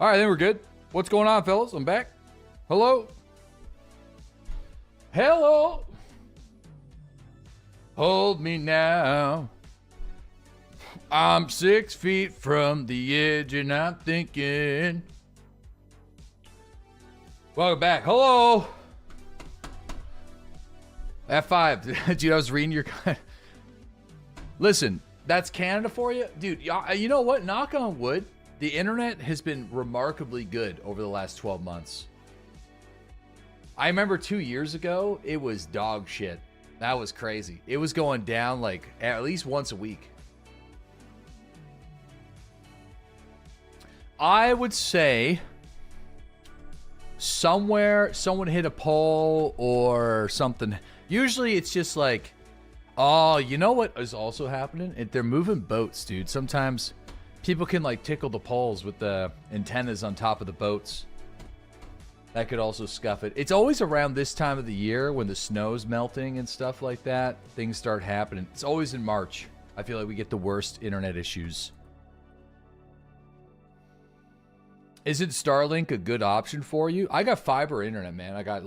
All right, then we're good. What's going on, fellas? I'm back. Hello. Hello. Hold me now. I'm 6 feet from the edge and I'm thinking. Welcome back. Hello. F5. Dude, I was reading your... Listen, that's Canada for you? Dude, you know what? Knock on wood. The internet has been remarkably good over the last 12 months. I remember 2 years ago, it was dog shit. That was crazy. It was going down like at least once a week. I would say somewhere someone hit a pole or something. Usually it's just like, oh, you know what is also happening? They're moving boats, dude. Sometimes people can like tickle the poles with the antennas on top of the boats. That could also scuff it. It's always around this time of the year when the snow's melting and stuff like that. Things start happening. It's always in March. I feel like we get the worst internet issues. Isn't Starlink a good option for you? I got fiber internet, man. I got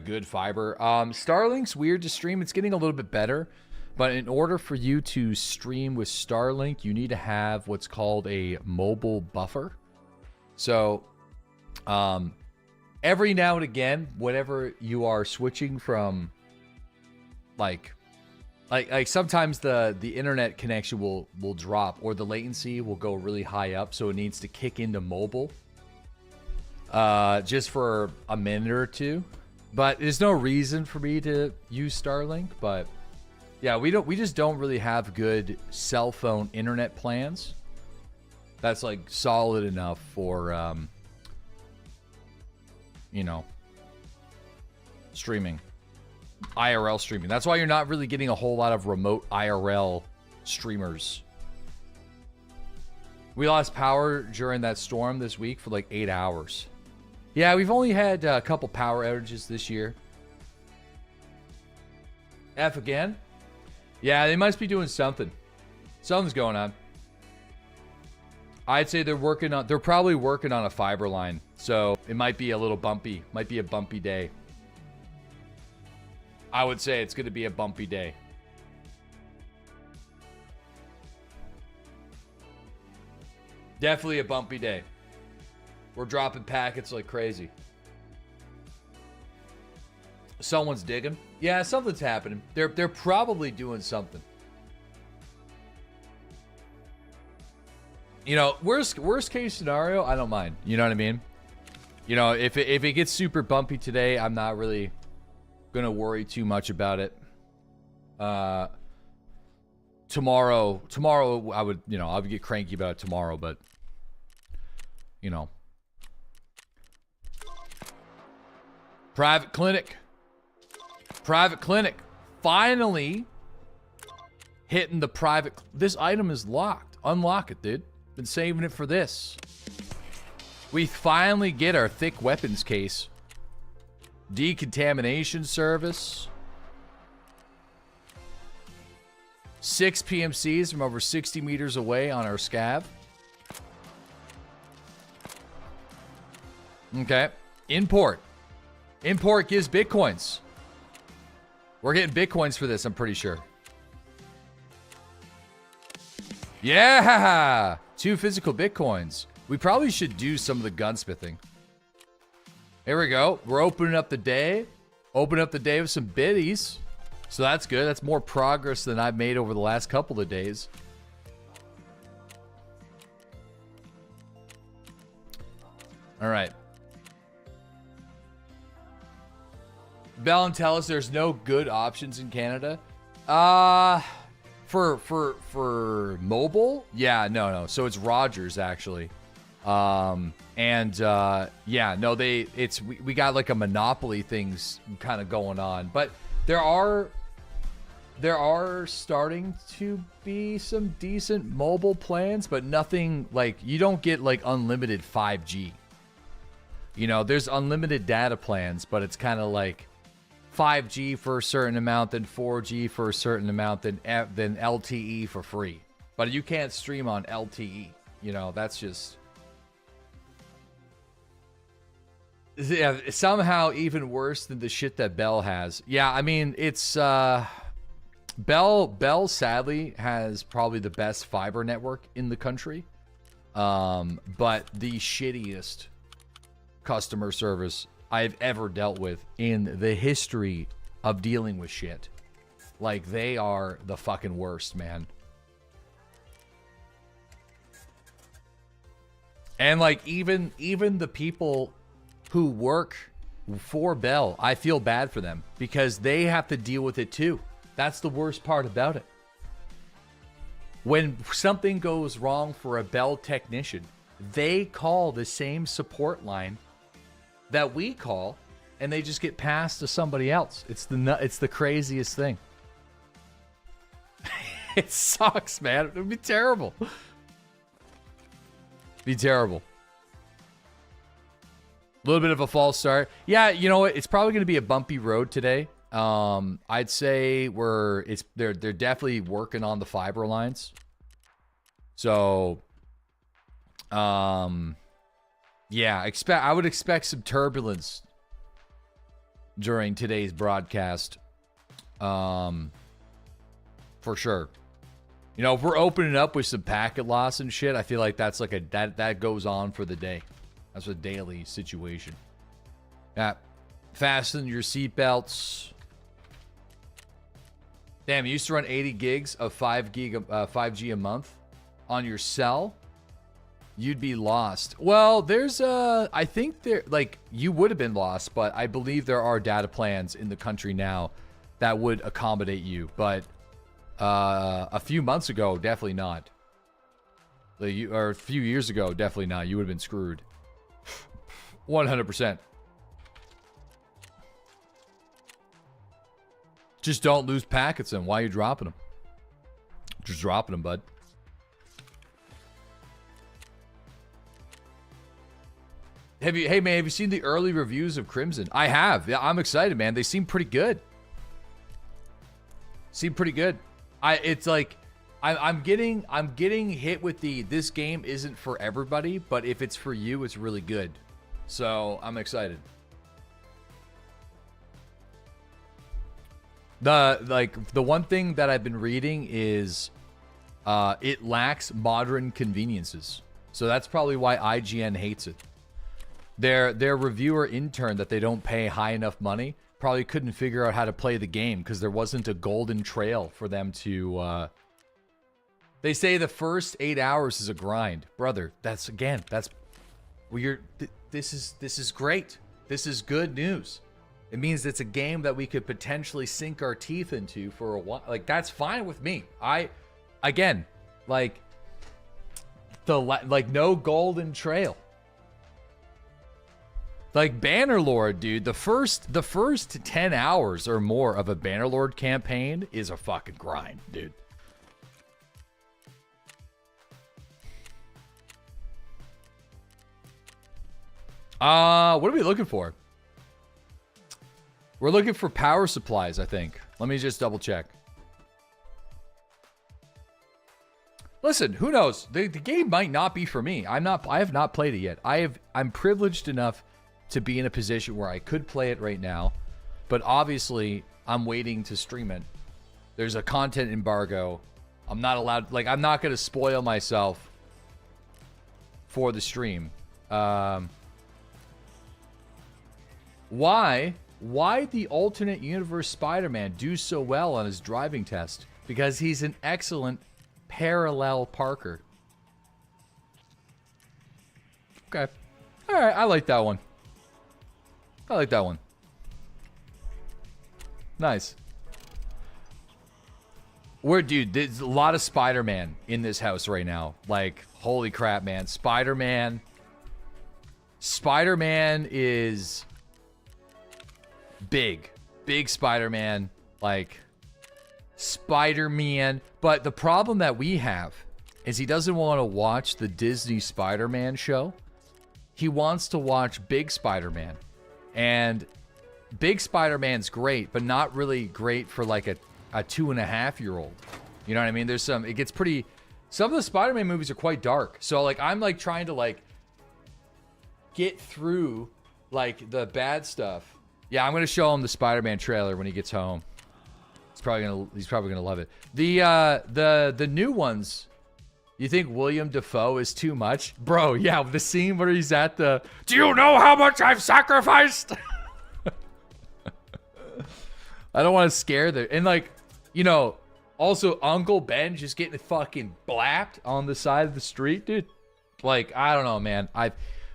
good fiber. Starlink's weird to stream. It's getting a little bit better. But in order for you to stream with Starlink, you need to have what's called a mobile buffer. So, every now and again, whenever you are switching from, like sometimes the internet connection will drop or the latency will go really high up, so it needs to kick into mobile, just for a minute or two. But there's no reason for me to use Starlink, but yeah, we just don't really have good cell phone internet plans that's like solid enough for you know, streaming, IRL streaming. That's why you're not really getting a whole lot of remote IRL streamers. We lost power during that storm this week for like 8 hours. Yeah, we've only had a couple power outages this year. F again? Yeah, they must be doing something. Something's going on. I'd say they're probably working on a fiber line. So it might be a little bumpy. Might be a bumpy day. I would say it's going to be a bumpy day. Definitely a bumpy day. We're dropping packets like crazy. Someone's digging. Yeah, something's happening. They're probably doing something. You know, worst case scenario, I don't mind. You know what I mean? You know, if it gets super bumpy today, I'm not really gonna worry too much about it. Tomorrow I would, you know, I would get cranky about it tomorrow, but you know. Private clinic. Finally hitting the private. This item is locked. Unlock it, dude. Been saving it for this. We finally get our thick weapons case. Decontamination service. 6 PMCs from over 60 meters away on our scav. Okay. Import. Import gives bitcoins. We're getting bitcoins for this, I'm pretty sure. Yeah! 2 physical bitcoins. We probably should do some of the gunsmithing. Here we go. We're opening up the day. Open up the day with some biddies. So that's good. That's more progress than I've made over the last couple of days. All right. Bell, tell us there's no good options in Canada. For mobile? Yeah, no. So it's Rogers actually. Yeah, no, we got like a monopoly things kind of going on, but there are starting to be some decent mobile plans, but nothing like, you don't get like unlimited 5G. You know, there's unlimited data plans, but it's kind of like 5G for a certain amount, then 4G for a certain amount, then LTE for free. But you can't stream on LTE. You know, that's just Yeah, somehow even worse than the shit that Bell has. Yeah, I mean, it's Bell sadly has probably the best fiber network in the country. But the shittiest customer service I've ever dealt with in the history of dealing with shit. Like, they are the fucking worst, man. And like, even the people who work for Bell, I feel bad for them because they have to deal with it too. That's the worst part about it. When something goes wrong for a Bell technician, they call the same support line that we call, and they just get passed to somebody else. It's the craziest thing. It sucks, man. It would be terrible. Be terrible. A little bit of a false start. Yeah, you know what? It's probably going to be a bumpy road today. I'd say they're definitely working on the fiber lines. So, yeah, I would expect some turbulence during today's broadcast. For sure. You know, if we're opening up with some packet loss and shit, I feel like that's like that goes on for the day. That's a daily situation. Yeah. Fasten your seatbelts. Damn, you used to run 80 gigs of 5G a month on your cell. You'd be lost. Well, there's I think there, like, you would have been lost, but I believe there are data plans in the country now that would accommodate you. But a few months ago, definitely not. Or a few years ago, definitely not. You would have been screwed. 100%. Just don't lose packets then. Why are you dropping them? Just dropping them, bud. Hey man, have you seen the early reviews of Crimson? I have. Yeah, I'm excited, man. They seem pretty good. Seem pretty good. It's like I'm getting hit with this game isn't for everybody, but if it's for you, it's really good. So I'm excited. The one thing that I've been reading is it lacks modern conveniences. So that's probably why IGN hates it. Their reviewer intern that they don't pay high enough money probably couldn't figure out how to play the game because there wasn't a golden trail for them to they say the first 8 hours is a grind. Brother, this is great. This is good news. It means it's a game that we could potentially sink our teeth into for a while. Like, that's fine with me. Again, like no golden trail. Like Bannerlord, dude, the first 10 hours or more of a Bannerlord campaign is a fucking grind, dude. What are we looking for? We're looking for power supplies, I think. Let me just double check. Listen, who knows? The game might not be for me. I have not played it yet. I'm privileged enough to be in a position where I could play it right now, but obviously I'm waiting to stream it. There's a content embargo. I'm not allowed, like, I'm not going to spoil myself for the stream. Why the alternate universe Spider-Man do so well on his driving test? Because he's an excellent parallel parker. Okay. All right, I like that one. I like that one. Nice. Dude, there's a lot of Spider-Man in this house right now. Like, holy crap, man. Spider-Man is big. Big Spider-Man. Like, Spider-Man. But the problem that we have is he doesn't want to watch the Disney Spider-Man show. He wants to watch Big Spider-Man. And Big Spider-Man's great, but not really great for like a 2.5-year-old. You know what I mean? Some of the Spider-Man movies are quite dark. So like I'm like trying to like get through like the bad stuff. Yeah, I'm gonna show him the Spider-Man trailer when he gets home. He's probably gonna love it. The new ones. You think William Dafoe is too much? Bro, yeah, the scene where he's at the... Do you know how much I've sacrificed? I don't want to scare them. And, like, you know, also Uncle Ben just getting fucking blapped on the side of the street, dude. Like, I don't know, man.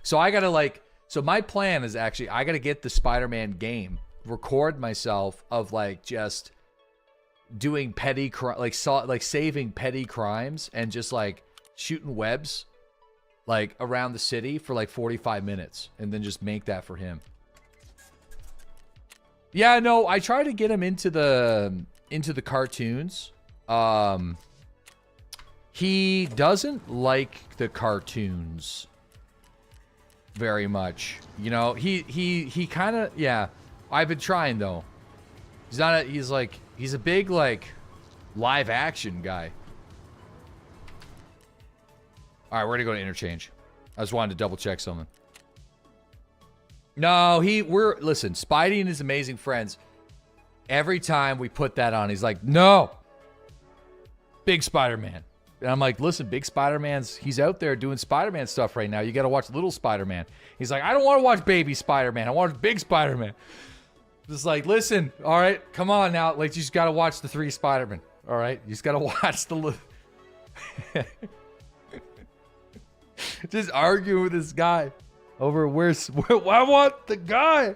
So I got to, like... So my plan is actually, I got to get the Spider-Man game, record myself of, like, just... doing petty like saving petty crimes and just like shooting webs like around the city for like 45 minutes and then just make that for him. Yeah, no, I try to get him into the cartoons. He doesn't like the cartoons very much. You know, he kind of, yeah. I've been trying though. He's a big, like, live action guy. All right, we're gonna go to Interchange. I just wanted to double check something. No, listen, Spidey and his amazing friends. Every time we put that on, he's like, no, Big Spider-Man. And I'm like, listen, Big Spider-Man's, he's out there doing Spider-Man stuff right now. You got to watch Little Spider-Man. He's like, I don't want to watch Baby Spider-Man. I want Big Spider-Man. Just like, listen, all right, come on now. Like, you just got to watch the 3 Spider-Man. All right? You just got to watch the... Just arguing with this guy over where I want the guy.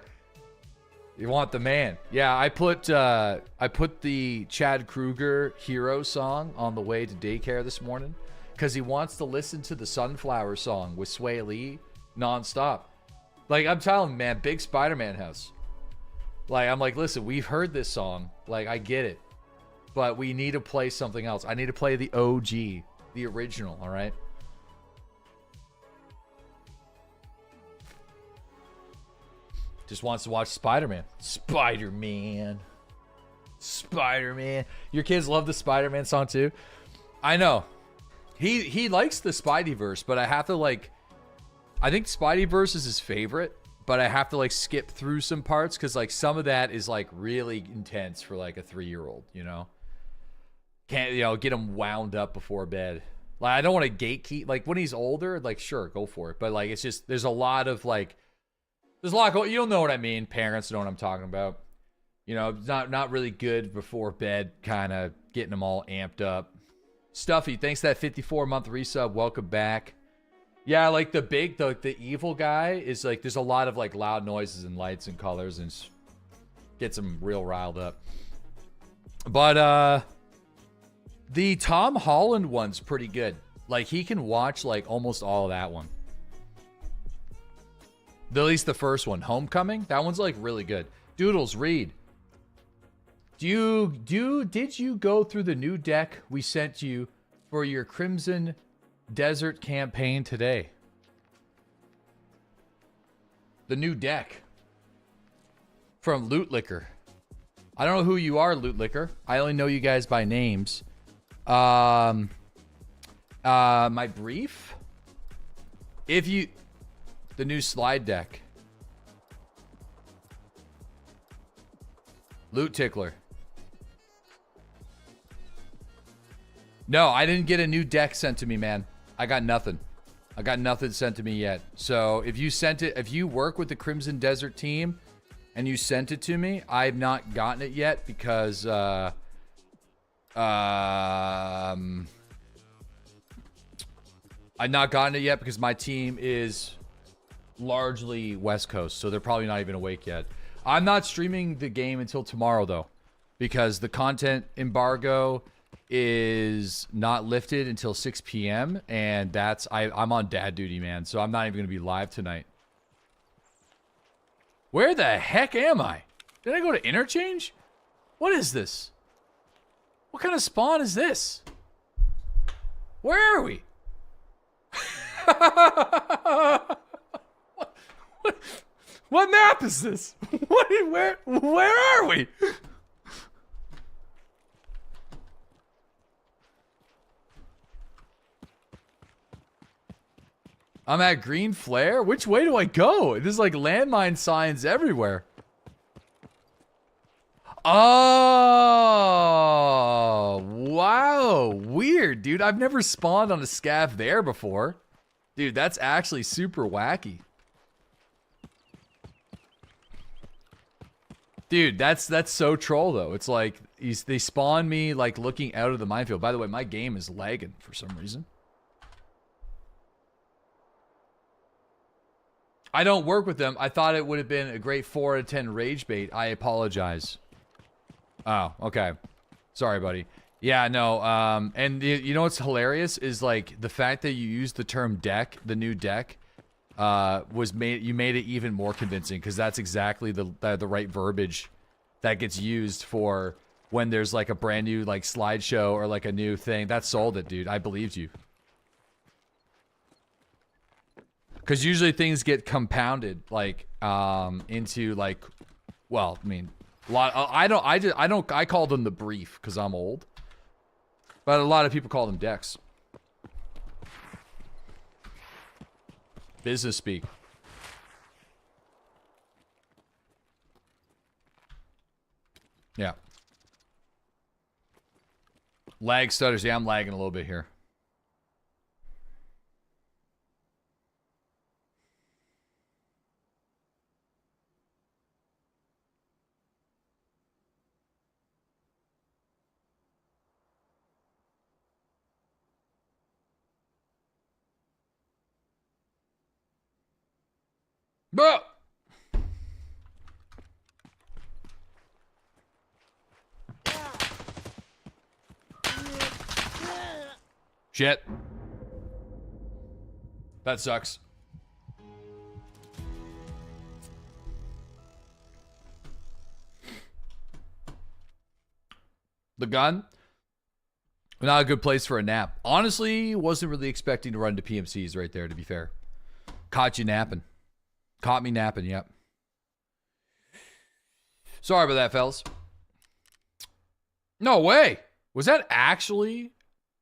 You want the man. Yeah, I put the Chad Kroeger Hero song on the way to daycare this morning because he wants to listen to the Sunflower song with Sway Lee nonstop. Like, I'm telling him, man, big Spider-Man house. Like, I'm like, listen, we've heard this song. Like, I get it. But we need to play something else. I need to play the OG, the original, all right? Just wants to watch Spider-Man. Spider-Man. Spider-Man. Your kids love the Spider-Man song too? I know. He likes the Spideyverse, but I have to, like... I think Spideyverse is his favorite. But I have to, like, skip through some parts because, like, some of that is, like, really intense for, like, a 3-year-old, you know? Can't, you know, get him wound up before bed. Like, I don't want to gatekeep. Like, when he's older, like, sure, go for it. But, like, it's just, there's a lot of, like, you'll know what I mean. Parents know what I'm talking about. You know, not really good before bed, kind of getting them all amped up. Stuffy, thanks for that 54-month resub. Welcome back. Yeah, like the evil guy is like, there's a lot of like loud noises and lights and colors and gets him real riled up. But the Tom Holland one's pretty good. Like, he can watch like almost all of that one. At least the first one, Homecoming, that one's like really good. Doodles, read. Did you go through the new deck we sent you for your Crimson Desert campaign today? The new deck from Loot Liquor. I don't know who you are, Loot Liquor. I only know you guys by names. My brief. The new slide deck. Loot Tickler. No, I didn't get a new deck sent to me, man. I got nothing. I got nothing sent to me yet. So if you sent it, if you work with the Crimson Desert team and you sent it to me, I've not gotten it yet because I've not gotten it yet because my team is largely West Coast, so they're probably not even awake yet. I'm not streaming the game until tomorrow though, because the content embargo is not lifted until 6 p.m. and I'm on dad duty, man, so I'm not even gonna be live tonight. Where the heck am I? Did I go to Interchange? What is this? What kind of spawn is this? Where are we? What map is this? Where are we? I'm at green flare? Which way do I go? There's like landmine signs everywhere. Oh, wow. Weird, dude. I've never spawned on a scav there before. Dude, that's actually super wacky. Dude, that's so troll though. It's like they spawn me like looking out of the minefield. By the way, my game is lagging for some reason. I don't work with them. I thought it would have been a great 4 out of 10 rage bait. I apologize. Oh, okay. Sorry, buddy. Yeah, no. And you know what's hilarious is like the fact that you used the term deck, the new deck, you made it even more convincing because that's exactly the right verbiage that gets used for when there's like a brand new like slideshow or like a new thing. That sold it, dude. I believed you. Because usually things get compounded, like, into like, well, I mean, a lot. I call them the brief because I'm old, but a lot of people call them decks. Business speak. Yeah. Lag stutters. Yeah, I'm lagging a little bit here. Bro. Shit. That sucks. The gun? Not a good place for a nap. Honestly, wasn't really expecting to run to PMCs right there, to be fair. Caught you napping. Caught me napping, yep. Sorry about that, fellas. No way. Was that actually...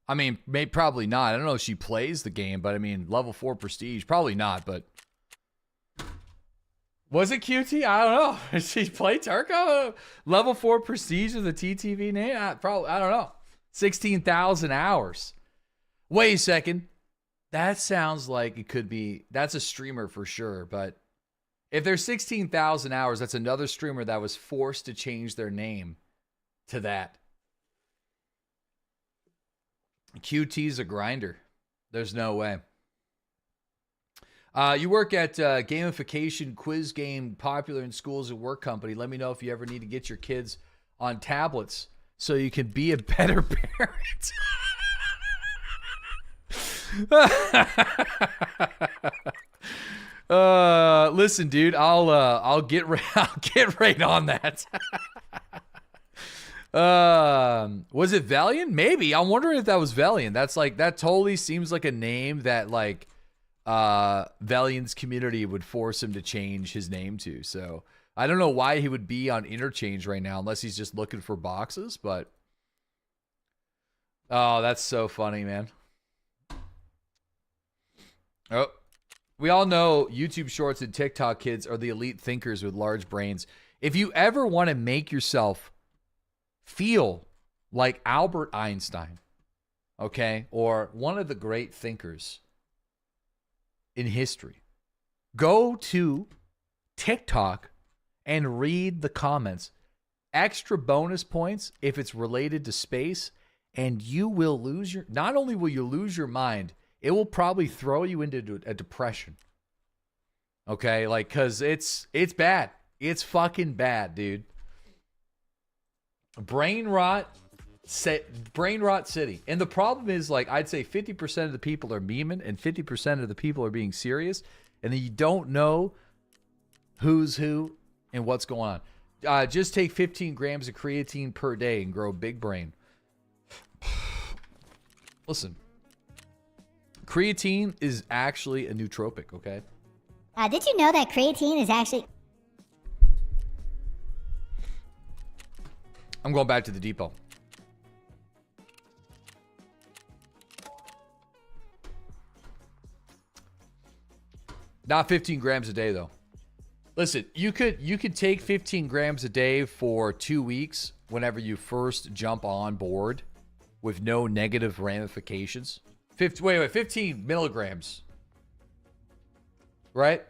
I mean, probably not. I don't know if she plays the game, but I mean, level 4 prestige. Probably not, but... Was it QT? I don't know. Did she play Tarkov? Level 4 prestige is the TTV name? I don't know. 16,000 hours. Wait a second. That sounds like it could be... That's a streamer for sure, but... If there's 16,000 hours, that's another streamer that was forced to change their name to that. QT's a grinder. There's no way. You work at gamification quiz game popular in schools and work company. Let me know if you ever need to get your kids on tablets so you can be a better parent. Listen, dude, I'll get right on that. Was it Valiant? Maybe. I'm wondering if that was Valiant. That's like, that totally seems like a name that like Valiant's community would force him to change his name to. So I don't know why he would be on Interchange right now unless he's just looking for boxes, but oh, that's so funny, man. Oh, we all know YouTube Shorts and TikTok kids are the elite thinkers with large brains. If you ever want to make yourself feel like Albert Einstein, okay, or one of the great thinkers in history, go to TikTok and read the comments. Extra bonus points if it's related to space, and you will lose your... Not only will you lose your mind, it will probably throw you into a depression. Okay, like, because it's bad. It's fucking bad, dude. Brain rot city. And the problem is, like, I'd say 50% of the people are memeing and 50% of the people are being serious, and then you don't know who's who and what's going on. Just take 15 grams of creatine per day and grow a big brain. Listen, creatine is actually a nootropic, okay? Did you know that creatine is actually... I'm going back to the depot. Not 15 grams a day though. Listen, you could take 15 grams a day for 2 weeks whenever you first jump on board with no negative ramifications. 15 milligrams. Right?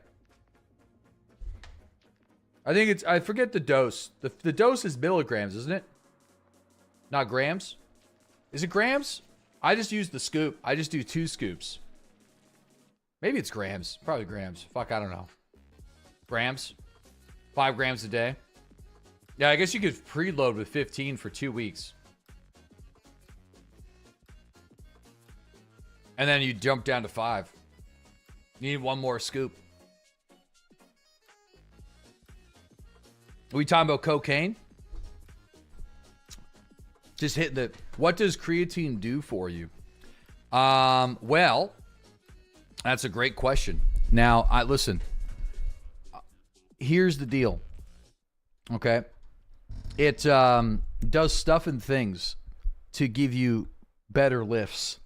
I think it's, I forget the dose. The dose is milligrams, isn't it? Not grams? Is it grams? I just use the scoop. I just do 2 scoops. Maybe it's grams. Probably grams. Fuck, I don't know. Grams? 5 grams a day? Yeah, I guess you could preload with 15 for 2 weeks. And then you jump down to 5. You need 1 more scoop. Are we talking about cocaine? Just hitting the... What does creatine do for you? Well, that's a great question. Now, listen. Here's the deal. Okay? It does stuff and things to give you better lifts.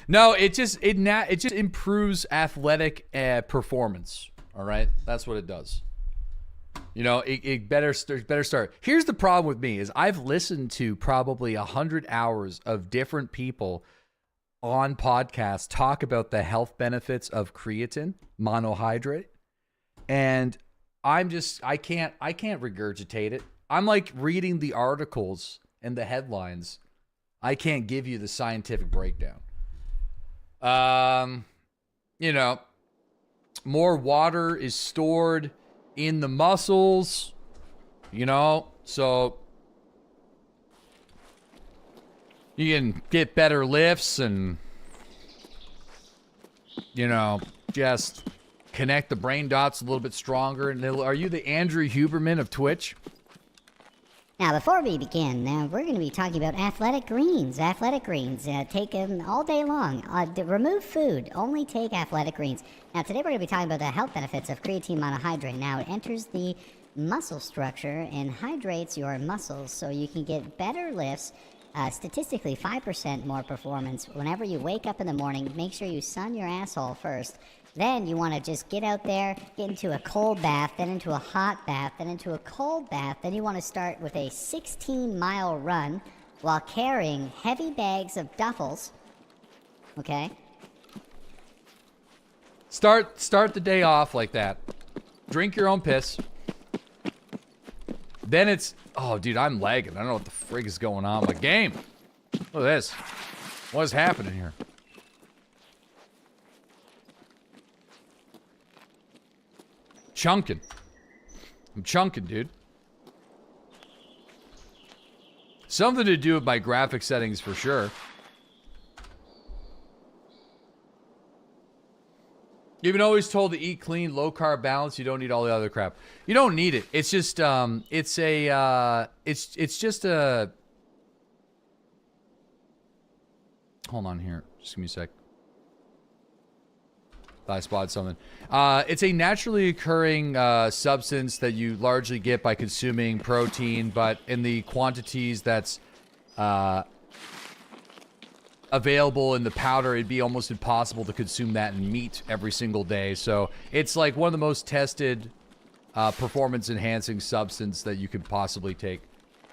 No, it just improves athletic performance. All right, that's what it does. You know, it better start. Here's the problem with me is I've listened to probably 100 hours of different people on podcasts talk about the health benefits of creatine monohydrate, and I can't regurgitate it. I'm like reading the articles and the headlines. I can't give you the scientific breakdown. You know, more water is stored in the muscles, you know, so you can get better lifts and, you know, just connect the brain dots a little bit stronger. And are you the Andrew Huberman of Twitch? Now, before we begin, we're going to be talking about athletic greens. Athletic greens, take them all day long. Remove food, only take athletic greens. Now, today we're going to be talking about the health benefits of creatine monohydrate. Now, it enters the muscle structure and hydrates your muscles so you can get better lifts, statistically 5% more performance. Whenever you wake up in the morning, make sure you sun your asshole first. Then you want to just get out there, get into a cold bath, then into a hot bath, then into a cold bath. Then you want to start with a 16-mile run while carrying heavy bags of duffels. Okay? Start the day off like that. Drink your own piss. Then it's... Oh, dude, I'm lagging. I don't know what the frig is going on. My game. Look at this. What is happening here? Chunking. I'm chunking, dude. Something to do with my graphic settings for sure. You've been always told to eat clean, low carb balance. You don't need all the other crap. You don't need it. It's just it's just a... Hold on here. Just give me a sec. I spotted something. It's a naturally occurring substance that you largely get by consuming protein, but in the quantities that's available in the powder, it'd be almost impossible to consume that in meat every single day. So it's like one of the most tested performance-enhancing substance that you could possibly take.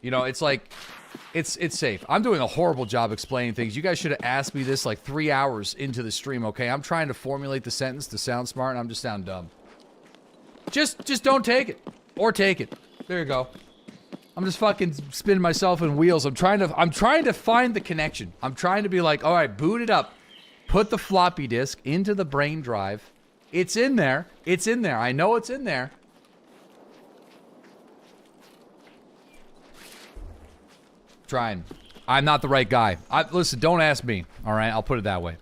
You know, it's like... It's safe. I'm doing a horrible job explaining things. You guys should have asked me this like 3 hours into the stream, okay? I'm trying to formulate the sentence to sound smart, and I'm just sound dumb. Just don't take it. Or take it. There you go. I'm just fucking spinning myself in wheels. I'm trying to find the connection. I'm trying to be like, all right, boot it up. Put the floppy disk into the brain drive. It's in there. It's in there. I know it's in there. Trying. I'm not the right guy. Listen, don't ask me. All right, I'll put it that way.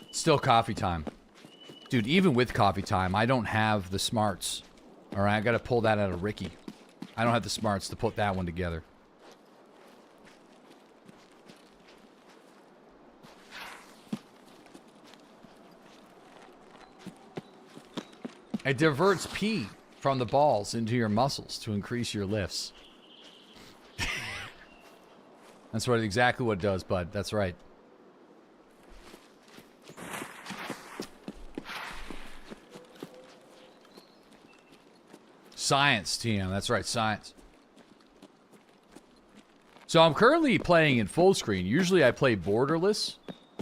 Still coffee time. Dude, even with coffee time, I don't have the smarts. All right, I got to pull that out of Ricky. I don't have the smarts to put that one together. It diverts pee from the balls into your muscles to increase your lifts. That's what exactly what it does, bud. That's right. Science, TM. That's right, science. So I'm currently playing in full screen. Usually I play borderless,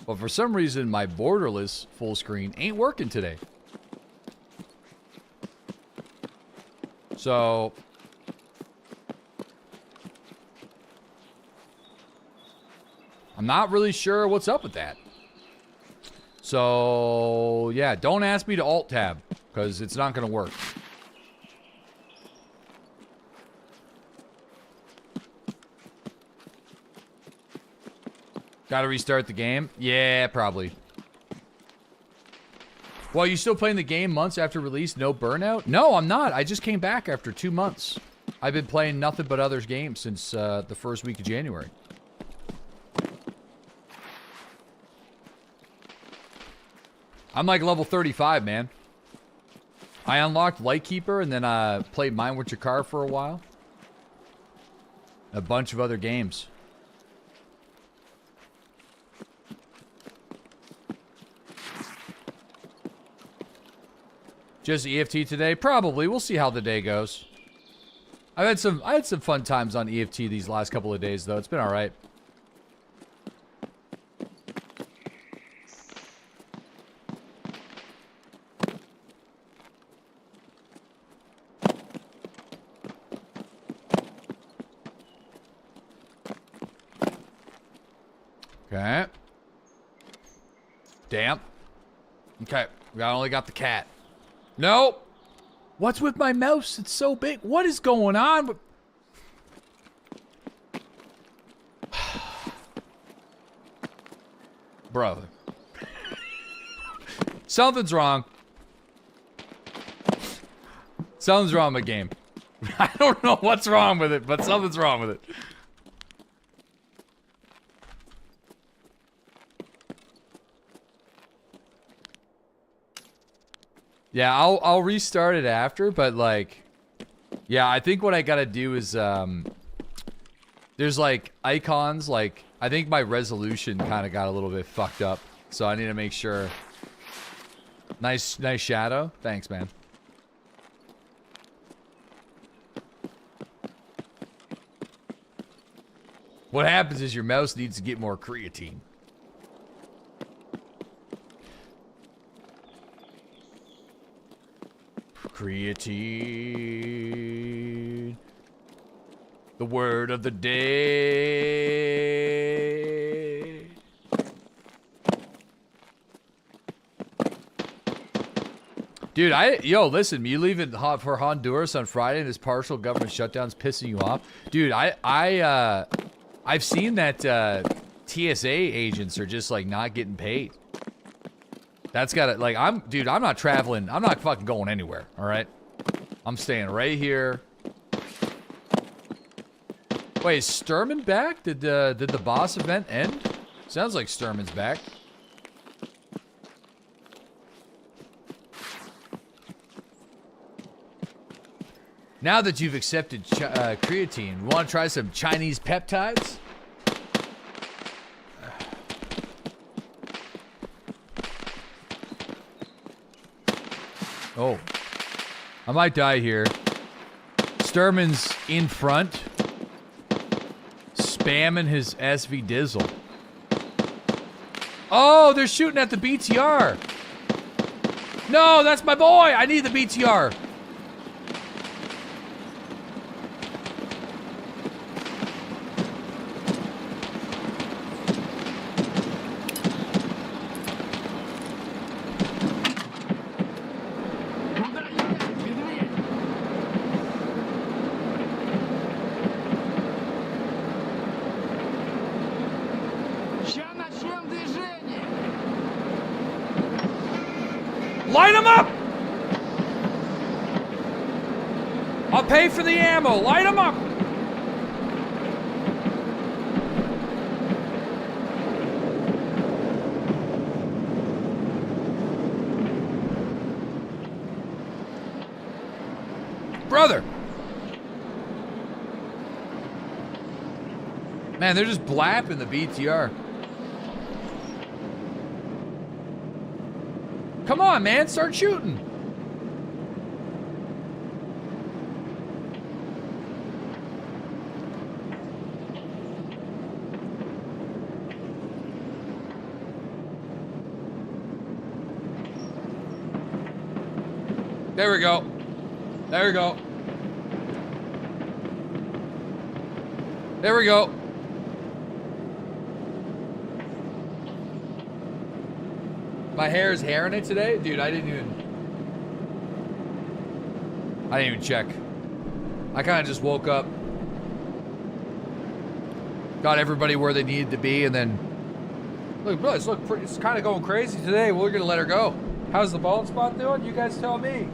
but for some reason my borderless full screen ain't working today. So I'm not really sure what's up with that. So yeah, don't ask me to alt tab because it's not going to work. Gotta restart the game? Yeah, probably. Well, you still playing the game months after release? No burnout? No, I'm not. I just came back after 2 months. I've been playing nothing but others games since the first week of January. I'm like level 35, man. I unlocked Lightkeeper and then played Mine With Your Car for a while. A bunch of other games. Just EFT today? Probably. We'll see how the day goes. I had some fun times on EFT these last couple of days, though. It's been all right. Okay. Damn. Okay. We only got the cat. Nope. What's with my mouse? It's so big. What is going on? Brother. Something's wrong. Something's wrong with the game. I don't know what's wrong with it, but something's wrong with it. Yeah, I'll restart it after, but like, yeah, I think what I gotta do is, there's like icons, like, I think my resolution kind of got a little bit fucked up, so I need to make sure. Nice shadow. Thanks, man. What happens is your mouse needs to get more creatine. Creatine. The word of the day. Dude, yo, listen, you leaving for Honduras on Friday and this partial government shutdown's pissing you off? Dude, I've seen that TSA agents are just like not getting paid. That's gotta, like, dude, I'm not traveling. I'm not fucking going anywhere, all right? I'm staying right here. Wait, is Sturman back? Did the boss event end? Sounds like Sturman's back. Now that you've accepted creatine, want to try some Chinese peptides? Oh, I might die here. Sturman's in front, spamming his SV Dizzle. Oh, they're shooting at the BTR. No, that's my boy. I need the BTR. Light them up! I'll pay for the ammo. Light them up! Brother! Man, they're just blapping the BTR. Come on, man, start shooting. There we go. There we go. There we go. My hair is hairing it today? Dude, I didn't even check. I kind of just woke up. Got everybody where they needed to be, and then... Look, bro, it's kind of going crazy today. We're going to let her go. How's the bald spot doing? You guys tell me.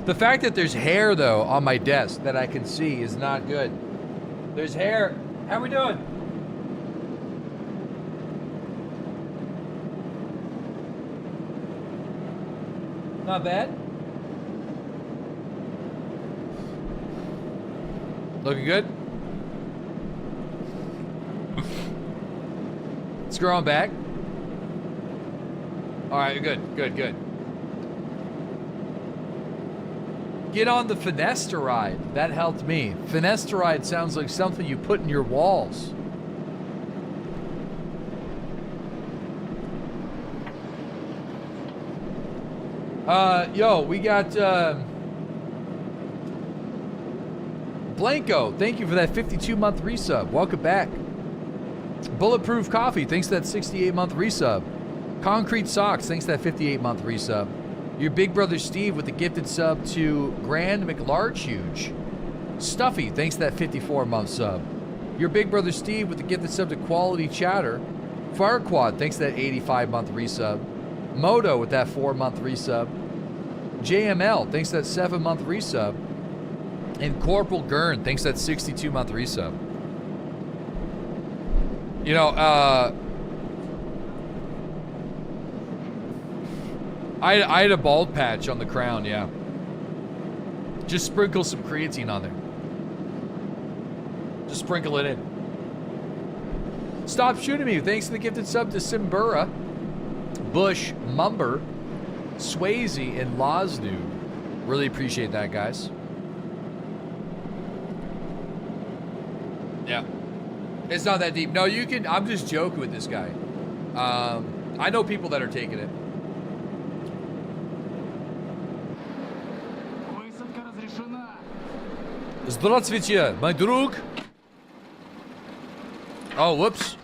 The fact that there's hair, though, on my desk that I can see is not good. There's hair. How we doing? Not bad. Looking good. Scrolling back. All right, good. Get on the finasteride. That helped me. Finasteride sounds like something you put in your walls. Yo, we got, Blanco, thank you for that 52-month resub. Welcome back. Bulletproof Coffee, thanks for that 68-month resub. Concrete Socks, thanks for that 58-month resub. Your big brother Steve with the gifted sub to Grand McLarge. Stuffy, thanks for that 54-month sub. Your big brother Steve with the gifted sub to Quality Chatter. Firequad, thanks for that 85-month resub. Moto with that 4-month resub. JML, thanks for that 7-month resub. And Corporal Gurn, thanks for that 62-month resub. You know, I had a bald patch on the crown, yeah. Just sprinkle some creatine on there. Just sprinkle it in. Stop shooting me. Thanks for the gifted sub to Simbura, Bush, Mumber, Swayze, and Lozdu. Really appreciate that, guys. Yeah. It's not that deep. No, you can... I'm just joking with this guy. I know people that are taking it. Здравствуйте, my друг. Oh, whoops.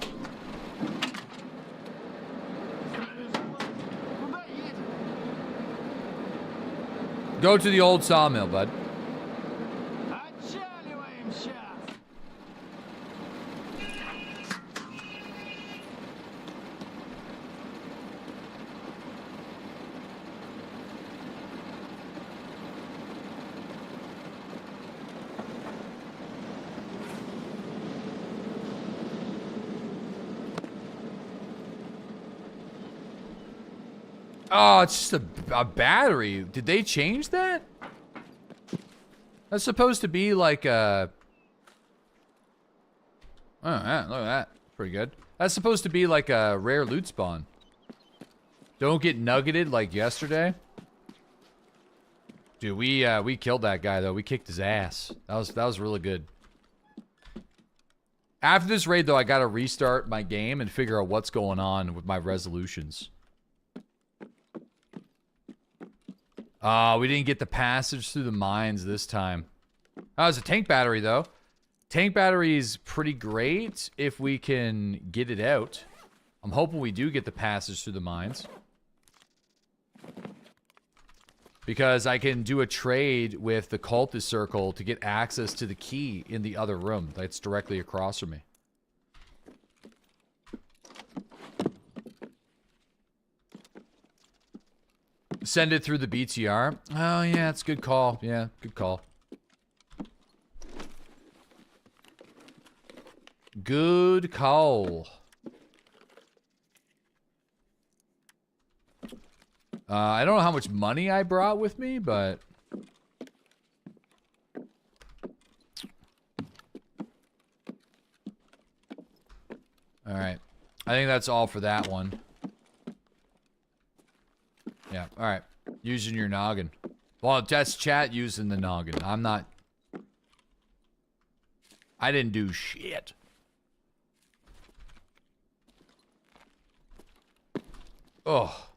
Go to the old sawmill, bud. Oh, it's just a battery. Did they change that? That's supposed to be like a... Oh, yeah, look at that. Pretty good. That's supposed to be like a rare loot spawn. Don't get nuggeted like yesterday. Dude, we killed that guy, though. We kicked his ass. That was really good. After this raid, though, I gotta restart my game and figure out what's going on with my resolutions. We didn't get the passage through the mines this time. Oh, it's a tank battery, though. Tank battery is pretty great if we can get it out. I'm hoping we do get the passage through the mines. Because I can do a trade with the cultist circle to get access to the key in the other room that's directly across from me. Send it through the BTR. Oh, yeah, it's a good call. Yeah, good call. Good call. I don't know how much money I brought with me, but... All right. I think that's all for that one. Yeah, all right. Using your noggin. Well, that's chat using the noggin. I'm not... I didn't do shit. Oh.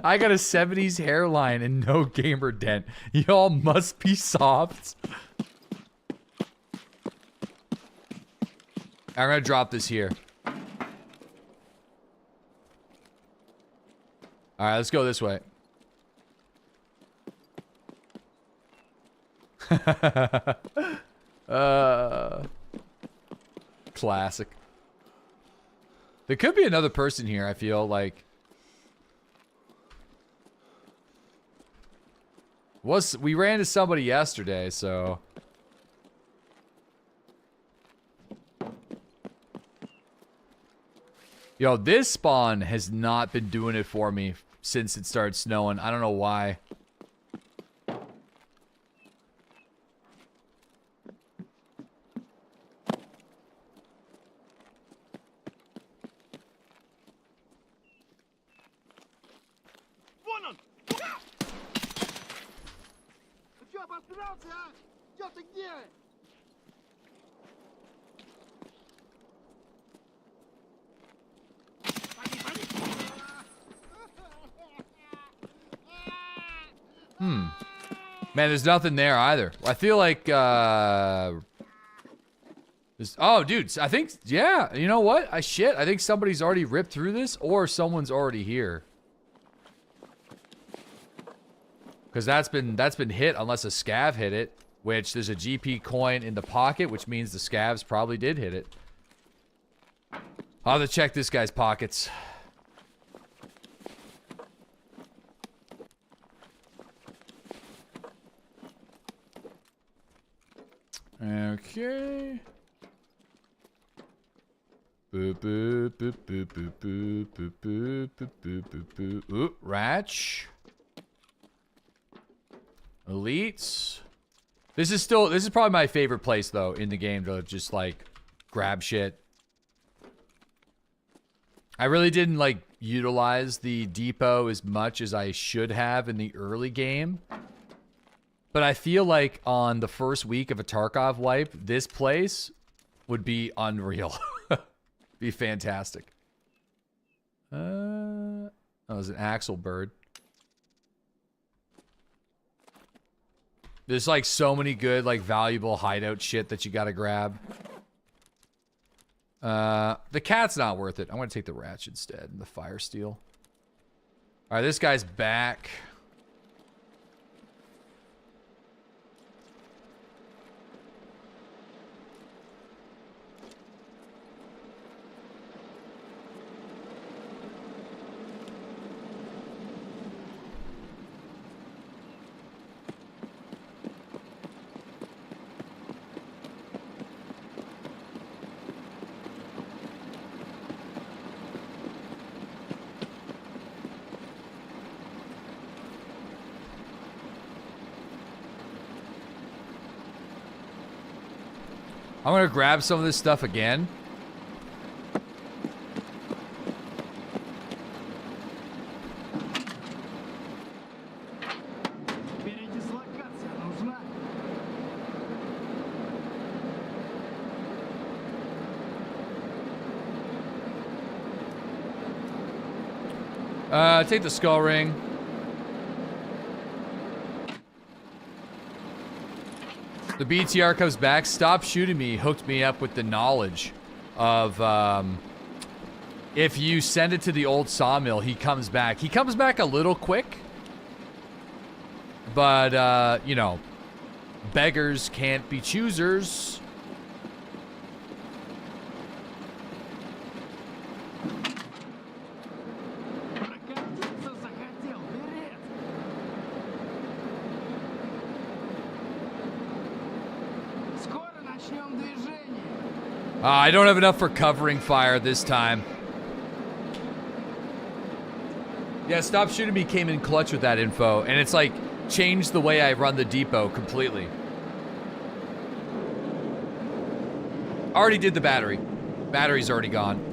I got a 70s hairline and no gamer dent. Y'all must be soft. I'm gonna drop this here. Alright, let's go this way. Classic. There could be another person here, I feel like. We ran into somebody yesterday, so... Yo, this spawn has not been doing it for me since it started snowing. I don't know why. Man, there's nothing there either. I feel like, oh, dude, I think, yeah, you know what? I think somebody's already ripped through this, or someone's already here. Because that's been hit, unless a scav hit it, which there's a GP coin in the pocket, which means the scavs probably did hit it. I'll have to check this guy's pockets. Okay. Boop, boop, boop, boop, boop, boop, boop, boop, boop, boop, boop, boop. Oop, Ratch. Elites. This is probably my favorite place, though, in the game to just, like, grab shit. I really didn't, like, utilize the depot as much as I should have in the early game. But I feel like on the first week of a Tarkov wipe, this place would be unreal. Be fantastic. That was an axle bird. There's like so many good, like valuable hideout shit that you gotta grab. The cat's not worth it. I'm gonna take the ratchet instead and the fire steel. All right, this guy's back. I'm gonna grab some of this stuff again. Take the skull ring. The BTR comes back. Stop shooting me. Hooked me up with the knowledge of if you send it to the old sawmill, he comes back. He comes back a little quick, but you know, beggars can't be choosers. I don't have enough for covering fire this time. Yeah, Stop Shooting Me came in clutch with that info. And it's like, changed the way I run the depot completely. Already did the battery. Battery's already gone.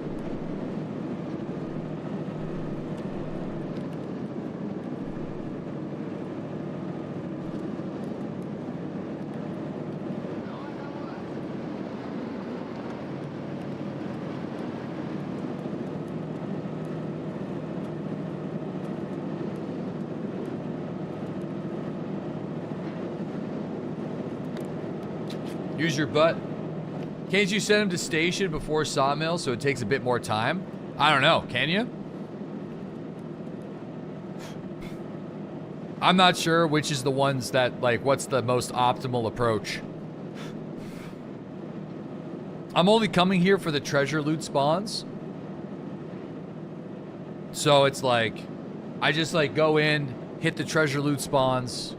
Use your butt. Can't you send him to station before Sawmill so it takes a bit more time? I don't know. Can you? I'm not sure which is the ones that, like, what's the most optimal approach. I'm only coming here for the treasure loot spawns. So it's like, I just, like, go in, hit the treasure loot spawns,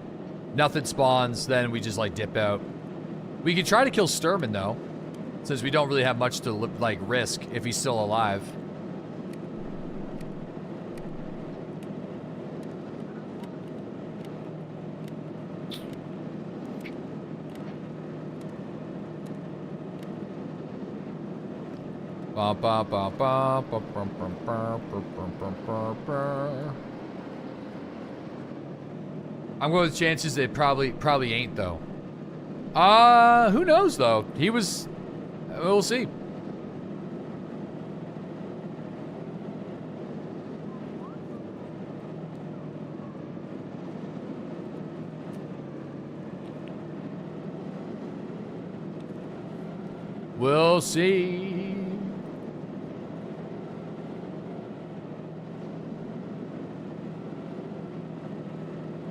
nothing spawns, then we just, like, dip out. We could try to kill Sturman, though, since we don't really have much to, like, risk if he's still alive. I'm going with chances it probably ain't, though. Who knows, though? He was... We'll see. We'll see.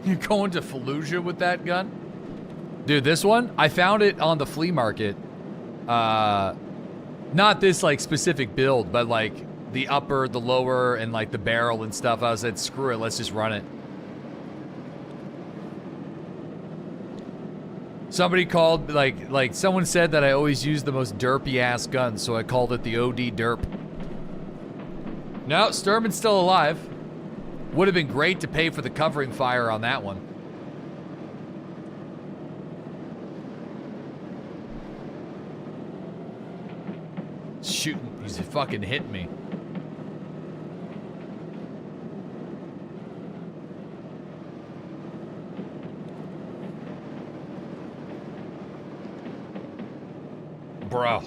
You're going to Fallujah with that gun? Dude, this one, I found it on the flea market. Not this, like, specific build, but, like, the upper, the lower, and, like, the barrel and stuff. I said, screw it, let's just run it. Somebody called, like someone said that I always use the most derpy-ass gun, so I called it the OD derp. No, Sturman's still alive. Would have been great to pay for the covering fire on that one. Shooting, he's fucking hitting me. Bro.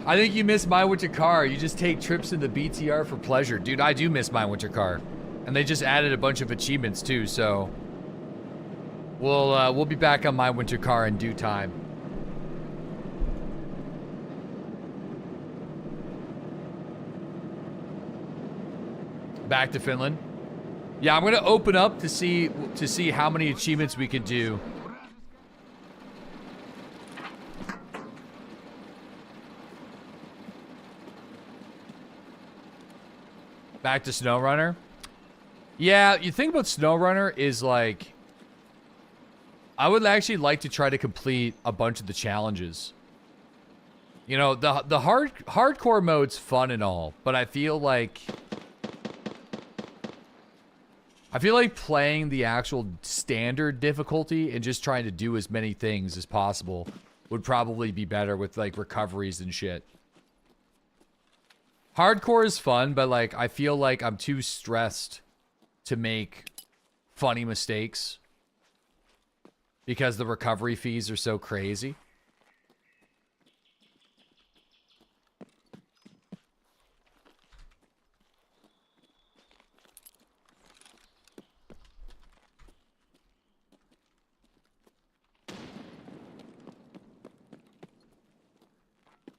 I think you miss My Winter Car. You just take trips in the BTR for pleasure. Dude, I do miss My Winter Car. And they just added a bunch of achievements too, so... We'll be back on My Winter Car in due time. Back to Finland. Yeah, I'm gonna open up to see how many achievements we can do. Back to SnowRunner. Yeah, you think about SnowRunner is like, I would actually like to try to complete a bunch of the challenges. You know, the hardcore mode's fun and all, but I feel like playing the actual standard difficulty and just trying to do as many things as possible would probably be better with, like, recoveries and shit. Hardcore is fun, but, like, I feel like I'm too stressed to make funny mistakes because the recovery fees are so crazy.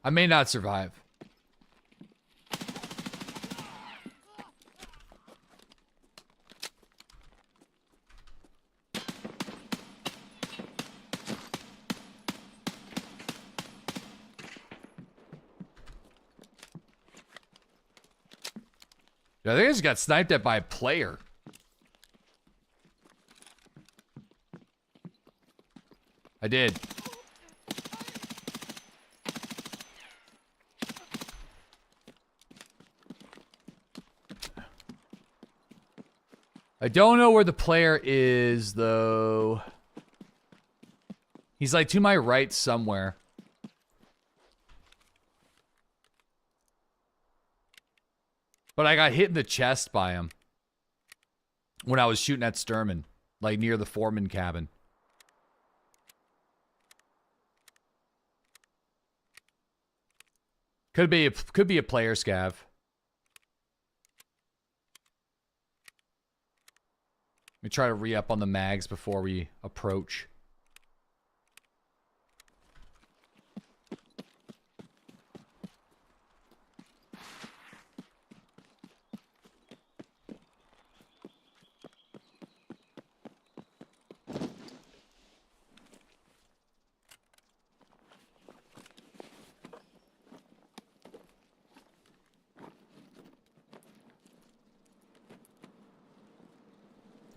I may not survive. I think I just got sniped at by a player. I did. I don't know where the player is, though. He's like to my right somewhere. But I got hit in the chest by him when I was shooting at Sturman, like near the foreman cabin. Could be a player scav. Let me try to re-up on the mags before we approach.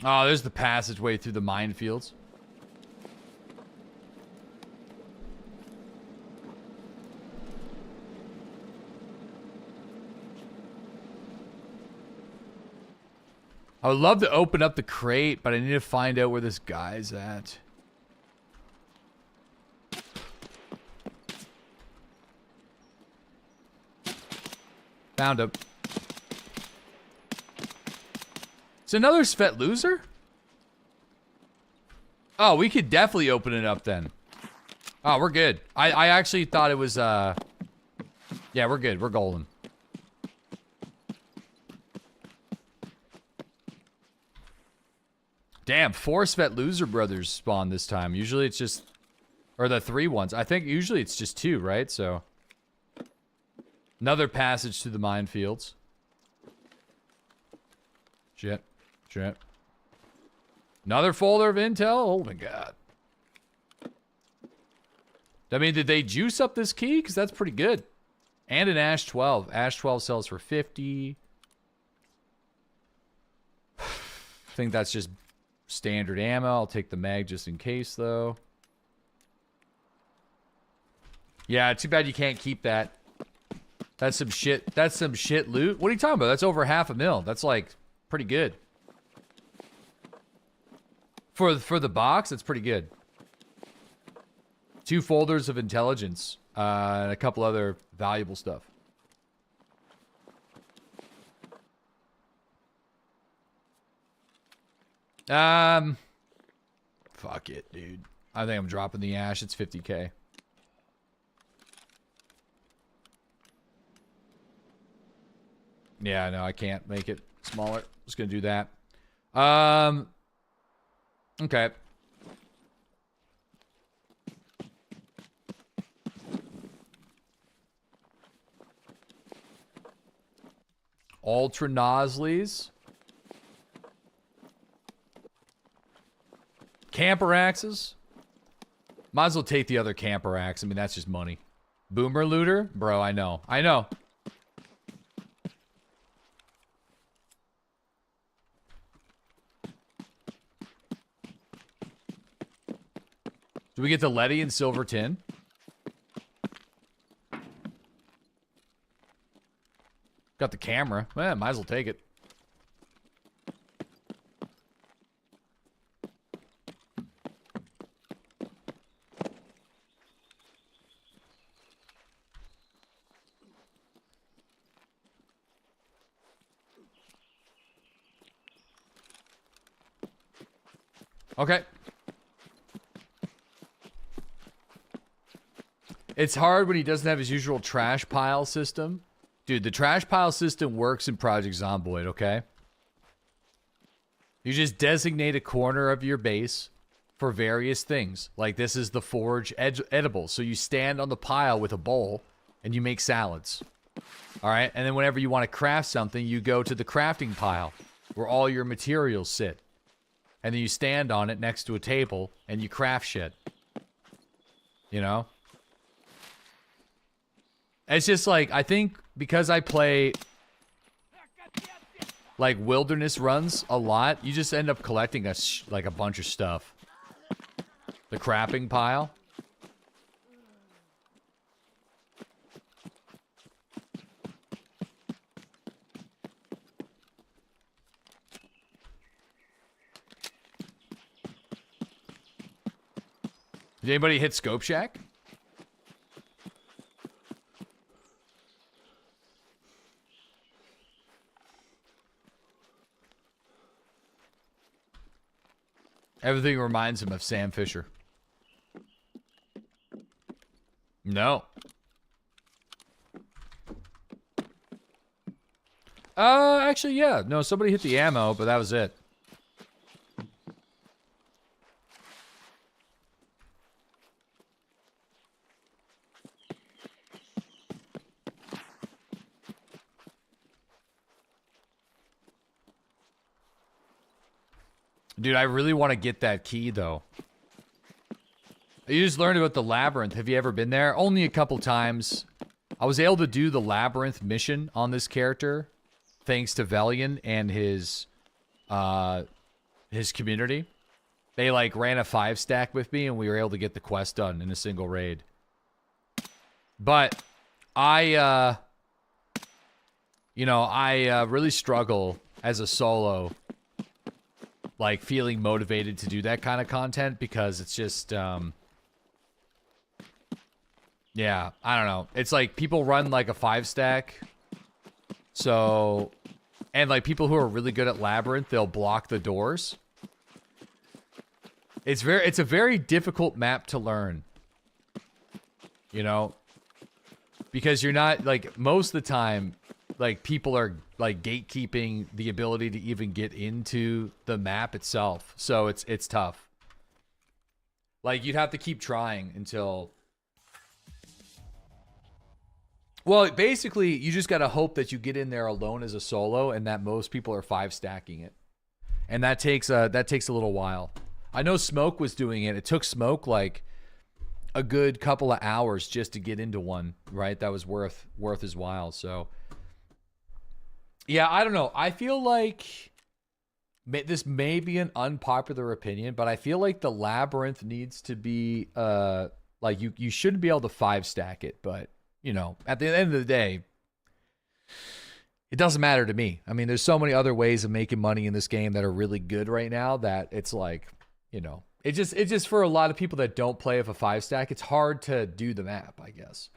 Oh, there's the passageway through the minefields. I would love to open up the crate, but I need to find out where this guy's at. Found him. It's another Svet loser? Oh, we could definitely open it up then. Oh, we're good. I actually thought it was, yeah, we're good. We're golden. Damn, 4 Svet loser brothers spawn this time. Usually it's just, or the 3 ones. I think usually it's just 2, right? So, another passage to the minefields. Shit. Shit. Another folder of intel? Oh my god. I mean, did they juice up this key? Because that's pretty good. And an Ash 12. Ash 12 sells for 50. I think that's just standard ammo. I'll take the mag just in case, though. Yeah, too bad you can't keep that. That's some shit. That's some shit loot. What are you talking about? That's over $500,000. That's like pretty good. For the box, it's pretty good. 2 folders of intelligence, and a couple other valuable stuff. Fuck it, dude. I think I'm dropping the Ash. It's 50K. Yeah, no, I can't make it smaller. Just gonna do that. Okay. Ultra Nosleys. Camper axes. Might as well take the other camper axe. I mean, that's just money. Boomer looter? Bro, I know. I know. Do we get the Letty and Silver Tin? Got the camera. Eh, might as well take it. Okay. It's hard when he doesn't have his usual trash pile system. Dude, the trash pile system works in Project Zomboid, okay? You just designate a corner of your base for various things. Like this is the forge edible. So you stand on the pile with a bowl and you make salads. Alright? And then whenever you want to craft something, you go to the crafting pile where all your materials sit. And then you stand on it next to a table and you craft shit. You know? It's just like, I think because I play like wilderness runs a lot, you just end up collecting like a bunch of stuff. The crafting pile. Did anybody hit Scope Shack? Everything reminds him of Sam Fisher. No. Actually, yeah. No, somebody hit the ammo, but that was it. Dude, I really want to get that key, though. You just learned about the Labyrinth. Have you ever been there? Only a couple times. I was able to do the Labyrinth mission on this character, thanks to Velian and his community. They, like, ran a 5-stack with me, and we were able to get the quest done in a single raid. But I really struggle as a solo, like, feeling motivated to do that kind of content because it's just, yeah, I don't know. It's like people run, like, a 5-stack. So, and, like, people who are really good at Labyrinth, they'll block the doors. It's a very difficult map to learn. You know? Because you're not, like, most of the time, like, people are, like, gatekeeping the ability to even get into the map itself. So it's tough. Like, you'd have to keep trying until... Well, basically, you just gotta hope that you get in there alone as a solo and that most people are 5-stacking it. And that takes a little while. I know Smoke was doing it. It took Smoke, like, a good couple of hours just to get into one, right? That was worth his while, so... Yeah, I don't know. I feel like... This may be an unpopular opinion, but I feel like the Labyrinth needs to be... like, you shouldn't be able to 5-stack it, but... You know, at the end of the day, it doesn't matter to me. I mean, there's so many other ways of making money in this game that are really good right now that it's like, you know, it's just for a lot of people that don't play with a 5-stack, it's hard to do the map, I guess.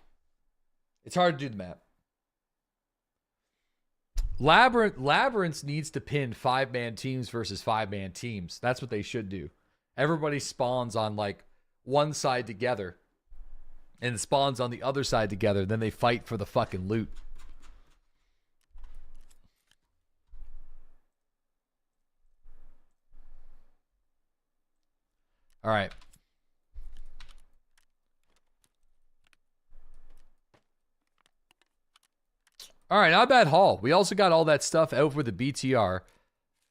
It's hard to do the map. Labyrinth needs to pin 5-man teams versus 5-man teams. That's what they should do. Everybody spawns on, like, one side together. And spawns on the other side together. Then they fight for the fucking loot. All right. All right, not bad haul. We also got all that stuff over the BTR.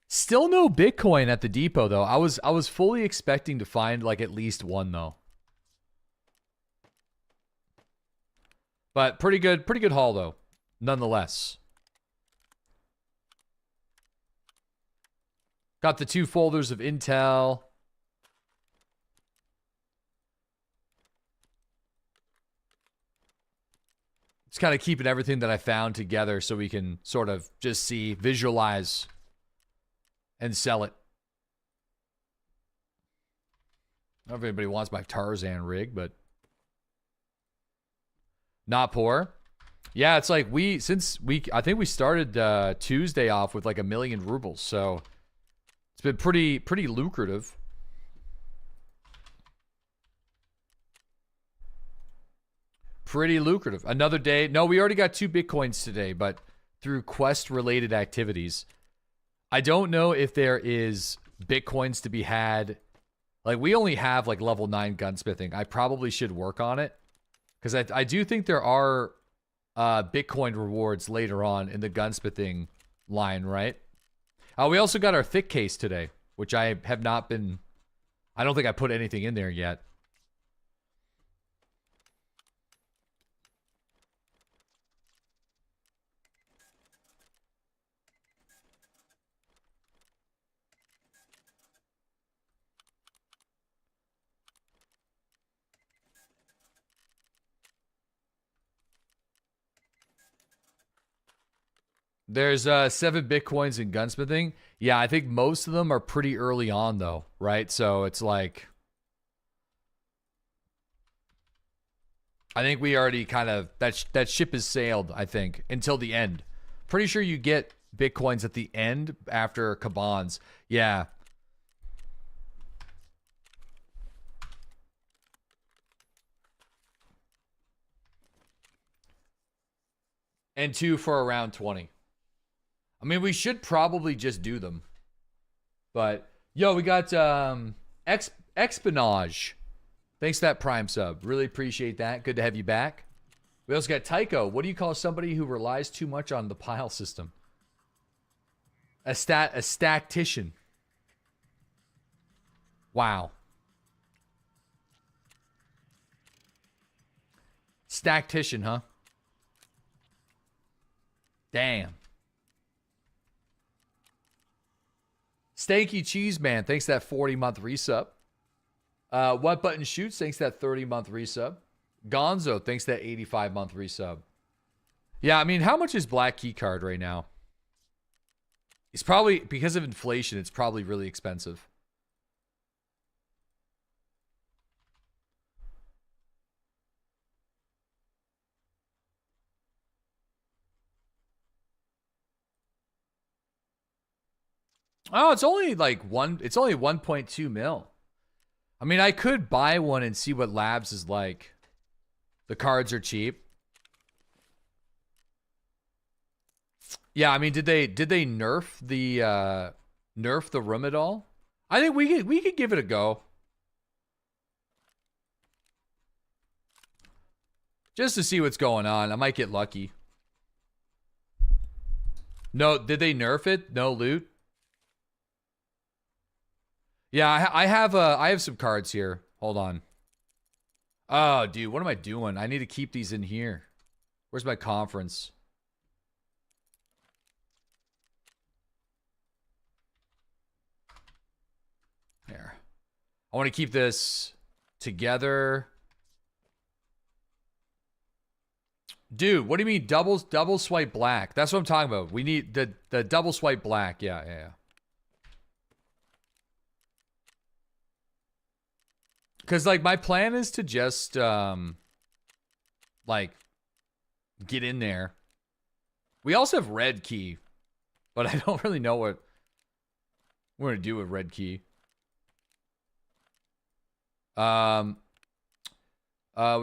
Still no Bitcoin at the depot, though. I was fully expecting to find, like, at least one, though. But pretty good haul, though, nonetheless. Got the 2 folders of intel. Just kind of keeping everything that I found together so we can sort of just see, visualize, and sell it. I don't know if anybody wants my Tarzan rig, but... Not poor. Yeah, it's like I think we started Tuesday off with like 1 million rubles, so it's been pretty lucrative. Pretty lucrative. Another day. No, we already got 2 Bitcoins today, but through quest related activities. I don't know if there is Bitcoins to be had. Like, we only have like level 9 gunsmithing. I probably should work on it. Because I do think there are Bitcoin rewards later on in the gunsmithing line, right? We also got our thick case today, which I have not been... I don't think I put anything in there yet. There's 7 Bitcoins in gunsmithing. Yeah, I think most of them are pretty early on, though, right? So it's like... I think we already kind of that ship has sailed. I think until the end. Pretty sure you get Bitcoins at the end after Kabans. Yeah. And 2 for around 20. I mean, we should probably just do them. But, yo, we got Expinage. Thanks for that Prime sub. Really appreciate that. Good to have you back. We also got Tycho. What do you call somebody who relies too much on the pile system? A statistician. Wow. Stactician, huh? Damn. Stanky Cheese Man, thanks that 40-month resub. What Button Shoots, thanks that 30-month resub. Gonzo, thanks that 85-month resub. Yeah, I mean, how much is Black Key Card right now? It's probably, because of inflation, it's probably really expensive. Oh, it's only like it's only 1.2 mil. I mean, I could buy one and see what Labs is like. The cards are cheap. Yeah, I mean, did they nerf the room at all? I think we could give it a go. Just to see what's going on. I might get lucky. No, did they nerf it? No loot? Yeah, I have some cards here. Hold on. Oh, dude, what am I doing? I need to keep these in here. Where's my conference? There. I want to keep this together. Dude, what do you mean double swipe black? That's what I'm talking about. We need the double swipe black. Yeah. Because, like, my plan is to just, like, get in there. We also have red key. But I don't really know what we're going to do with red key. We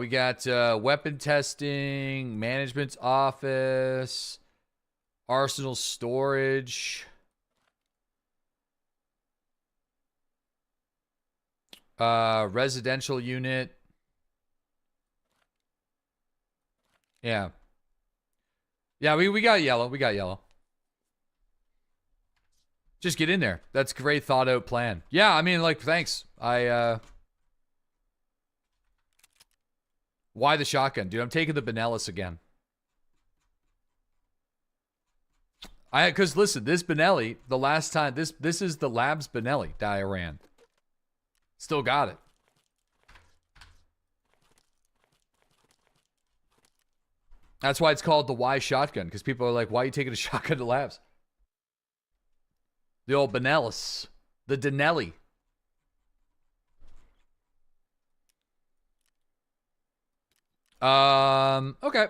got weapon testing, management's office, arsenal storage. Residential unit. Yeah. Yeah, we got yellow. We got yellow. Just get in there. That's a great thought out plan. Yeah, I mean, like, thanks. Why the shotgun? Dude, I'm taking the Benellis again. Because listen, this Benelli, the last time, this is the Labs Benelli that I ran. Still got it. That's why it's called the Y shotgun, because people are like, why are you taking a shotgun to Labs? The old Benellis. The Denelli. Okay.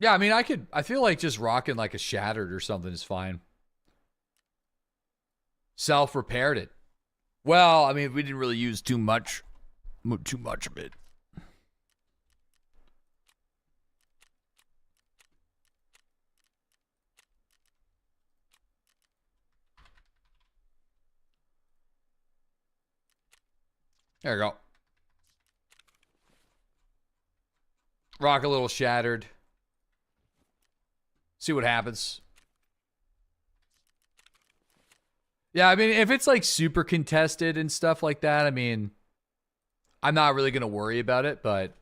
Yeah, I mean, I feel like just rocking like a Shattered or something is fine. Self-repaired it. Well, I mean, we didn't really use too much of it. There you go. Rock a little Shattered. See what happens. Yeah, I mean, if it's like super contested and stuff like that, I mean, I'm not really going to worry about it, but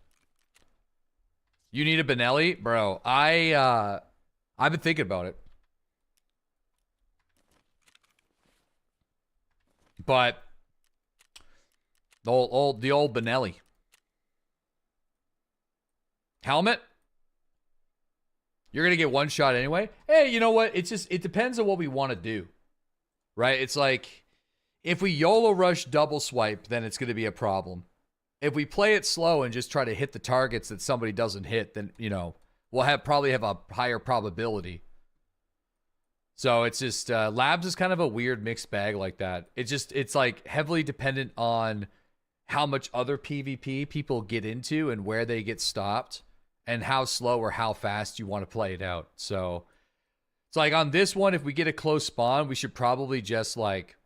you need a Benelli? Bro, I've been thinking about it. But the old Benelli. Helmet? You're going to get one shot anyway. Hey, you know what? It depends on what we want to do, right? It's like, if we YOLO rush double swipe, then it's going to be a problem. If we play it slow and just try to hit the targets that somebody doesn't hit, then, you know, we'll probably have a higher probability. So it's just, Labs is kind of a weird mixed bag like that. It's like heavily dependent on how much other PvP people get into and where they get stopped and how slow or how fast you want to play it out. So it's like on this one, if we get a close spawn, we should probably just like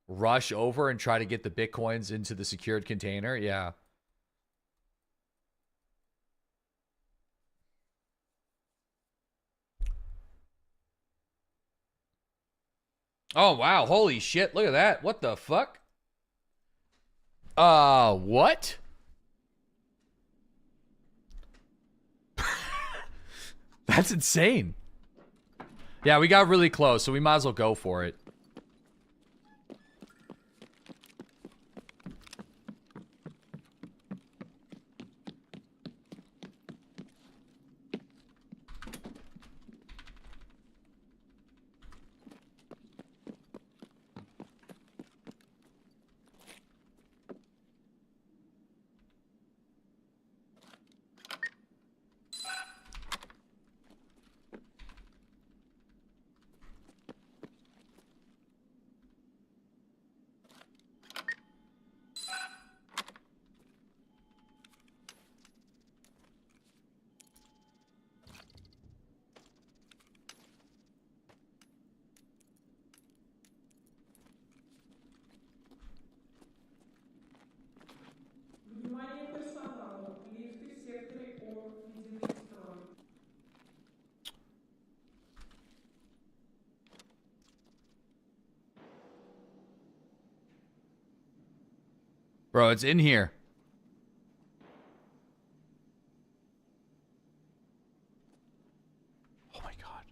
rush over and try to get the Bitcoins into the secured container. Yeah. Oh, wow. Holy shit. Look at that. What the fuck? What? That's insane. Yeah, we got really close, so we might as well go for it. Bro, it's in here. Oh my god.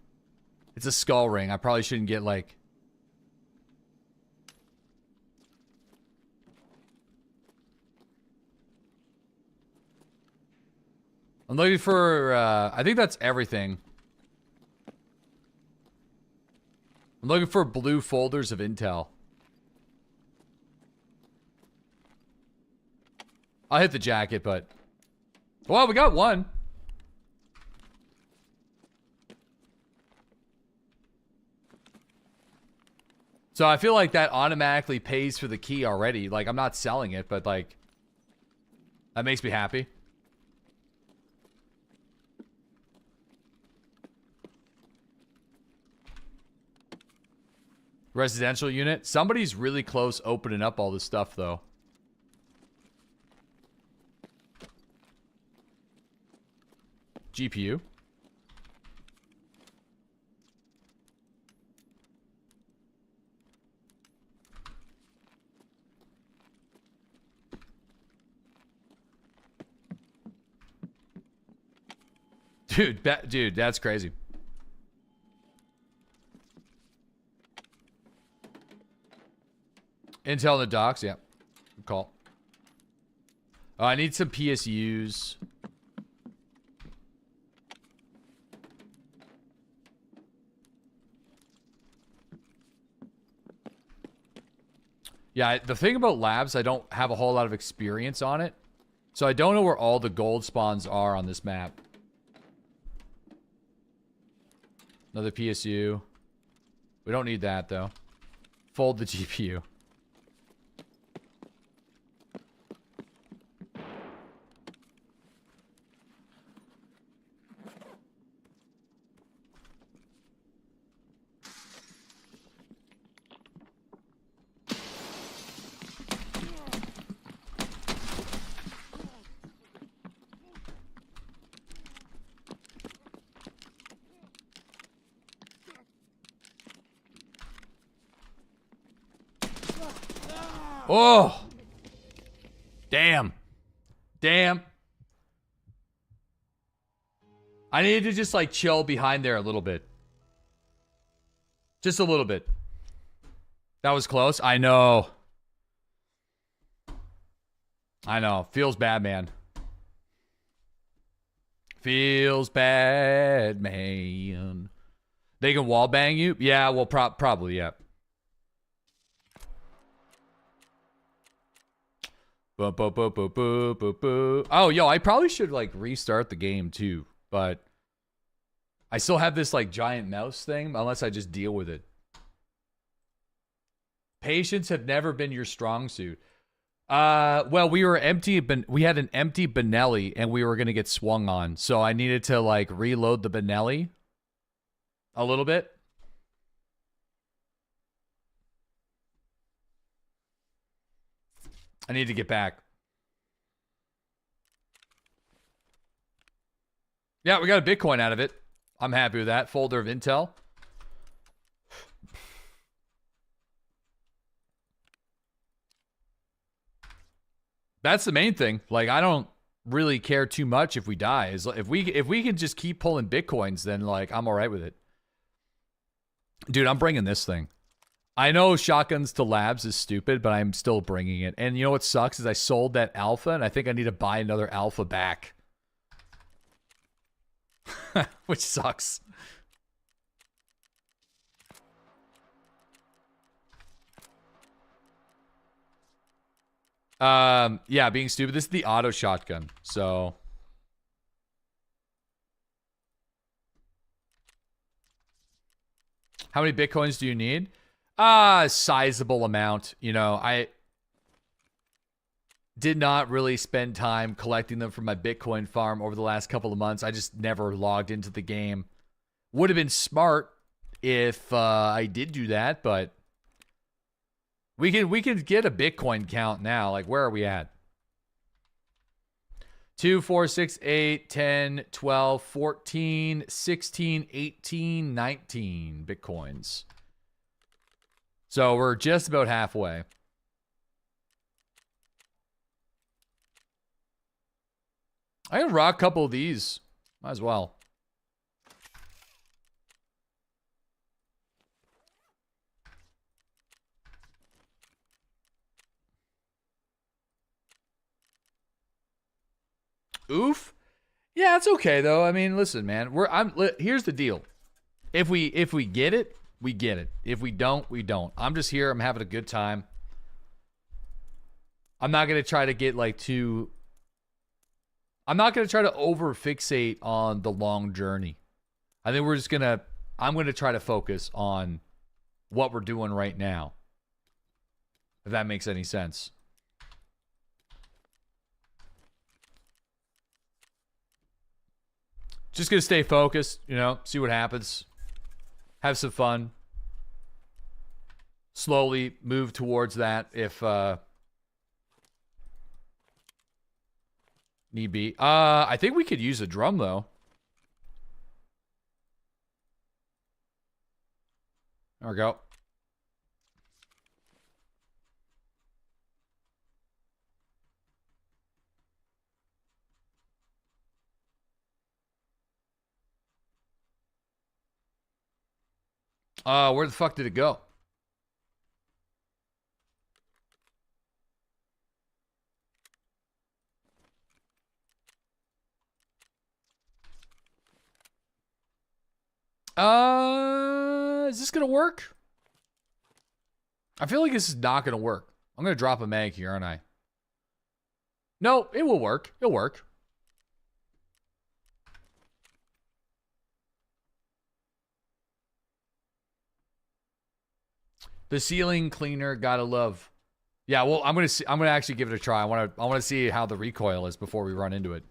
It's a skull ring. I probably shouldn't get like... I'm looking for, I think that's everything. I'm looking for blue folders of intel. I'll hit the jacket, but... Well, we got one. So I feel like that automatically pays for the key already. Like, I'm not selling it, but like... That makes me happy. Residential unit. Somebody's really close opening up all this stuff, though. GPU. Dude, that's crazy. Intel in the docks, yeah. Good call. Oh, I need some PSUs. Yeah, the thing about labs, I don't have a whole lot of experience on it. So I don't know where all the gold spawns are on this map. Another PSU. We don't need that, though. Fold the GPU. Oh! Damn. Damn. I needed to just, like, chill behind there a little bit. Just a little bit. That was close. I know. I know. Feels bad, man. Feels bad, man. They can wall bang you? Yeah, well, probably, yeah. Oh, yo, I probably should, like, restart the game, too. But I still have this, like, giant mouse thing, unless I just deal with it. Patience have never been your strong suit. Well, we had an empty Benelli, and we were going to get swung on. So I needed to, like, reload the Benelli a little bit. I need to get back. Yeah, we got a Bitcoin out of it. I'm happy with that. Folder of intel. That's the main thing. Like, I don't really care too much if we die. If we can just keep pulling Bitcoins, then, like, I'm all right with it. Dude, I'm bringing this thing. I know shotguns to labs is stupid, but I'm still bringing it. And you know what sucks is I sold that alpha, and I think I need to buy another alpha back. Which sucks. Yeah, being stupid. This is the auto shotgun, so... How many Bitcoins do you need? Sizable amount. You know, I did not really spend time collecting them from my Bitcoin farm over the last couple of months. I just never logged into the game. Would have been smart if I did do that, but we can get a Bitcoin count now. Like, where are we at? 2, 4, 6, 8, 10, 12, 14, 16, 18, 19 Bitcoins. So we're just about halfway. I can rock a couple of these. Might as well. Oof. Yeah, it's okay though. I mean, listen, man. Here's the deal. If we get it, we get it. If we don't, we don't. I'm just here. I'm having a good time. I'm not gonna try to get like too. I'm not gonna try to over fixate on the long journey. I think we're just gonna. I'm gonna try to focus on what we're doing right now. If that makes any sense. Just gonna stay focused, you know, see what happens. Have some fun. Slowly move towards that if need be. I think we could use a drum though. There we go. Where the fuck did it go? Is this gonna work? I feel like this is not gonna work. I'm gonna drop a mag here, aren't I? No, it will work. It'll work. The ceiling cleaner, gotta love. Yeah, well, I'm gonna actually give it a try. I wanna see how the recoil is before we run into it.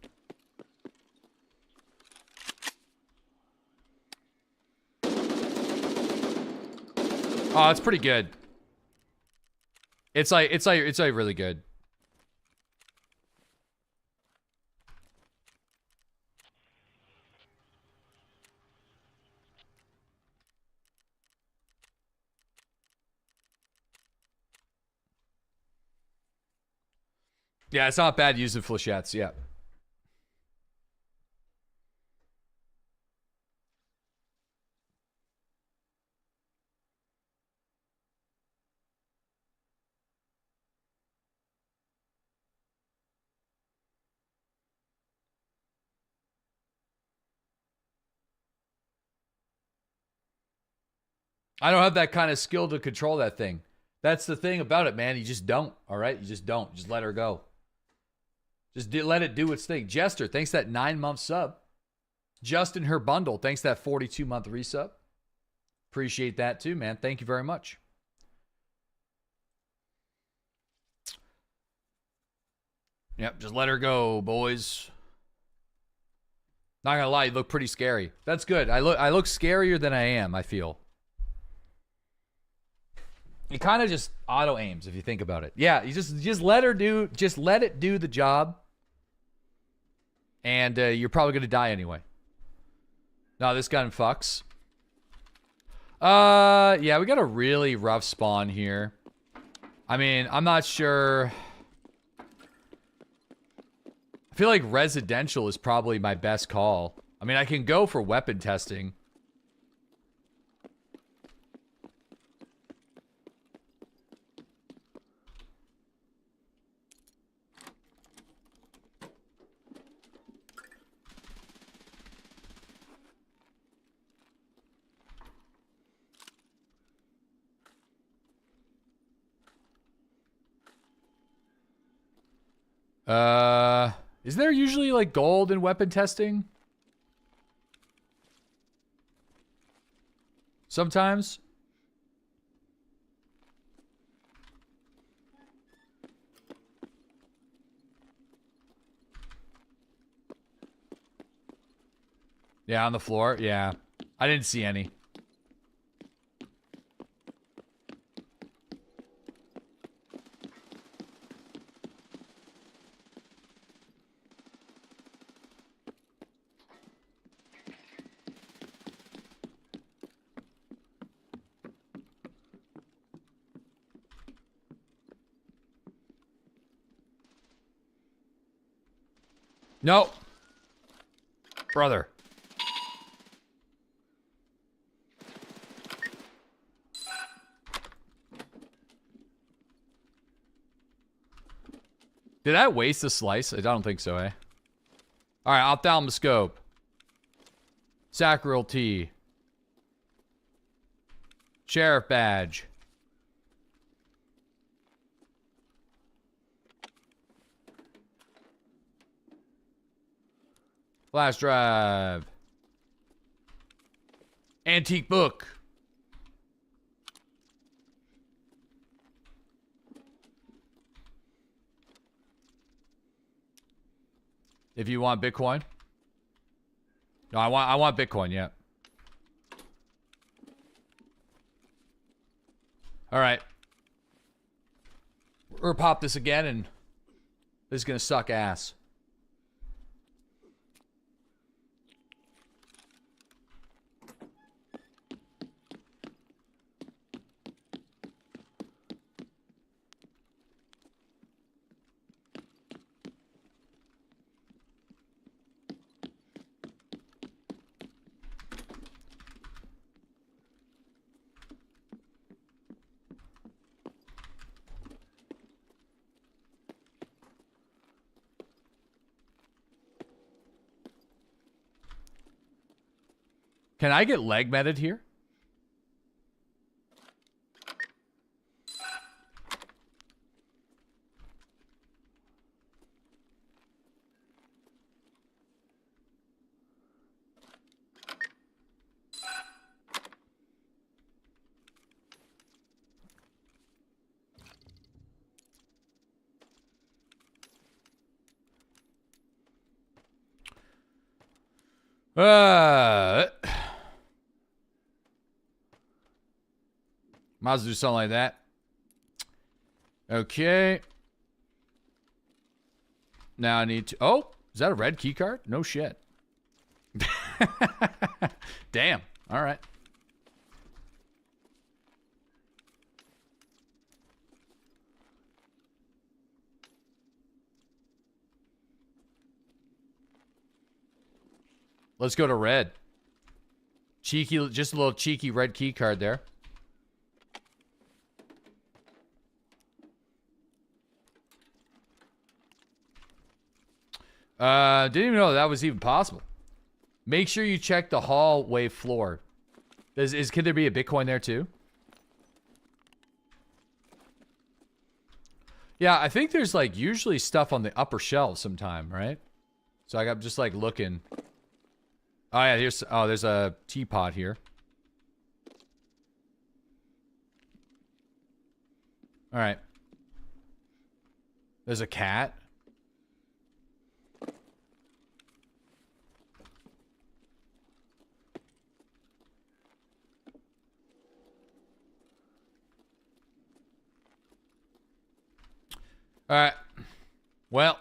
Oh, it's pretty good. It's like really good. Yeah, it's not bad using flechettes, yeah. I don't have that kind of skill to control that thing. That's the thing about it, man. You just don't, all right? You just don't. Just let her go. Just let it do its thing. Jester, thanks that 9-month sub. Justin, her bundle, thanks that 42-month resub. Appreciate that too, man. Thank you very much. Yep, just let her go, boys. Not gonna lie, you look pretty scary. That's good. I look scarier than I am, I feel. It kind of just auto aims if you think about it. Yeah, you just let her do, just let it do the job. And you're probably gonna die anyway. No, this gun fucks. Yeah, we got a really rough spawn here. I mean, I'm not sure. I feel like residential is probably my best call. I mean, I can go for weapon testing. Is there usually like gold in weapon testing? Sometimes. Yeah, on the floor. Yeah. I didn't see any. No. Brother. Did I waste a slice? I don't think so, eh? Alright, ophthalmoscope. Sacral T. Sheriff badge. Flash drive. Antique book. If you want Bitcoin. No, I want Bitcoin, yeah. All right. We're gonna pop this again and this is gonna suck ass. Can I get leg meted here? Might as well do something like that. Okay. Now I need to... Oh, is that a red key card? No shit. Damn. All right. Let's go to red. Cheeky, just a little cheeky red key card there. Didn't even know that was even possible. Make sure you check the hallway floor. Could there be a Bitcoin there too? Yeah, I think there's like usually stuff on the upper shelf sometime, right? So I'm just like looking. Oh yeah, there's a teapot here. All right. There's a cat. All right. Well.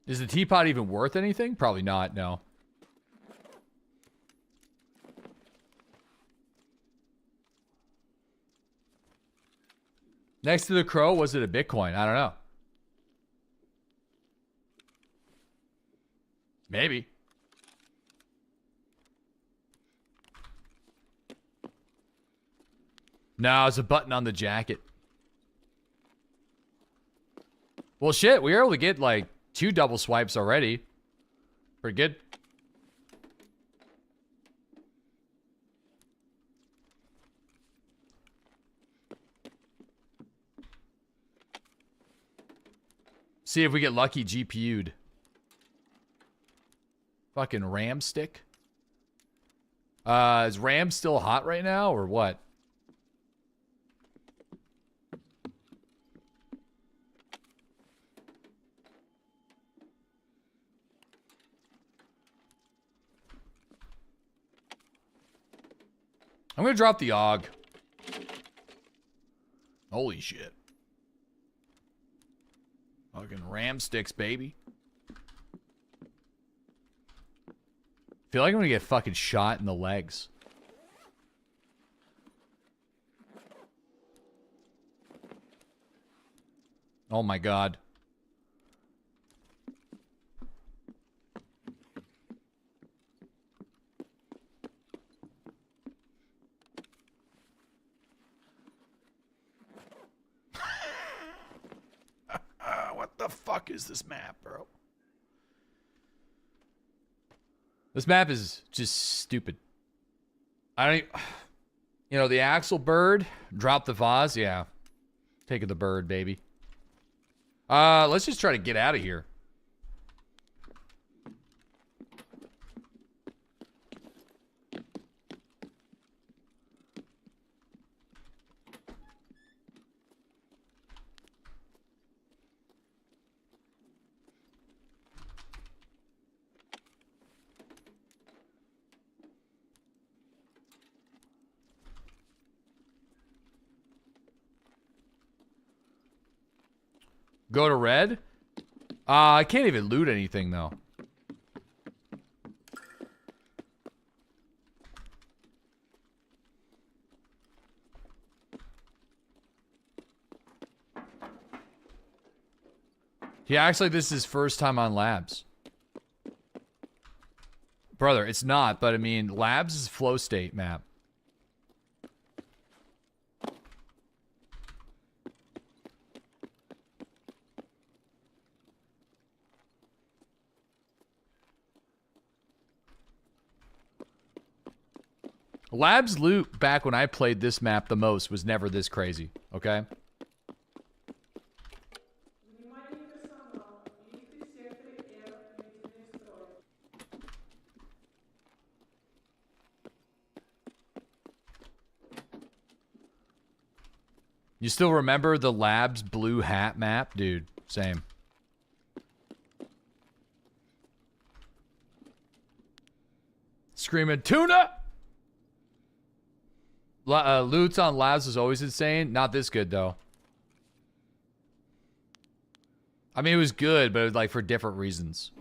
Is the teapot even worth anything? Probably not, no. Next to the crow, was it a Bitcoin? I don't know. Maybe. No, it's a button on the jacket. Well, shit, we were able to get like 2 double swipes already. Pretty good. See if we get lucky GPU'd. Fucking RAM stick. Is RAM still hot right now or what? I'm gonna drop the AUG. Holy shit. Fucking RAM sticks, baby. Feel like I'm gonna get fucking shot in the legs. Oh my god. What the fuck is this map, bro? This map is just stupid. I don't even, you know, the axle bird, drop the vase, yeah. Taking the bird, baby. Let's just try to get out of here. Go to red? I can't even loot anything, though. He acts like this is his first time on Labs. Brother, it's not, but I mean, Labs is flow state map. Labs loot back when I played this map the most was never this crazy, okay? You still remember the Labs blue hat map? Dude, same. Screaming, tuna! Loots on Labs is always insane. Not this good, though. I mean, it was good, but it was like for different reasons.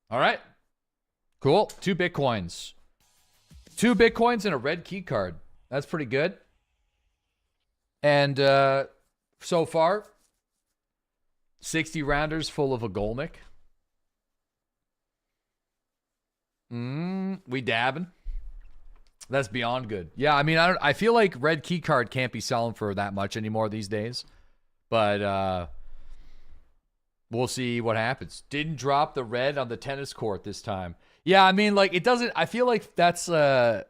All right. Cool. 2 Bitcoins. 2 Bitcoins and a red key card. That's pretty good. And so far, 60 rounders full of a Golnick. We dabbing. That's beyond good. Yeah, I mean, I feel like red keycard can't be selling for that much anymore these days. But we'll see what happens. Didn't drop the red on the tennis court this time. Yeah, I mean, like, it doesn't... I feel like that's the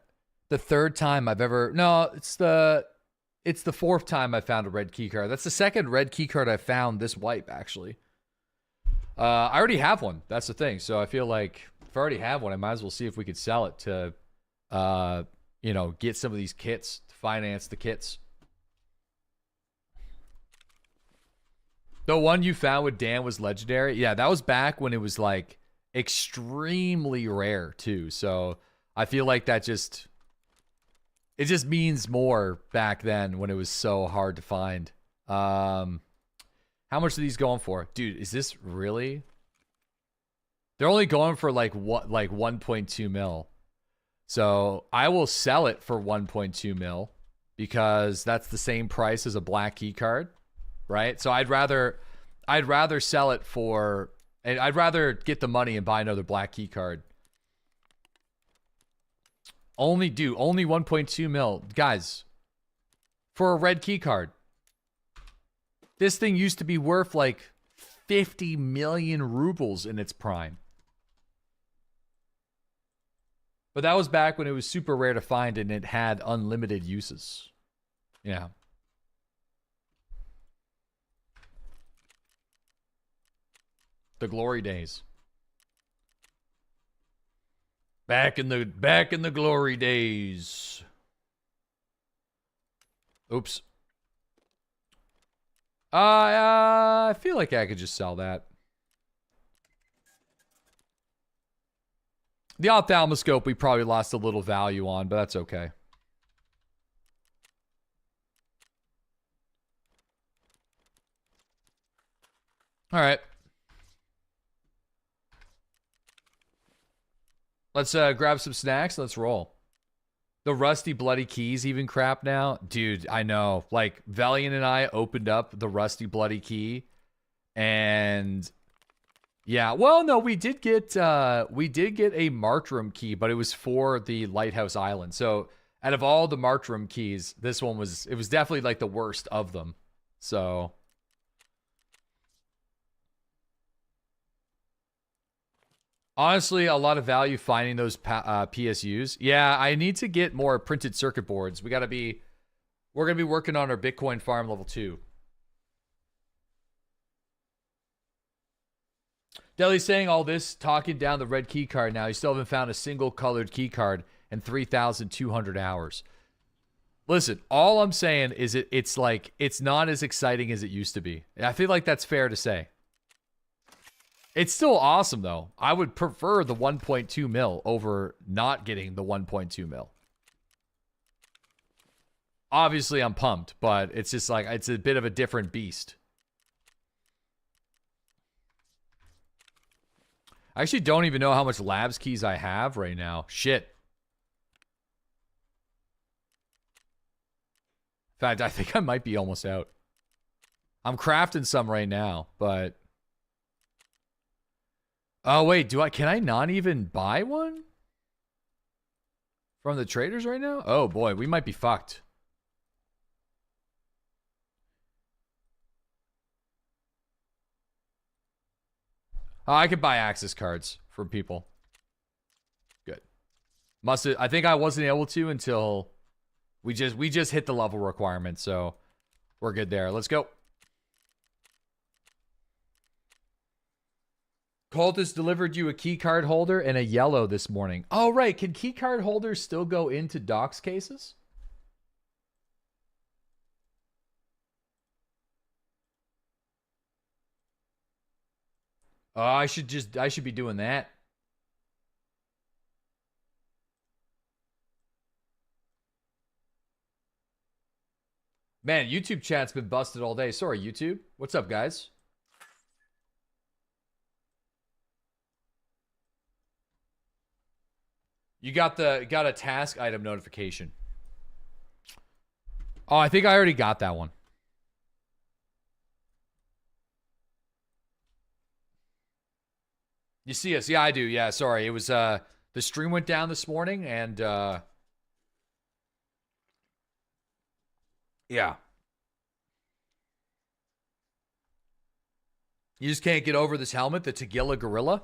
third time I've ever... No, it's the fourth time I found a red keycard. That's the second red keycard I found this wipe, actually. I already have one. That's the thing. So I feel like if I already have one, I might as well see if we could sell it to... you know, get some of these kits, to finance the kits. The one you found with Dan was legendary. Yeah, that was back when it was like extremely rare too. So I feel like it just means more back then when it was so hard to find. How much are these going for? Dude, is this really? They're only going for like what, like 1.2 mil. So I will sell it for 1.2 mil because that's the same price as a black key card, right? So I'd rather sell it for, and I'd rather get the money and buy another black key card. Only 1.2 mil, guys, for a red key card. This thing used to be worth like 50 million rubles in its prime. But that was back when it was super rare to find and it had unlimited uses. Yeah. The glory days. Back in the glory days. Oops. I feel like I could just sell that. The ophthalmoscope we probably lost a little value on, but that's okay. All right. Let's grab some snacks. Let's roll. The rusty bloody keys even crap now. Dude, I know. Like, Valiant and I opened up the rusty bloody key and... Yeah, well, no, we did get a Markram key, but it was for the Lighthouse Island. So, out of all the Markram keys, this one was definitely like the worst of them. So, honestly, a lot of value finding those PSUs. Yeah, I need to get more printed circuit boards. We're gonna be working on our Bitcoin farm level 2. Deli's saying all this, talking down the red key card now. You still haven't found a single colored key card in 3,200 hours. Listen, all I'm saying is it's like, it's not as exciting as it used to be. I feel like that's fair to say. It's still awesome, though. I would prefer the 1.2 mil over not getting the 1.2 mil. Obviously, I'm pumped, but it's just like, it's a bit of a different beast. I actually don't even know how much labs keys I have right now. Shit. In fact, I think I might be almost out. I'm crafting some right now, but... Oh, wait. Can I not even buy one? From the traders right now? Oh, boy. We might be fucked. Oh, I could buy access cards from people. Good. I think I wasn't able to until we just hit the level requirement, so we're good there. Let's go. Cultist delivered you a key card holder and a yellow this morning. Oh, right. Can key card holders still go into docs cases? Oh, I should be doing that. Man, YouTube chat's been busted all day. Sorry, YouTube. What's up, guys? You got a task item notification. Oh, I think I already got that one. You see us? Yeah, I do. Yeah, sorry. It was the stream went down this morning and yeah. You just can't get over this helmet, the Tagilla Gorilla?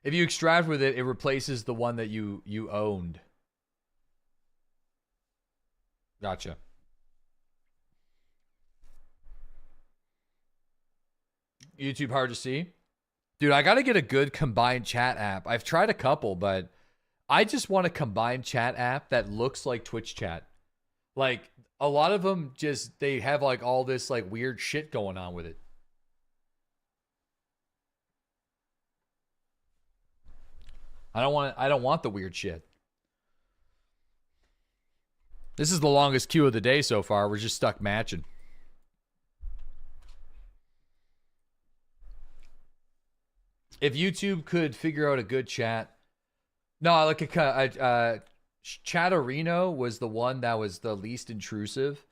If you extract with it, it replaces the one that you owned. Gotcha. YouTube hard to see? Dude, I got to get a good combined chat app. I've tried a couple, but I just want a combined chat app that looks like Twitch chat. Like, a lot of them just, they have like all this like weird shit going on with it. I don't want the weird shit. This is the longest queue of the day so far. We're just stuck matching. If YouTube could figure out a good chat. No, like Chatterino was the one that was the least intrusive.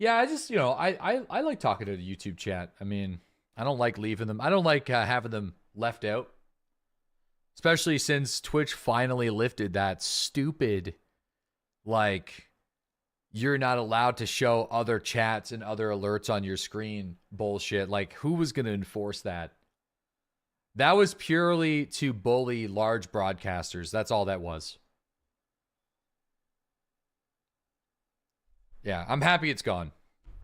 Yeah, I just, I like talking to the YouTube chat. I mean, I don't like leaving them. I don't like having them left out. Especially since Twitch finally lifted that stupid, like, you're not allowed to show other chats and other alerts on your screen bullshit. Like, who was going to enforce that? That was purely to bully large broadcasters. That's all that was. Yeah, I'm happy it's gone.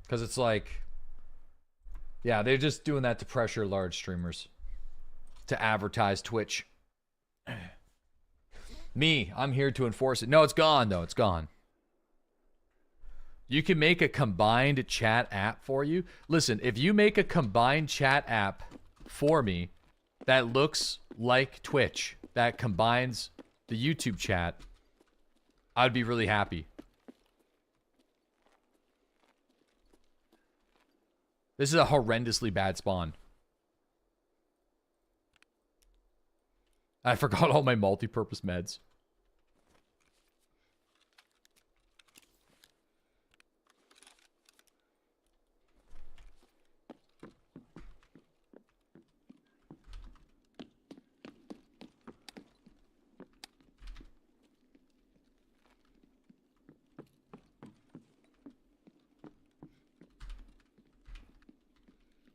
Because it's like, yeah, they're just doing that to pressure large streamers. To advertise Twitch. Me, I'm here to enforce it. No, it's gone, though. It's gone. You can make a combined chat app for you. Listen, if you make a combined chat app for me that looks like Twitch, that combines the YouTube chat, I'd be really happy. This is a horrendously bad spawn. I forgot all my multi-purpose meds.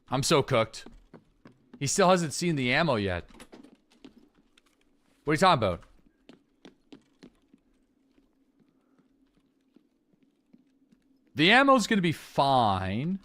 I'm so cooked. He still hasn't seen the ammo yet. What are you talking about? The ammo's gonna be fine.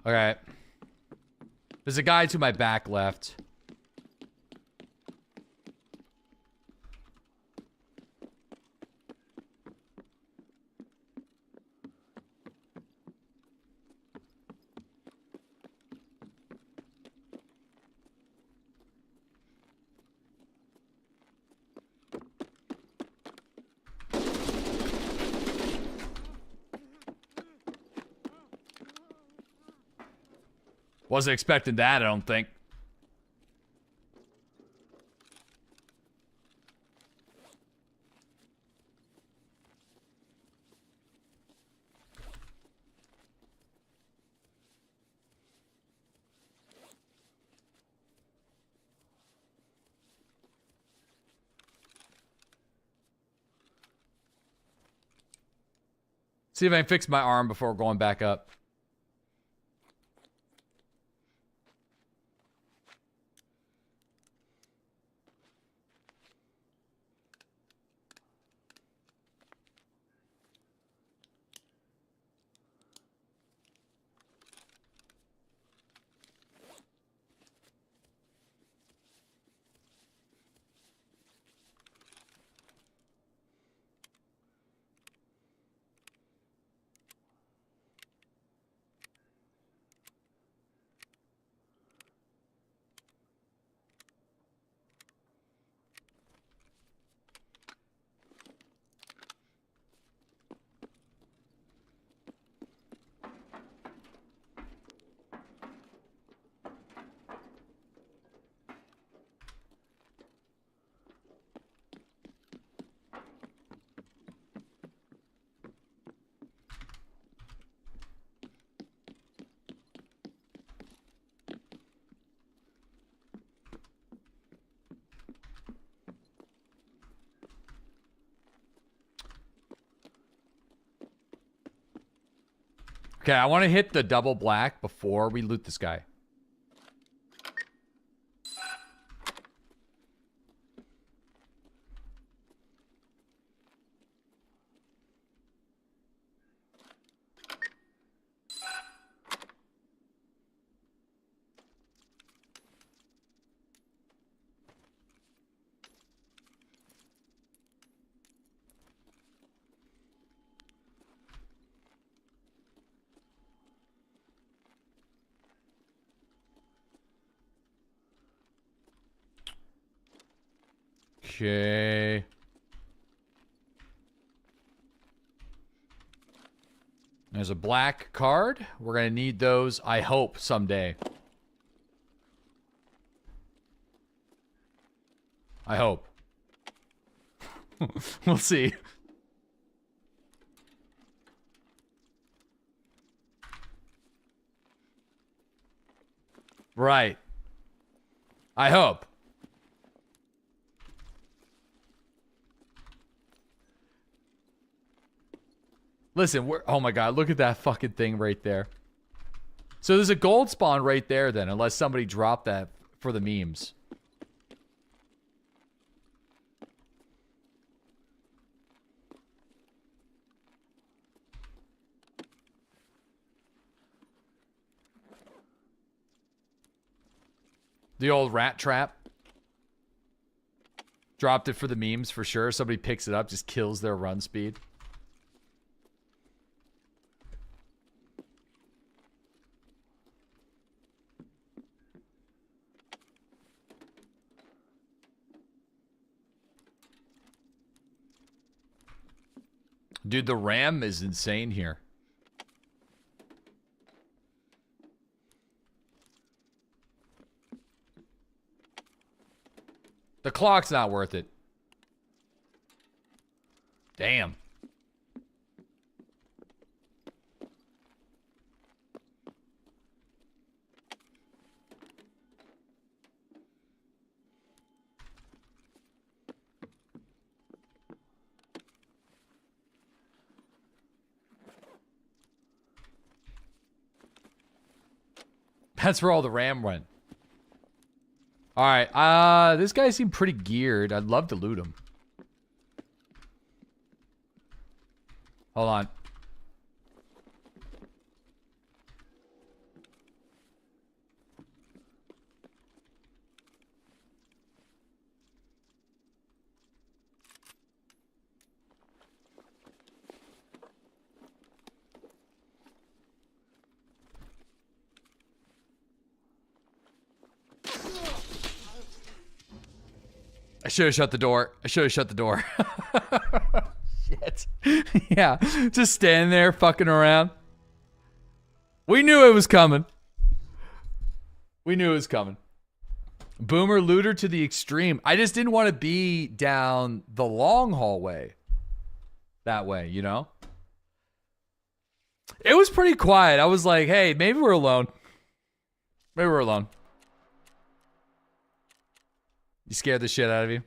Okay. There's a guy to my back left. Wasn't expecting that, I don't think. See if I can fix my arm before going back up. Okay, I want to hit the double black before we loot this guy. Okay. There's a black card. We're going to need those, I hope, someday. I hope. We'll see. Right. I hope. Listen, oh my god, look at that fucking thing right there. So there's a gold spawn right there then, unless somebody dropped that for the memes. The old rat trap. Dropped it for the memes for sure. Somebody picks it up, just kills their run speed. Dude, the RAM is insane here. The clock's not worth it. Damn. That's where all the RAM went. Alright, this guy seemed pretty geared. I'd love to loot him. Hold on. I should have shut the door. I should have shut the door. Shit. Yeah, just standing there fucking around. We knew it was coming. We knew it was coming. Boomer looter to the extreme. I just didn't want to be down the long hallway. That way, you know? It was pretty quiet. I was like, hey, maybe we're alone. Maybe we're alone. You scared the shit out of you?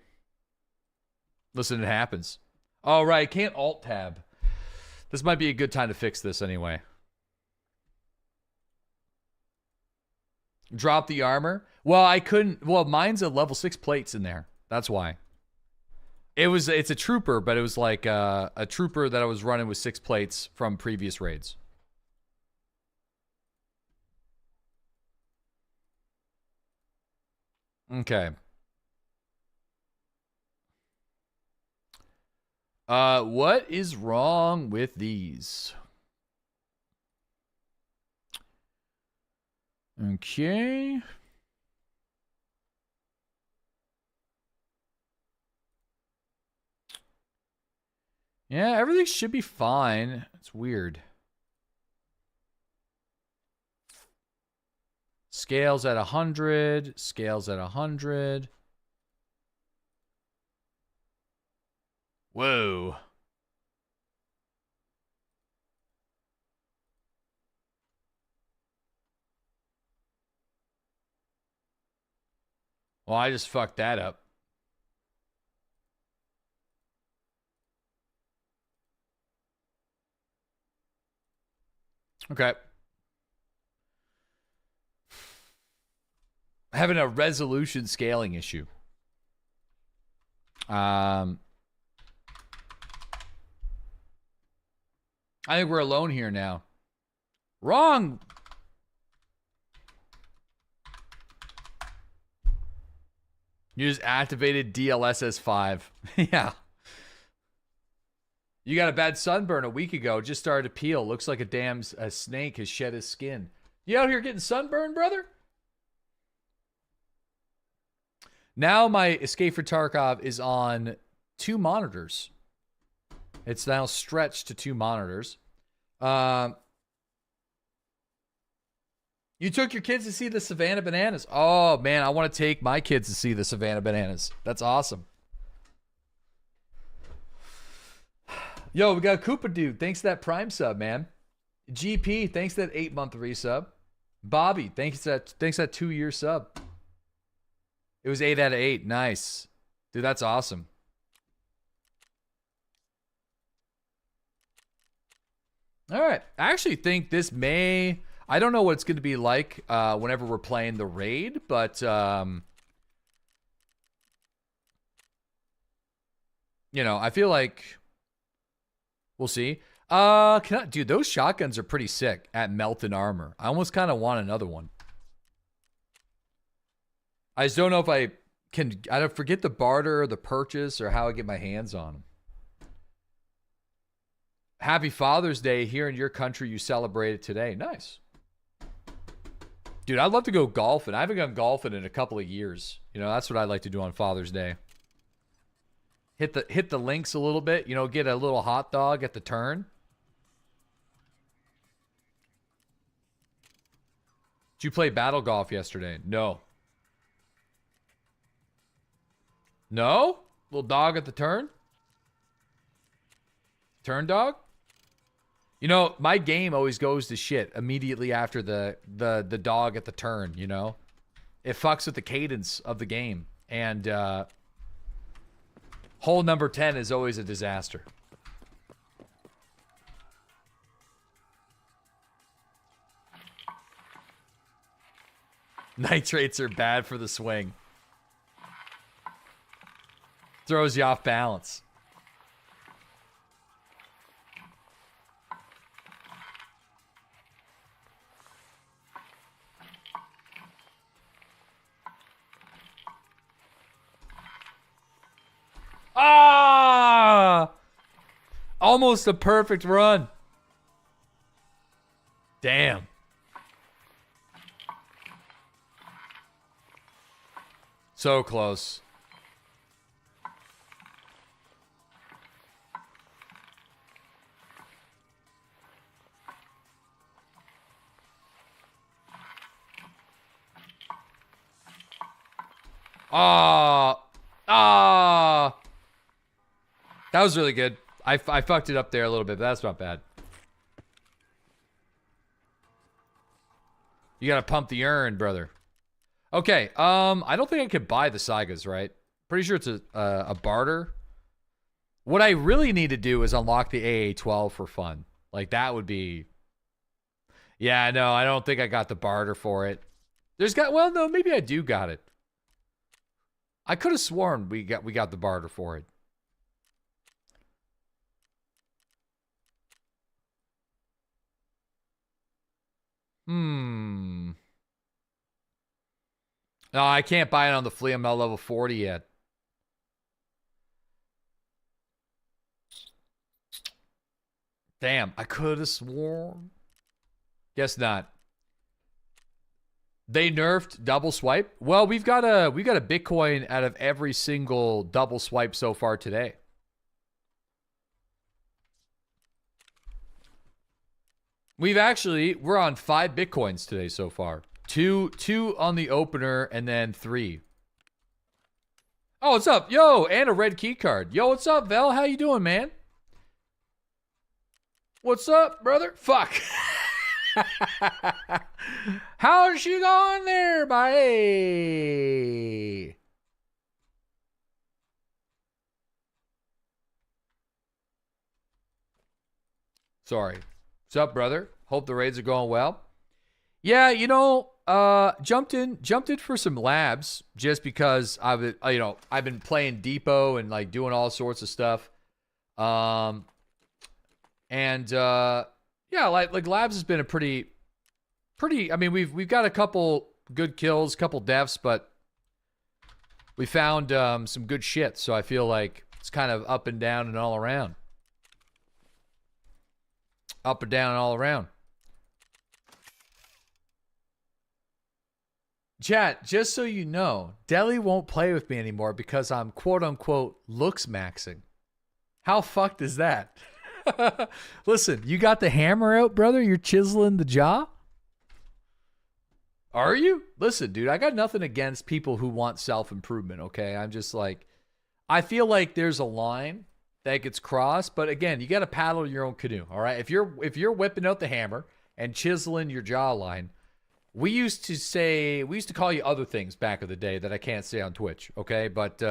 Listen, it happens. Oh, right. Can't alt-tab. This might be a good time to fix this anyway. Drop the armor. Well, I couldn't. Well, mine's a level 6 plates in there. That's why. It's a trooper, but it was like a trooper that I was running with 6 plates from previous raids. Okay. What is wrong with these? Okay. Yeah, everything should be fine. It's weird. Scales at 100. Scales at 100. Whoa. Well, I just fucked that up. Okay. Having a resolution scaling issue. I think we're alone here now. Wrong. You just activated DLSS 5. Yeah. You got a bad sunburn a week ago. Just started to peel. Looks like a snake has shed his skin. You out here getting sunburned, brother? Now my Escape for Tarkov is on 2 monitors. It's now stretched to 2 monitors. You took your kids to see the Savannah Bananas. Oh, man, I want to take my kids to see the Savannah Bananas. That's awesome. Yo, we got a Koopa Dude. Thanks to that Prime sub, man. GP, thanks to that 8-month resub. Bobby, thanks to that 2-year sub. It was 8 out of 8. Nice. Dude, that's awesome. All right. I actually think this may... I don't know what it's going to be like whenever we're playing the raid, but... you know, I feel like... We'll see. Dude, those shotguns are pretty sick at Melton Armor. I almost kind of want another one. I just don't know if I can... I don't forget the barter or the purchase or how I get my hands on them. Happy Father's Day. Here in your country, you celebrate it today. Nice. Dude, I'd love to go golfing. I haven't gone golfing in a couple of years. You know, that's what I'd like to do on Father's Day. Hit the links a little bit. You know, get a little hot dog at the turn. Did you play battle golf yesterday? No. No? Little dog at the turn? Turn dog? You know, my game always goes to shit immediately after the dog at the turn, you know? It fucks with the cadence of the game. And hole number 10 is always a disaster. Nitrates are bad for the swing. Throws you off balance. Ah! Almost a perfect run. Damn. So close. That was really good. I fucked it up there a little bit, but that's not bad. You gotta pump the urn, brother. Okay, I don't think I could buy the Saigas, right? Pretty sure it's a barter. What I really need to do is unlock the AA-12 for fun. Like, that would be... Yeah, no, I don't think I got the barter for it. Well, no, maybe I do got it. I could have sworn we got the barter for it. No, I can't buy it on the flea. I'm not level 40 yet. Damn, I could have sworn. Guess not. They nerfed double swipe. Well, we got a Bitcoin out of every single double swipe so far today. We're on 5 Bitcoins today so far. Two on the opener and then 3. Oh, what's up? Yo, and a red key card. Yo, what's up, Vel? How you doing, man? What's up, brother? Fuck. How's she going there, buddy? Sorry. What's up, brother? Hope the raids are going well. Yeah, you know, jumped in for some labs just because I've been playing Depot and like doing all sorts of stuff. Yeah, like labs has been a pretty. I mean, we've got a couple good kills, couple deaths, but we found some good shit. So I feel like it's kind of up and down and all around. Up and down and all around. Chat, just so you know, Deli won't play with me anymore because I'm quote-unquote looks maxing. How fucked is that? Listen, you got the hammer out, brother? You're chiseling the jaw? Are you? Listen, dude, I got nothing against people who want self-improvement, okay? I'm just like, I feel like there's a line that gets crossed, but again, you got to paddle your own canoe, all right? If you're whipping out the hammer and chiseling your jawline, we used to call you other things back in the day that I can't say on Twitch, okay? But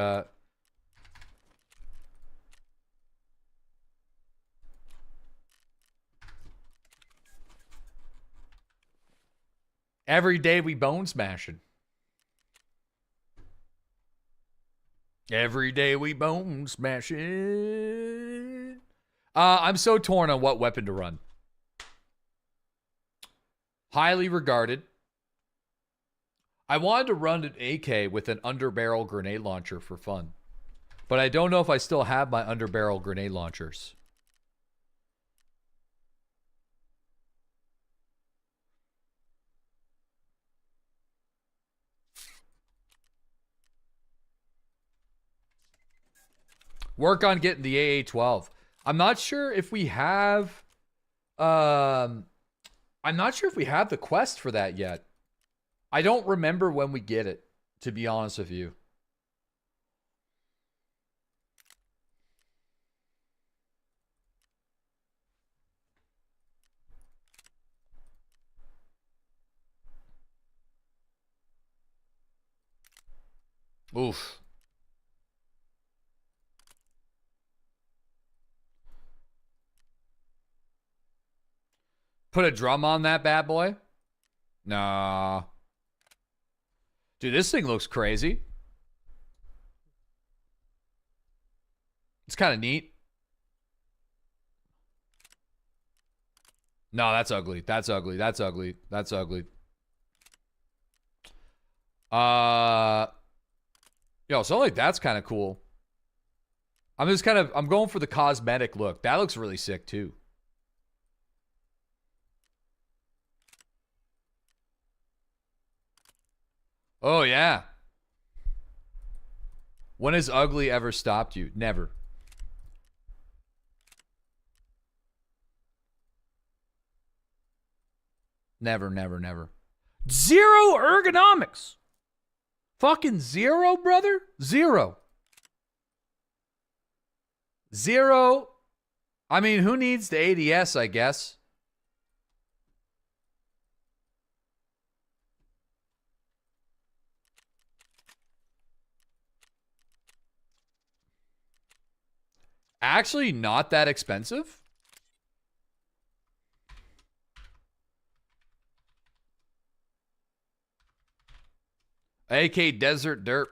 every day we bone smashing. Every day we bone smashing. I'm so torn on what weapon to run. Highly regarded. I wanted to run an AK with an underbarrel grenade launcher for fun. But I don't know if I still have my underbarrel grenade launchers. Work on getting the AA-12. I'm not sure if we have I'm not sure if we have the quest for that yet. I don't remember when we get it, to be honest with you. Oof. Put a drum on that bad boy? Nah. Dude, this thing looks crazy. It's kind of neat. No, that's ugly. That's ugly. That's ugly. That's ugly. Yo, so like that's kind of cool. I'm going for the cosmetic look. That looks really sick too. Oh, yeah. When has ugly ever stopped you? Never. Never, never, never. Zero ergonomics. Fucking zero, brother. Zero. Zero. I mean, who needs the ADS, I guess? Actually not that expensive. AK Desert Derp.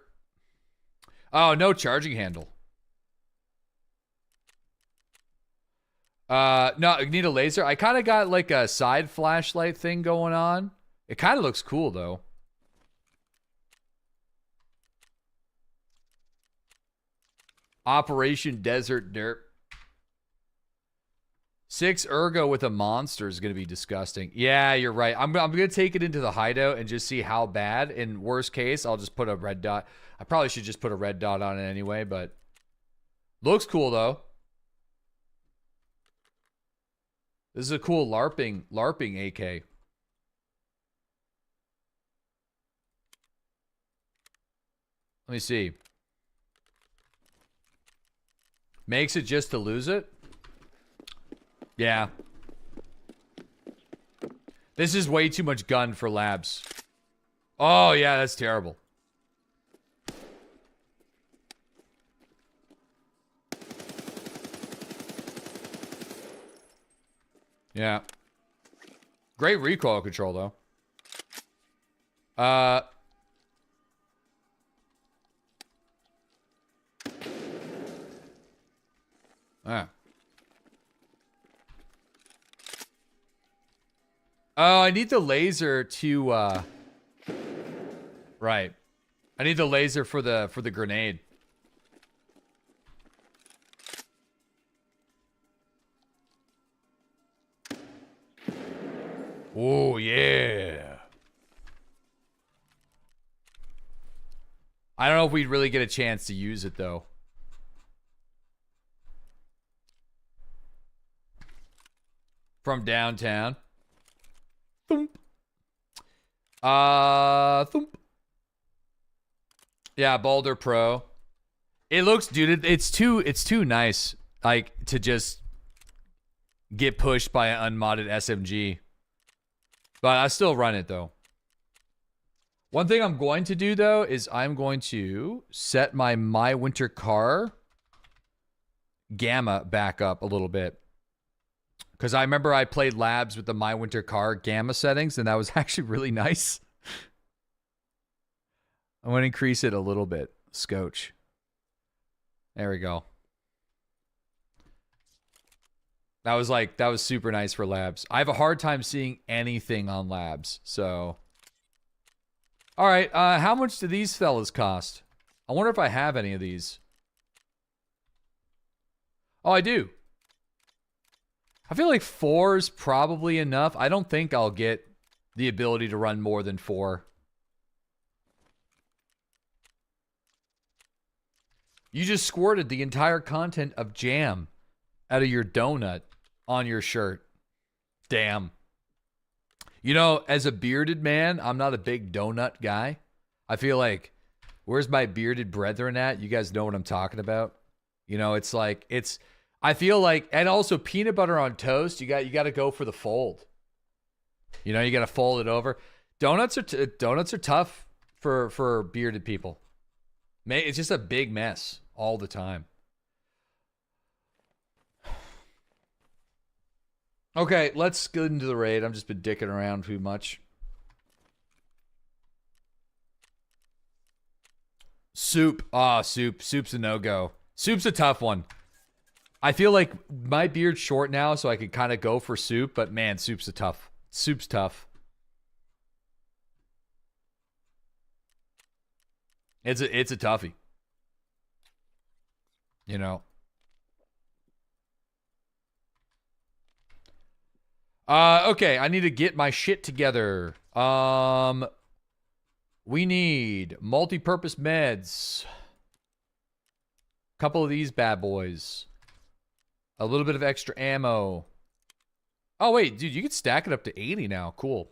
Oh, no charging handle. No, you need a laser. I kind of got like a side flashlight thing going on. It kind of looks cool though. Operation Desert Derp. 6 ergo with a monster is going to be disgusting. Yeah, you're right. I'm going to take it into the hideout and just see how bad. In worst case, I'll just put a red dot. I probably should just put a red dot on it anyway, but looks cool though. This is a cool LARPing AK. Let me see. Makes it just to lose it? Yeah. This is way too much gun for labs. Oh, yeah, that's terrible. Yeah. Great recoil control, though. Oh, I need the laser to, right. I need the laser for the grenade. Oh, yeah. I don't know if we'd really get a chance to use it, though. From downtown. Thump. Thump. Yeah, Boulder Pro. It looks, dude, it's too nice, like, to just get pushed by an unmodded SMG. But I still run it, though. One thing I'm going to do, though, is I'm going to set my Winter Car gamma back up a little bit. Because I remember I played labs with the My Winter Car gamma settings, and that was actually really nice. I'm going to increase it a little bit. Scotch. There we go. That was super nice for labs. I have a hard time seeing anything on labs, so. All right, how much do these fellas cost? I wonder if I have any of these. Oh, I do. I feel like 4 is probably enough. I don't think I'll get the ability to run more than 4. You just squirted the entire content of jam out of your donut on your shirt. Damn. You know, as a bearded man, I'm not a big donut guy. I feel like, where's my bearded brethren at? You guys know what I'm talking about. You know, it's like, I feel like, and also peanut butter on toast, you got to go for the fold. You know, you got to fold it over. Donuts are tough for bearded people. It's just a big mess all the time. Okay, let's get into the raid. I've just been dicking around too much. Soup. Soup's a no-go. Soup's a tough one. I feel like my beard's short now, so I could kind of go for soup, but man, soup's tough. It's a toughie. You know. Okay, I need to get my shit together. We need multi-purpose meds. Couple of these bad boys. A little bit of extra ammo. Oh, wait, dude, you can stack it up to 80 now. Cool.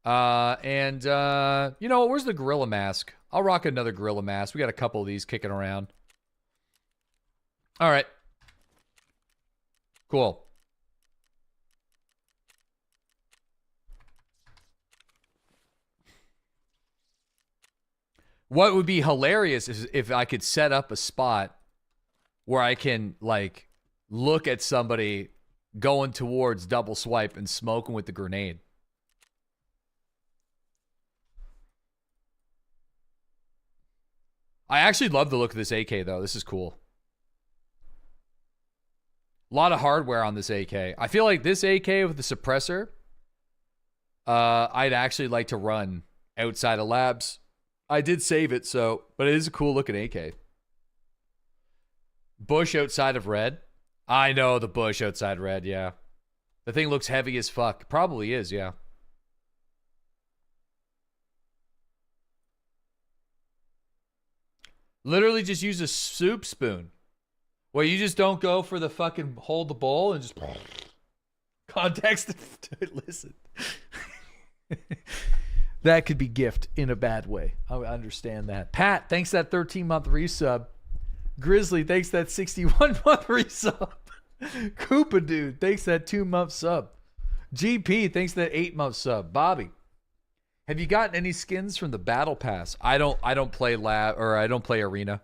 You know what? Where's the gorilla mask? I'll rock another gorilla mask. We got a couple of these kicking around. All right. Cool. What would be hilarious is if I could set up a spot where I can, like, look at somebody going towards double swipe and smoking with the grenade. I actually love the look of this AK, though. This is cool. A lot of hardware on this AK. I feel like this AK with the suppressor, I'd actually like to run outside of labs. I did save it, so, but it is a cool looking AK. Bush outside of red. I know the bush outside red, yeah. The thing looks heavy as fuck. Probably is, yeah. Literally just use a soup spoon. Well, you just don't go for the fucking hold the bowl and just context. Listen. That could be gift in a bad way. I understand that. Pat, thanks that 13-month resub. Grizzly, thanks that 61-month resub. Koopa dude, thanks that 2-month sub. GP, thanks that 8-month sub. Bobby, have you gotten any skins from the battle pass? I don't play lab, or I don't play arena.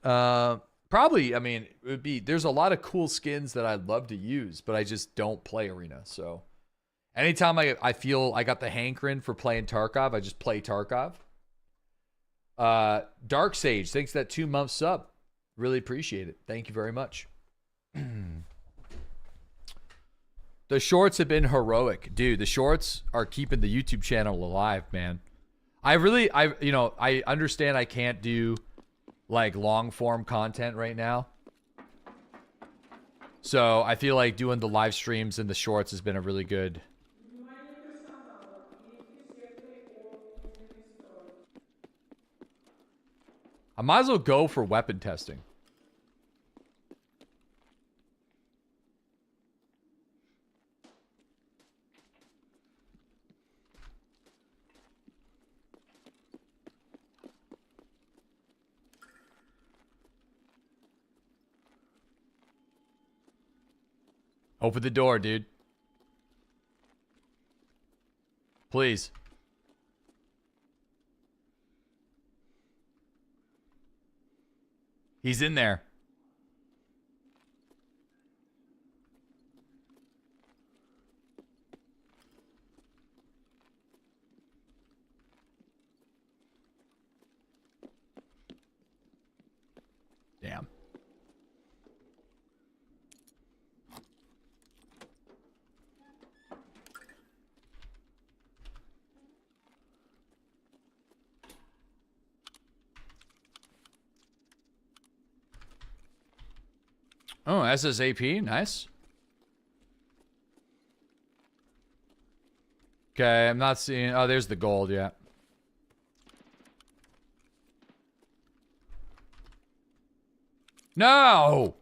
Probably, I mean, it would be, there's a lot of cool skins that I'd love to use, but I just don't play arena, so. Anytime I feel I got the hankering for playing Tarkov, I just play Tarkov. Dark Sage, thanks for that 2-month sub. Really appreciate it. Thank you very much. The shorts have been heroic. Dude, the shorts are keeping the YouTube channel alive, man. I understand I can't do like long form content right now. So I feel like doing the live streams and the shorts has been a really good. I might as well go for weapon testing. Open the door, dude. Please. He's in there. Damn. Oh, SSAP, nice. Okay, I'm not seeing. Oh, there's the gold, yeah. No!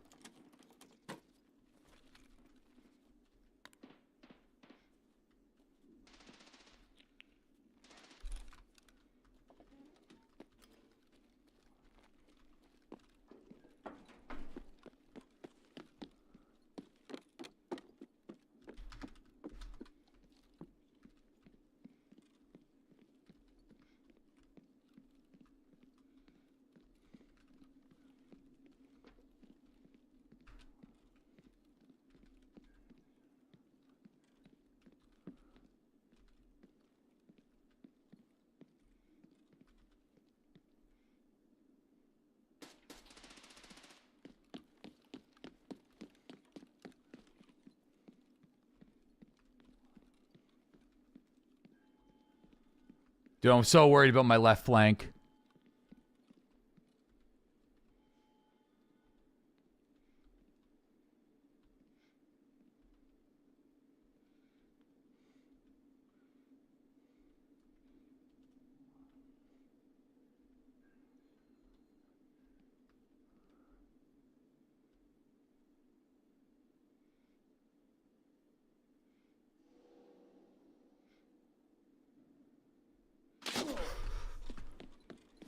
Dude, I'm so worried about my left flank.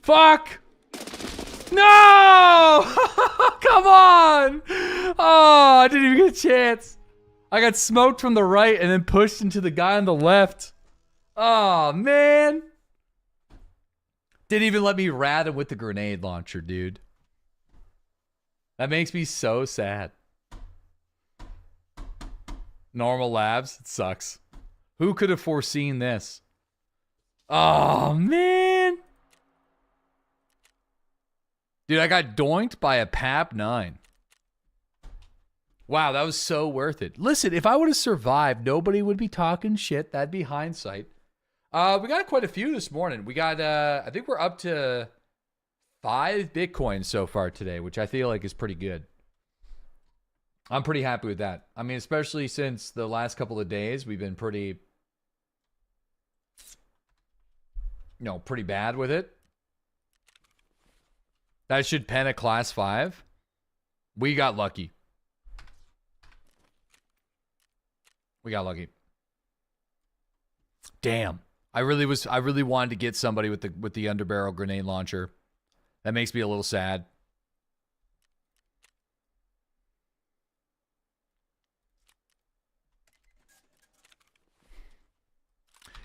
Fuck! No! Come on! Oh, I didn't even get a chance. I got smoked from the right and then pushed into the guy on the left. Oh, man. Didn't even let me rat him with the grenade launcher, dude. That makes me so sad. Normal labs? It sucks. Who could have foreseen this? Oh, man. Dude, I got doinked by a PAP 9. Wow, that was so worth it. Listen, if I would have survived, nobody would be talking shit. That'd be hindsight. We got quite a few this morning. We got, I think we're up to 5 Bitcoins so far today, which I feel like is pretty good. I'm pretty happy with that. I mean, especially since the last couple of days, we've been pretty, pretty bad with it. That should pen a class 5. We got lucky. We got lucky. Damn. I really wanted to get somebody with the underbarrel grenade launcher. That makes me a little sad.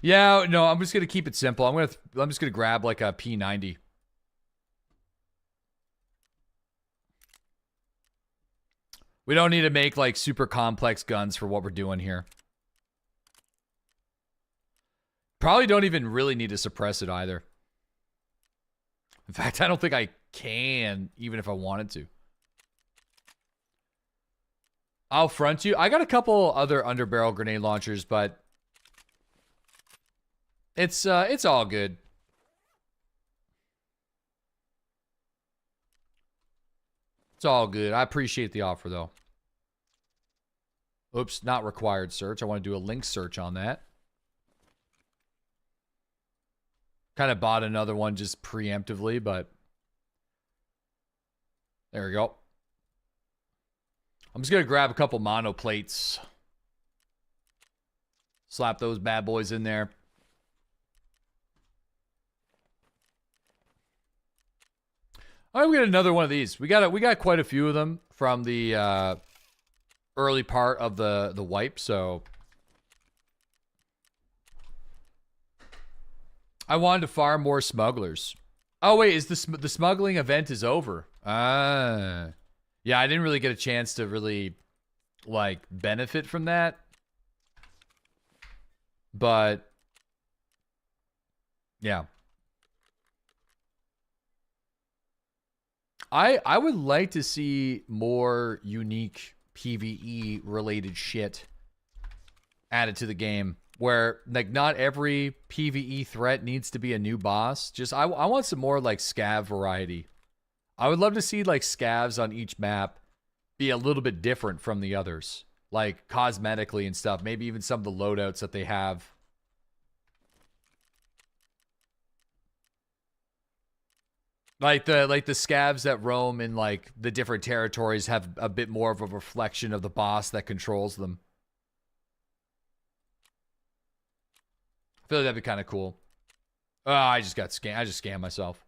Yeah, no, I'm just gonna keep it simple. I'm just gonna grab like a P90. We don't need to make like super complex guns for what we're doing here. Probably don't even really need to suppress it either. In fact, I don't think I can, even if I wanted to. I'll front you. I got a couple other underbarrel grenade launchers, but it's all good. It's all good. I appreciate the offer, though. Oops, not required search. I want to do a link search on that. Kind of bought another one just preemptively, but there we go. I'm just going to grab a couple mono plates. Slap those bad boys in there. I'm gonna get another one of these. We got quite a few of them from the early part of the wipe, so I wanted to farm more smugglers. Oh wait, is the smuggling event is over? Ah, yeah, I didn't really get a chance to really like benefit from that, but yeah. I would like to see more unique PvE related shit added to the game, where like not every PvE threat needs to be a new boss. Just I want some more like scav variety. I would love to see like scavs on each map be a little bit different from the others, like cosmetically and stuff. Maybe even some of the loadouts that they have. Like the scavs that roam in like the different territories have a bit more of a reflection of the boss that controls them. I feel like that'd be kind of cool. Oh, I just got scammed. I just scammed myself.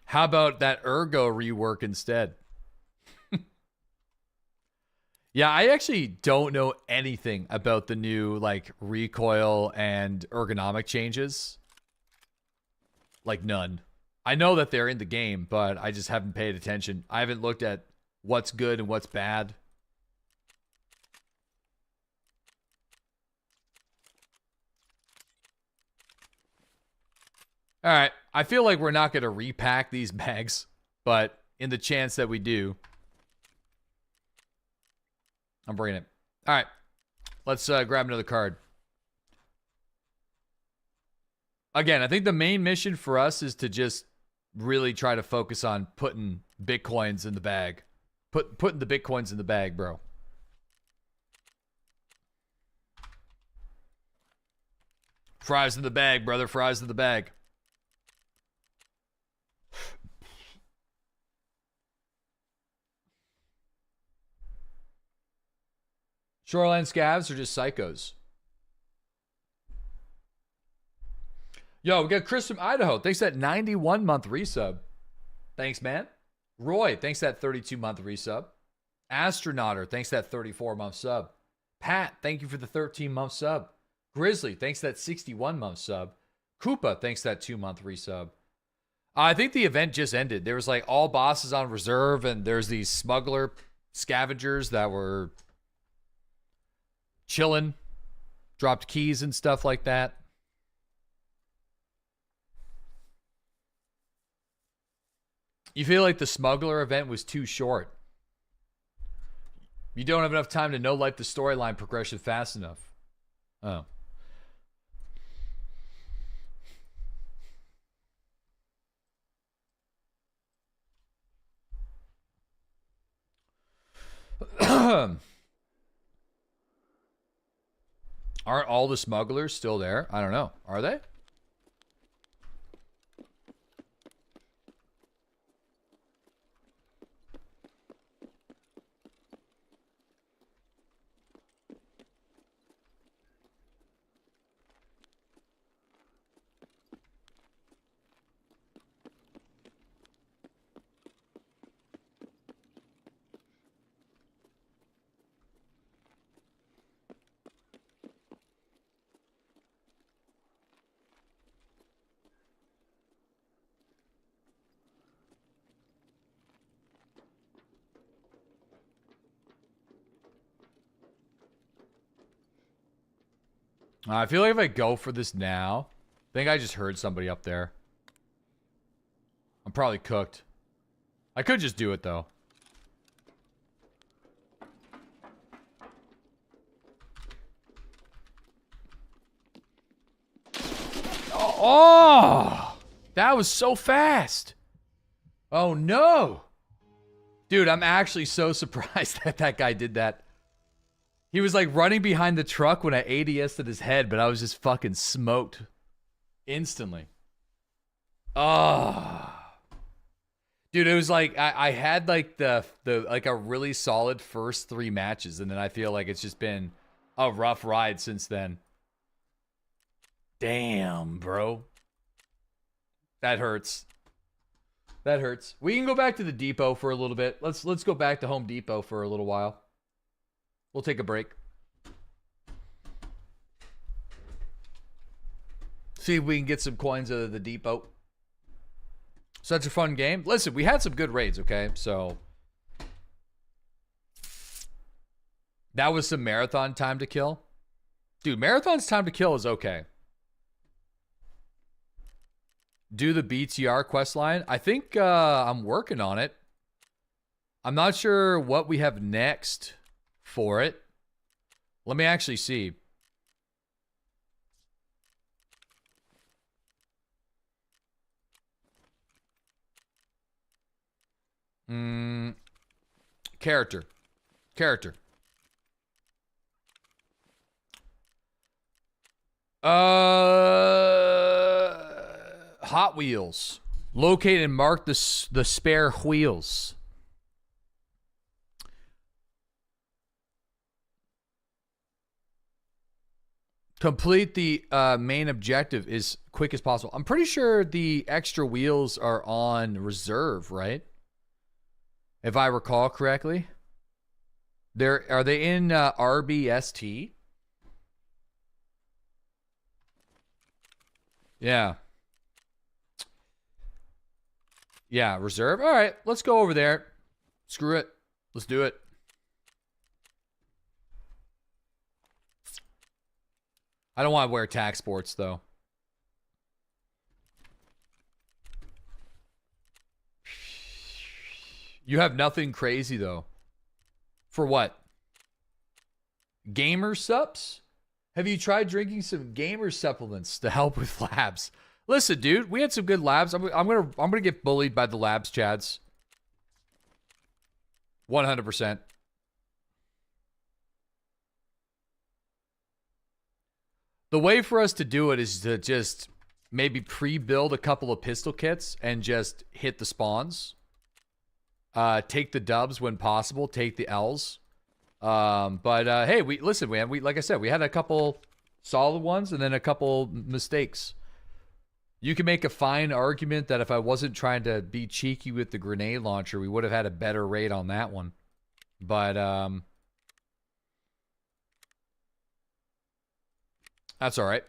How about that ergo rework instead? Yeah, I actually don't know anything about the new like recoil and ergonomic changes. Like none. I know that they're in the game, but I just haven't paid attention. I haven't looked at what's good and what's bad. All right, I feel like we're not going to repack these bags, but in the chance that we do, I'm bringing it. All right, let's grab another card. Again, I think the main mission for us is to just really try to focus on putting Bitcoins in the bag. Putting the Bitcoins in the bag, bro. Fries in the bag, brother. Fries in the bag. Shoreline scavs are just psychos. Yo, we got Chris from Idaho. Thanks for that 91-month resub. Thanks, man. Roy, thanks for that 32-month resub. Astronauter, thanks for that 34-month sub. Pat, thank you for the 13-month sub. Grizzly, thanks for that 61-month sub. Koopa, thanks for that 2-month resub. I think the event just ended. There was like all bosses on reserve, and there's these smuggler scavengers that were chilling, dropped keys and stuff like that. You feel like the smuggler event was too short. You don't have enough time to know like the storyline progression fast enough. Oh. Aren't all the smugglers still there? I don't know. Are they? I feel like if I go for this now, I think I just heard somebody up there. I'm probably cooked. I could just do it though. Oh, that was so fast. Oh no. Dude, I'm actually so surprised that that guy did that. He was like running behind the truck when I ADS'd at his head, but I was just fucking smoked instantly. Oh. Dude, it was like I had like the like a really solid first 3 matches, and then I feel like it's just been a rough ride since then. Damn, bro. That hurts. That hurts. We can go back to the depot for a little bit. Let's go back to Home Depot for a little while. We'll take a break. See if we can get some coins out of the depot. Such a fun game. Listen, we had some good raids, okay? So that was some marathon time to kill. Dude, marathon's time to kill is okay. Do the BTR quest line. I think I'm working on it. I'm not sure what we have next for it. Let me actually see. Character. Hot Wheels. Locate and mark the spare wheels. Complete the main objective as quick as possible. I'm pretty sure the extra wheels are on reserve, right? If I recall correctly. Are they in RBST? Yeah. Yeah, reserve. All right, let's go over there. Screw it. Let's do it. I don't want to wear tack sports, though. You have nothing crazy, though. For what? Gamer sups? Have you tried drinking some gamer supplements to help with labs? Listen, dude, we had some good labs. I'm gonna get bullied by the labs, Chads. 100%. The way for us to do it is to just maybe pre-build a couple of pistol kits and just hit the spawns. Take the dubs when possible. Take the L's. Hey, listen, man. Like I said, we had a couple solid ones and then a couple mistakes. You can make a fine argument that if I wasn't trying to be cheeky with the grenade launcher, we would have had a better rate on that one. But that's all right.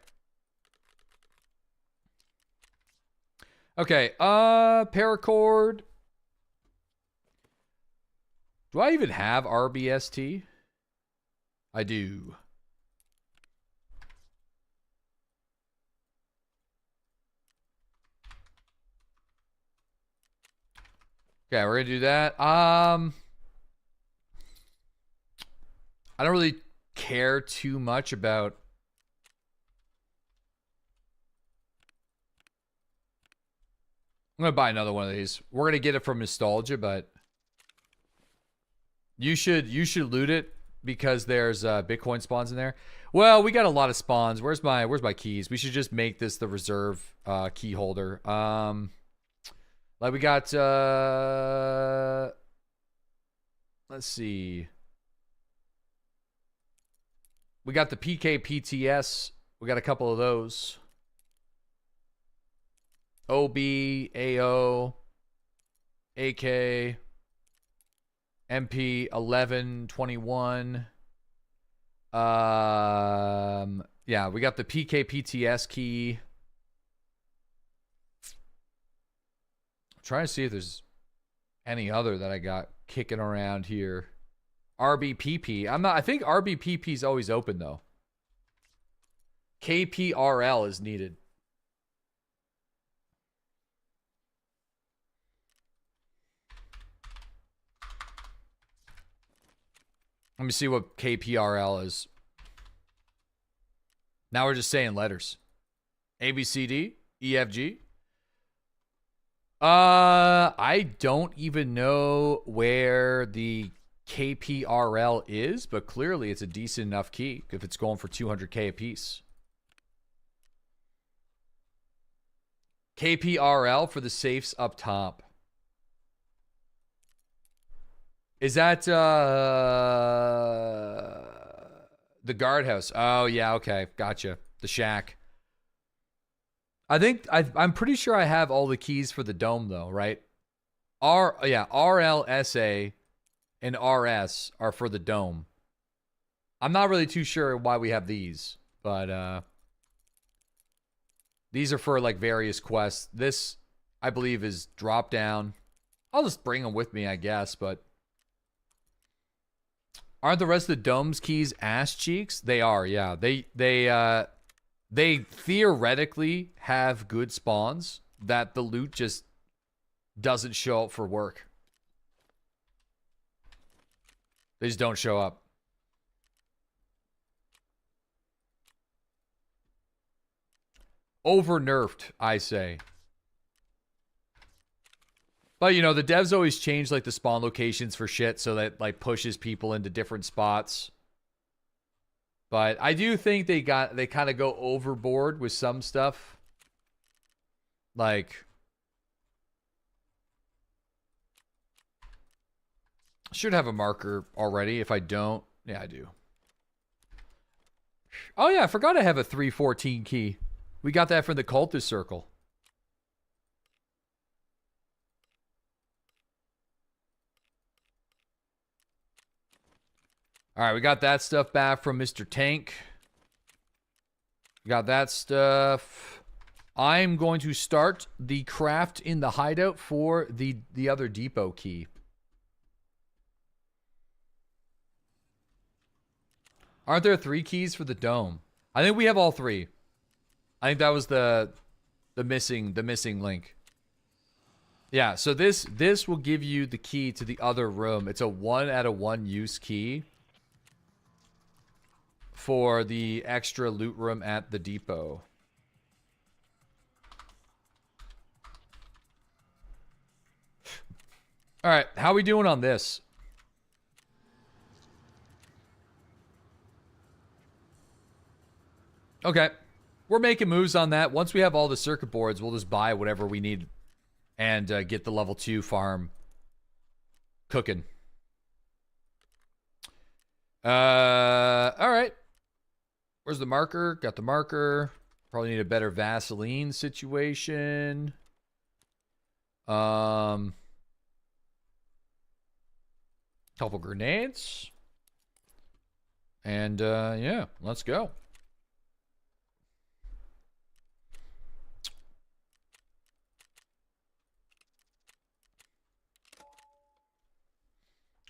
Okay, paracord. Do I even have RBST? I do. Okay, we're gonna do that. I don't really care too much about. I'm gonna buy another one of these. We're gonna get it from nostalgia, but you should loot it because there's Bitcoin spawns in there. Well, we got a lot of spawns. Where's my keys? We should just make this the reserve key holder. Like we got let's see. We got the PKPTS. We got a couple of those. OB, AO, AK, MP 1121. Yeah, we got the PKPTS key. I'm trying to see if there's any other that I got kicking around here. RBPP. I think RBPP is always open though. KPRL is needed. Let me see what KPRL is. Now we're just saying letters. A, B, C, D, E, F, G. I don't even know where the KPRL is, but clearly it's a decent enough key if it's going for 200K a piece. KPRL for the safes up top. Is that the guardhouse? Oh, yeah, okay. Gotcha. The shack. I'm pretty sure I have all the keys for the dome though, right? RL, SA, and RS are for the dome. I'm not really too sure why we have these, but these are for like various quests. This, I believe, is drop down. I'll just bring them with me, I guess, but aren't the rest of the dome's keys ass cheeks? They are, yeah. They theoretically have good spawns that the loot just doesn't show up for work. They just don't show up. Over nerfed, I say. But, you know, the devs always change, like, the spawn locations for shit so that, like, pushes people into different spots. But I do think they kind of go overboard with some stuff. Like, should have a marker already. If I don't, yeah, I do. Oh, yeah, I forgot I have a 314 key. We got that from the cultist circle. All right, we got that stuff back from Mr. Tank. We got that stuff. I'm going to start the craft in the hideout for the other depot key. Aren't there 3 keys for the dome? I think we have all 3. I think that was the missing link. Yeah, so this will give you the key to the other room. It's a 1 out of 1 use key for the extra loot room at the depot. All right, how are we doing on this? Okay, we're making moves on that. Once we have all the circuit boards, we'll just buy whatever we need and get the level 2 farm cooking. All right. Where's the marker? Got the marker. Probably need a better Vaseline situation. Couple grenades. And yeah, let's go.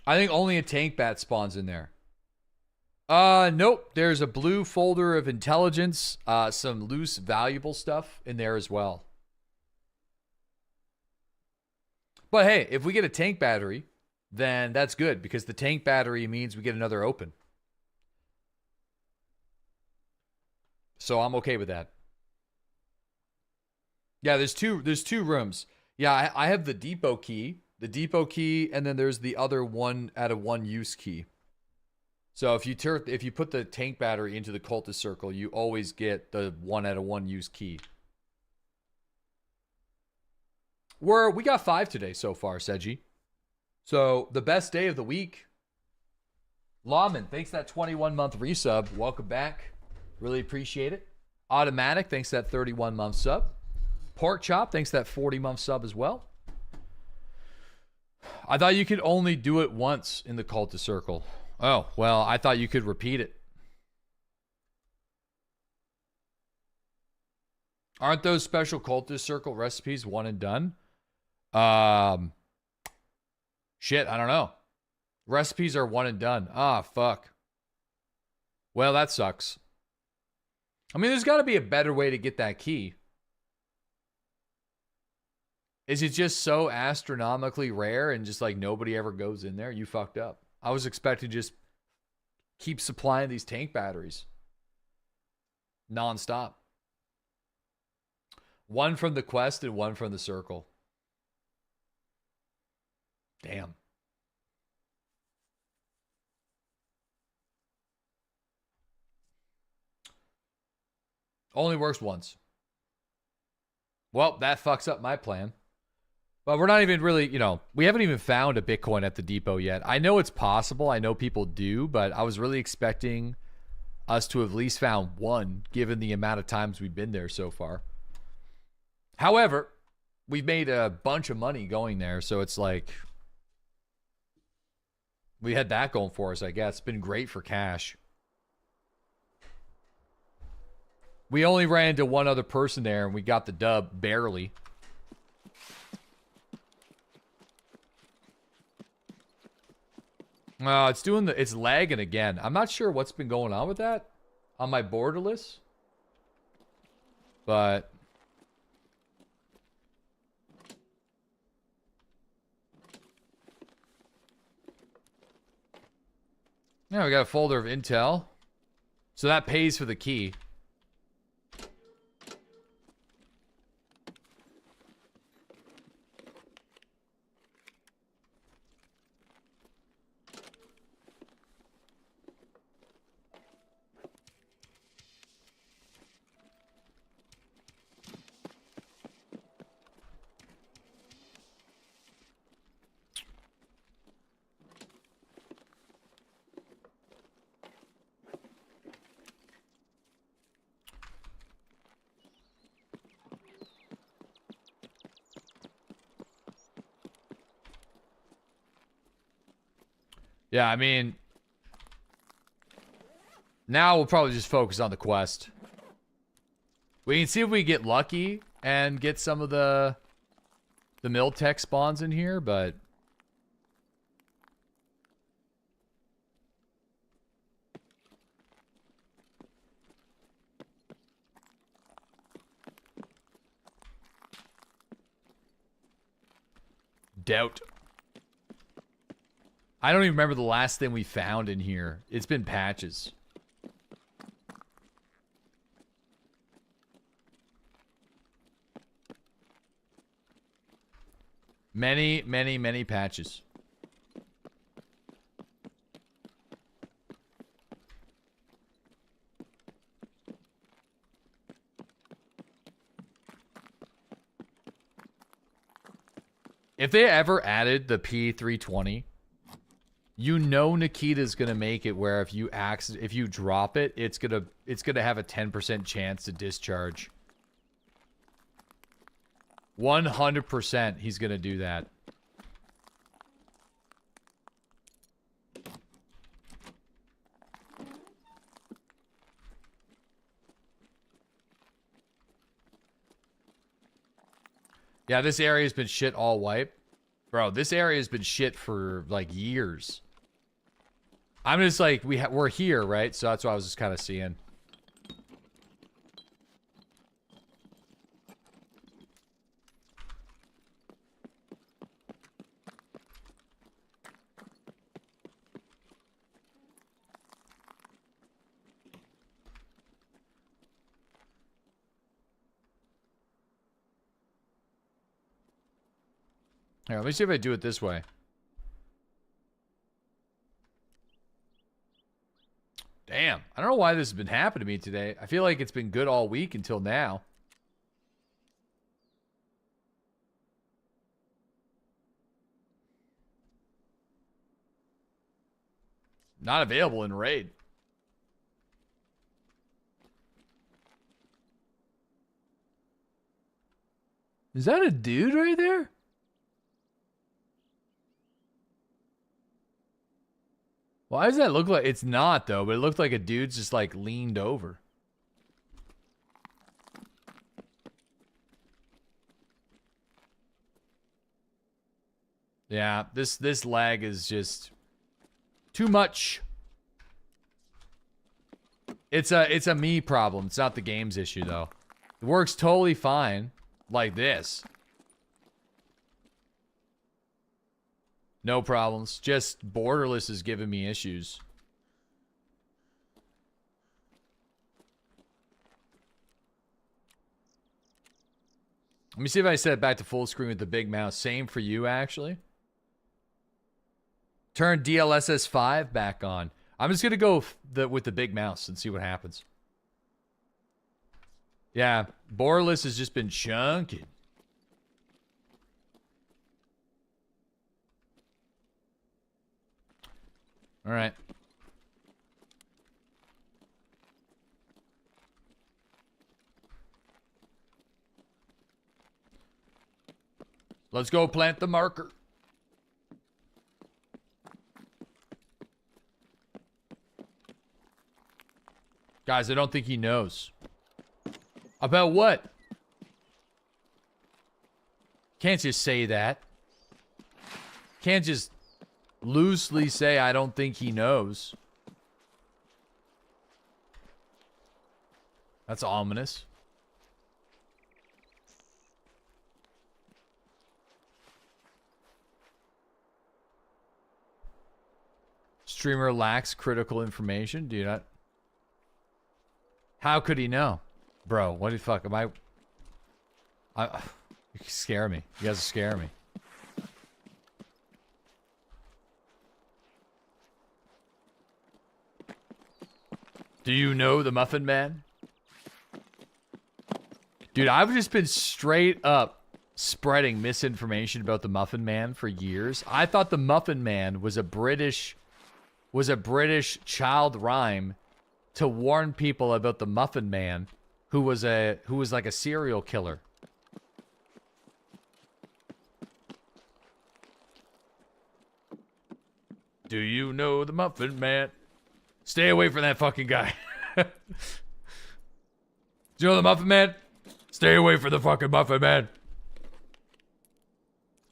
I think only a tank bat spawns in there. Nope. There's a blue folder of intelligence, some loose valuable stuff in there as well. But hey, if we get a tank battery, then that's good because the tank battery means we get another open. So I'm okay with that. Yeah, there's two rooms. Yeah, I have the depot key. The depot key, and then there's the other 1 out of 1 use key. So if you put the tank battery into the cultist circle, you always get the 1 out of 1 use key. We got 5 today so far, Seji. So the best day of the week. Lawman, thanks for that 21-month resub. Welcome back. Really appreciate it. Automatic, thanks for that 31-month sub. Pork Chop, thanks for that 40-month sub as well. I thought you could only do it once in the cultist circle. Oh, well, I thought you could repeat it. Aren't those special cultist circle recipes one and done? Shit, I don't know. Recipes are one and done. Ah, fuck. Well, that sucks. I mean, there's got to be a better way to get that key. Is it just so astronomically rare and just like nobody ever goes in there? You fucked up. I was expecting just keep supplying these tank batteries nonstop. One from the quest and one from the circle. Damn. Only works once. Well, that fucks up my plan. But we're not even really, you know, we haven't even found a Bitcoin at the depot yet. I know it's possible. I know people do, but I was really expecting us to have at least found one, given the amount of times we've been there so far. However, we've made a bunch of money going there, so it's like we had that going for us, I guess. It's been great for cash. We only ran into one other person there, and we got the dub, barely. It's lagging again. I'm not sure what's been going on with that on my borderless. But yeah, we got a folder of intel. So that pays for the key. Yeah, I mean, now we'll probably just focus on the quest. We can see if we get lucky and get some of the mill tech spawns in here, but doubt. I don't even remember the last thing we found in here. It's been patches. Many, many, many patches. If they ever added the P320, you know Nikita's gonna make it where if you drop it, it's gonna have a 10% chance to discharge. 100% he's gonna do that. Yeah, this area's been shit all wipe. Bro, this area's been shit for like years. I'm just like, we're here, right? So that's what I was just kind of seeing. Here, let me see if I do it this way. Damn, I don't know why this has been happening to me today. I feel like it's been good all week until now. Not available in raid. Is that a dude right there? Why does that look like... It's not, though, but it looked like a dude's just, like, leaned over. Yeah, this lag is just... too much. It's a me problem. It's not the game's issue though. It works totally fine like this. No problems. Just borderless is giving me issues. Let me see if I set it back to full screen with the big mouse. Same for you, actually. Turn DLSS 5 back on. I'm just going to go with the big mouse and see what happens. Yeah, borderless has just been chunking. All right. Let's go plant the marker. Guys, I don't think he knows. About what? Can't just say that. Can't just loosely say I don't think he knows. That's ominous. Streamer lacks critical information. Do you not? How could he know? Bro, what the fuck? Am I you scare me. You guys scare me. Do you know the Muffin Man? Dude, I've just been straight up spreading misinformation about the Muffin Man for years. I thought the Muffin Man was a British child rhyme to warn people about the Muffin Man, who was like a serial killer. Do you know the Muffin Man? Stay away from that fucking guy. Do you know the Muffin Man? Stay away from the fucking Muffin Man.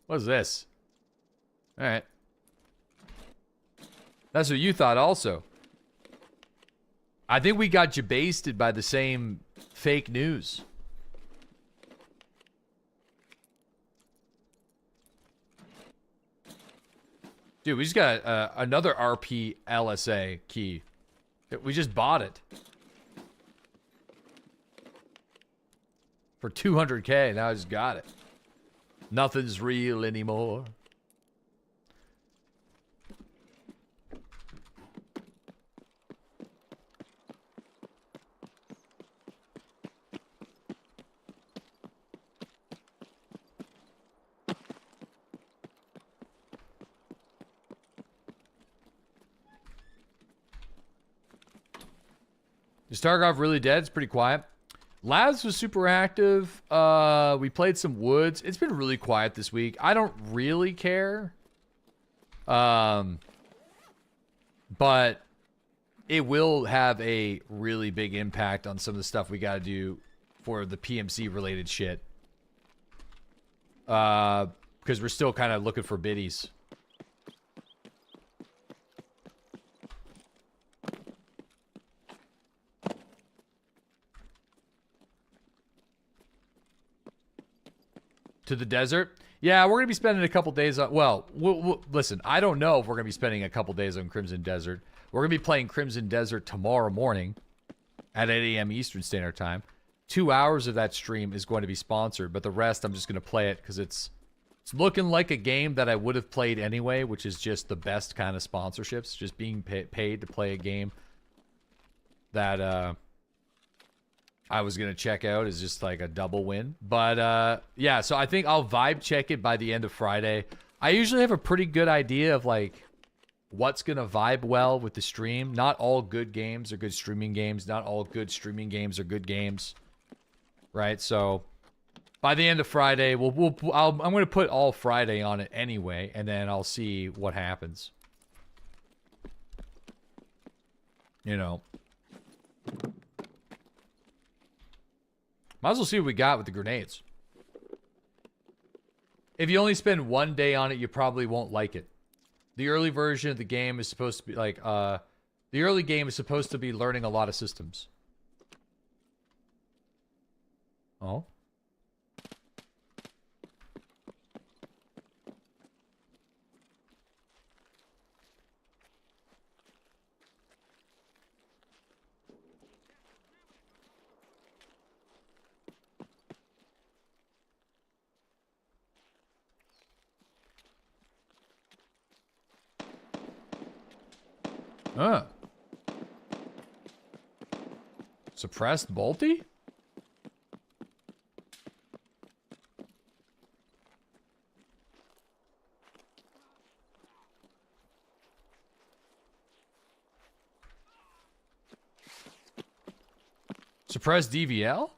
What's this? All right. That's what you thought also. I think we got jabasted by the same fake news. Dude, we just got another RP LSA key. We just bought it. For 200K, now I just got it. Nothing's real anymore. Is Tarkov really dead? It's pretty quiet. Labs was super active. We played some woods. It's been really quiet this week. I don't really care. But it will have a really big impact on some of the stuff we got to do for the PMC related shit. Because we're still kind of looking for biddies. To the desert? Yeah, we're going to be spending a couple days on... Well, listen, I don't know if we're going to be spending a couple days on Crimson Desert. We're going to be playing Crimson Desert tomorrow morning at 8 a.m. Eastern Standard Time. 2 hours of that stream is going to be sponsored, but the rest I'm just going to play it because it's looking like a game that I would have played anyway, which is just the best kind of sponsorships. Just being paid to play a game that... I was going to check out is just like a double win. But, yeah, so I think I'll vibe check it by the end of Friday. I usually have a pretty good idea of, like, what's going to vibe well with the stream. Not all good games are good streaming games. Not all good streaming games are good games. Right? So, by the end of Friday, I'm going to put all Friday on it anyway, and then I'll see what happens. You know. Might as well see what we got with the grenades. If you only spend 1 day on it, you probably won't like it. The early version of the game is supposed to be like, The early game is supposed to be learning a lot of systems. Oh. Huh. Suppressed Bolty? Suppressed DVL?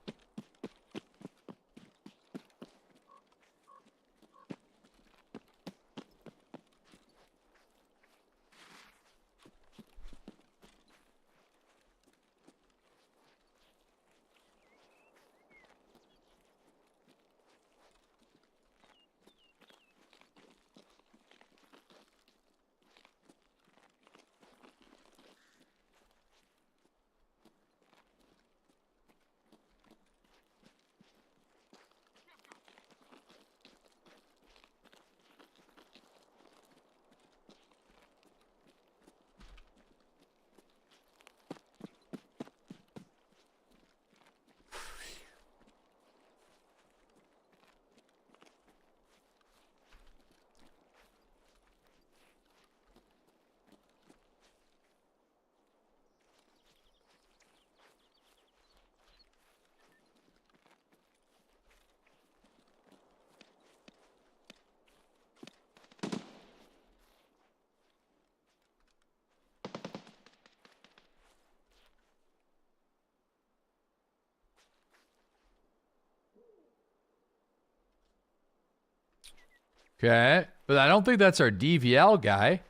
Okay, but I don't think that's our DVL guy.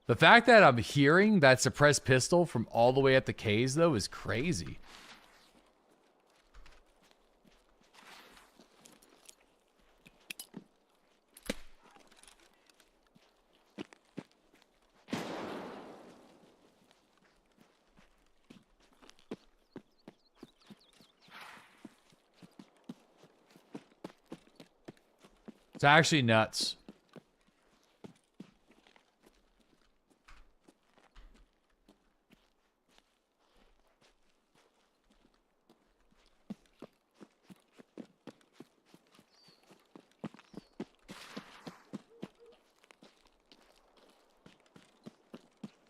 The fact that I'm hearing that suppressed pistol from all the way at the K's, though, is crazy. It's actually nuts.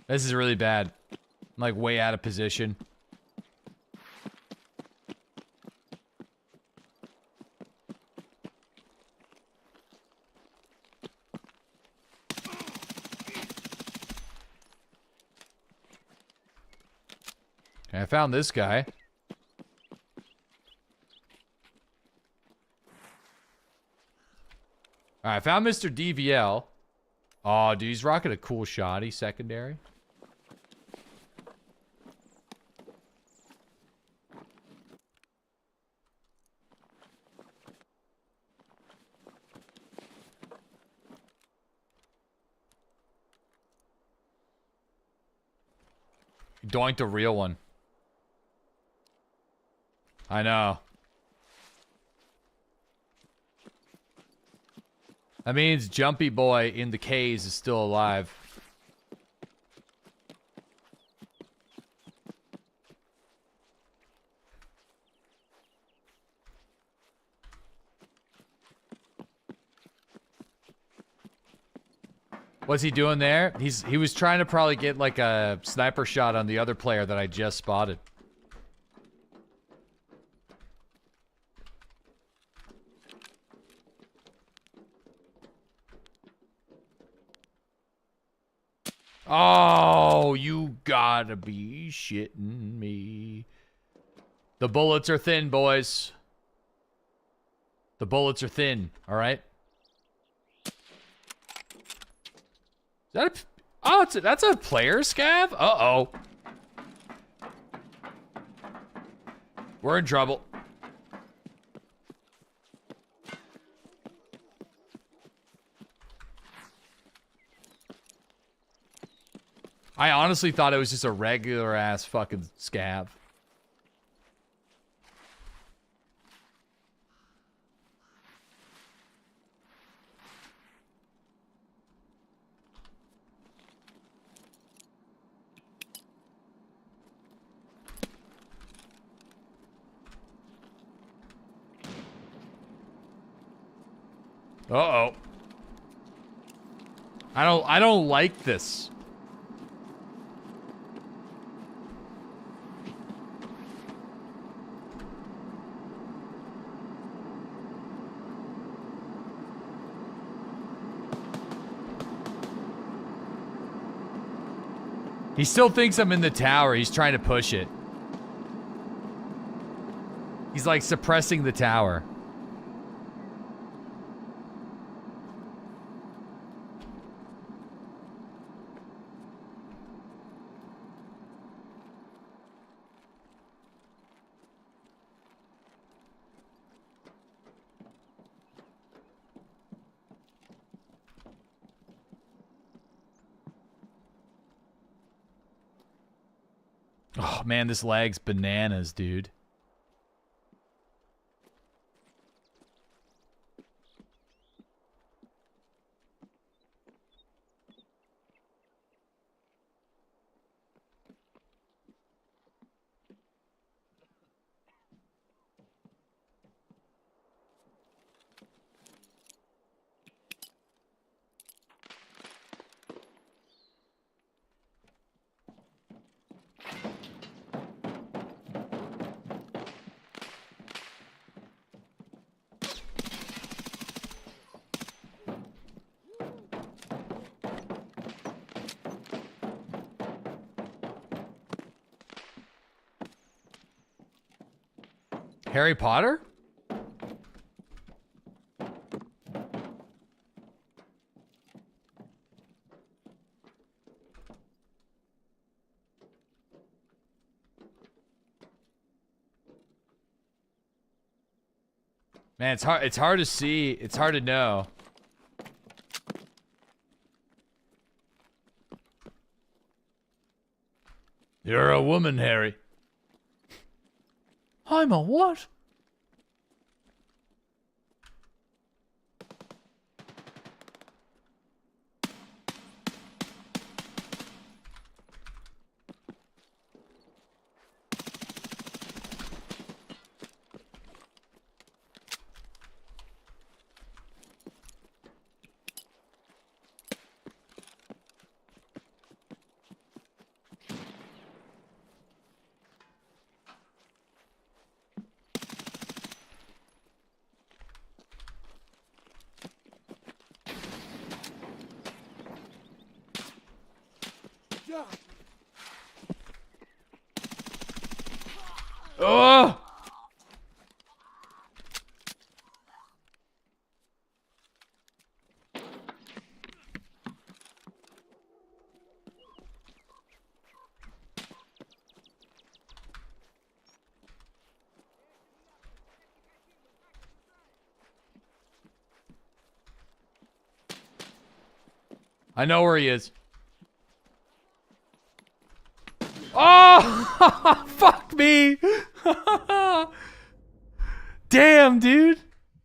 This is really bad. I'm like way out of position. Okay, I found this guy. Alright, I found Mr. DVL. Oh, dude, he's rocking a cool shoddy secondary. Doinked a real one. I know. That means Jumpy Boy in the K's is still alive. What's he doing there? He was trying to probably get like a sniper shot on the other player that I just spotted. Oh, you gotta be shitting me. The bullets are thin, boys. The bullets are thin, all right? Is that a... Oh, that's a player scav? Uh-oh. We're in trouble. I honestly thought it was just a regular ass fucking scav. Uh-oh. I don't like this. He still thinks I'm in the tower. He's trying to push it. He's like suppressing the tower. Oh man, this lag's bananas, dude. Harry Potter? Man, it's hard to see. It's hard to know. You're a woman, Harry. I'm a what? Oh! I know where he is. Oh! Fuck me! Damn, dude.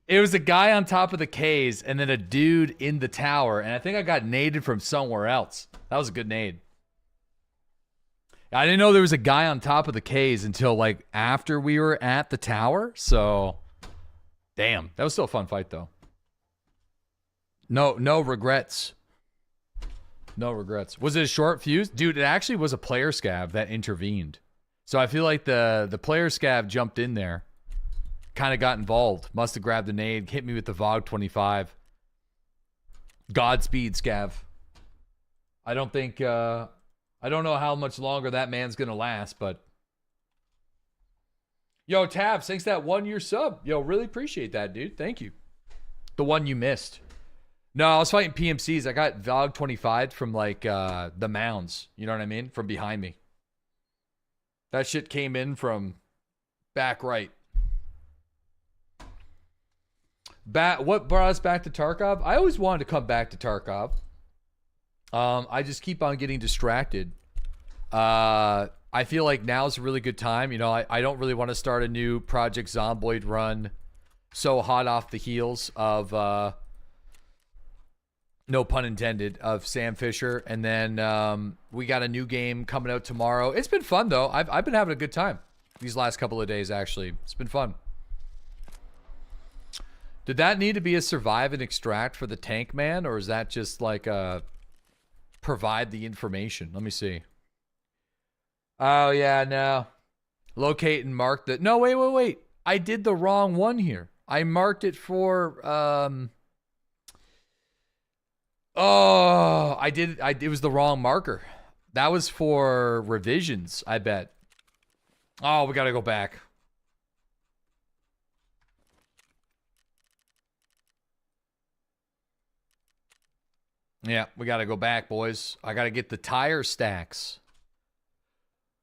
It was a guy on top of the K's and then a dude in the tower. And I think I got naded from somewhere else. That was a good nade. I didn't know there was a guy on top of the K's until like after we were at the tower. So, damn. That was still a fun fight though. No regrets. No regrets. Was it a short fuse? Dude, it actually was a player scav that intervened. So I feel like the player scav jumped in there. Kind of got involved. Must have grabbed a nade. Hit me with the VOG 25. Godspeed, scav. I don't think... I don't know how much longer that man's going to last, but... Yo, Tabs, thanks for that 1-year sub. Yo, really appreciate that, dude. Thank you. The one you missed. No, I was fighting PMCs. I got VOG 25 from, like, the mounds. You know what I mean? From behind me. That shit came in from back right. What brought us back to Tarkov? I always wanted to come back to Tarkov. I just keep on getting distracted. I feel like now's a really good time. You know, I don't really want to start a new Project Zomboid run so hot off the heels of, no pun intended, of Sam Fisher. And then we got a new game coming out tomorrow. It's been fun, though. I've been having a good time these last couple of days, actually. It's been fun. Did that need to be a survive and extract for the tank man, or is that just like a provide the information? Let me see. Oh, yeah, no. Locate and mark the... No, wait. I did the wrong one here. I marked it for... Oh, it was the wrong marker. That was for revisions, I bet. Oh, we gotta go back. Yeah, we gotta go back, boys. I gotta get the tire stacks.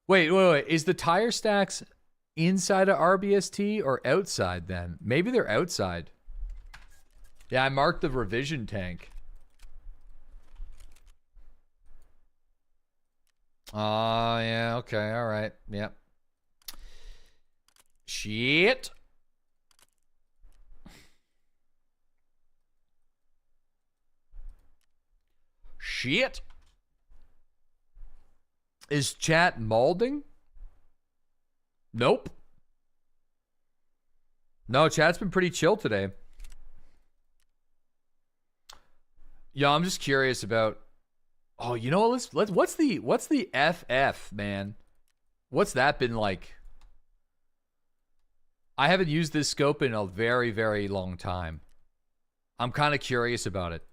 Wait. Is the tire stacks inside of RBST or outside then? Maybe they're outside. Yeah, I marked the revision tank. Oh, yeah, okay, all right. Yep. Shit. Is chat molding? Nope. No, chat's been pretty chill today. Yeah, I'm just curious about... Oh, you know what? What's the FF, man? What's that been like? I haven't used this scope in a very, very long time. I'm kind of curious about it.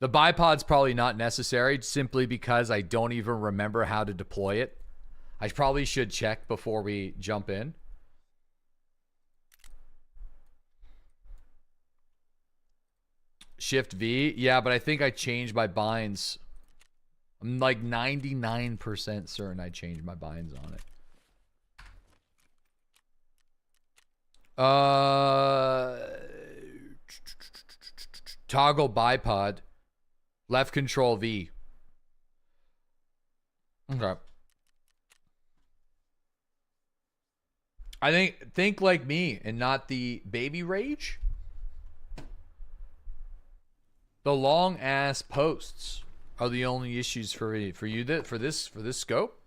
The bipod's probably not necessary simply because I don't even remember how to deploy it. I probably should check before we jump in. Shift V? Yeah, but I think I changed my binds. I'm like 99% certain I changed my binds on it. Toggle bipod. Left control V. Okay. I think like me and not the baby rage. The long ass posts are the only issues for this scope.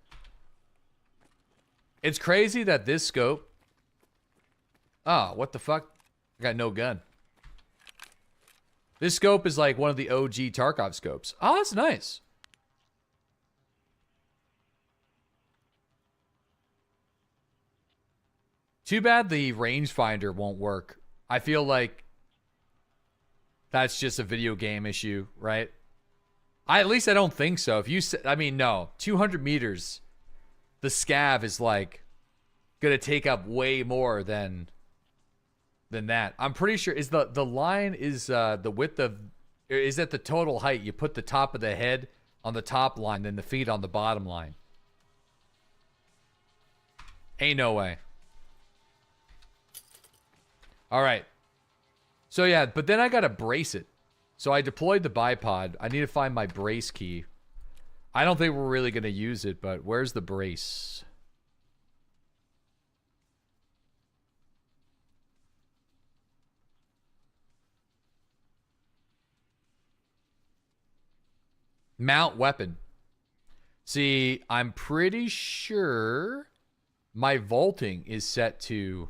It's crazy that this scope... Oh, what the fuck? I got no gun. This scope is like one of the OG Tarkov scopes. Oh, that's nice. Too bad the rangefinder won't work. I feel like that's just a video game issue, right? At least I don't think so. If you say, I mean, no, 200 meters, the scav is like gonna take up way more than that. I'm pretty sure is the line is the width of, is at the total height. You put the top of the head on the top line, then the feet on the bottom line. Ain't no way. All right. So yeah, but then I gotta brace it. So I deployed the bipod. I need to find my brace key. I don't think we're really gonna use it, but where's the brace? Mount weapon. See, I'm pretty sure my vaulting is set to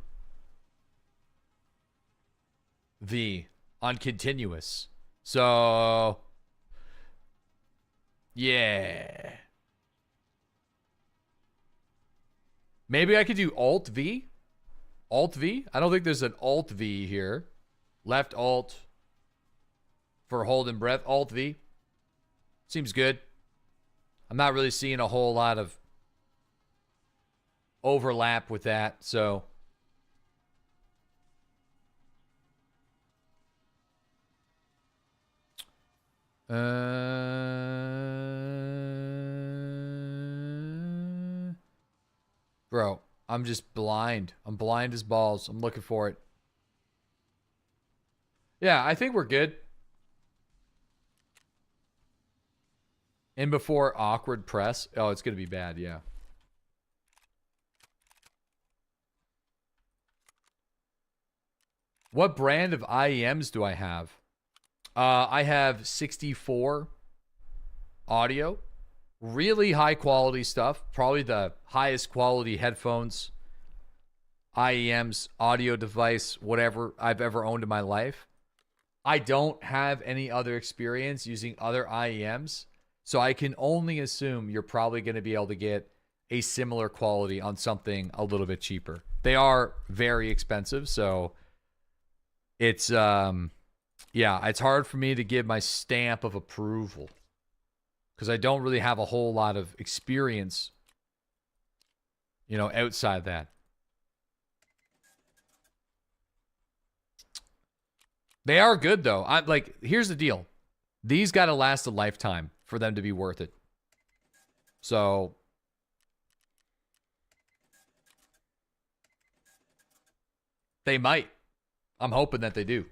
V on continuous. So, yeah. Maybe I could do Alt V. Alt V? I don't think there's an Alt V here. Left Alt for hold and breath. Alt V. Seems good. I'm not really seeing a whole lot of overlap with that, so. Bro, I'm just blind. I'm blind as balls. I'm looking for it. Yeah, I think we're good. In before awkward press. Oh, it's going to be bad, yeah. What brand of IEMs do I have? I have 64 audio. Really high quality stuff. Probably the highest quality headphones, IEMs, audio device, whatever I've ever owned in my life. I don't have any other experience using other IEMs. So I can only assume you're probably going to be able to get a similar quality on something a little bit cheaper. They are very expensive, so it's yeah, it's hard for me to give my stamp of approval because I don't really have a whole lot of experience, you know, outside that. They are good though. I like, here's the deal. These got to last a lifetime for them to be worth it. So they might. I'm hoping that they do.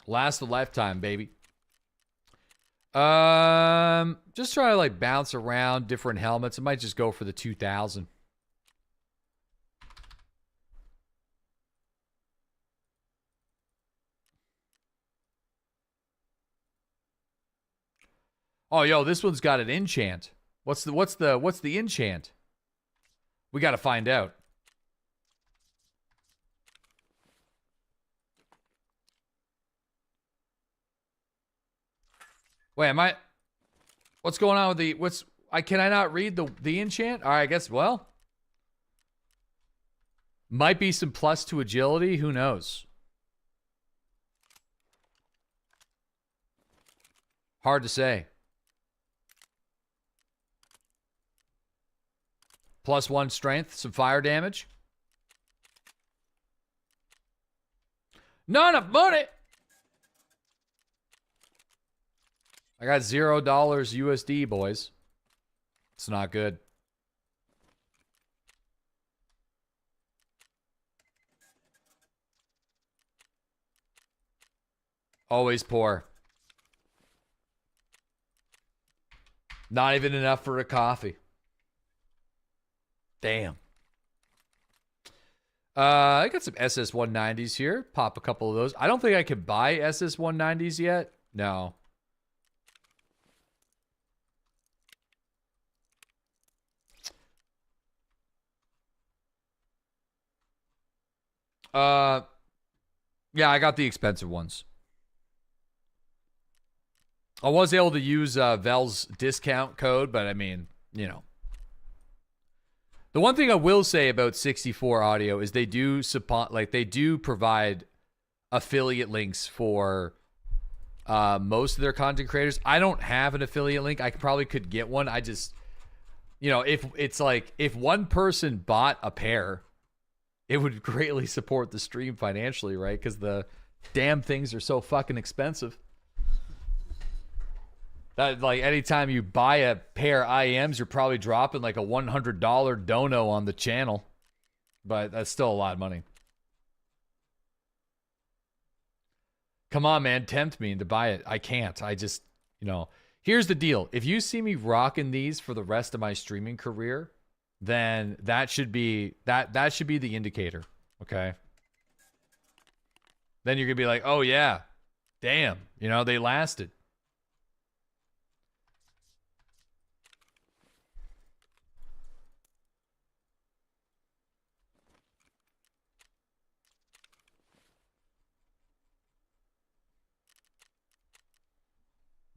Last a lifetime, baby. Just try to like bounce around different helmets. I might just go for the 2000. Oh, yo, this one's got an enchant. What's the enchant? We got to find out. Wait, am I? What's going on with the can I not read the enchant? All right, I guess, well, might be some plus to agility, who knows? Hard to say. +1 strength, some fire damage. Not enough money. I got $0 USD, boys. It's not good. Always poor. Not even enough for a coffee. Damn. I got some SS190s here. Pop a couple of those. I don't think I can buy SS190s yet. No. Yeah, I got the expensive ones. I was able to use Vel's discount code, but I mean, you know. The one thing I will say about 64 Audio is they do support, like they do provide affiliate links for most of their content creators. I don't have an affiliate link. I probably could get one. I just, you know, if it's like if one person bought a pair, it would greatly support the stream financially, right? Because the damn things are so fucking expensive. That, like, anytime you buy a pair of IEMs, you're probably dropping like a $100 dono on the channel. But that's still a lot of money. Come on, man. Tempt me to buy it. I can't. I just, you know. Here's the deal. If you see me rocking these for the rest of my streaming career, then that should be that should be the indicator, okay? Then you're gonna be like, oh yeah, damn, you know, they lasted.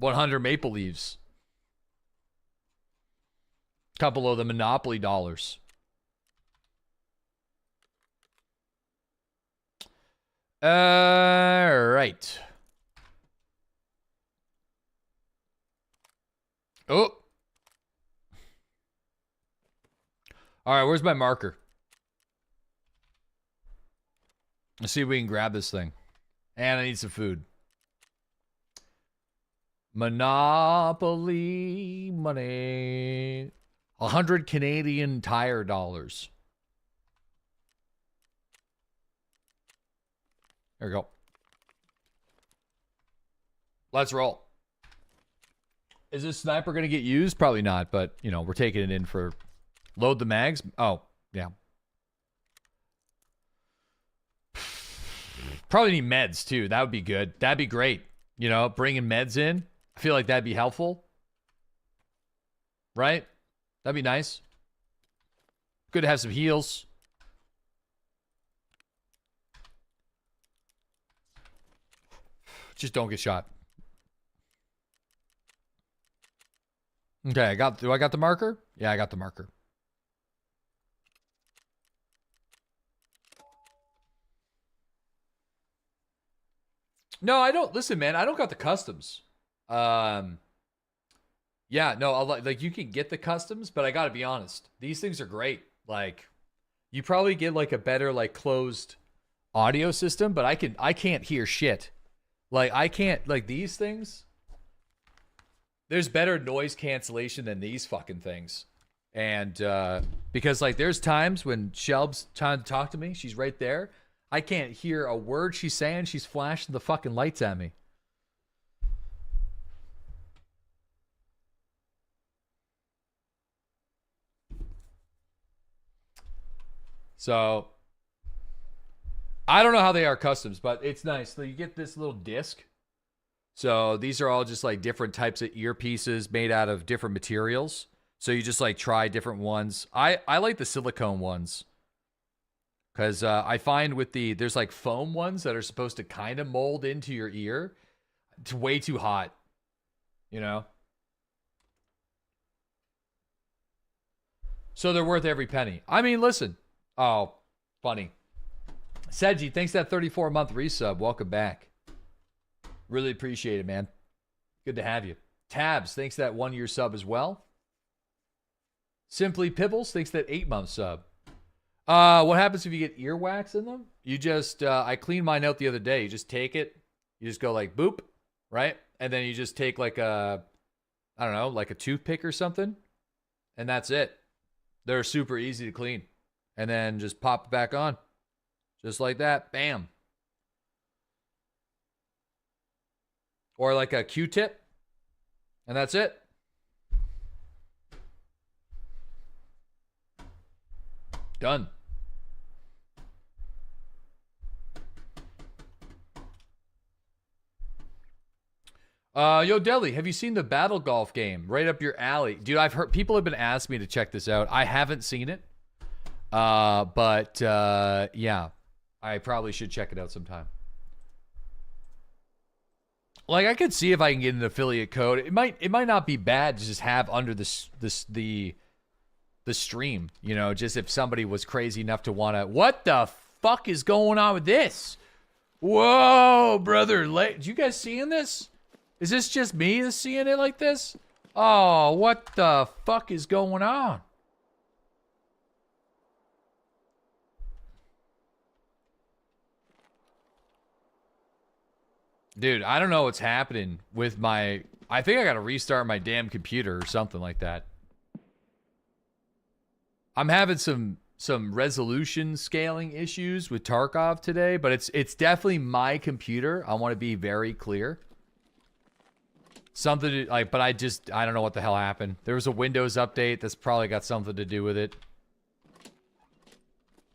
$100 Maple Leaves. Couple of the Monopoly dollars. All right. Oh. All right, where's my marker? Let's see if we can grab this thing. And I need some food. Monopoly money. 100 Canadian Tire dollars. There we go. Let's roll. Is this sniper going to get used? Probably not, but, you know, we're taking it in for... Load the mags? Oh, yeah. Probably need meds, too. That would be good. That'd be great. You know, bringing meds in. I feel like that'd be helpful. Right? That'd be nice. Good to have some heals. Just don't get shot. Okay, do I got the marker? Yeah, I got the marker. No, I don't. Listen, man, I don't got the customs. Yeah, no, like you can get the customs, but I gotta be honest. These things are great. Like, you probably get like a better like closed audio system, but I can't hear shit. Like, I can't, like, these things, there's better noise cancellation than these fucking things. And, because, like, there's times when Shelb's trying to talk to me, she's right there. I can't hear a word she's saying. She's flashing the fucking lights at me. So, I don't know how they are customs, but it's nice. So you get this little disc. So these are all just like different types of earpieces made out of different materials. So you just like try different ones. I like the silicone ones. Because I find with there's like foam ones that are supposed to kind of mold into your ear. It's way too hot. You know? So they're worth every penny. I mean, listen. Oh, funny. Sedgy, thanks for that 34-month resub. Welcome back. Really appreciate it, man. Good to have you. Tabs, thanks for that 1-year sub as well. Simply Pibbles, thanks for that 8-month sub. What happens if you get earwax in them? You just, I cleaned mine out the other day. You just take it. You just go like boop, right? And then you just take like I don't know, like a toothpick or something. And that's it. They're super easy to clean. And then just pop it back on. Just like that. Bam. Or like a Q-tip. And that's it. Done. Yo, Deli, have you seen the Battle Golf game? Right up your alley. Dude, I've heard people have been asking me to check this out. I haven't seen it. But yeah. I probably should check it out sometime. Like, I could see if I can get an affiliate code. It might not be bad to just have under the stream, you know, just if somebody was crazy enough to want to. What the fuck is going on with this? Whoa, brother. Did you guys seeing this? Is this just me that's seeing it like this? Oh, what the fuck is going on? Dude, I don't know what's happening with my... I think I gotta restart my damn computer or something like that. I'm having some resolution scaling issues with Tarkov today, but it's definitely my computer. I want to be very clear. Something to, like, but I don't know what the hell happened. There was a Windows update that's probably got something to do with it.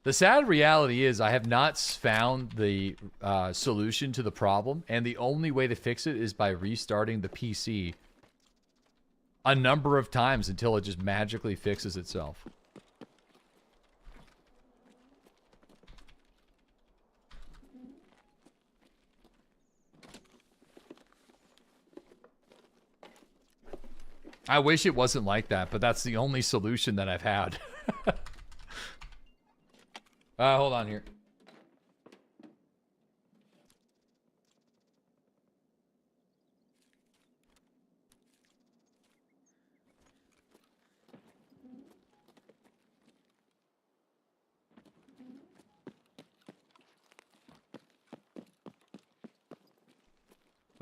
The sad reality is I have not found the solution to the problem, and the only way to fix it is by restarting the PC a number of times until it just magically fixes itself. I wish it wasn't like that, but that's the only solution that I've had. Hold on here.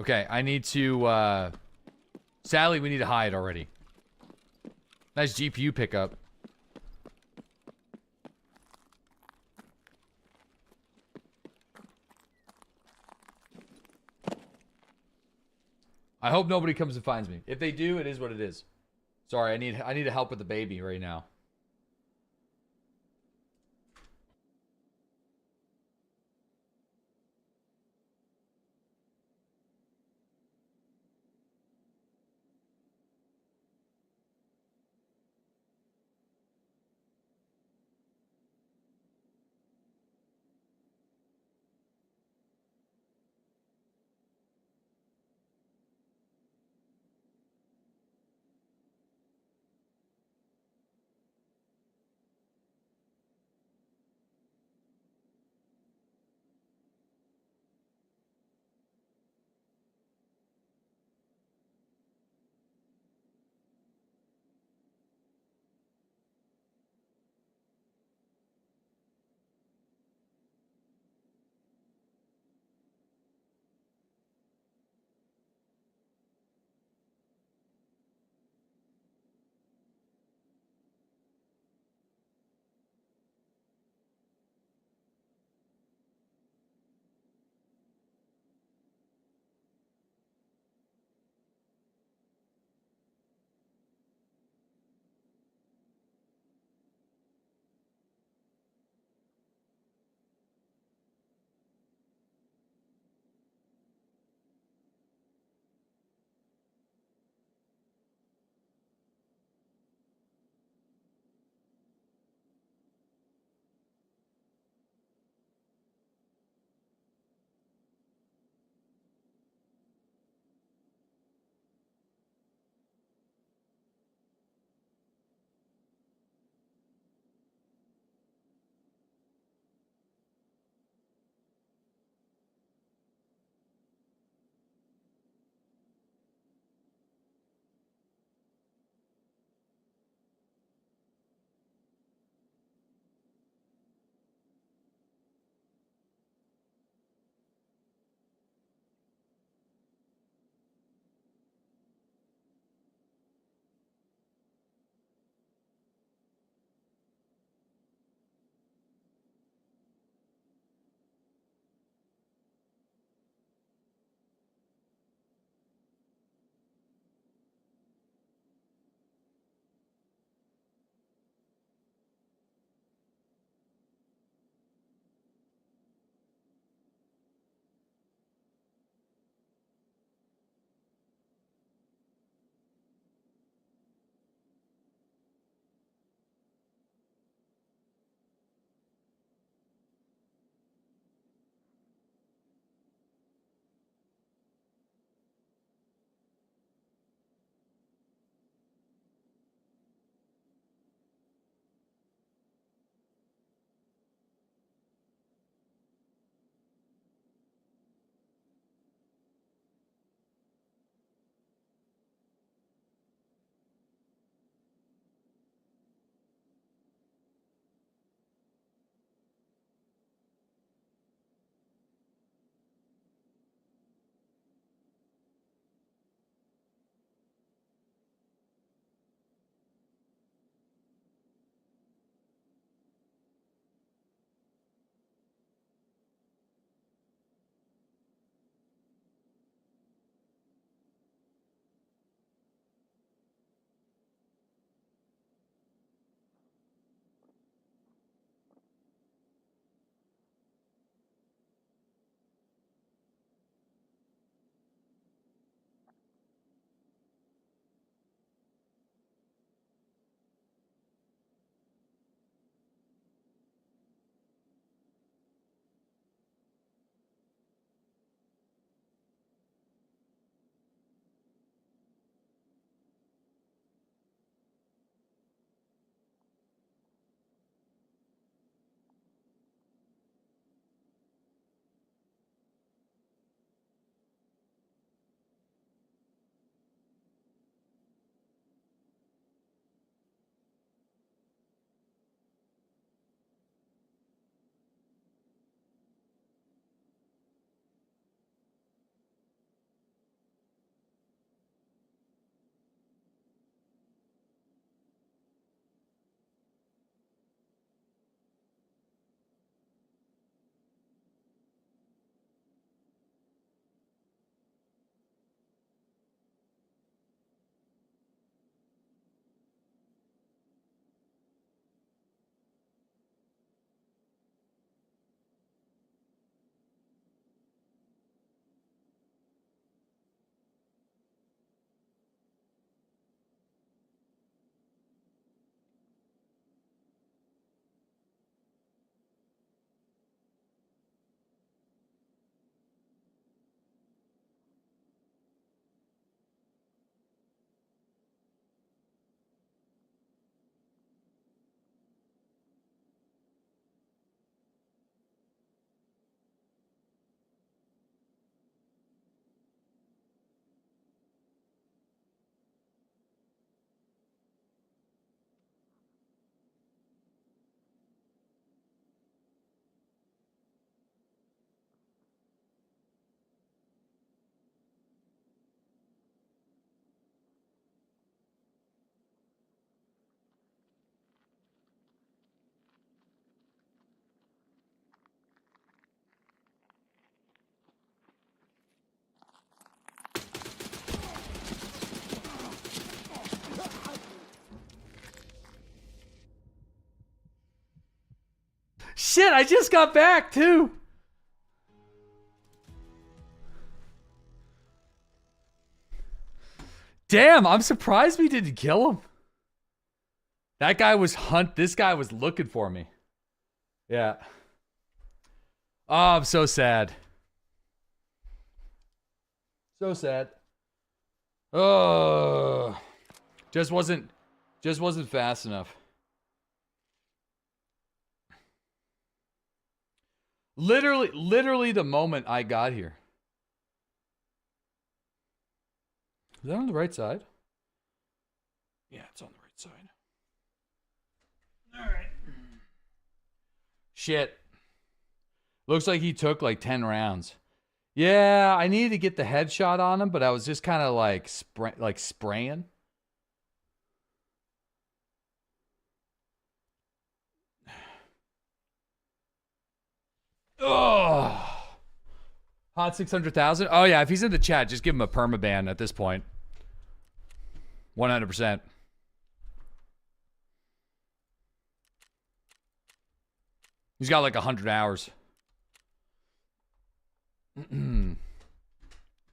Okay, I need to Sadly, we need to hide already. Nice GPU pickup. I hope nobody comes and finds me. If they do, it is what it is. Sorry, I need help with the baby right now. shit, I just got back too. Damn, I'm surprised we didn't kill him. That guy was this guy was looking for me. Yeah. Oh, I'm so sad. So sad. Oh. Just wasn't fast enough. Literally the moment I got here. Is that on the right side? Yeah, it's on the right side. All right. Shit. Looks like he took like 10 rounds. Yeah, I needed to get the headshot on him, but I was just kind of like spraying. Oh. Hot 600,000. Oh yeah, if he's in the chat, just give him a permaban at this point. 100%. He's got like 100 hours.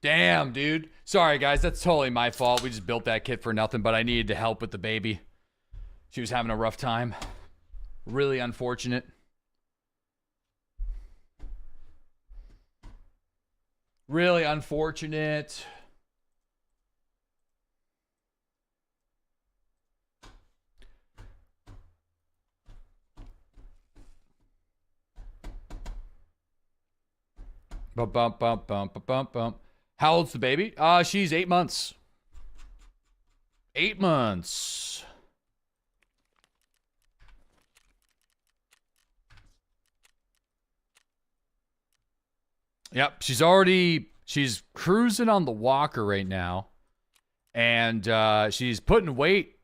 Damn, dude. Sorry, guys. That's totally my fault. We just built that kit for nothing, but I needed to help with the baby. She was having a rough time. Really unfortunate. Really unfortunate. Bump, bump, bump, bump, bump, bump. How old's the baby? She's 8 months. 8 months. Yep, she's cruising on the walker right now. And she's putting weight.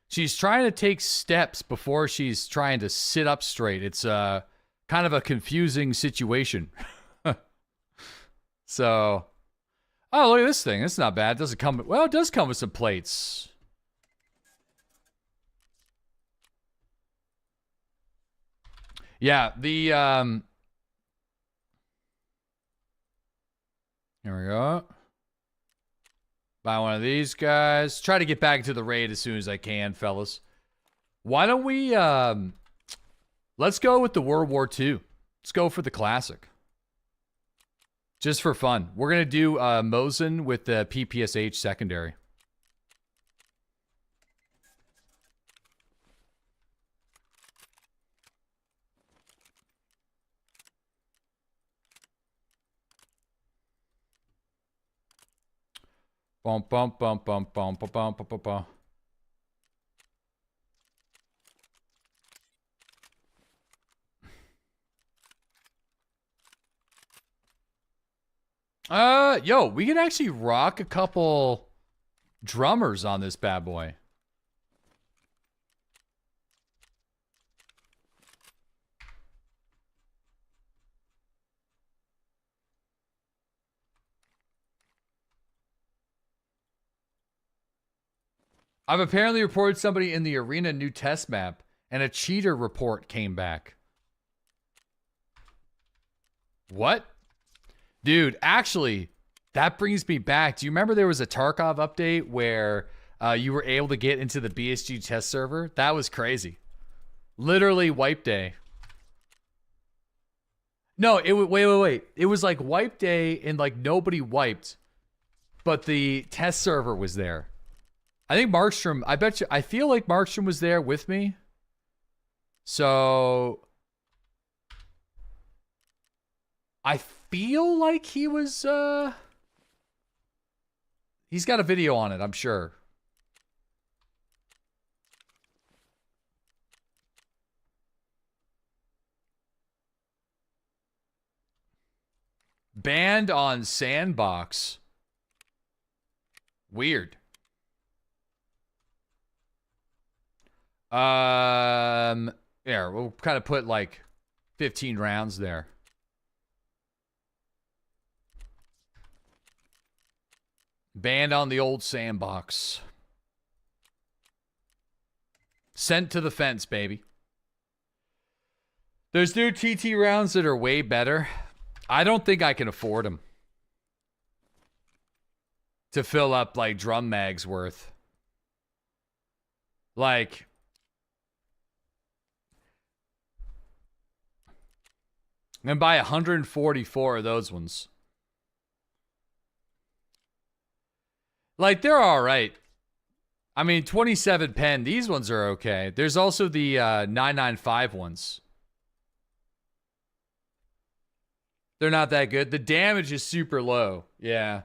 She's trying to take steps before she's trying to sit up straight. It's kind of a confusing situation. So, oh, look at this thing. It's not bad. It doesn't come, well, it does come with some plates. Yeah, the, here we go. Buy one of these guys. Try to get back into the raid as soon as I can, fellas. Why don't we, let's go with the World War II. Let's go for the classic. Just for fun. We're going to do Mosin with the PPSH secondary. Bump, bump, bump, bump, bump, bump, bump, bump, bump. Yo, we can actually rock a couple drummers on this bad boy. I've apparently reported somebody in the arena new test map, and a cheater report came back. What? Dude, actually, that brings me back. Do you remember there was a Tarkov update where you were able to get into the BSG test server? That was crazy. Literally wipe day. No, wait. It was like wipe day and like nobody wiped, but the test server was there. I think Markstrom, I feel like Markstrom was there with me. So I feel like he was, he's got a video on it, I'm sure. Banned on Sandbox. Weird. Yeah, we'll kind of put like 15 rounds there. Banned on the old Sandbox. Sent to the fence, baby. There's new TT rounds that are way better. I don't think I can afford them to fill up like drum mags worth. Like, I'm gonna buy 144 of those ones. Like, they're all right. I mean, 27 pen. These ones are okay. There's also the 995 ones. They're not that good. The damage is super low. Yeah.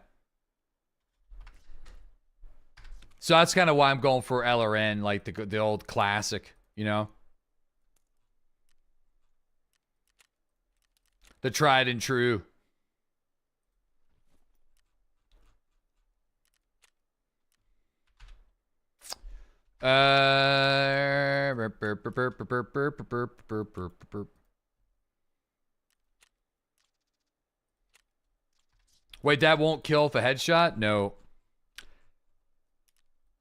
So that's kind of why I'm going for LRN, like the old classic, you know? The tried and true. Wait, that won't kill if a headshot? No.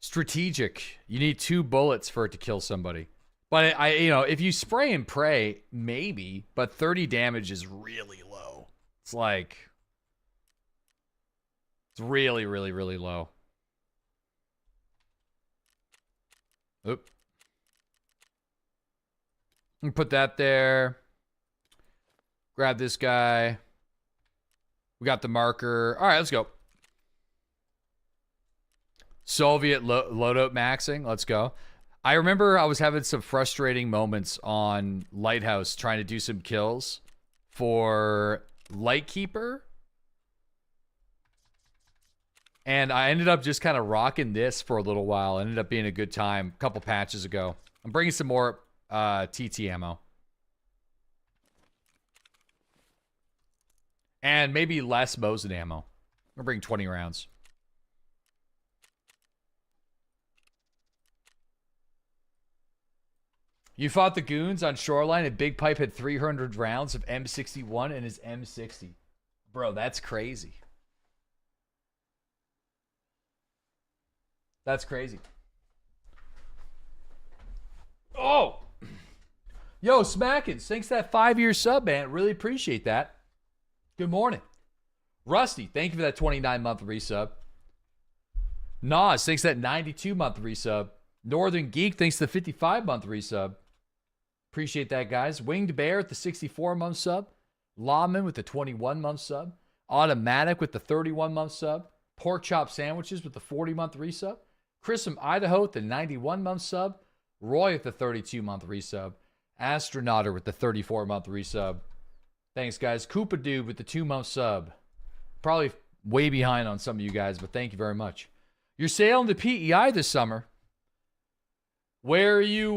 Strategic. You need 2 bullets for it to kill somebody. But I you know, if you spray and pray, maybe, but 30 damage is really low. It's like, it's really, really, really low. Oop. Put that there. Grab this guy. We got the marker. All right, let's go. Soviet loadout maxing. Let's go. I remember I was having some frustrating moments on Lighthouse trying to do some kills for Lightkeeper. And I ended up just kind of rocking this for a little while. It ended up being a good time a couple patches ago. I'm bringing some more TT ammo. And maybe less Mosin ammo. I'm going to bring 20 rounds. You fought the goons on Shoreline and Big Pipe had 300 rounds of M61 in his M60. Bro, that's crazy. That's crazy. Oh! Yo, Smackins, thanks for that 5-year sub, man. Really appreciate that. Good morning. Rusty, thank you for that 29-month resub. Nas, thanks for that 92-month resub. Northern Geek, thanks for the 55-month resub. Appreciate that, guys. Winged Bear with the 64-month sub. Lawman with the 21-month sub. Automatic with the 31-month sub. Pork Chop Sandwiches with the 40-month resub. Chris from Idaho with the 91-month sub. Roy with the 32-month resub. Astronauter with the 34-month resub. Thanks, guys. Koopa Dude with the 2-month sub. Probably way behind on some of you guys, but thank you very much. You're sailing to PEI this summer. Where are you,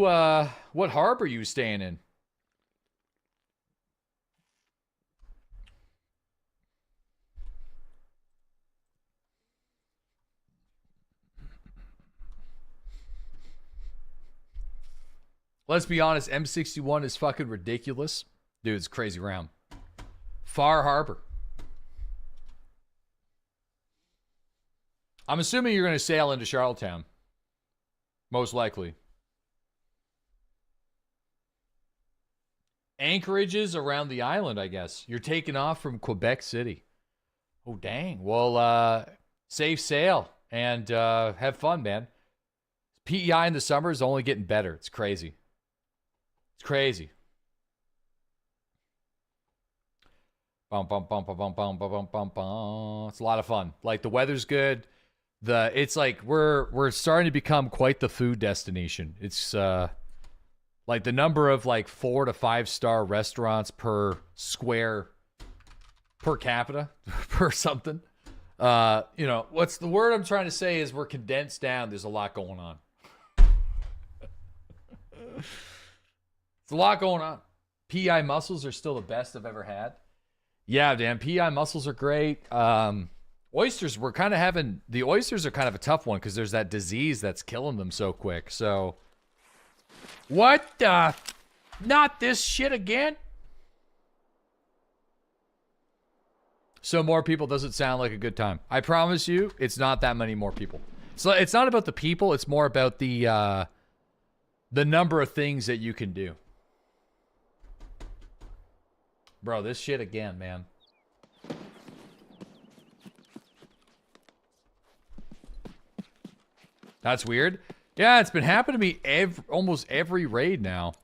what harbor are you staying in? Let's be honest, M61 is fucking ridiculous. Dude, it's crazy round. Far Harbor. I'm assuming you're going to sail into Charlottetown. Most likely. Anchorages around the island, I guess. You're taking off from Quebec City. Oh, dang. Well, safe sail and have fun, man. PEI in the summer is only getting better. It's crazy. It's crazy. Bum, bum, bum, bum, bum, bum, bum, bum, bum. It's a lot of fun. Like, the weather's good. It's like we're starting to become quite the food destination. It's like the number of like 4 to 5 star restaurants per square per capita per something. You know, what's the word I'm trying to say is we're condensed down. There's a lot going on. It's a lot going on. PI mussels are still the best I've ever had. Yeah, damn. PI mussels are great. Oysters, the oysters are kind of a tough one because there's that disease that's killing them so quick. So, what the? Not this shit again? So more people doesn't sound like a good time. I promise you, it's not that many more people. So it's not about the people. It's more about the number of things that you can do. Bro, this shit again, man. That's weird. Yeah, it's been happening to me almost every raid now.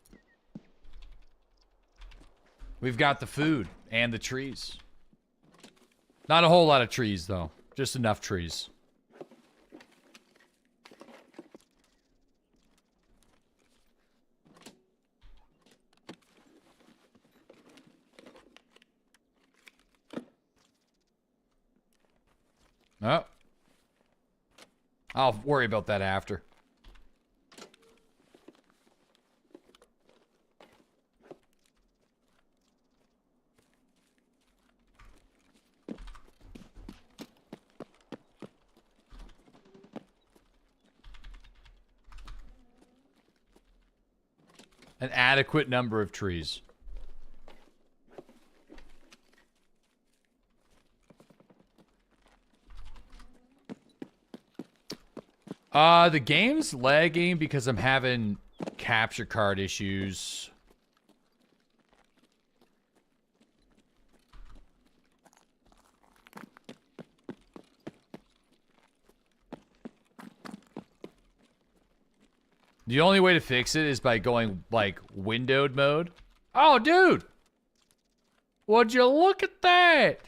We've got the food and the trees. Not a whole lot of trees, though. Just enough trees. Oh. I'll worry about that after. An adequate number of trees. The game's lagging because I'm having capture card issues. The only way to fix it is by going, like, windowed mode. Oh, dude! Would you look at that?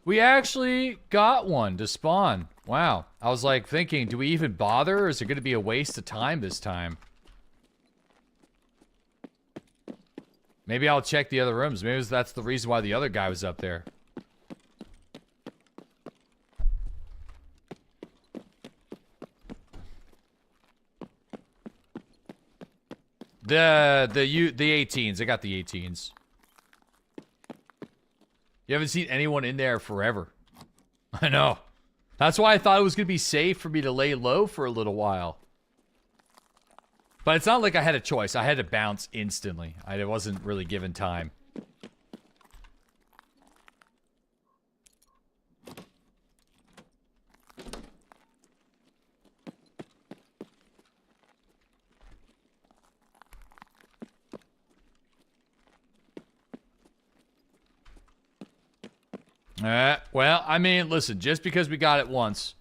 We actually got one to spawn. Wow. I was, like, thinking, do we even bother, or is it going to be a waste of time this time? Maybe I'll check the other rooms. Maybe that's the reason why the other guy was up there. The 18s. I got the 18s. You haven't seen anyone in there forever. I know. That's why I thought it was going to be safe for me to lay low for a little while. But it's not like I had a choice. I had to bounce instantly. I wasn't really given time. Well, I mean, listen, just because we got it once.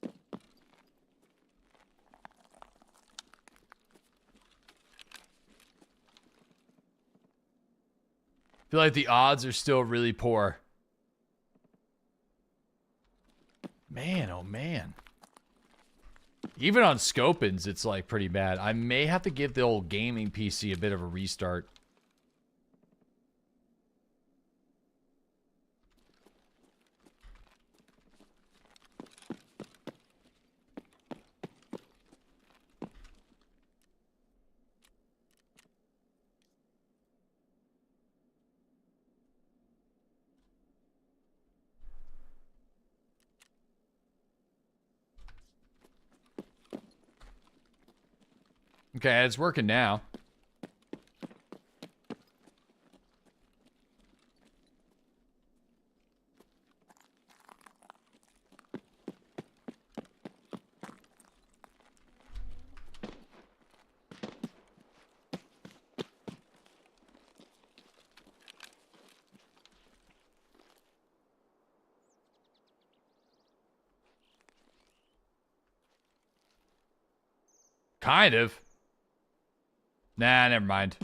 I feel like the odds are still really poor. Man, oh man. Even on Scopins, it's like pretty bad. I may have to give the old gaming PC a bit of a restart. Okay, it's working now. Kind of. Nah, never mind.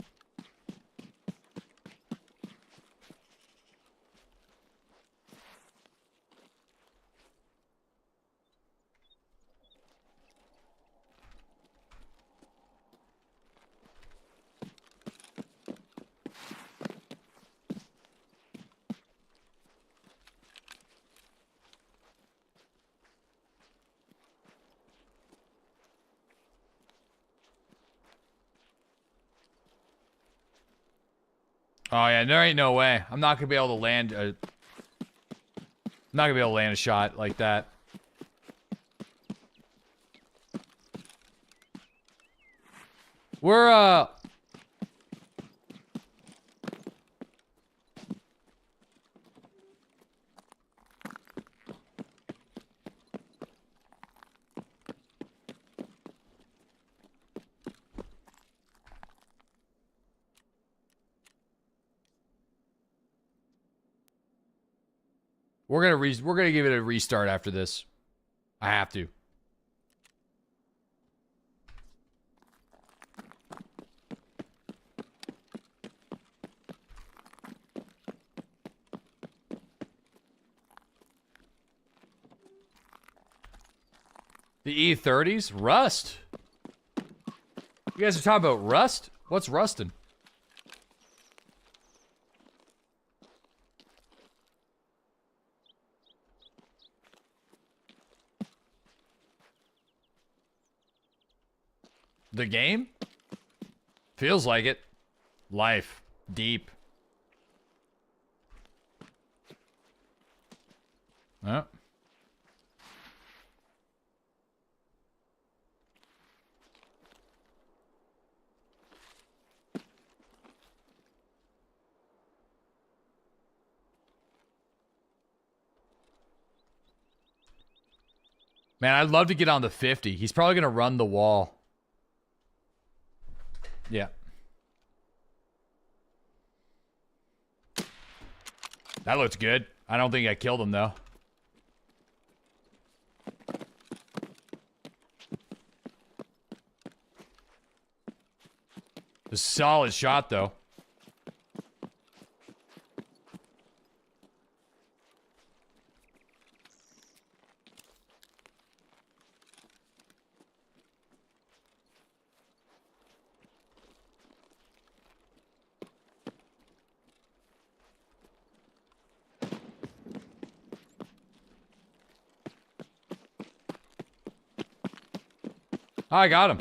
Oh yeah, there ain't no way. I'm not gonna be able to land a... I'm not gonna be able to land a shot like that. We're, We're gonna give it a restart after this. I have to. The E30s? Rust. You guys are talking about rust? What's rusting? The game? Feels like it. Life. Deep. Oh. Man, I'd love to get on the 50. He's probably going to run the wall. Yeah. That looks good. I don't think I killed him, though. A solid shot, though. I got him.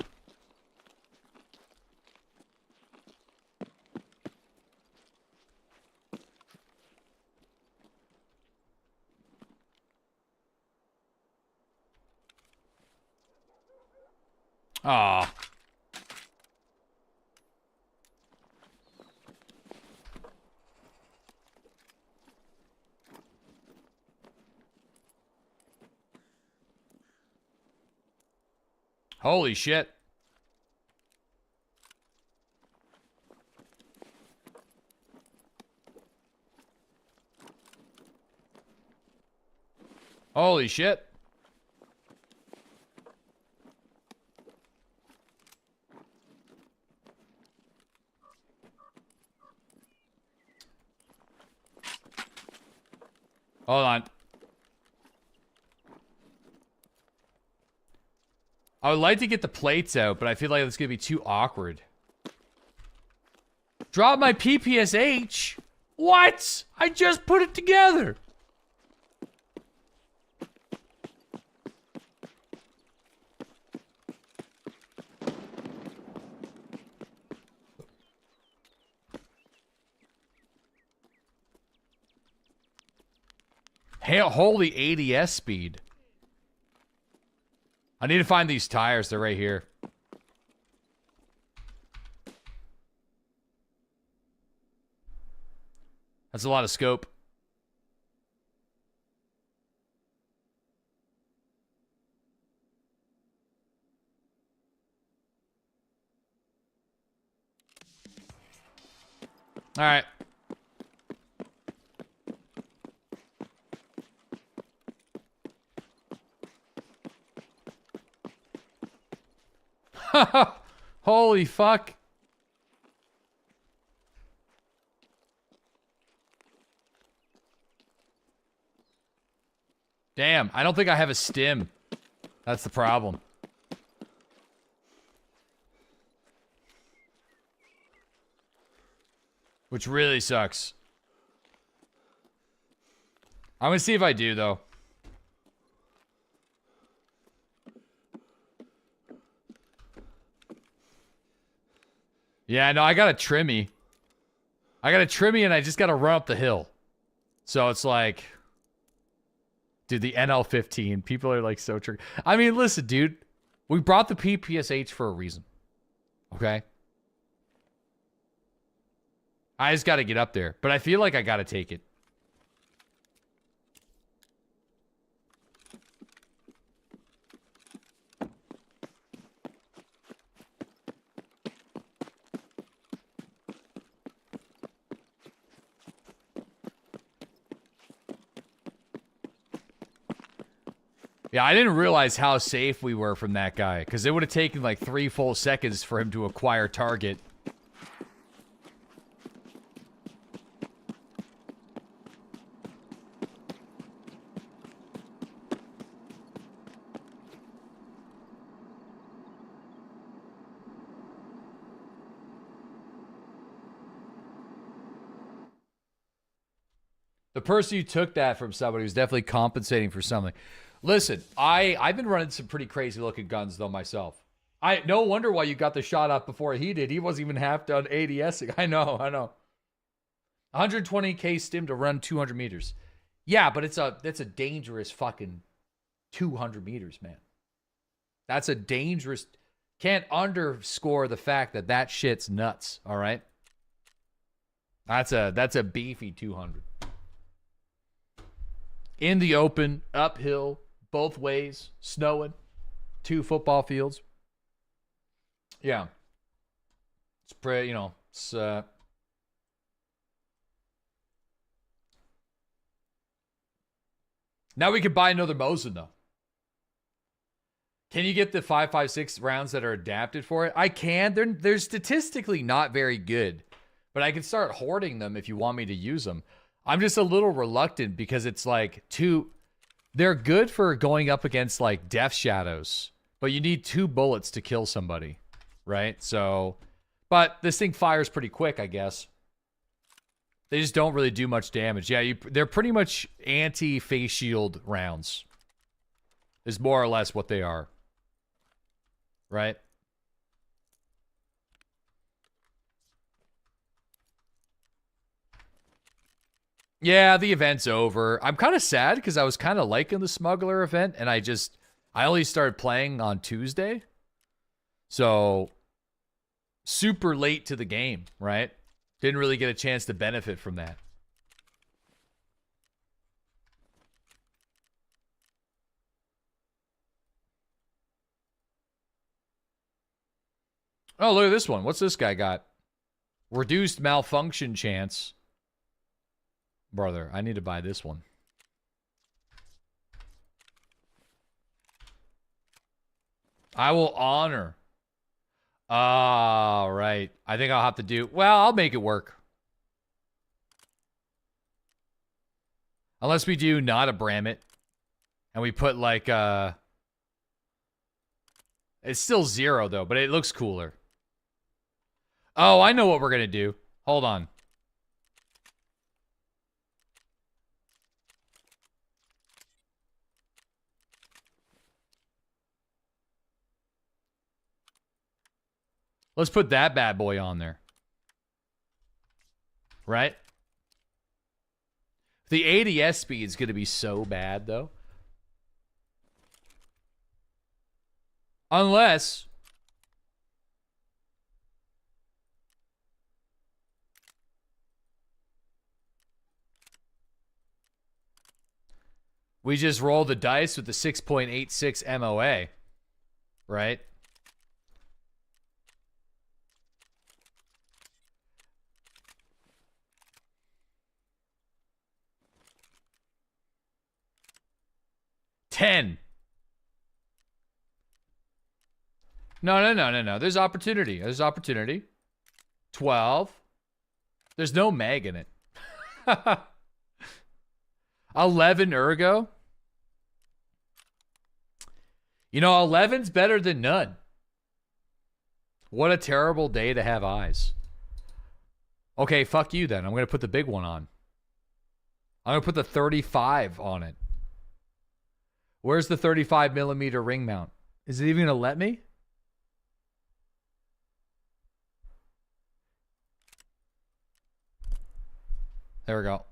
Aw. Holy shit. Holy shit. Hold on. I would like to get the plates out, but I feel like it's going to be too awkward. Drop my PPSH? What? I just put it together. Hey, holy ADS speed. I need to find these tires. They're right here. That's a lot of scope. All right. Holy fuck. Damn, I don't think I have a stim. That's the problem. Which really sucks. I'm gonna see if I do, though. Yeah, no, I got a trimmy. I got a trimmy and I just gotta run up the hill. So it's like... Dude, the NL15. People are like so triggered. I mean, listen, dude. We brought the PPSH for a reason. Okay? I just gotta get up there. But I feel like I gotta take it. Yeah, I didn't realize how safe we were from that guy, because it would have taken like 3 full seconds for him to acquire target. The person who took that from somebody was definitely compensating for something. Listen, I've been running some pretty crazy looking guns though myself. No wonder why you got the shot up before he did. He wasn't even half done ADSing. I know. 120k stim to run 200 meters. Yeah, but that's a dangerous fucking 200 meters, man. That's a dangerous. Can't underscore the fact that that shit's nuts. All right. That's a beefy 200. In the open, uphill, both ways, snowing, 2 football fields. Yeah. It's pretty, it's, now we can buy another Mosin, though. Can you get the 5.56 rounds that are adapted for it? I can. They're statistically not very good, but I can start hoarding them if you want me to use them. I'm just a little reluctant because it's like they're good for going up against like death shadows, but you need 2 bullets to kill somebody, right? So, but this thing fires pretty quick, I guess. They just don't really do much damage. Yeah, they're pretty much anti-face shield rounds is more or less what they are, right? Yeah, the event's over. I'm kind of sad because I was kind of liking the smuggler event, and I only started playing on Tuesday. So, super late to the game, right? Didn't really get a chance to benefit from that. Oh, look at this one. What's this guy got? Reduced malfunction chance. Brother, I need to buy this one. I will honor. Ah, right. I think I'll have to do... Well, I'll make it work. Unless we do not a Bramit. And we put like... It's still 0 though, but it looks cooler. Oh, I know what we're going to do. Hold on. Let's put that bad boy on there. Right? The ADS speed is going to be so bad, though. Unless... we just roll the dice with the 6.86 MOA. Right? $10. No. There's opportunity. There's opportunity. 12. There's no mag in it. 11 ergo. 11's better than none. What a terrible day to have eyes. Okay, fuck you then. I'm going to put the big one on. I'm going to put the 35 on it. Where's the 35 millimeter ring mount? Is it even going to let me? There we go.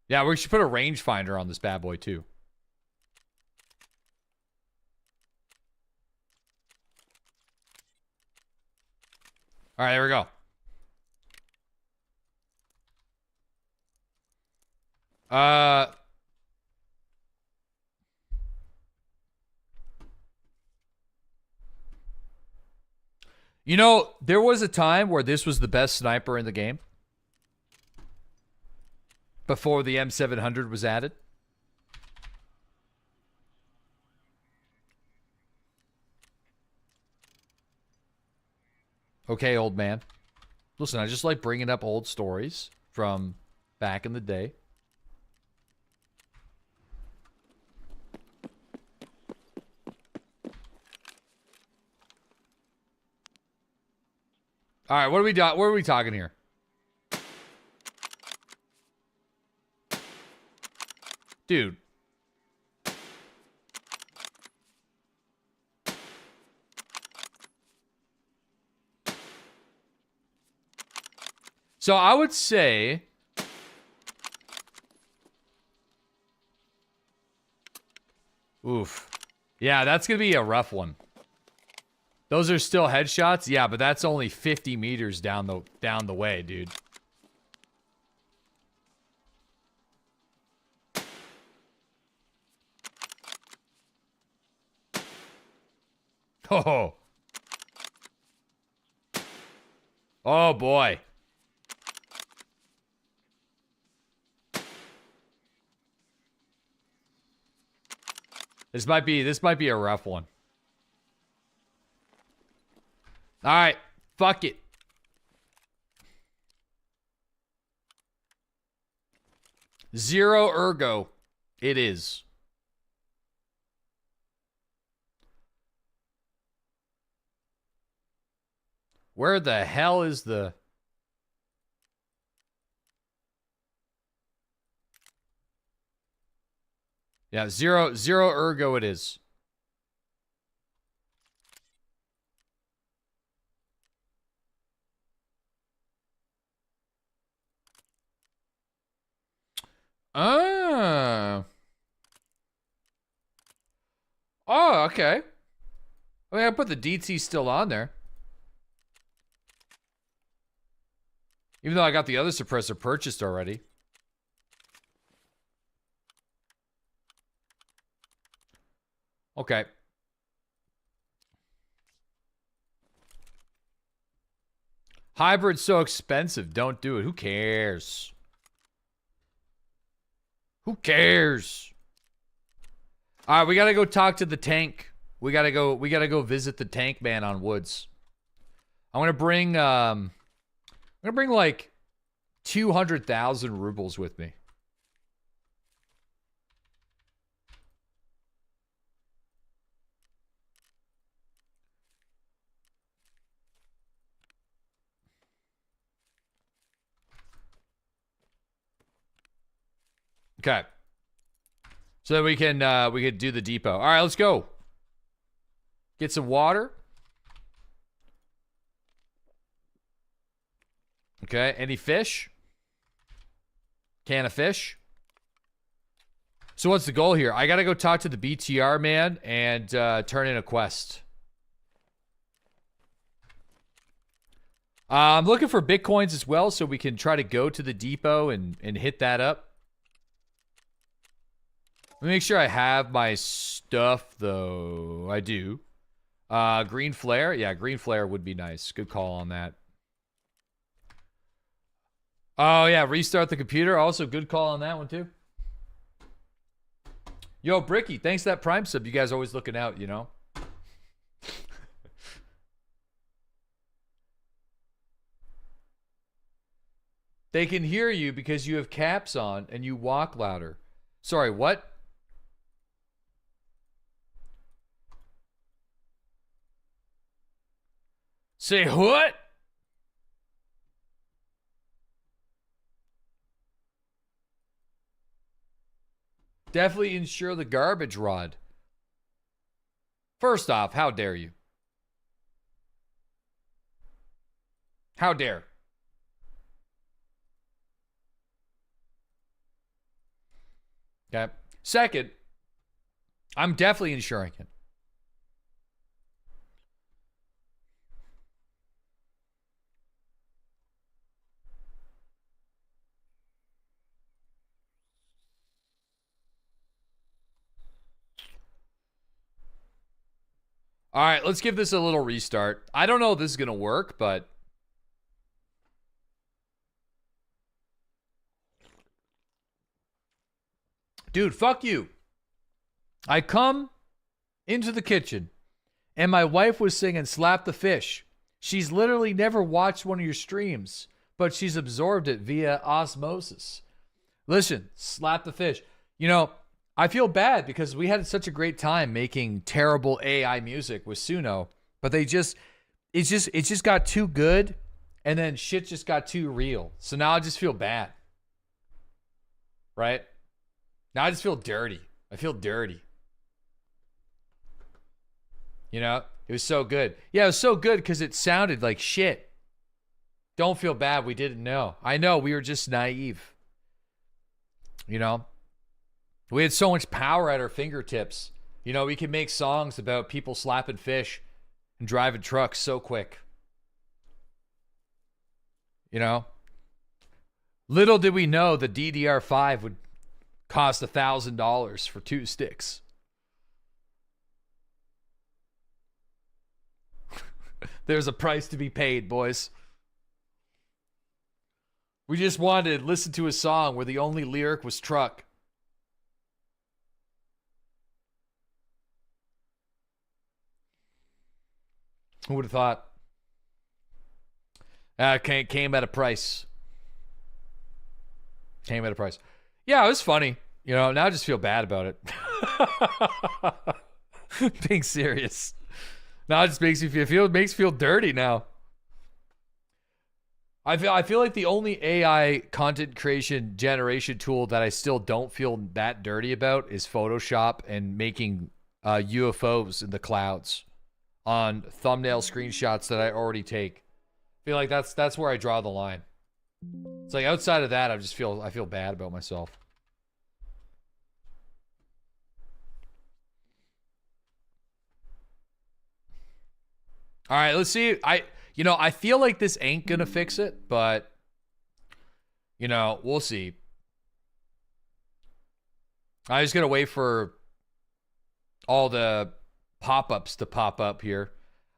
Yeah, we should put a rangefinder on this bad boy too. All right, there we go. You know, there was a time where this was the best sniper in the game. Before the M700 was added. Okay, old man. Listen, I just like bringing up old stories from back in the day. All right, what are we talking here? Dude. So I would say oof. Yeah, that's going to be a rough one. Those are still headshots? Yeah, but that's only 50 meters down the way, dude. Oh. Oh boy. This might be a rough one. All right, fuck it. Zero ergo. It is. Where the hell is the... Yeah, zero ergo it is. Oh, okay. I mean, I put the DT still on there. Even though I got the other suppressor purchased already. Okay. Hybrid's so expensive. Don't do it. Who cares? Who cares? All right, we gotta go talk to the tank. We gotta go visit the tank man on Woods. I'm gonna bring like 200,000 rubles with me. Okay. So that we can do the depot. All right, let's go. Get some water. Okay, any fish? Can of fish? So what's the goal here? I gotta go talk to the BTR man and turn in a quest. I'm looking for Bitcoins as well so we can try to go to the depot and hit that up. Let me make sure I have my stuff, though. I do. Green flare? Yeah, green flare would be nice. Good call on that. Oh, yeah, restart the computer. Also, good call on that one, too. Yo, Bricky, thanks for that Prime sub. You guys always looking out, you know? They can hear you because you have caps on and you walk louder. Sorry, what? Say what? Definitely insure the garbage rod. First off, how dare you? How dare? Okay. Second, I'm definitely insuring it. All right, let's give this a little restart. I don't know if this is going to work, but... Dude, fuck you. I come into the kitchen, and my wife was singing Slap the Fish. She's literally never watched one of your streams, but she's absorbed it via osmosis. Listen, Slap the Fish. You know, I feel bad because we had such a great time making terrible AI music with Suno, but it just got too good, and then shit just got too real. So now I just feel bad. Right? Now I just feel dirty. I feel dirty. You know, it was so good. Yeah, it was so good because it sounded like shit. Don't feel bad. We didn't know. I know we were just naive. You know, we had so much power at our fingertips. You know, we could make songs about people slapping fish and driving trucks so quick. You know, little did we know the DDR5 would cost $1,000 for 2 sticks. There's a price to be paid, boys. We just wanted to listen to a song where the only lyric was truck. Who would have thought? Came at a price. Came at a price. Yeah, it was funny. You know, now I just feel bad about it. Being serious. Now it just makes me feel dirty now. I feel like the only AI content creation generation tool that I still don't feel that dirty about is Photoshop and making UFOs in the clouds on thumbnail screenshots that I already take. I feel like that's where I draw the line. It's like outside of that, I feel bad about myself. All right, let's see. I feel like this ain't gonna fix it, but you know, we'll see. I just gotta wait for all the pop-ups to pop up here.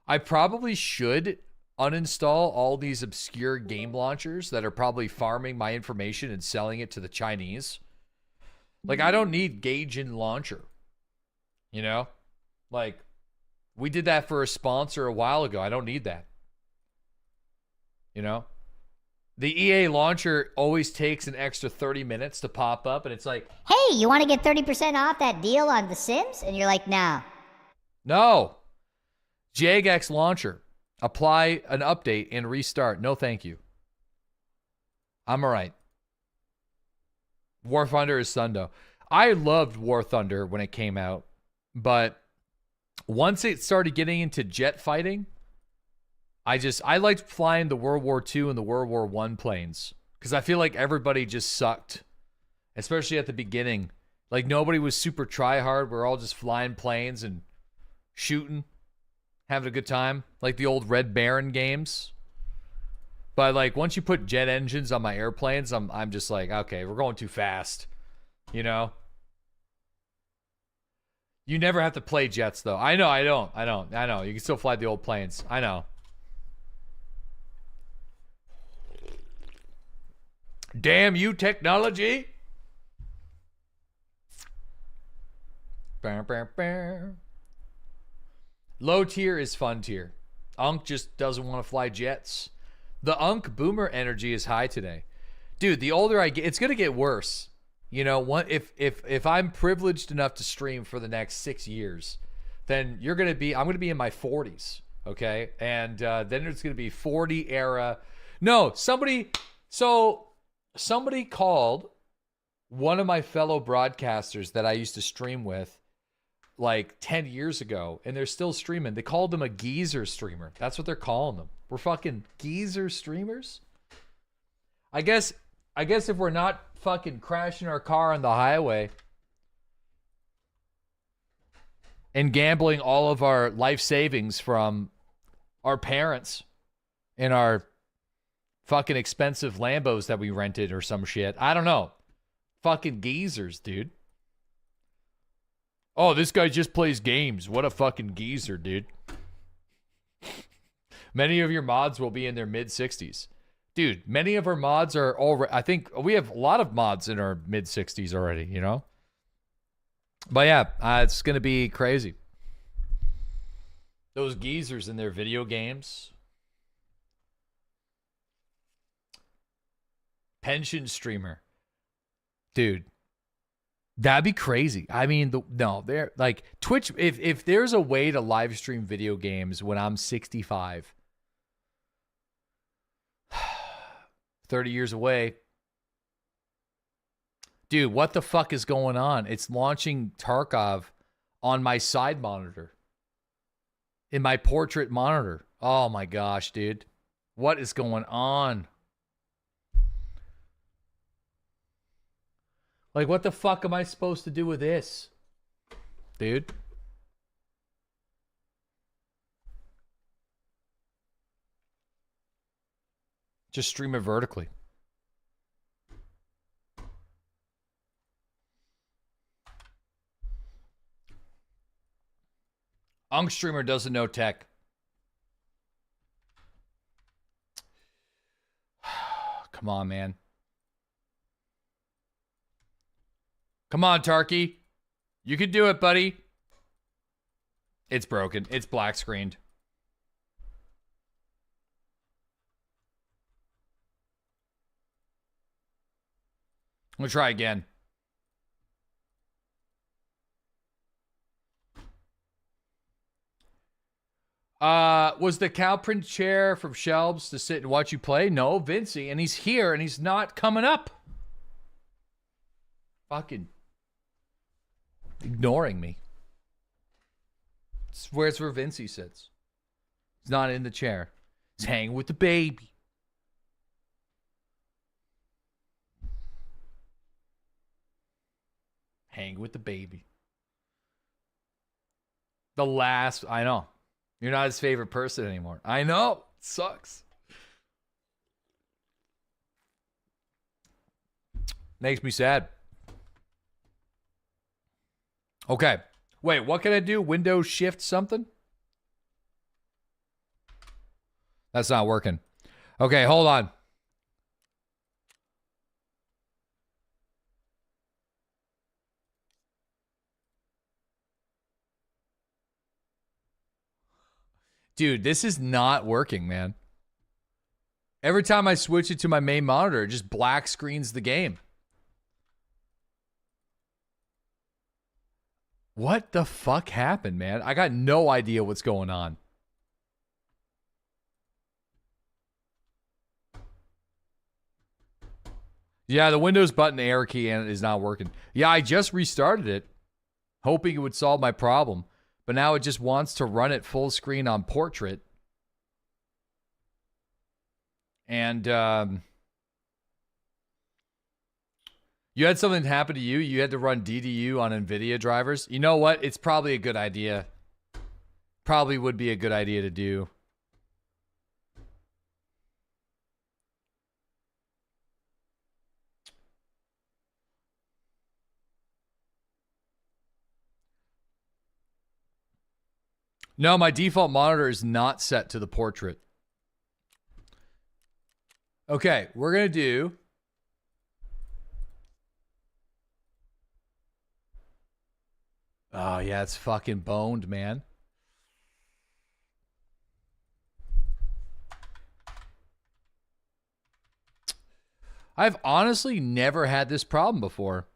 I probably should uninstall all these obscure game launchers that are probably farming my information and selling it to the Chinese. Like, I don't need Gaijin Launcher. You know? Like, we did that for a sponsor a while ago. I don't need that. You know? The EA launcher always takes an extra 30 minutes to pop up, and it's like, hey, you want to get 30% off that deal on The Sims? And you're like, no. No. Jagex launcher. Apply an update and restart. No, thank you. I'm all right. War Thunder is Sundo. I loved War Thunder when it came out, but once it started getting into jet fighting, I liked flying the World War II and the World War I planes because I feel like everybody just sucked, especially at the beginning. Like, nobody was super try-hard. We're all just flying planes and shooting, having a good time, like the old Red Baron games. But like, once you put jet engines on my airplanes, I'm just like, okay, we're going too fast, you know? You never have to play jets, though. I know. I know. You can still fly the old planes. I know. Damn you, technology. Low tier is fun tier. Unk just doesn't want to fly jets. The Unk boomer energy is high today. Dude, the older I get, it's going to get worse. You know, if I'm privileged enough to stream for the next 6 years, then I'm going to be in my 40s, okay? And then it's going to be 40 era. No, somebody called one of my fellow broadcasters that I used to stream with like 10 years ago, and they're still streaming. They called them a geezer streamer. That's what they're calling them. We're fucking geezer streamers? I guess if we're not fucking crashing our car on the highway and gambling all of our life savings from our parents in our fucking expensive Lambos that we rented or some shit. I don't know. Fucking geezers, dude. Oh, this guy just plays games. What a fucking geezer, dude. Many of your mods will be in their mid 60s. Dude, many of our mods are already, I think we have a lot of mods in our mid 60s already, you know? But yeah, it's going to be crazy. Those geezers in their video games. Pension streamer. Dude, that'd be crazy. I mean, they're like Twitch. If there's a way to live stream video games when I'm 65, 30 years away, dude, what the fuck is going on? It's launching Tarkov on my side monitor, in my portrait monitor. Oh my gosh, dude, what is going on? Like, what the fuck am I supposed to do with this? Dude. Just stream it vertically. Streamer doesn't know tech. Come on, man. Come on, Tarky. You can do it, buddy. It's broken. It's black screened. We'll try again. Was the cow print chair from Shelves to sit and watch you play? No, Vincey, and he's here and he's not coming up. Fucking ignoring me. Where's where Vincey sits? He's not in the chair. He's hanging with the baby. Hang with the baby. The last, I know. You're not his favorite person anymore. I know. It sucks. Makes me sad. Okay. Wait, what can I do? Windows shift something? That's not working. Okay, hold on. Dude, this is not working, man. Every time I switch it to my main monitor, it just black screens the game. What the fuck happened, man? I got no idea what's going on. Yeah, the Windows button arrow key is not working. Yeah, I just restarted it, hoping it would solve my problem. But now it just wants to run it full screen on portrait. And you had something happen to you. You had to run DDU on NVIDIA drivers. You know what? It's probably a good idea. Probably would be a good idea to do. No, my default monitor is not set to the portrait. Okay, we're going to do... Oh, yeah, it's fucking boned, man. I've honestly never had this problem before.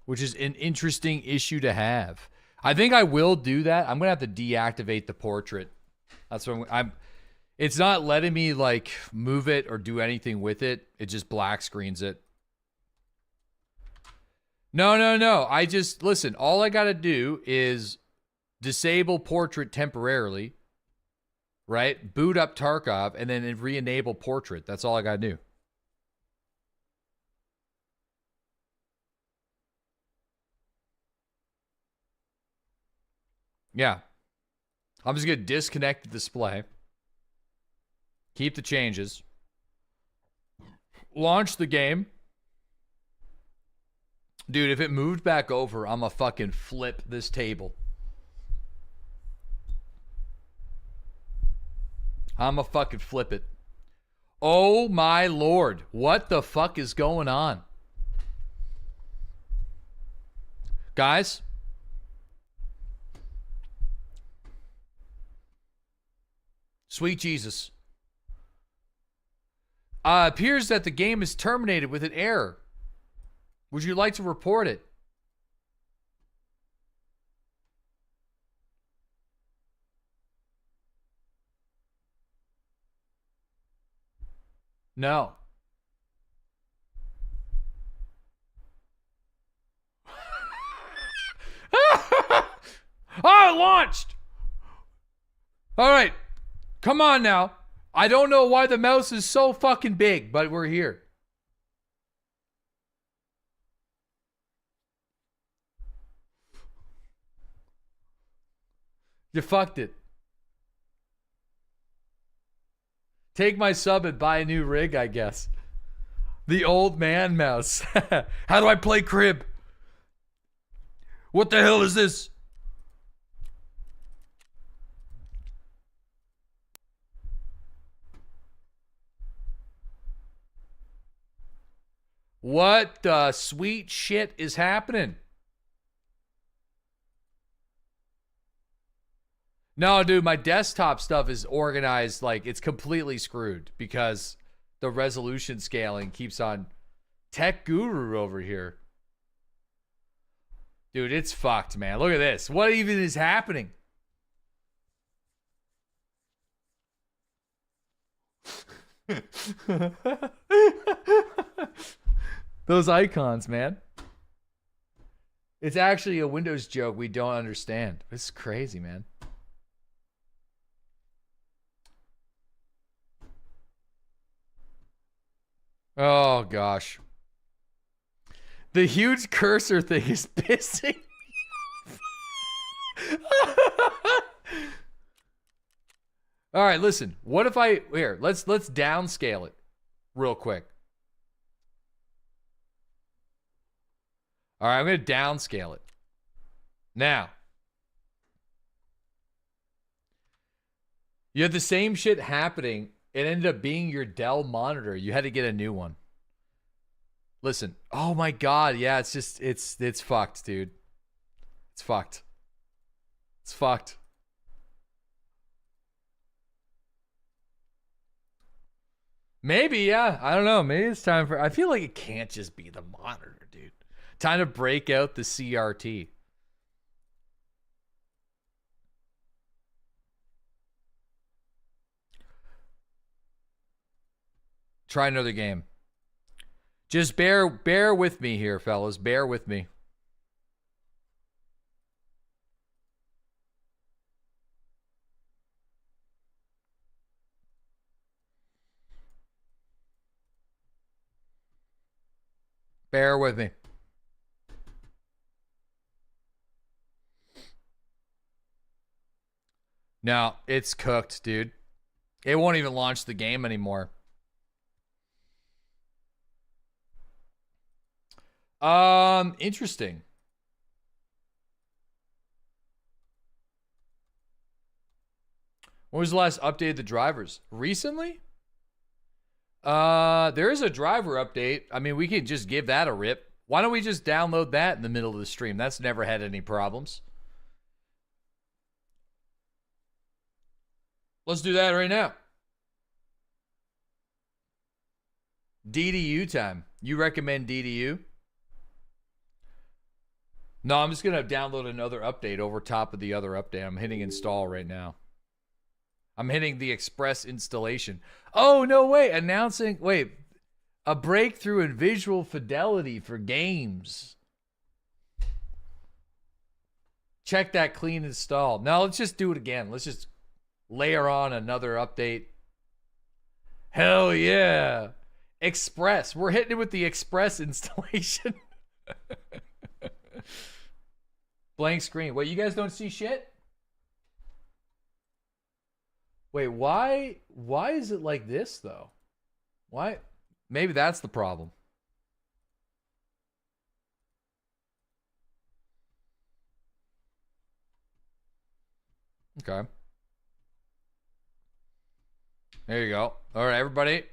Which is an interesting issue to have. I think I will do that. I'm going to have to deactivate the portrait. That's what I'm... It's not letting me, like, move it or do anything with it. It just black screens it. No. I just... Listen, all I got to do is disable portrait temporarily, right? Boot up Tarkov, and then re-enable portrait. That's all I got to do. Yeah. I'm just going to disconnect the display. Keep the changes. Launch the game. Dude, if it moved back over, I'm going to fucking flip this table. I'ma fucking flip it. Oh my lord. What the fuck is going on? Guys? Sweet Jesus. Appears that the game is terminated with an error. Would you like to report it? No. Oh, it launched! All right. Come on now. I don't know why the mouse is so fucking big, but we're here. You fucked it. Take my sub and buy a new rig, I guess. The old man mouse. How do I play crib? What the hell is this? What the sweet shit is happening? No, dude, my desktop stuff is organized like it's completely screwed because the resolution scaling keeps on. Tech guru over here. Dude, it's fucked, man. Look at this. What even is happening? Those icons, man. It's actually a Windows joke we don't understand. This is crazy, man. Oh, gosh. The huge cursor thing is pissing me off. All right, listen. What if I... Here, let's downscale it real quick. All right, I'm going to downscale it. Now. You had the same shit happening. It ended up being your Dell monitor. You had to get a new one. Listen. Oh my God. Yeah, it's just, it's fucked, dude. It's fucked. It's fucked. Maybe, yeah. I don't know. Maybe it's time for, I feel like it can't just be the monitor, dude. Time to break out the CRT. Try another game. Just bear with me here, fellas. Bear with me. Bear with me. No, it's cooked, dude. It won't even launch the game anymore. Interesting. When was the last update of the drivers? Recently? There is a driver update. I mean, we could just give that a rip. Why don't we just download that in the middle of the stream? That's never had any problems. Let's do that right now. DDU time. You recommend DDU? No, I'm just going to download another update over top of the other update. I'm hitting install right now. I'm hitting the express installation. Oh, no way. Announcing, wait, a breakthrough in visual fidelity for games. Check that clean install. Now let's just do it again. Let's just layer on another update. Hell yeah. Express. We're hitting it with the express installation. Blank screen. Wait, you guys don't see shit? Wait, why is it like this though? Why? Maybe that's the problem. Okay. There you go. All right, everybody.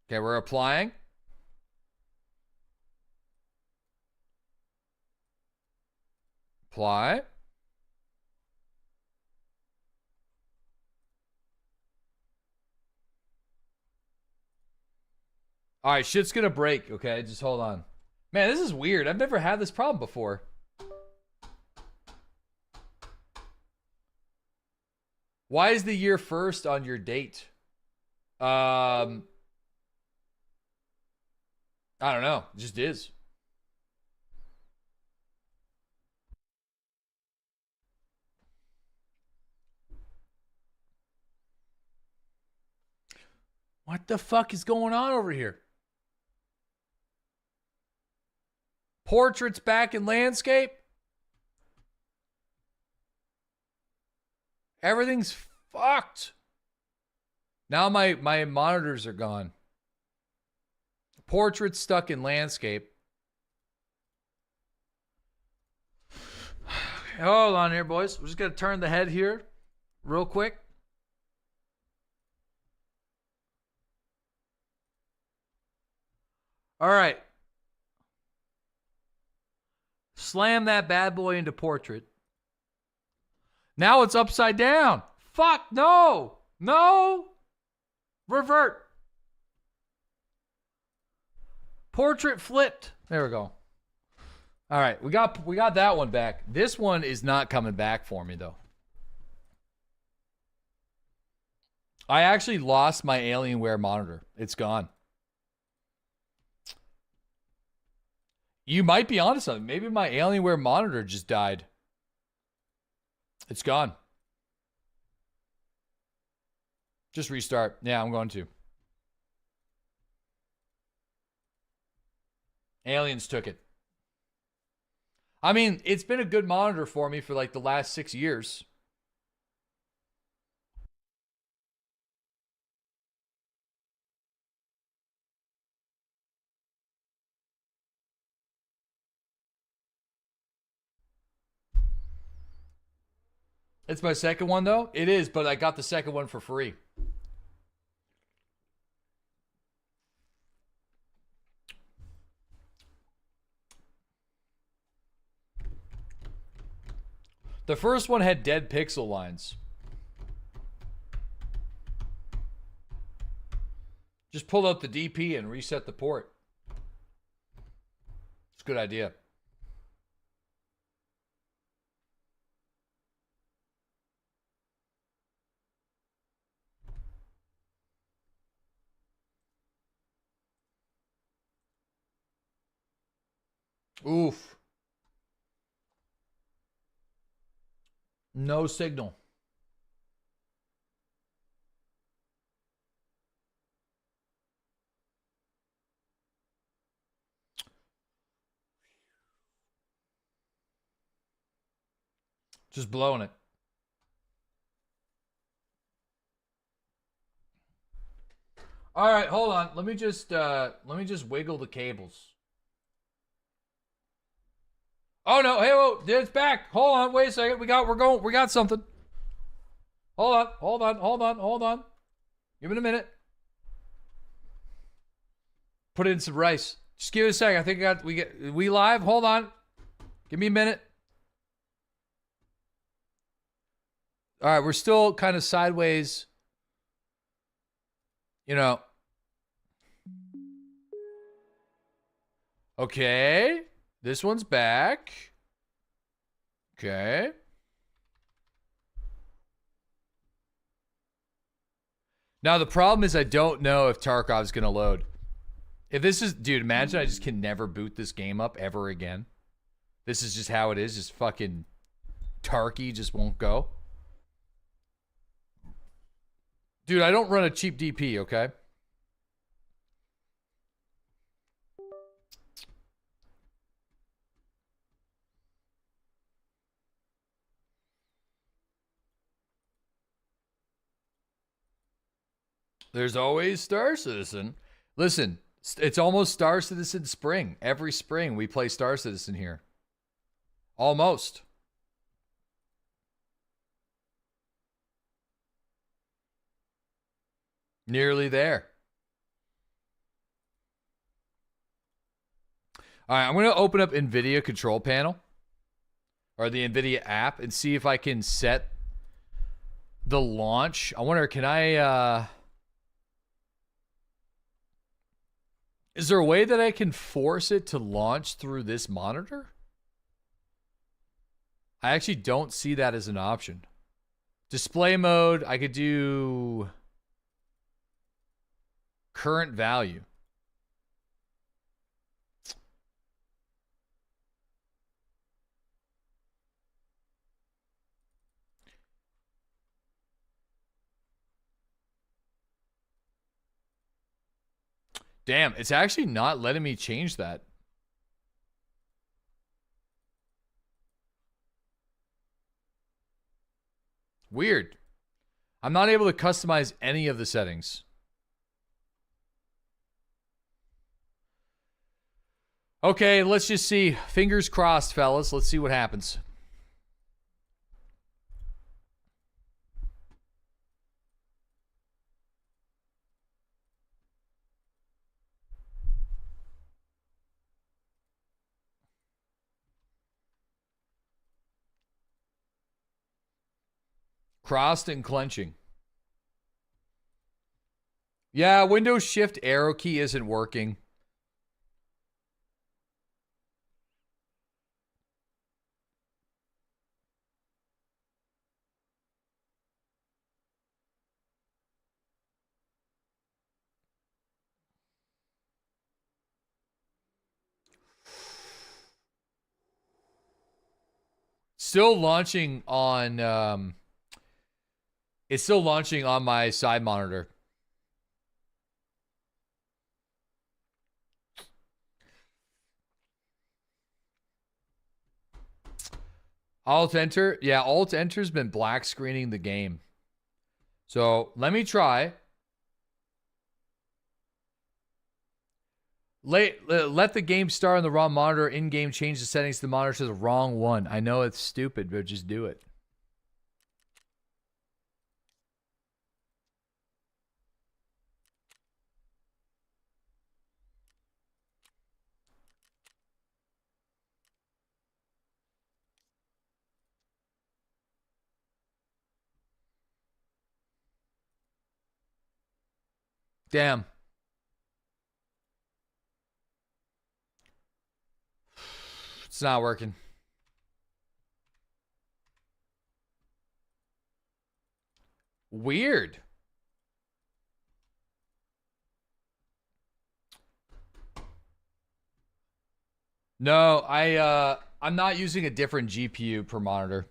Okay, we're applying. Apply. All right, shit's gonna break, okay? Just hold on. Man, this is weird. I've never had this problem before. Why is the year first on your date? I don't know. It just is. What the fuck is going on over here? Portraits back in landscape? Everything's fucked. Now my monitors are gone. Portraits stuck in landscape. Hold on here, boys. We're just going to turn the head here real quick. All right. Slam that bad boy into portrait. Now it's upside down. Fuck, no. No. Revert. Portrait flipped. There we go. All right, we got that one back. This one is not coming back for me though. I actually lost my Alienware monitor. It's gone. You might be onto something. Maybe my Alienware monitor just died. It's gone. Just restart. Yeah, I'm going to. Aliens took it. I mean, it's been a good monitor for me for like the last 6 years. It's my second one though. It is, but I got the second one for free. The first one had dead pixel lines. Just pull out the DP and reset the port. It's a good idea. Oof. No signal. Just blowing it. All right, hold on. Let me just wiggle the cables. Oh no, hey, whoa, it's back. Hold on, wait a second. We got something. Hold on. Give it a minute. Put in some rice. Just give it a second. I think we live. Hold on. Give me a minute. All right, we're still kind of sideways. You know. Okay. This one's back. Okay. Now the problem is I don't know if Tarkov's gonna load. If this is, dude, imagine I just can never boot this game up ever again. This is just how it is. Just fucking Tarky just won't go. Dude, I don't run a cheap DP, okay? There's always Star Citizen. Listen, it's almost Star Citizen spring. Every spring we play Star Citizen here. Almost. Nearly there. All right, I'm going to open up NVIDIA control panel or the NVIDIA app and see if I can set the launch. I wonder, can I, is there a way that I can force it to launch through this monitor? I actually don't see that as an option. Display mode, I could do current value. Damn, it's actually not letting me change that. Weird. I'm not able to customize any of the settings. Okay, let's just see. Fingers crossed, fellas. Let's see what happens. Crossed and clenching. Yeah, Windows Shift arrow key isn't working. Still launching on it's still launching on my side monitor. Alt enter. Yeah, Alt enter's been black screening the game. So let me try. Let the game start on the wrong monitor. In-game change the settings to the monitor to the wrong one. I know it's stupid, but just do it. Damn. It's not working. Weird. No, I'm not using a different GPU per monitor.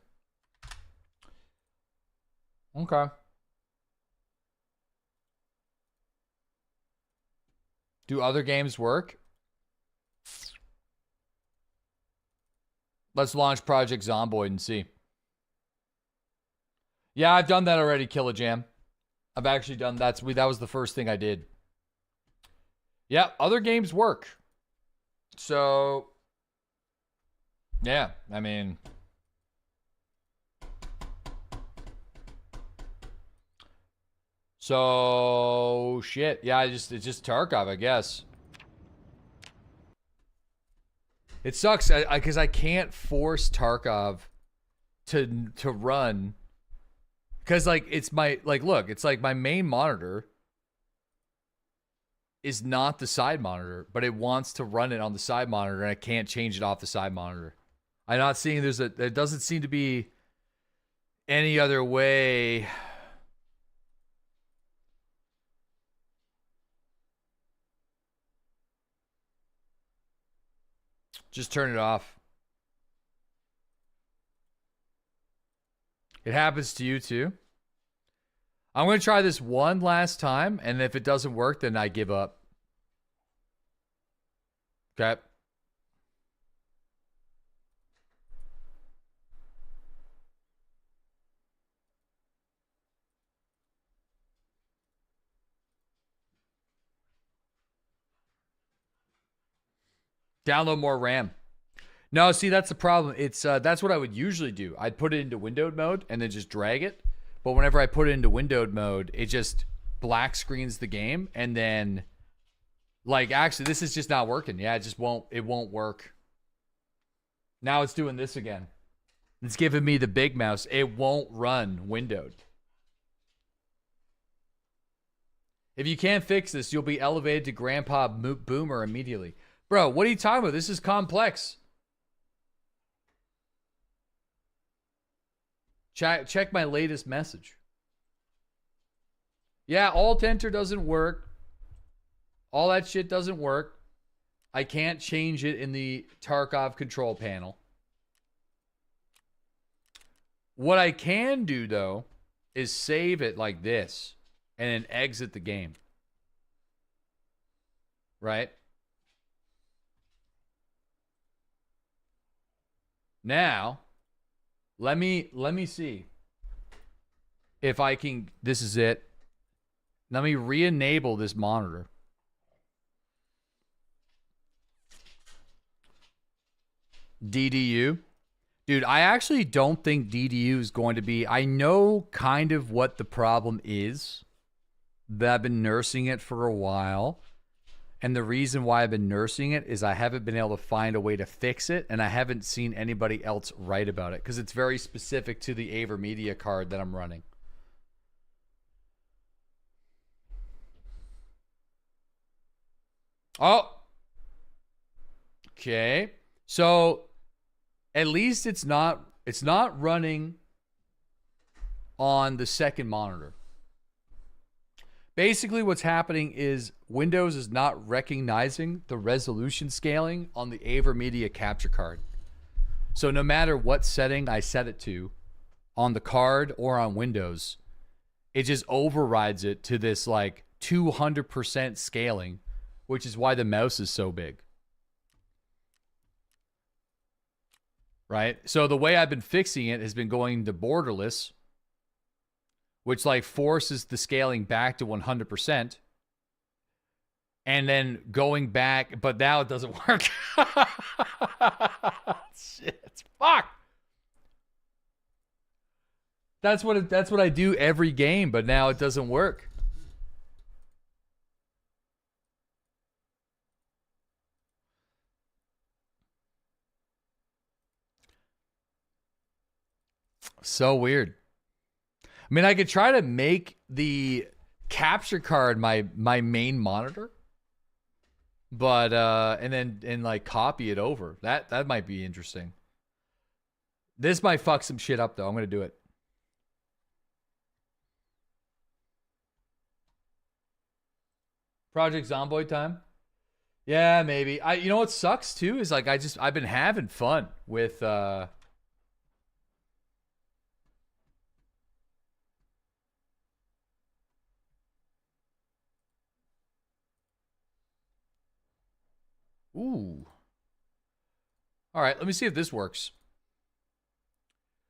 Okay. Do other games work? Let's launch Project Zomboid and see. Yeah, I've done that already, Killajam. I've actually done that was the first thing I did. Yeah, other games work. So yeah, I mean, so shit. Yeah, it's just Tarkov, I guess. It sucks because I can't force Tarkov to run because like it's my look, it's like my main monitor is not the side monitor, but it wants to run it on the side monitor, and I can't change it off the side monitor. I'm not seeing there doesn't seem to be any other way. Just turn it off. It happens to you too. I'm going to try this one last time, and if it doesn't work, then I give up. Okay. Download more RAM. No, see, that's the problem. It's that's what I would usually do. I'd put it into windowed mode and then just drag it. But whenever I put it into windowed mode, it just black screens the game, and then like actually this is just not working. Yeah, it won't work. Now it's doing this again. It's giving me the big mouse. It won't run windowed. If you can't fix this, you'll be elevated to Grandpa Boomer immediately. Bro, what are you talking about? This is complex. Check my latest message. Yeah, Alt Enter doesn't work. All that shit doesn't work. I can't change it in the Tarkov control panel. What I can do, though, is save it like this and then exit the game. Right? Now, let me see if I can. This is it. Let me re-enable this monitor. DDU. Dude, I actually don't think DDU is going to be... I know kind of what the problem is. But I've been nursing it for a while. And the reason why I've been nursing it is I haven't been able to find a way to fix it. And I haven't seen anybody else write about it. Because it's very specific to the AverMedia card that I'm running. Oh. Okay. So... at least it's not running on the second monitor. Basically what's happening is Windows is not recognizing the resolution scaling on the AverMedia capture card. So no matter what setting I set it to on the card or on Windows, it just overrides it to this like 200% scaling, which is why the mouse is so big. Right? So the way I've been fixing it has been going to borderless, which like forces the scaling back to 100%. And then going back, but now it doesn't work. Shit. Fuck. That's what I do every game, but now it doesn't work. So weird. I mean, I could try to make the capture card my main monitor, but and like copy it over. That might be interesting. This might fuck some shit up though. I'm gonna do it. Project Zomboid time. Yeah, maybe. You know what sucks too is like I've been having fun with Ooh. All right, let me see if this works.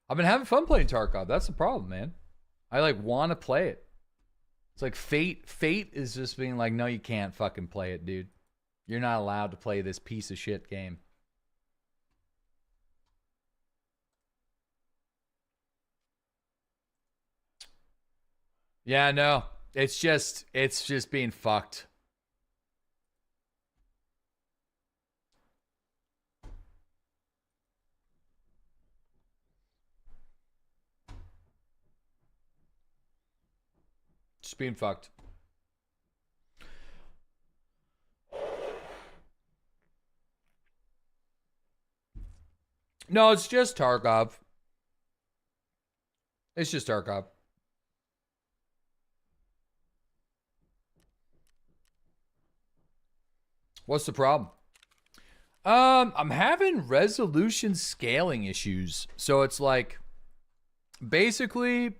I've been having fun playing Tarkov. That's the problem, man. I like want to play it. It's like fate. Fate is just being like, no, you can't fucking play it, dude. You're not allowed to play this piece of shit game. Yeah, no. It's just being fucked. Just being fucked. No, it's just Tarkov. It's just Tarkov. What's the problem? I'm having resolution scaling issues. So it's like basically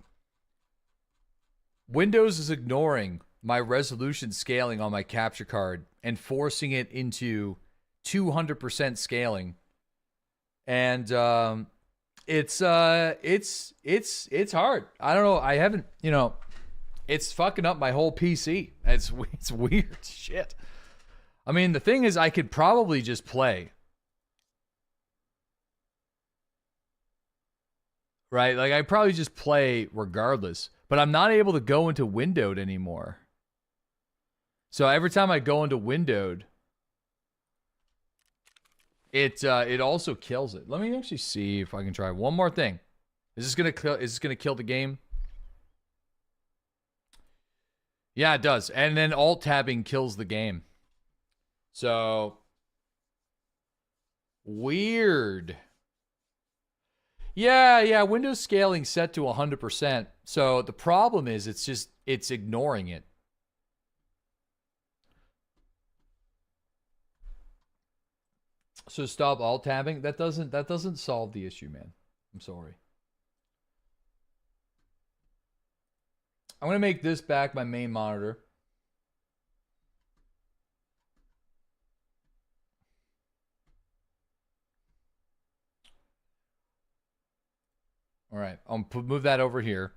Windows is ignoring my resolution scaling on my capture card and forcing it into 200% scaling. And it's hard. I don't know. I haven't, it's fucking up my whole PC. It's weird shit. I mean, the thing is I could probably just play right? Like I probably just play regardless, but I'm not able to go into windowed anymore. So every time I go into windowed, it also kills it. Let me actually see if I can try one more thing. Is this gonna kill the game? Yeah, it does. And then alt tabbing kills the game. So weird. Yeah, Windows scaling set to 100%. So the problem is it's ignoring it. So stop alt tabbing. That doesn't solve the issue, man. I'm sorry. I'm going to make this back my main monitor. All right, I'll move that over here.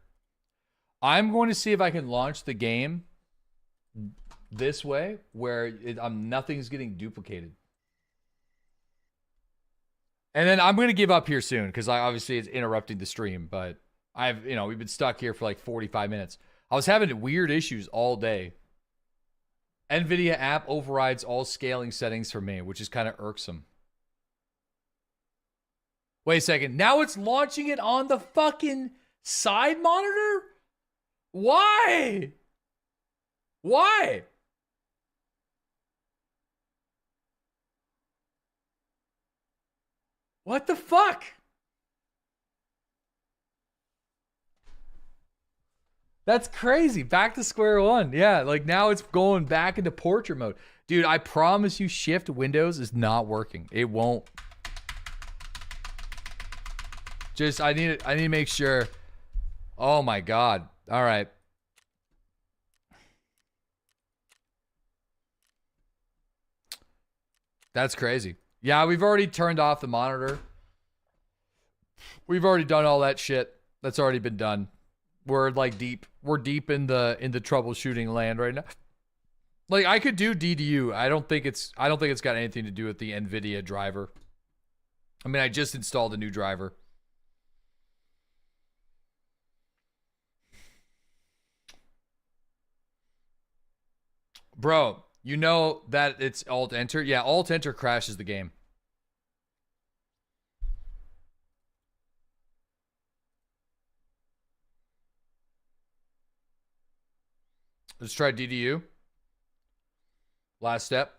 I'm going to see if I can launch the game this way where nothing's getting duplicated. And then I'm going to give up here soon because obviously it's interrupting the stream, but we've been stuck here for like 45 minutes. I was having weird issues all day. NVIDIA app overrides all scaling settings for me, which is kind of irksome. Wait a second. Now it's launching it on the fucking side monitor? Why? Why? What the fuck? That's crazy. Back to square one. Yeah, like now it's going back into portrait mode. Dude, I promise you shift Windows is not working. It won't. Just I need to make sure. Oh my god. All right. That's crazy. Yeah, we've already turned off the monitor. We've already done all that shit. That's already been done. We're like deep. We're deep in the troubleshooting land right now. Like I could do DDU. I don't think it's got anything to do with the NVIDIA driver. I mean, I just installed a new driver. Bro, you know that it's Alt-Enter? Yeah, Alt-Enter crashes the game. Let's try DDU. Last step.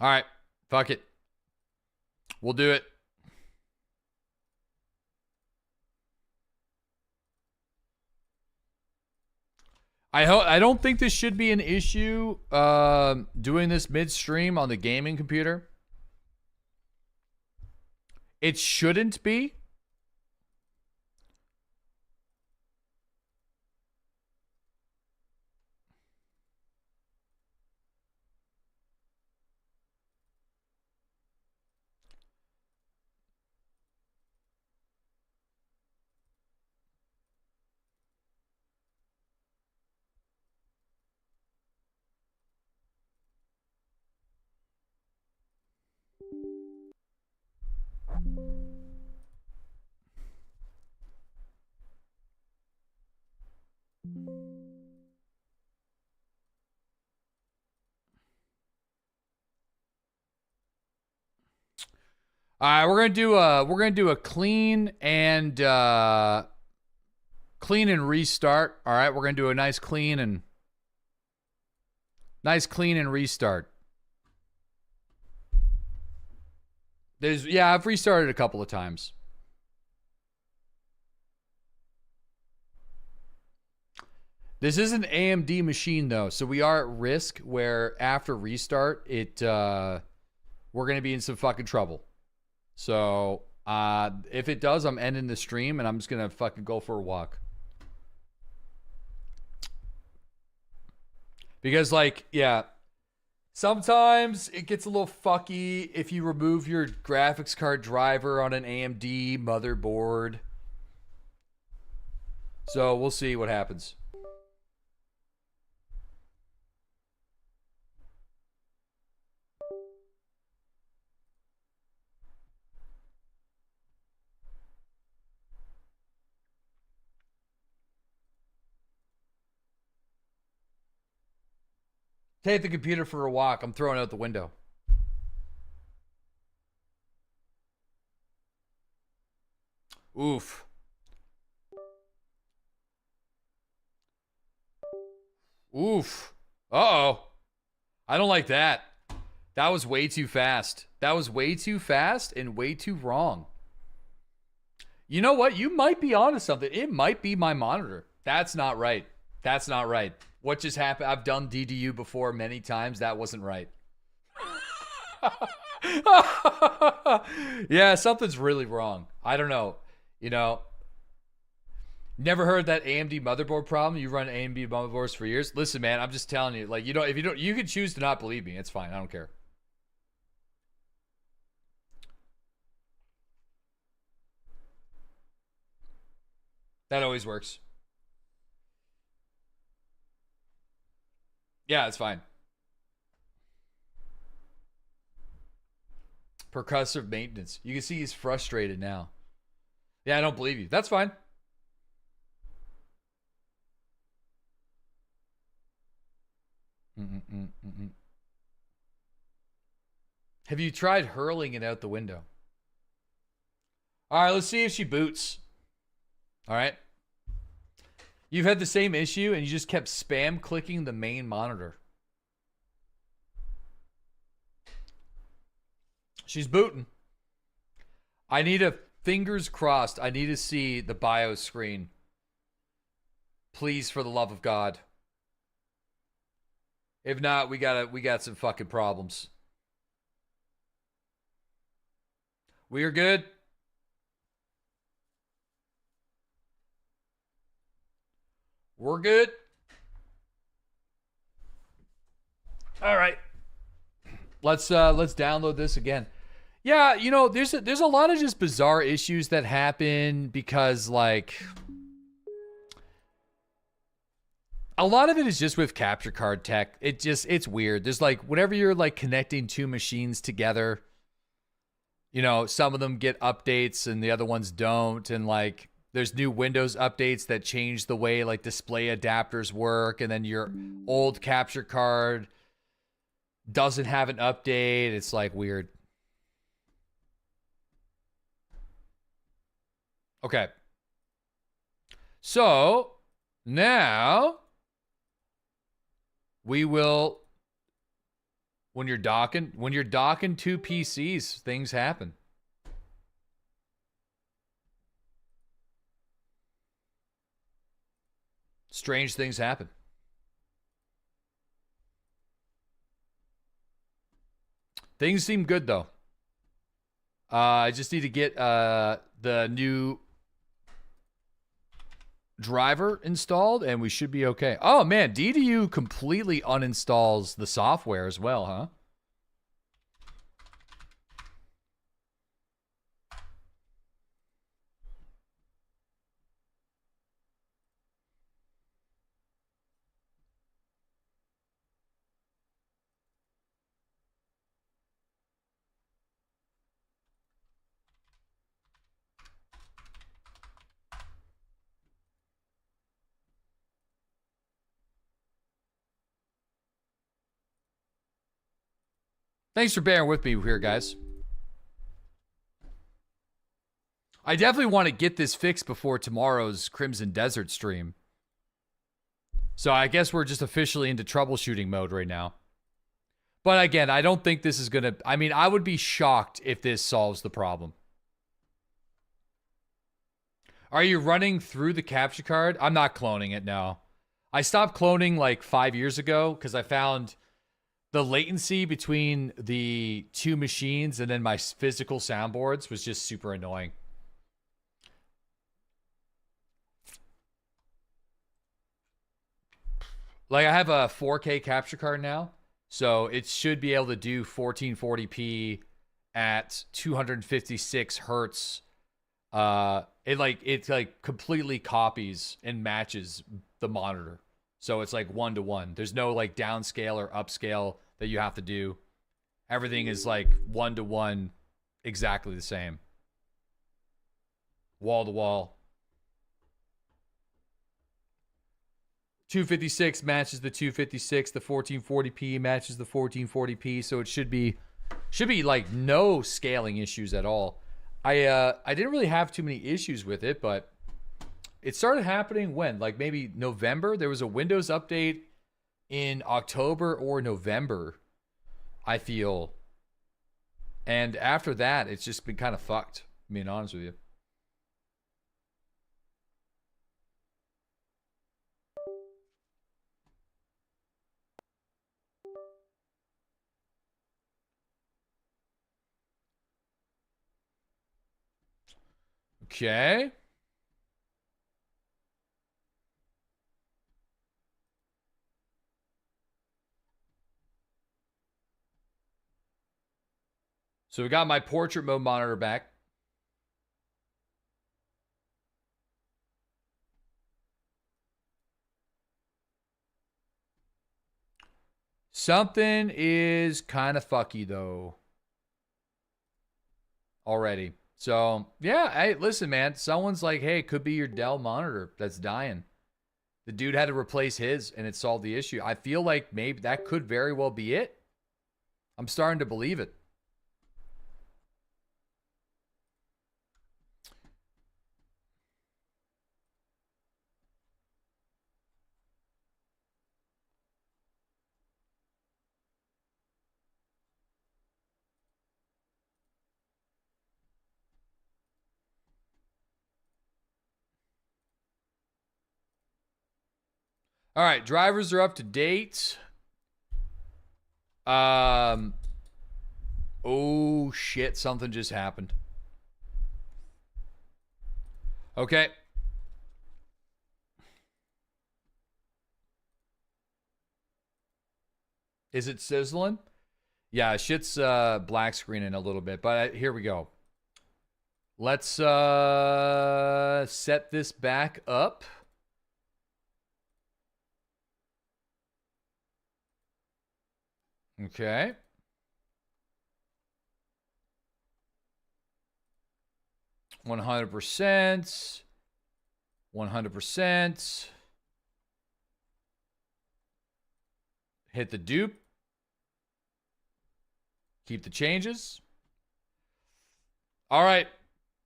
All right, fuck it. We'll do it. I don't think this should be an issue doing this midstream on the gaming computer. It shouldn't be. All right, we're gonna do a clean and restart. All right, we're gonna do a nice clean and restart. I've restarted a couple of times. This is an AMD machine though, so we are at risk where after restart, we're gonna be in some fucking trouble. So, if it does, I'm ending the stream and I'm just gonna fucking go for a walk. Because, like, yeah, Sometimes it gets a little fucky if you remove your graphics card driver on an AMD motherboard. So we'll see what happens. Take the computer for a walk. I'm throwing it out the window. Oof. Oof. Uh-oh. I don't like that. That was way too fast. That was way too fast and way too wrong. You know what? You might be onto something. It might be my monitor. That's not right. That's not right. What just happened? I've done DDU before many times. That wasn't right. Yeah, something's really wrong. I don't know. You know, never heard that AMD motherboard problem. You run AMD motherboards for years. Listen, man, I'm just telling you. Like, if you don't, you can choose to not believe me. It's fine. I don't care. That always works. Yeah, it's fine. Percussive maintenance. You can see he's frustrated now. Yeah, I don't believe you. That's fine. Have you tried hurling it out the window? All right, let's see if she boots. All right. You've had the same issue and you just kept spam clicking the main monitor. She's booting. I need a fingers crossed. I need to see the BIOS screen. Please, for the love of God. If not, we got some fucking problems. We are good. We're good. All right. Let's download this again. Yeah, you know, there's a lot of just bizarre issues that happen because, like, a lot of it is just with capture card tech. It's weird. There's like, whenever you're like connecting two machines together, you know, some of them get updates and the other ones don't, and like there's new Windows updates that change the way like display adapters work, and then your old capture card doesn't have an update. It's like weird. Okay. So now we will, when you're docking two PCs, things happen. Strange things happen. Things seem good though. I just need to get the new driver installed and we should be okay. Oh man, DDU completely uninstalls the software as well, huh? Thanks for bearing with me here, guys. I definitely want to get this fixed before tomorrow's Crimson Desert stream. So I guess we're just officially into troubleshooting mode right now. But again, I don't think this is going to... I mean, I would be shocked if this solves the problem. Are you running through the capture card? I'm not cloning it, no. I stopped cloning like 5 years ago because I found the latency between the two machines and then my physical soundboards was just super annoying. Like, I have a 4K capture card now, So it should be able to do 1440p at 256 hertz. It completely copies and matches the monitor. So it's like 1-to-1. There's no like downscale or upscale that you have to do. Everything is like 1-to-1, exactly the same. Wall to wall. 256 matches the 256. The 1440p matches the 1440p. So it should be like no scaling issues at all. I didn't really have too many issues with it, but it started happening when? Like maybe November? There was a Windows update in October or November, I feel. And after that, it's just been kind of fucked, being honest with you. Okay. So we got my portrait mode monitor back. Something is kind of fucky though. Already. So, yeah, hey, listen, man. Someone's like, hey, it could be your Dell monitor that's dying. The dude had to replace his, and it solved the issue. I feel like maybe that could very well be it. I'm starting to believe it. All right, drivers are up to date. Oh shit, something just happened. Okay. Is it sizzling? Yeah, shit's black screening a little bit, but here we go. Let's set this back up. Okay. One 100%. 100%. Hit the dupe. Keep the changes. All right.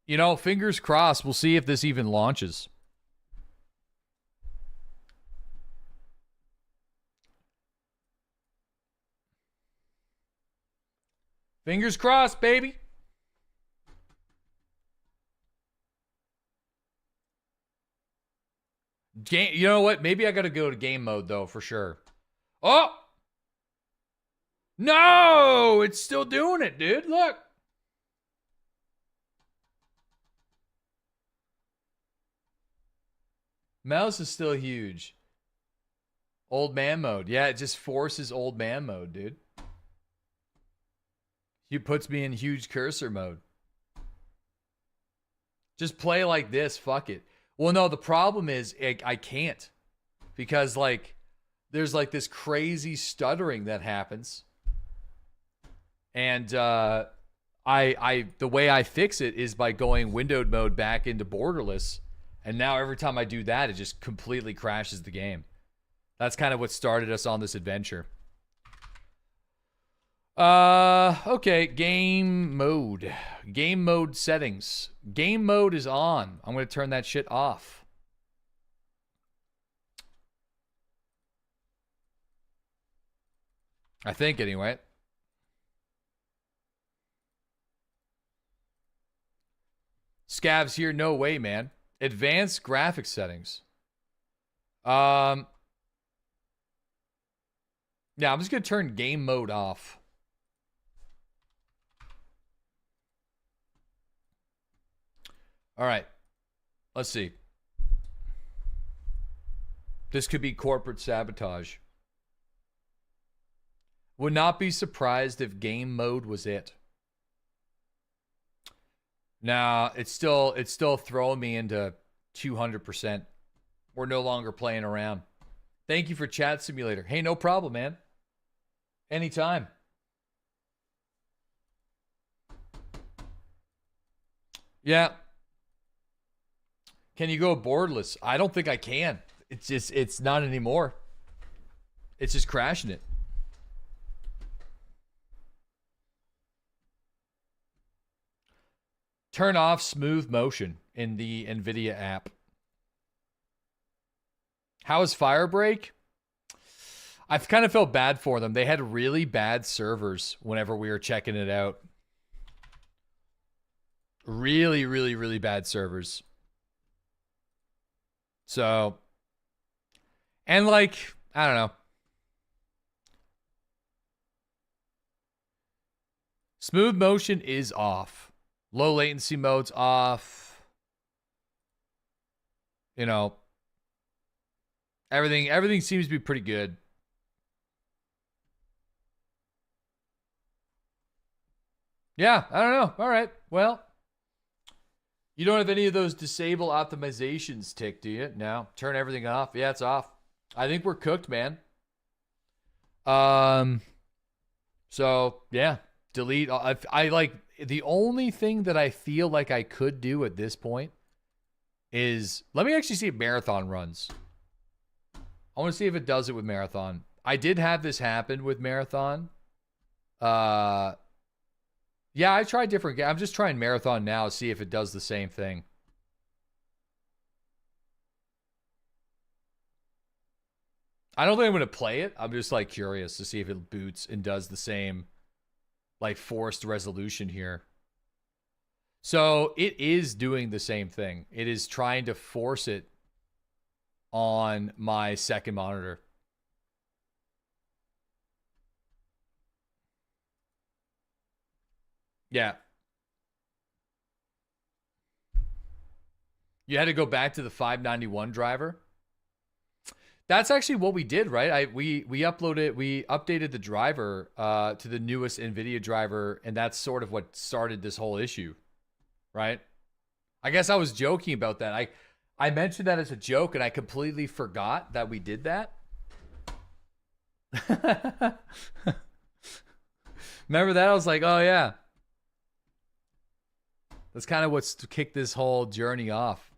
You know, fingers crossed. We'll see if this even launches. Fingers crossed, baby. You know what? Maybe I got to go to game mode, though, for sure. Oh! No! It's still doing it, dude. Look. Mouse is still huge. Old man mode. Yeah, it just forces old man mode, dude. He puts me in huge cursor mode. Just play like this. Fuck it. Well, no, the problem is I can't. Because, like, there's, like, this crazy stuttering that happens. And the way I fix it is by going windowed mode back into borderless. And now every time I do that, it just completely crashes the game. That's kind of what started us on this adventure. Okay, game mode. Game mode settings. Game mode is on. I'm going to turn that shit off. I think, anyway. Scavs here, no way, man. Advanced graphics settings. Yeah, I'm just going to turn game mode off. All right. Let's see. This could be corporate sabotage. Would not be surprised if game mode was it. Nah, it's still throwing me into 200%. We're no longer playing around. Thank you for Chat Simulator. Hey, no problem, man. Anytime. Yeah. Can you go boardless? I don't think I can. It's not anymore. It's just crashing it. Turn off smooth motion in the NVIDIA app. How is Firebreak? I've kind of felt bad for them. They had really bad servers whenever we were checking it out. Really, really, really bad servers. So, and like, I don't know. Smooth motion is off. Low latency mode's off. You know, everything seems to be pretty good. Yeah, I don't know. All right. Well, you don't have any of those disable optimizations ticked, do you? No. Turn everything off. Yeah, it's off. I think we're cooked, man. So, yeah. Delete. I like, the only thing that I feel like I could do at this point is, let me actually see if Marathon runs. I want to see if it does it with Marathon. I did have this happen with Marathon. Yeah, I tried different games. I'm just trying Marathon now to see if it does the same thing. I don't think I'm going to play it. I'm just like curious to see if it boots and does the same like forced resolution here. So it is doing the same thing. It is trying to force it on my second monitor. Yeah. You had to go back to the 591 driver. That's actually what we did, right? We updated the driver to the newest NVIDIA driver, and that's sort of what started this whole issue, right? I guess I was joking about that. I mentioned that as a joke, and I completely forgot that we did that. Remember that? I was like, oh yeah. That's kind of what's kicked this whole journey off.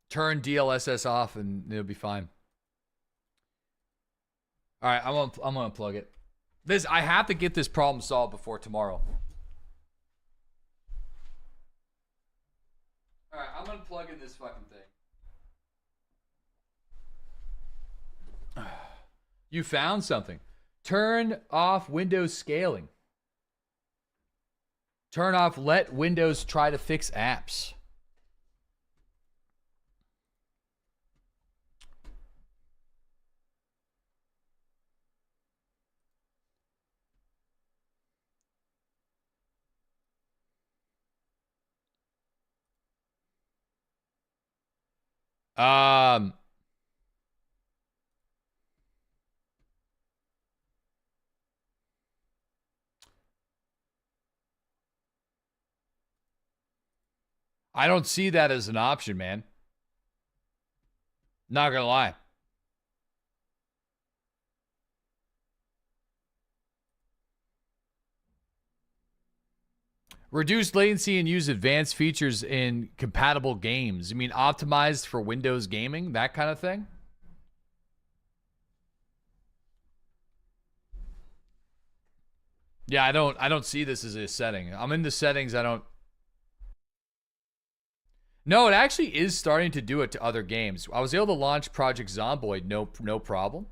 Turn DLSS off and it'll be fine. All right, I'm gonna plug it. I have to get this problem solved before tomorrow. All right, I'm unplugging this fucking thing. You found something. Turn off Windows scaling. Turn off let Windows try to fix apps. I don't see that as an option, man. Not gonna lie. Reduce latency and use advanced features in compatible games. You mean optimized for Windows gaming? That kind of thing? Yeah, I don't see this as a setting. I'm in the settings. No, it actually is starting to do it to other games. I was able to launch Project Zomboid no problem.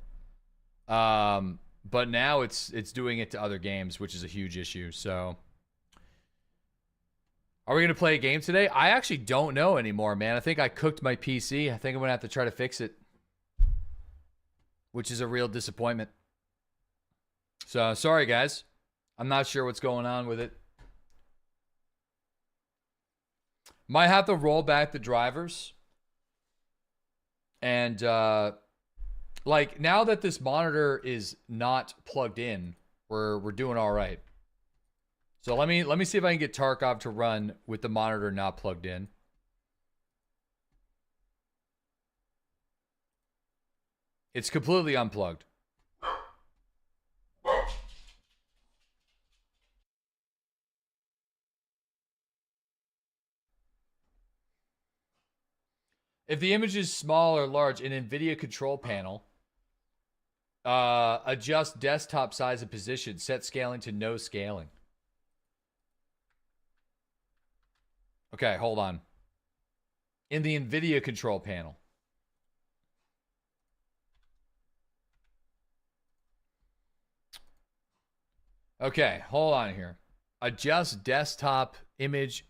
But now it's doing it to other games, which is a huge issue. So are we going to play a game today? I actually don't know anymore, man. I think I cooked my PC. I think I'm going to have to try to fix it, which is a real disappointment. So, sorry, guys. I'm not sure what's going on with it. Might have to roll back the drivers. And like now that this monitor is not plugged in, we're doing all right. So let me see if I can get Tarkov to run with the monitor not plugged in. It's completely unplugged. If the image is small or large, an NVIDIA control panel, adjust desktop size and position, set scaling to no scaling. Okay, hold on. In the NVIDIA control panel. Okay, hold on here. Adjust desktop image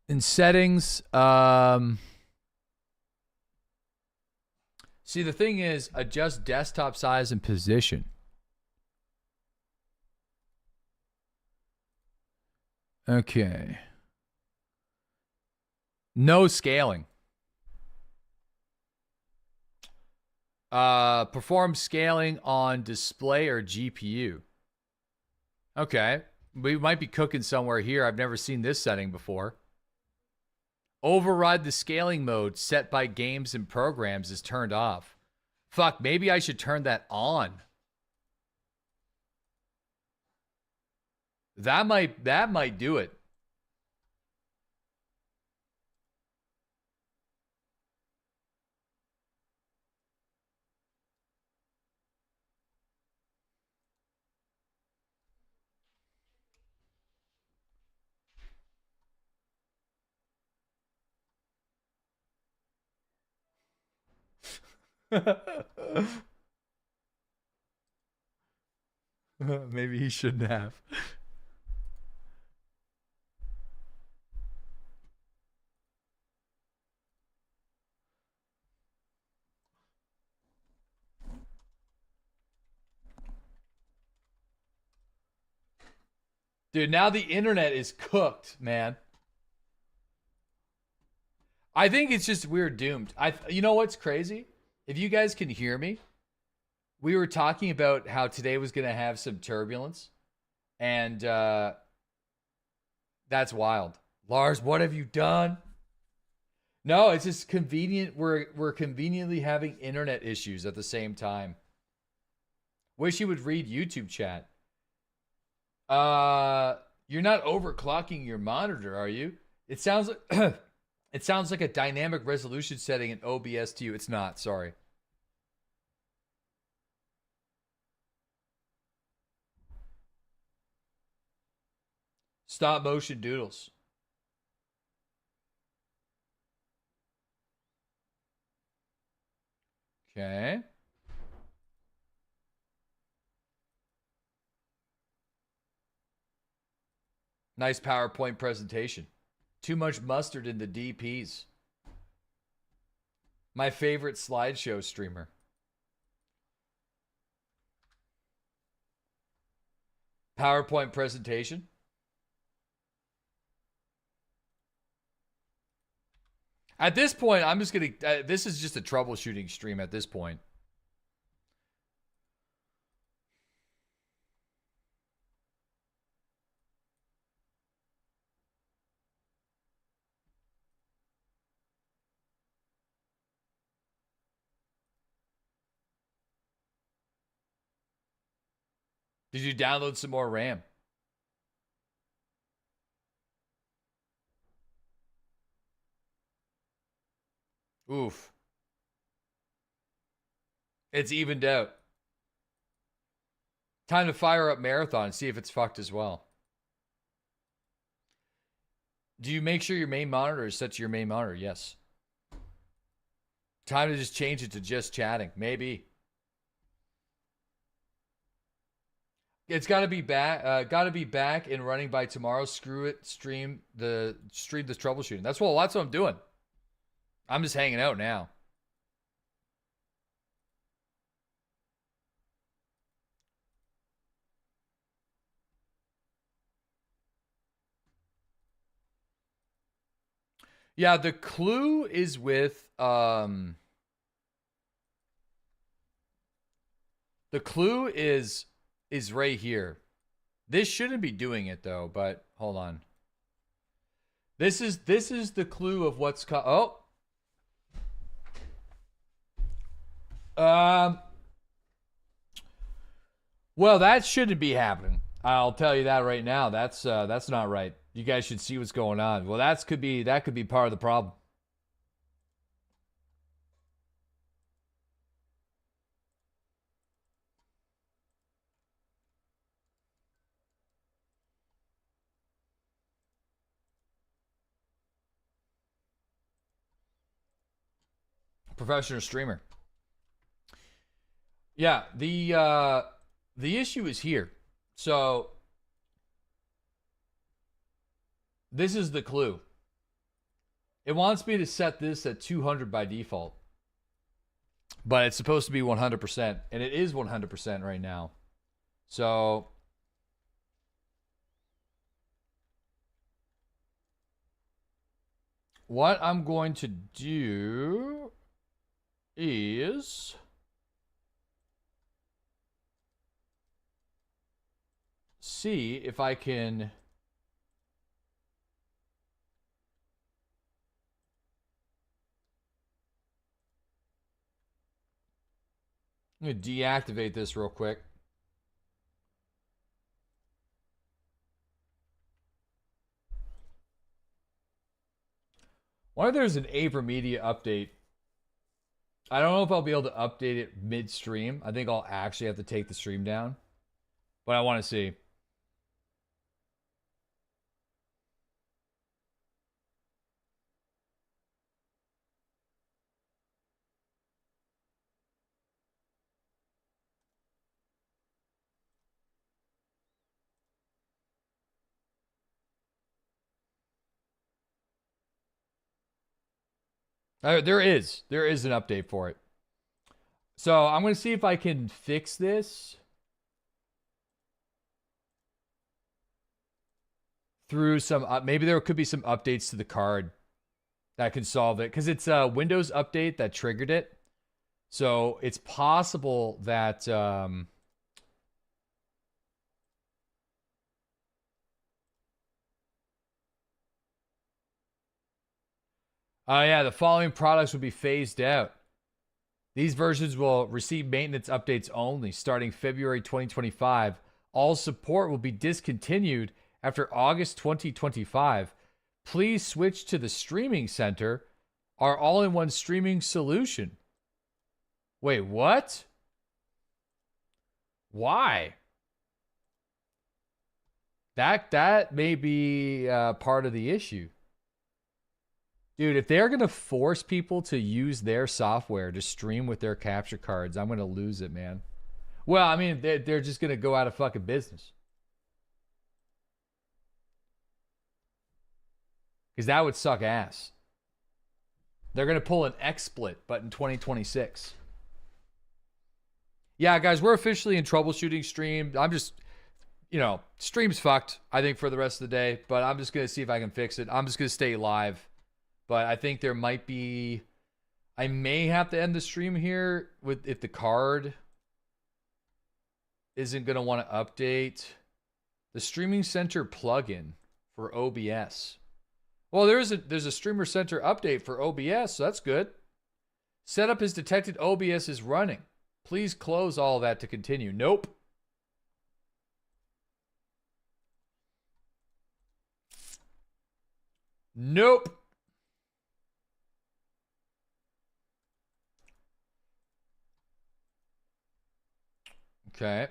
in settings. See, the thing is, adjust desktop size and position. Okay. No scaling. Perform scaling on display or GPU. Okay. We might be cooking somewhere here. I've never seen this setting before. Override the scaling mode set by games and programs is turned off. Fuck, maybe I should turn that on. That might do it. Maybe he shouldn't have. Dude, now the internet is cooked, man. I think it's just we're doomed. You know what's crazy? If you guys can hear me, we were talking about how today was going to have some turbulence, and that's wild. Lars, what have you done? No, it's just convenient. We're conveniently having internet issues at the same time. Wish you would read YouTube chat. You're not overclocking your monitor, are you? It sounds like it sounds like a dynamic resolution setting in OBS to you. It's not. Sorry. Stop motion doodles. Okay. Nice PowerPoint presentation. Too much mustard in the DPs. My favorite slideshow streamer. PowerPoint presentation. At this point, I'm just going to... this is just a troubleshooting stream at this point. Did you download some more RAM? Oof. It's evened out. Time to fire up Marathon and see if it's fucked as well. Do you make sure your main monitor is set to your main monitor? Yes. Time to just change it to just chatting. Maybe. It's got to be back. Got to be back and running by tomorrow. Screw it. Stream this troubleshooting. That's what I'm doing. I'm just hanging out now. Yeah, the clue is with the clue is right here. This shouldn't be doing it though, but hold on. This is the clue of what's well, that shouldn't be happening. I'll tell you that right now. That's not right. You guys should see what's going on. Well, that could be part of the problem. Professional streamer. Yeah, the issue is here. So this is the clue. It wants me to set this at 200 by default. But it's supposed to be 100%, and it is 100% right now. So what I'm going to do is see if I can I'm going to deactivate this real quick. Wonder if there's an Avermedia update. I don't know if I'll be able to update it mid-stream. I think I'll actually have to take the stream down. But I want to see. There is an update for it. So I'm going to see if I can fix this through some, maybe there could be some updates to the card that can solve it. Because it's a Windows update that triggered it. So it's possible that... Oh yeah, the following products will be phased out. These versions will receive maintenance updates only starting February 2025. All support will be discontinued after August 2025. Please switch to the Streaming Center, our all-in-one streaming solution. Wait, what? Why? That may be part of the issue. Dude, if they're going to force people to use their software to stream with their capture cards, I'm going to lose it, man. Well, I mean, they're just going to go out of fucking business. Because that would suck ass. They're going to pull an XSplit, but in 2026. Yeah, guys, we're officially in troubleshooting stream. I'm just, stream's fucked, I think, for the rest of the day. But I'm just going to see if I can fix it. I'm just going to stay live. But I think there might be... I may have to end the stream here if the card isn't going to want to update. The Streaming Center plugin for OBS. Well, there's a Streamer Center update for OBS, so that's good. Setup is detected. OBS is running. Please close all that to continue. Nope. Nope. Okay.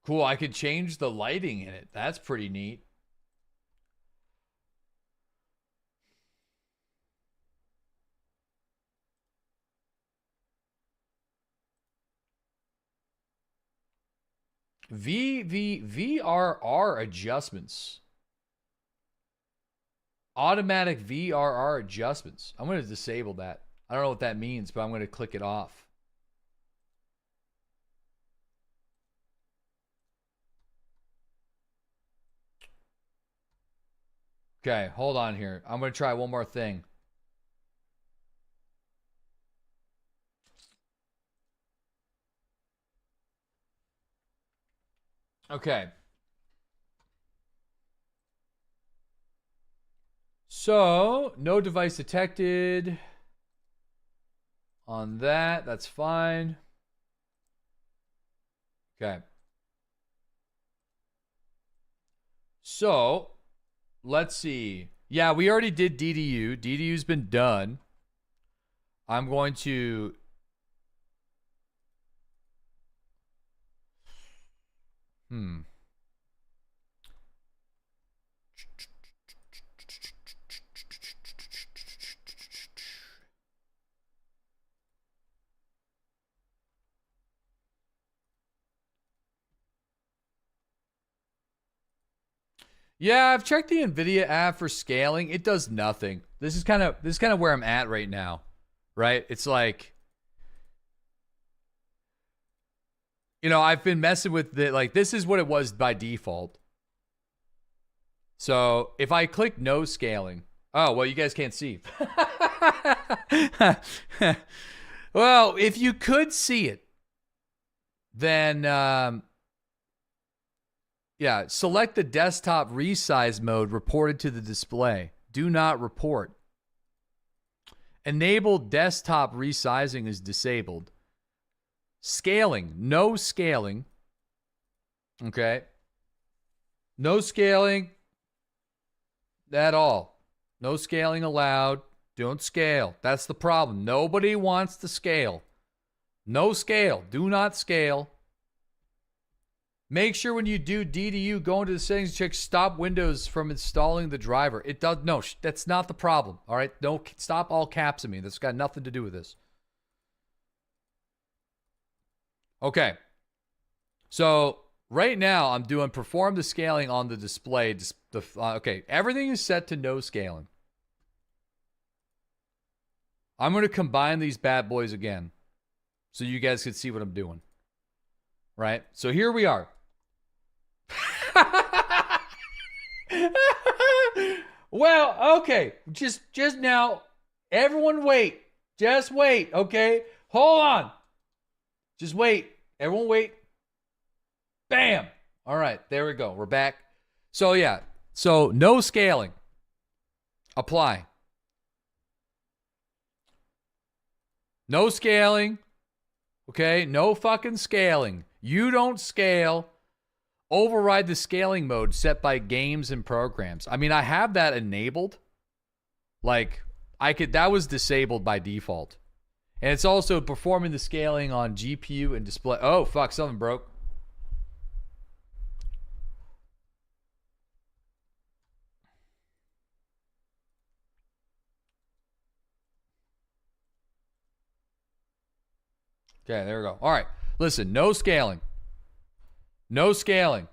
Cool, I could change the lighting in it. That's pretty neat. VRR adjustments. Automatic VRR adjustments. I'm going to disable that. I don't know what that means, but I'm going to click it off. Okay, hold on here. I'm going to try one more thing. Okay. So, no device detected on that. That's fine. Okay. So, let's see. Yeah, we already did DDU. DDU's been done. I'm going to... Yeah, I've checked the NVIDIA app for scaling. It does nothing. This is kind of where I'm at right now, right? It's like, you know, I've been messing with the, like, this is what it was by default. So if I click no scaling, oh, well, you guys can't see. Well, if you could see it, then, yeah, select the desktop resize mode reported to the display. Do not report. Enable desktop resizing is disabled. Scaling, no scaling. Okay. No scaling at all. No scaling allowed. Don't scale. That's the problem. Nobody wants to scale. No scale. Do not scale. Make sure when you do DDU, go into the settings, check stop Windows from installing the driver. It does no. That's not the problem. All right, don't stop all caps at me. That's got nothing to do with this. Okay. So right now I'm doing perform the scaling on the display. Okay, everything is set to no scaling. I'm going to combine these bad boys again, so you guys can see what I'm doing. Right. So here we are. Well, okay. Just now, everyone wait. Just wait, okay? Hold on. Just wait. Everyone wait. Bam. All right, there we go. We're back. So yeah. So no scaling. Apply. No scaling. Okay? No fucking scaling. You don't scale. Override the scaling mode set by games and programs. I mean, I have that enabled. Like, that was disabled by default. And it's also performing the scaling on GPU and display. Oh, fuck, something broke. Okay, there we go. All right. Listen, no scaling. No scaling.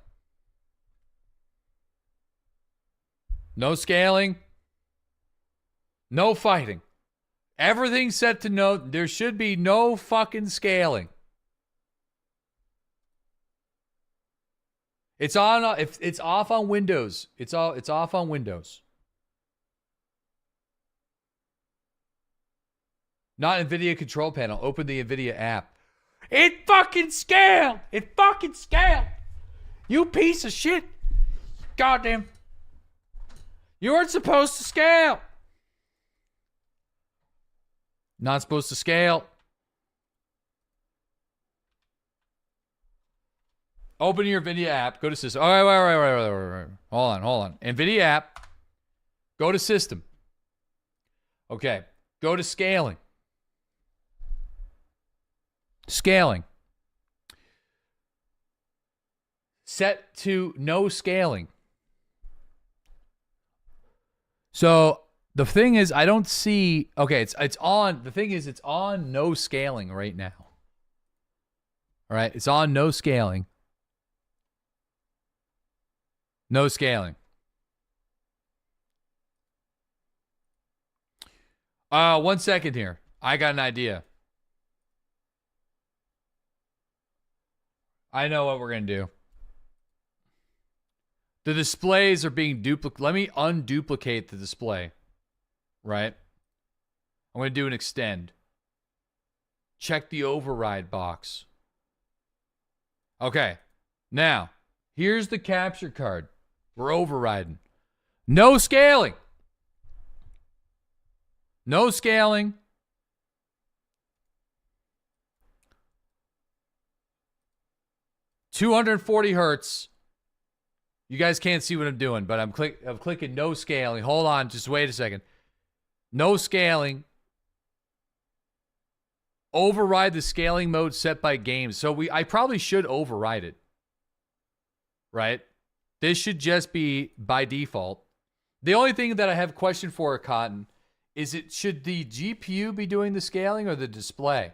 No scaling. No fighting. Everything's set to no. There should be no fucking scaling. It's on. If it's off on Windows, it's off on Windows. Not NVIDIA control panel. Open the NVIDIA app. It fucking scaled. It fucking scaled. You piece of shit. Goddamn. You weren't supposed to scale. Not supposed to scale. Open your NVIDIA app. Go to system. All right. Hold on. NVIDIA app. Go to system. Okay. Go to scaling. Scaling. Set to no scaling. So the thing is, I don't see. Okay, it's on. The thing is, it's on no scaling right now. All right, it's on no scaling. No scaling. 1 second here. I got an idea. I know what we're going to do. The displays are being duplicated. Let me unduplicate the display. Right? I'm going to do an extend. Check the override box. Okay. Now, here's the capture card. We're overriding. No scaling. No scaling. $240 hertz. You guys can't see what I'm doing, but I'm clicking no scaling. Hold on, just wait a second. No scaling. Override the scaling mode set by games. So I probably should override it. Right? This should just be by default. The only thing that I have a question for, Cotton, is should the GPU be doing the scaling or the display?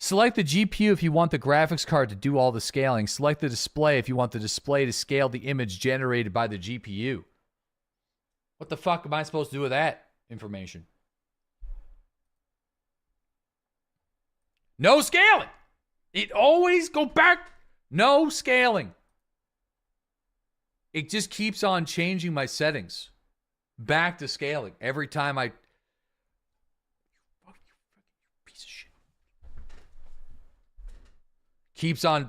Select the GPU if you want the graphics card to do all the scaling. Select the display if you want the display to scale the image generated by the GPU. What the fuck am I supposed to do with that information? No scaling. It always go back. No scaling. It just keeps on changing my settings. Back to scaling every time I... Piece of shit.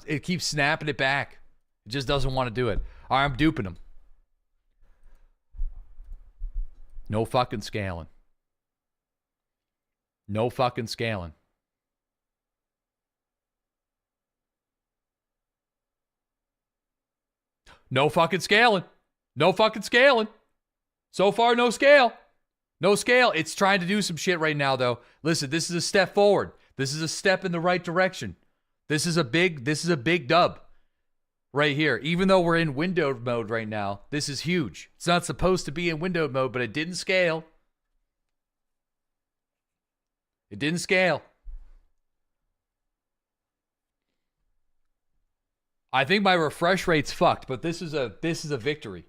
It keeps snapping it back. It just doesn't want to do it. All right, I'm duping him. No fucking scaling. No fucking scaling. No fucking scaling. No fucking scaling. So far, no scale. No scale. It's trying to do some shit right now, though. Listen, this is a step forward. This is a step in the right direction. This is a big dub right here. Even though we're in windowed mode right now, this is huge. It's not supposed to be in windowed mode, but it didn't scale. It didn't scale. I think my refresh rate's fucked, but this is a victory.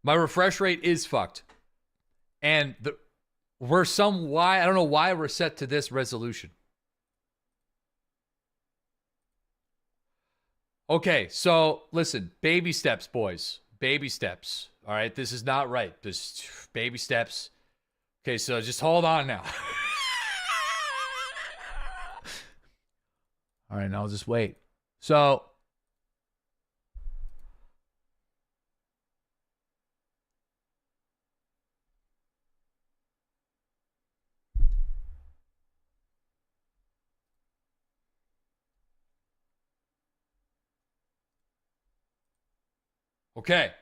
My refresh rate is fucked. And I don't know why we're set to this resolution. Okay, so listen, baby steps, boys. Baby steps. All right, this is not right. Just baby steps. Okay, so just hold on now. All right, now I'll just wait. So, okay,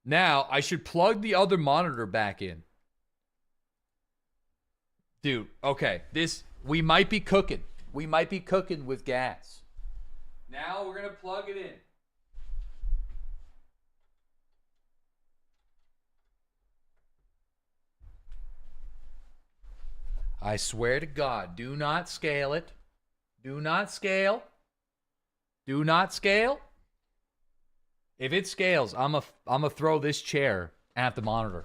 now I should plug the other monitor back in. Dude, okay, we might be cooking. We might be cooking with gas. Now we're going to plug it in. I swear to God, do not scale it. Do not scale. Do not scale. If it scales, I'm gonna throw this chair at the monitor.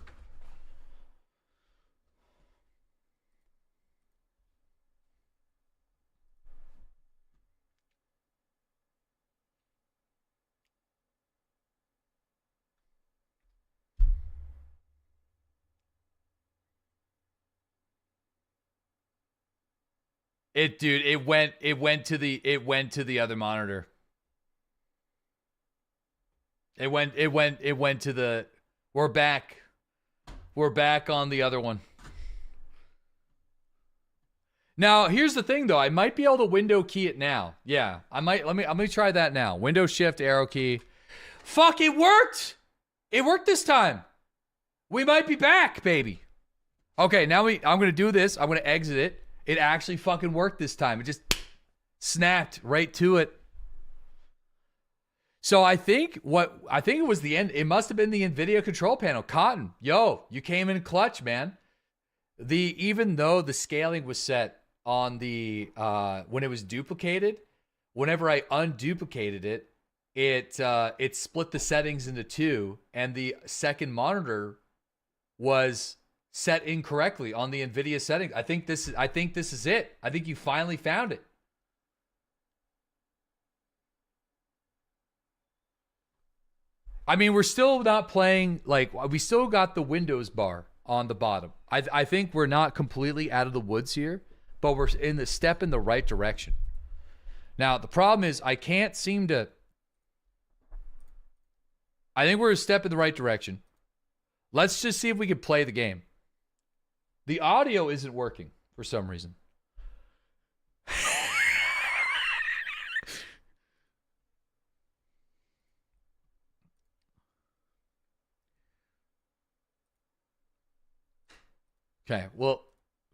It went to the other monitor. It went to the... We're back. We're back on the other one. Now, here's the thing, though. I might be able to window key it now. Yeah, I might. Let me try that now. Window shift, arrow key. Fuck, it worked! It worked this time. We might be back, baby. Okay, now I'm going to do this. I'm going to exit it. It actually fucking worked this time. It just snapped right to it. So I think it was the end. It must have been the NVIDIA control panel. Cotton, yo, you came in clutch, man. Even though the scaling was set on the when it was duplicated, whenever I unduplicated it, it split the settings into two, and the second monitor was set incorrectly on the NVIDIA settings. I think this is it. I think you finally found it. I mean, we're still not playing, like, we still got the Windows bar on the bottom. I think we're not completely out of the woods here, but we're in the step in the right direction. Now, the problem is I can't seem to... I think we're a step in the right direction. Let's just see if we can play the game. The audio isn't working for some reason. Okay, well,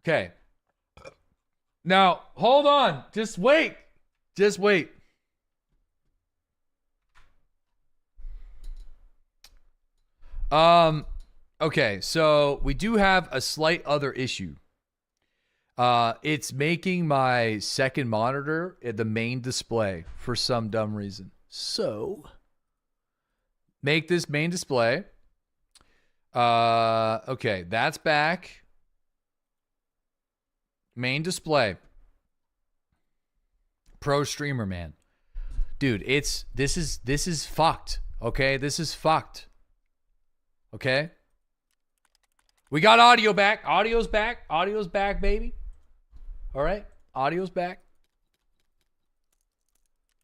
okay. Now, hold on. Just wait. Just wait. Okay, so we do have a slight other issue. It's making my second monitor the main display for some dumb reason. So, make this main display. Okay, that's back. Main display. Pro streamer, man. Dude, this is fucked. Okay? This is fucked. Okay? We got audio back. Audio's back. Audio's back, baby. All right? Audio's back.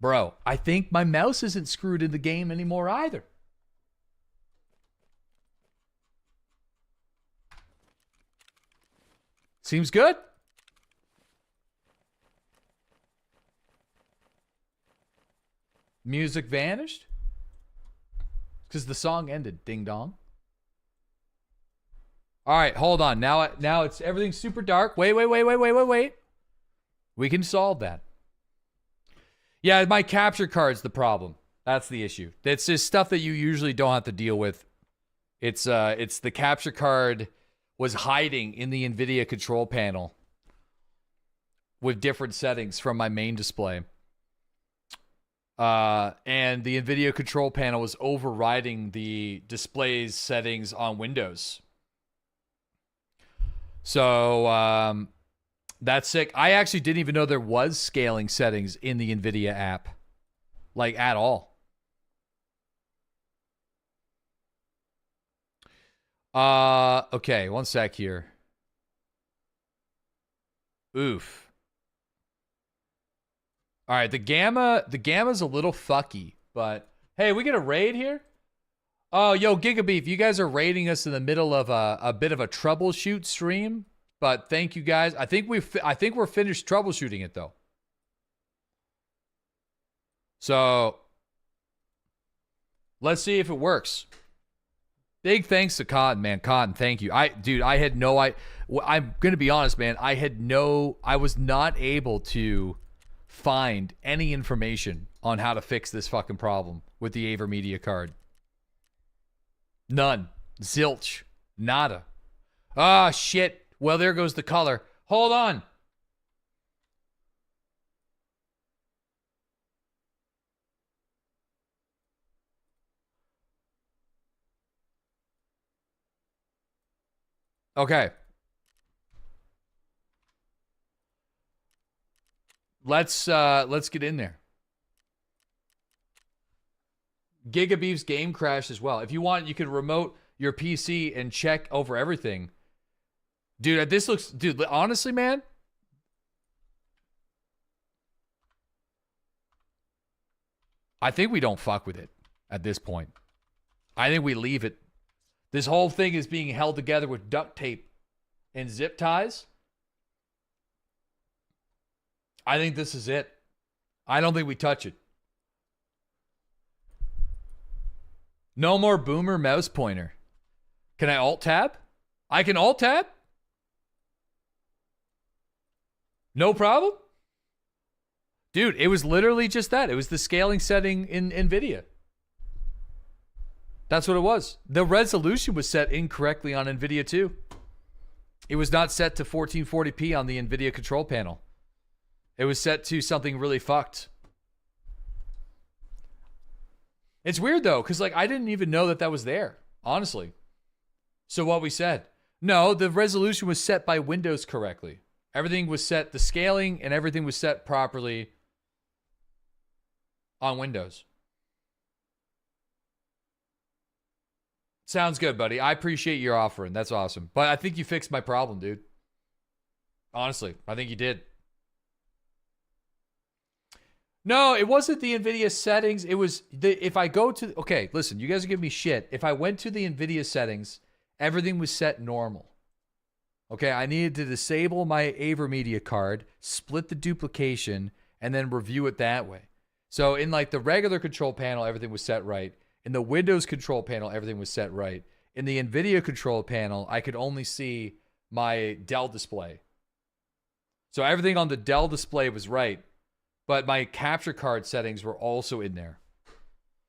Bro, I think my mouse isn't screwed in the game anymore either. Seems good. Music vanished because the song ended. Ding dong. All right, hold on. Now it's everything's super dark. Wait. We can solve that. Yeah, my capture card's the problem. That's the issue. It's just stuff that you usually don't have to deal with. It's the capture card was hiding in the NVIDIA control panel with different settings from my main display. And the NVIDIA control panel was overriding the display's settings on Windows. So, that's sick. I actually didn't even know there was scaling settings in the NVIDIA app. Like, at all. Okay, one sec here. Oof. All right, the gamma's a little fucky, but hey, we get a raid here? Oh, yo, Gigabeef, you guys are raiding us in the middle of a bit of a troubleshoot stream, but thank you guys. I think we're finished troubleshooting it though. So let's see if it works. Big thanks to Cotton, man. Cotton, thank you. I had no I'm gonna be honest, man. I was not able to find any information on how to fix this fucking problem with the AverMedia card. None. Zilch. Nada. Ah, shit. Well, there goes the color. Hold on. Okay. Let's get in there. Gigabeef's game crashed as well. If you want, you can remote your PC and check over everything. Dude, dude, honestly, man. I think we don't fuck with it at this point. I think we leave it. This whole thing is being held together with duct tape and zip ties. I think this is it. I don't think we touch it. No more boomer mouse pointer. Can I alt tab? I can alt tab? No problem? Dude, it was literally just that. It was the scaling setting in NVIDIA. That's what it was. The resolution was set incorrectly on NVIDIA too. It was not set to 1440p on the NVIDIA control panel. It was set to something really fucked. It's weird though, because like I didn't even know that was there, honestly. So what we said, no, the resolution was set by Windows correctly. Everything was set, the scaling and everything was set properly on Windows. Sounds good, buddy. I appreciate your offering. That's awesome. But I think you fixed my problem, dude. Honestly, I think you did. No, it wasn't the NVIDIA settings. It was if I go to, okay, listen, you guys are giving me shit. If I went to the NVIDIA settings, everything was set normal. Okay, I needed to disable my AverMedia card, split the duplication, and then review it that way. So in like the regular control panel, everything was set right. In the Windows control panel, everything was set right. In the NVIDIA control panel, I could only see my Dell display. So everything on the Dell display was right. But my capture card settings were also in there.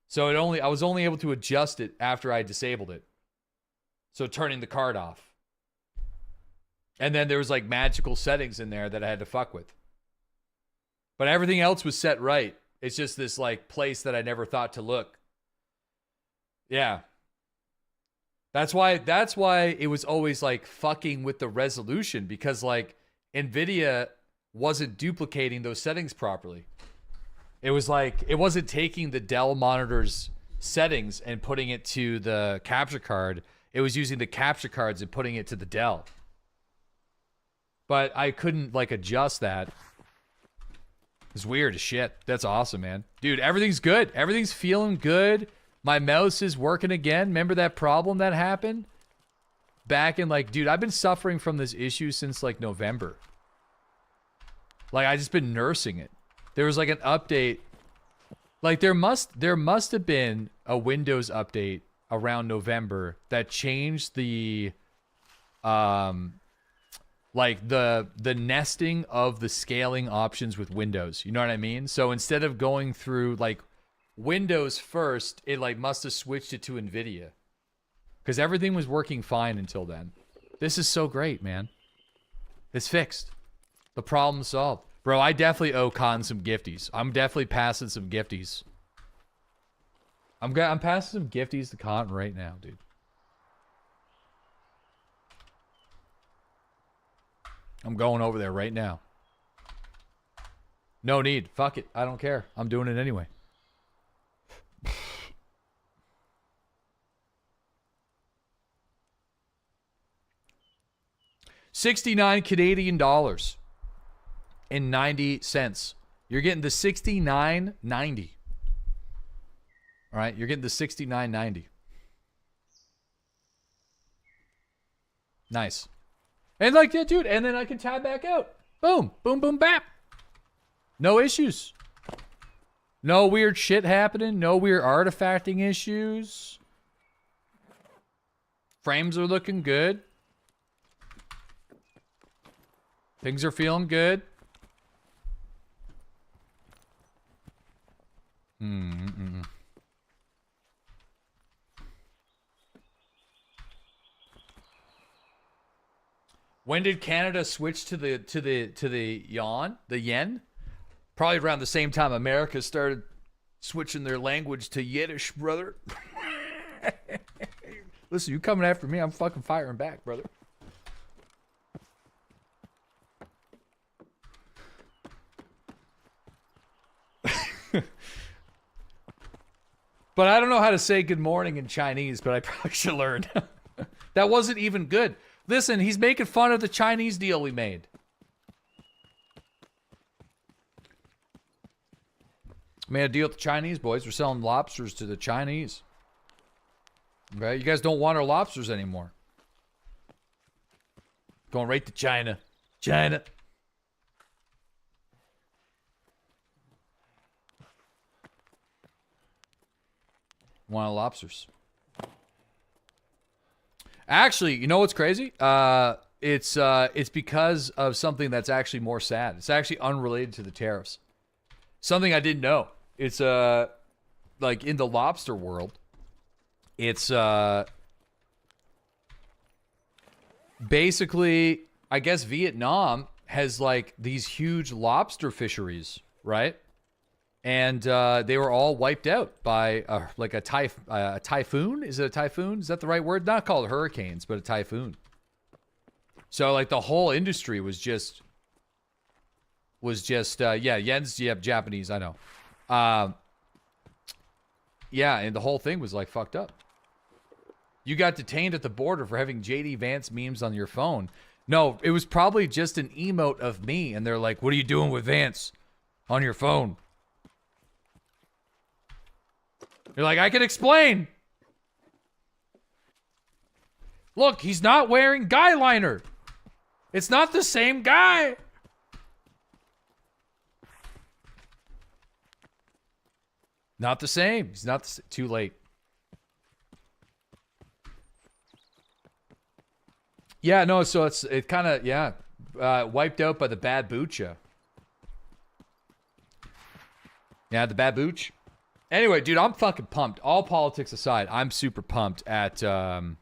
So I was only able to adjust it after I disabled it. So turning the card off. And then there was like magical settings in there that I had to fuck with. But everything else was set right. It's just this like place that I never thought to look. Yeah. That's why it was always like fucking with the resolution, because like NVIDIA wasn't duplicating those settings properly. It was like, it wasn't taking the Dell monitor's settings and putting it to the capture card. It was using the capture cards and putting it to the Dell. But I couldn't like adjust that. It's weird as shit. That's awesome, man. Dude, everything's good. Everything's feeling good. My mouse is working again. Remember that problem that happened? Back in like, dude, I've been suffering from this issue since like November. Like, I just been nursing it. There was like an update. Like, there must have been a Windows update around November that changed the, like the nesting of the scaling options with Windows. You know what I mean? So instead of going through like Windows first, it like must have switched it to NVIDIA. Because everything was working fine until then. This is so great, man. It's fixed. The problem solved. Bro, I definitely owe Con some gifties. I'm definitely passing some gifties. I'm passing some gifties to Con right now, dude. I'm going over there right now. No need. Fuck it. I don't care. I'm doing it anyway. $69 Canadian dollars and 90 cents. You're getting the $69.90. All right, you're getting the $69.90. Nice. And like that, dude, and then I can tab back out. Boom, boom, boom, bap. No issues. No weird shit happening. No weird artifacting issues. Frames are looking good. Things are feeling good. When did Canada switch to the yen? Probably around the same time America started switching their language to Yiddish, brother. Listen, you coming after me, I'm fucking firing back, brother. But I don't know how to say good morning in Chinese, but I probably should learn. That wasn't even good. Listen, he's making fun of the Chinese deal we made. Made a deal with the Chinese boys. We're selling lobsters to the Chinese. Okay, you guys don't want our lobsters anymore. Going right to China. China. Want our lobsters. Actually, you know what's crazy? It's because of something that's actually more sad. It's actually unrelated to the tariffs. Something I didn't know. It's like in the lobster world, it's basically, I guess Vietnam has like these huge lobster fisheries, right? And they were all wiped out by like a typhoon. Is it a typhoon? Is that the right word? Not called hurricanes, but a typhoon. So like the whole industry was just yeah, yen's, yeah, Japanese, I know. Yeah, and the whole thing was like fucked up. You got detained at the border for having JD Vance memes on your phone. No, it was probably just an emote of me, and they're like, what are you doing with Vance on your phone? You're like, I can explain. Look, he's not wearing guy liner. It's not the same guy. Not the same. He's not too late. Yeah, no, so it kind of, yeah, wiped out by the bad boocha. Yeah, the bad booch. Anyway, dude, I'm fucking pumped. All politics aside, I'm super pumped at, you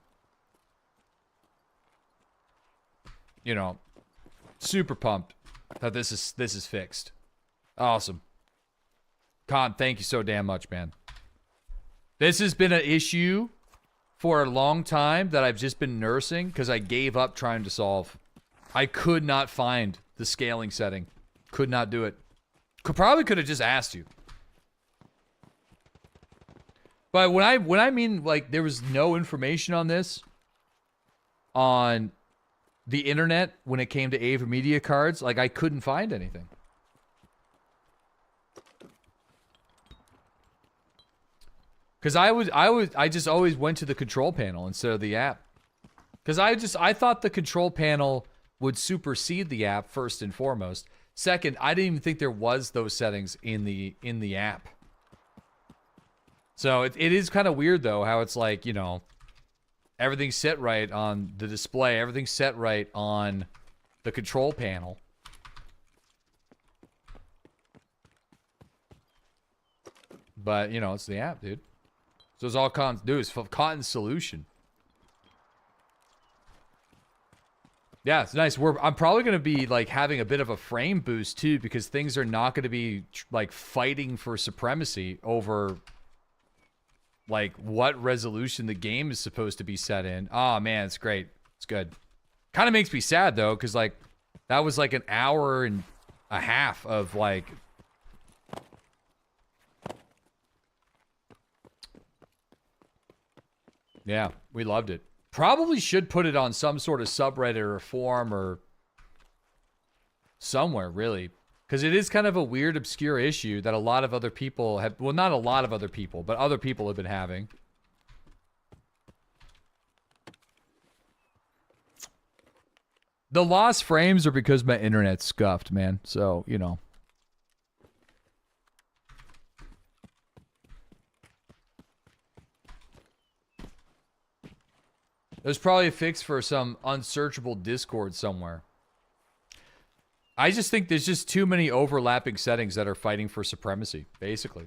know, super pumped that this is fixed. Awesome. Con, thank you so damn much, man. This has been an issue for a long time that I've just been nursing because I gave up trying to solve. I could not find the scaling setting. Could not do it. Probably could have just asked you. But when I mean like there was no information on this on the internet when it came to Ava Media cards, like I couldn't find anything. Because I just always went to the control panel instead of the app. Because I thought the control panel would supersede the app first and foremost. Second, I didn't even think there was those settings in the app. So it is kind of weird though how it's like, you know, everything's set right on the display, everything's set right on the control panel. But, you know, it's the app, dude. So it's all Cotton's do is Cotton's solution. Yeah, it's nice. I'm probably going to be like having a bit of a frame boost too because things are not going to be like fighting for supremacy over like what resolution the game is supposed to be set in. Oh man, it's great. It's good. Kind of makes me sad though because like that was like an hour and a half of like yeah, we loved it. Probably should put it on some sort of subreddit or forum or somewhere, really. Because it is kind of a weird, obscure issue that a lot of other people have... Well, not a lot of other people, but other people have been having. The lost frames are because my internet's scuffed, man. So, you know. There's probably a fix for some unsearchable Discord somewhere. I just think there's just too many overlapping settings that are fighting for supremacy, basically.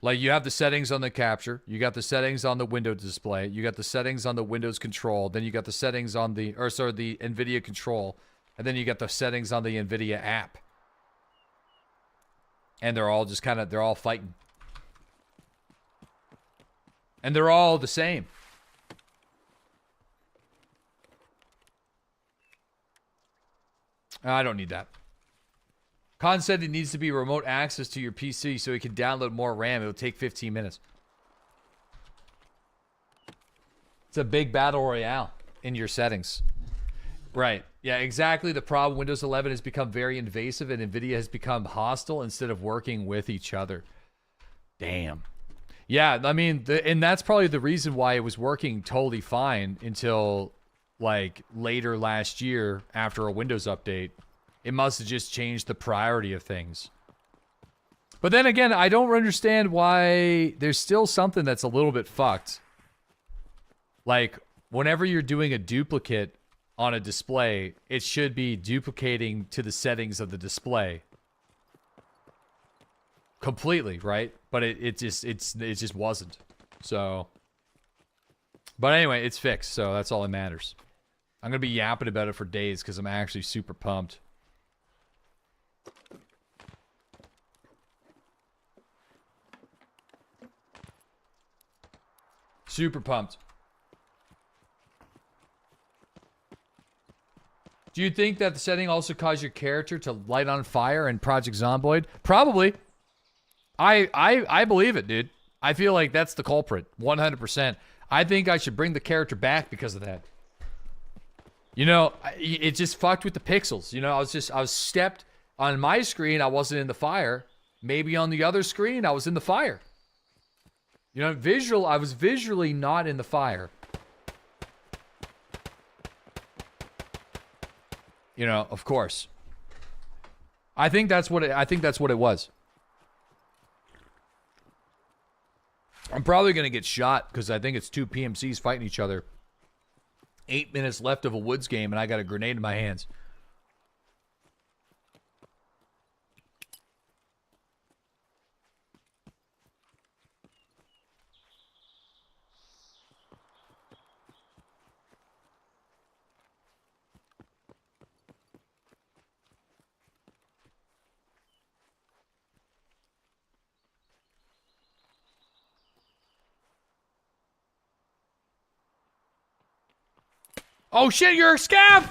Like, you have the settings on the capture, you got the settings on the window display, you got the settings on the Windows control, then you got the settings on the, or sorry, the NVIDIA control, and then you got the settings on the NVIDIA app. And they're all just kind of, they're all fighting. And they're all the same. I don't need that. Con said it needs to be remote access to your PC so he can download more RAM. It'll take 15 minutes. It's a big battle royale in your settings. Right. Yeah, exactly. The problem, Windows 11 has become very invasive and NVIDIA has become hostile instead of working with each other. Damn. Yeah, I mean, and that's probably the reason why it was working totally fine until... like later last year after a Windows update. It must have just changed the priority of things. But then again, I don't understand why there's still something that's a little bit fucked. Like, whenever you're doing a duplicate on a display, it should be duplicating to the settings of the display. Completely, right? But it just wasn't. So... But anyway, it's fixed, so that's all that matters. I'm going to be yapping about it for days because I'm actually super pumped. Super pumped. Do you think that the setting also caused your character to light on fire in Project Zomboid? Probably. I believe it, dude. I feel like that's the culprit. 100%. I think I should bring the character back because of that. You know, it just fucked with the pixels. You know, I was stepped on my screen. I wasn't in the fire. Maybe on the other screen, I was in the fire. You know, I was visually not in the fire. You know, of course. I think that's what it was. I'm probably going to get shot because I think it's two PMCs fighting each other. 8 minutes left of a Woods game and I got a grenade in my hands. Oh shit, you're a scav!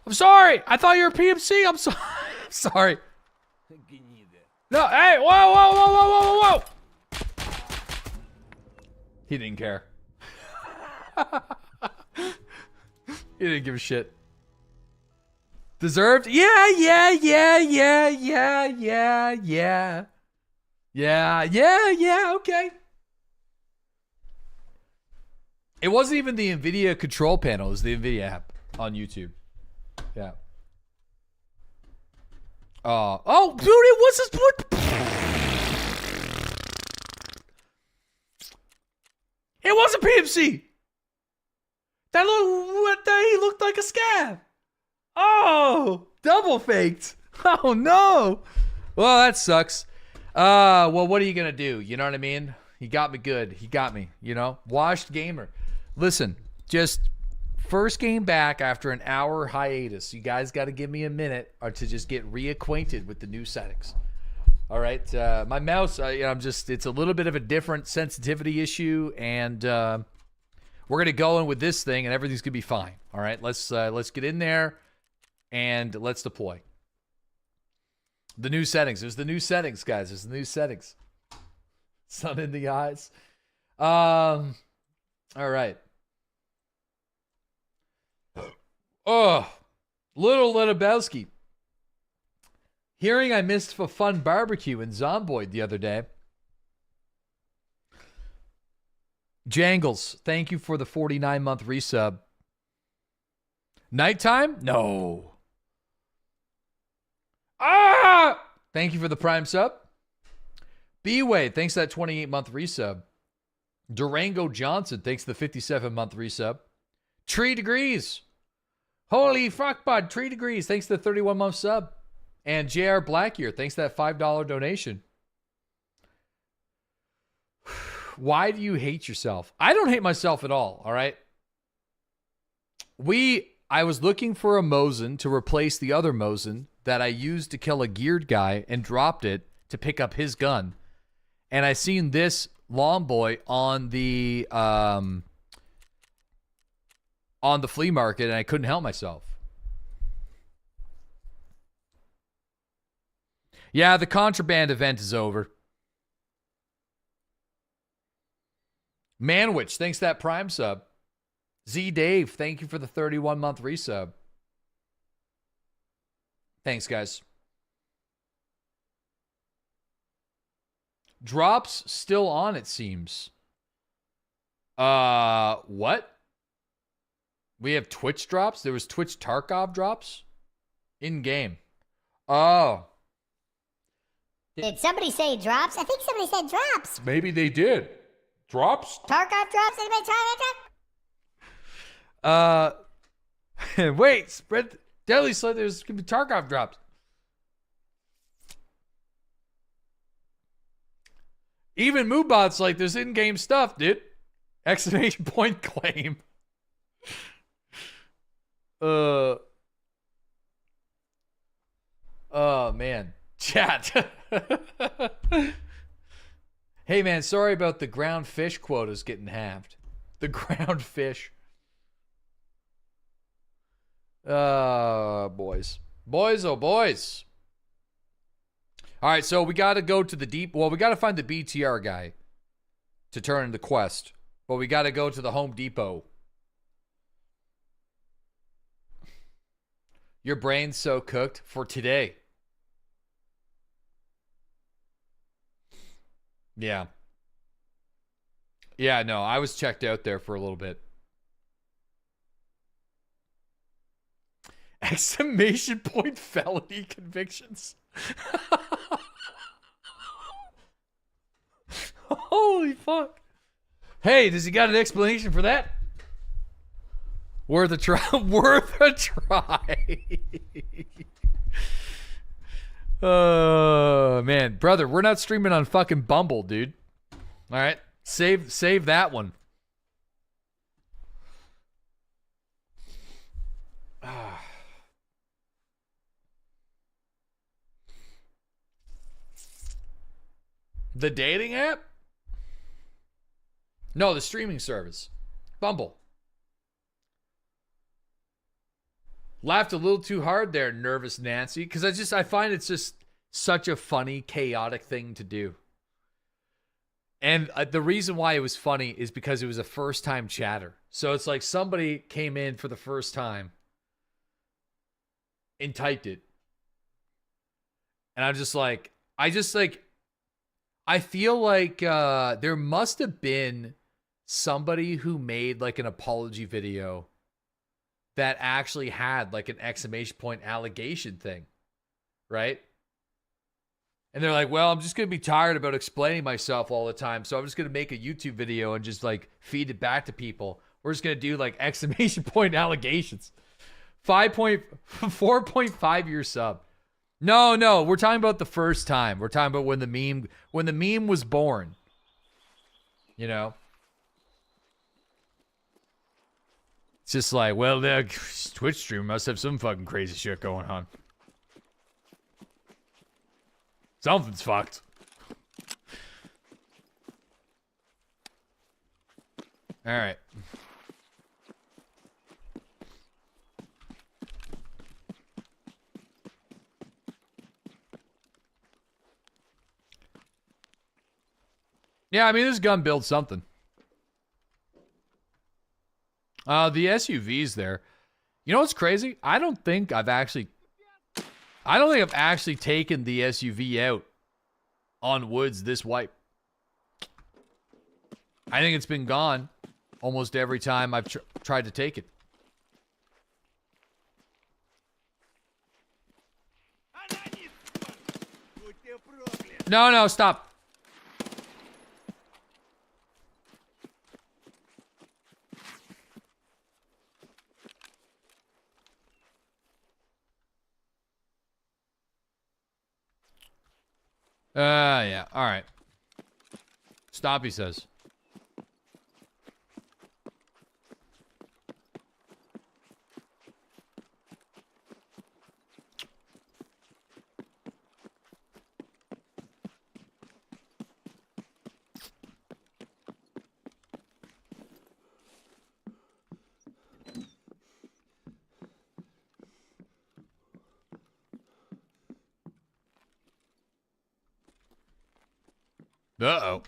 I'm sorry! I thought you were a PMC! I'm sorry. Sorry. No, hey, whoa! He didn't care. He didn't give a shit. Deserved? Yeah, okay. It wasn't even the NVIDIA control panel. It was the NVIDIA app on YouTube. Yeah. Oh, dude, it was his... It was a PMC! He looked like a scav! Oh! Double faked! Oh, no! Well, that sucks. Well, what are you gonna do? You know what I mean? He got me good. He got me, you know? Washed gamer. Listen, just first game back after an hour hiatus. You guys got to give me a minute or to just get reacquainted with the new settings. All right, my mouse, it's a little bit of a different sensitivity issue, and we're gonna go in with this thing, and everything's gonna be fine. All right, let's get in there, and let's deploy. The new settings. There's the new settings, guys. There's the new settings. Sun in the eyes. All right. Oh, little Lebowski. Hearing I missed a fun barbecue in Zomboid the other day. Jangles, thank you for the 49-month resub. Nighttime? No. Ah! Thank you for the prime sub. B-Way, thanks for that 28-month resub. Durango Johnson, thanks for the 57-month resub. Tree Degrees. Holy fuck, bud. Tree Degrees, thanks to the 31-month sub. And JR Blackear, thanks to that $5 donation. Why do you hate yourself? I don't hate myself at all right? I was looking for a Mosin to replace the other Mosin that I used to kill a geared guy and dropped it to pick up his gun. And I seen this Long Boy on the flea market, and I couldn't help myself. Yeah, the contraband event is over. Manwich, thanks for that prime sub. Z Dave, thank you for the 31-month resub. Thanks, guys. Drops still on, it seems. What? We have Twitch drops? There was Twitch Tarkov drops? In-game. Oh. Did somebody say drops? I think somebody said drops. Maybe they did. Drops? Tarkov drops? Anybody try that drop? Wait, spread DeadlySlob, there's gonna be Tarkov drops. Even Moobot's like, there's in-game stuff, dude. Exclamation point claim. Oh man. Chat. Hey man, sorry about the ground fish quotas getting halved. The ground fish. Boys. Boys, oh boys. All right, so we got to go to the deep. Well, we got to find the BTR guy to turn in the quest. But we got to go to the Home Depot. Your brain's so cooked for today. Yeah. Yeah, no, I was checked out there for a little bit. Exclamation point felony convictions. Holy fuck. Hey, does he got an explanation for that? Worth a try. Worth a try. Oh, man. Brother, we're not streaming on fucking Bumble, dude. All right. Save that one. The dating app? No, the streaming service. Bumble. Laughed a little too hard there, nervous Nancy, because I find it's just such a funny, chaotic thing to do. And the reason why it was funny is because it was a first-time chatter. So it's like somebody came in for the first time and typed it. And I feel like there must have been somebody who made like an apology video that actually had like an exclamation point allegation thing, right? And they're like, well, I'm just going to be tired about explaining myself all the time, so I'm just going to make a YouTube video and just like feed it back to people. We're just going to do like exclamation point allegations. 4.5 year sub. No, we're talking about the first time. We're talking about when the meme was born. You know? It's just like, well, the Twitch stream must have some fucking crazy shit going on. Something's fucked. All right. Yeah, I mean, this gun builds something. The SUV's there. You know what's crazy? I don't think I've actually taken the SUV out on woods this wipe. I think it's been gone almost every time I've tried to take it. No, stop. Yeah, all right. Stop, he says. Uh-oh.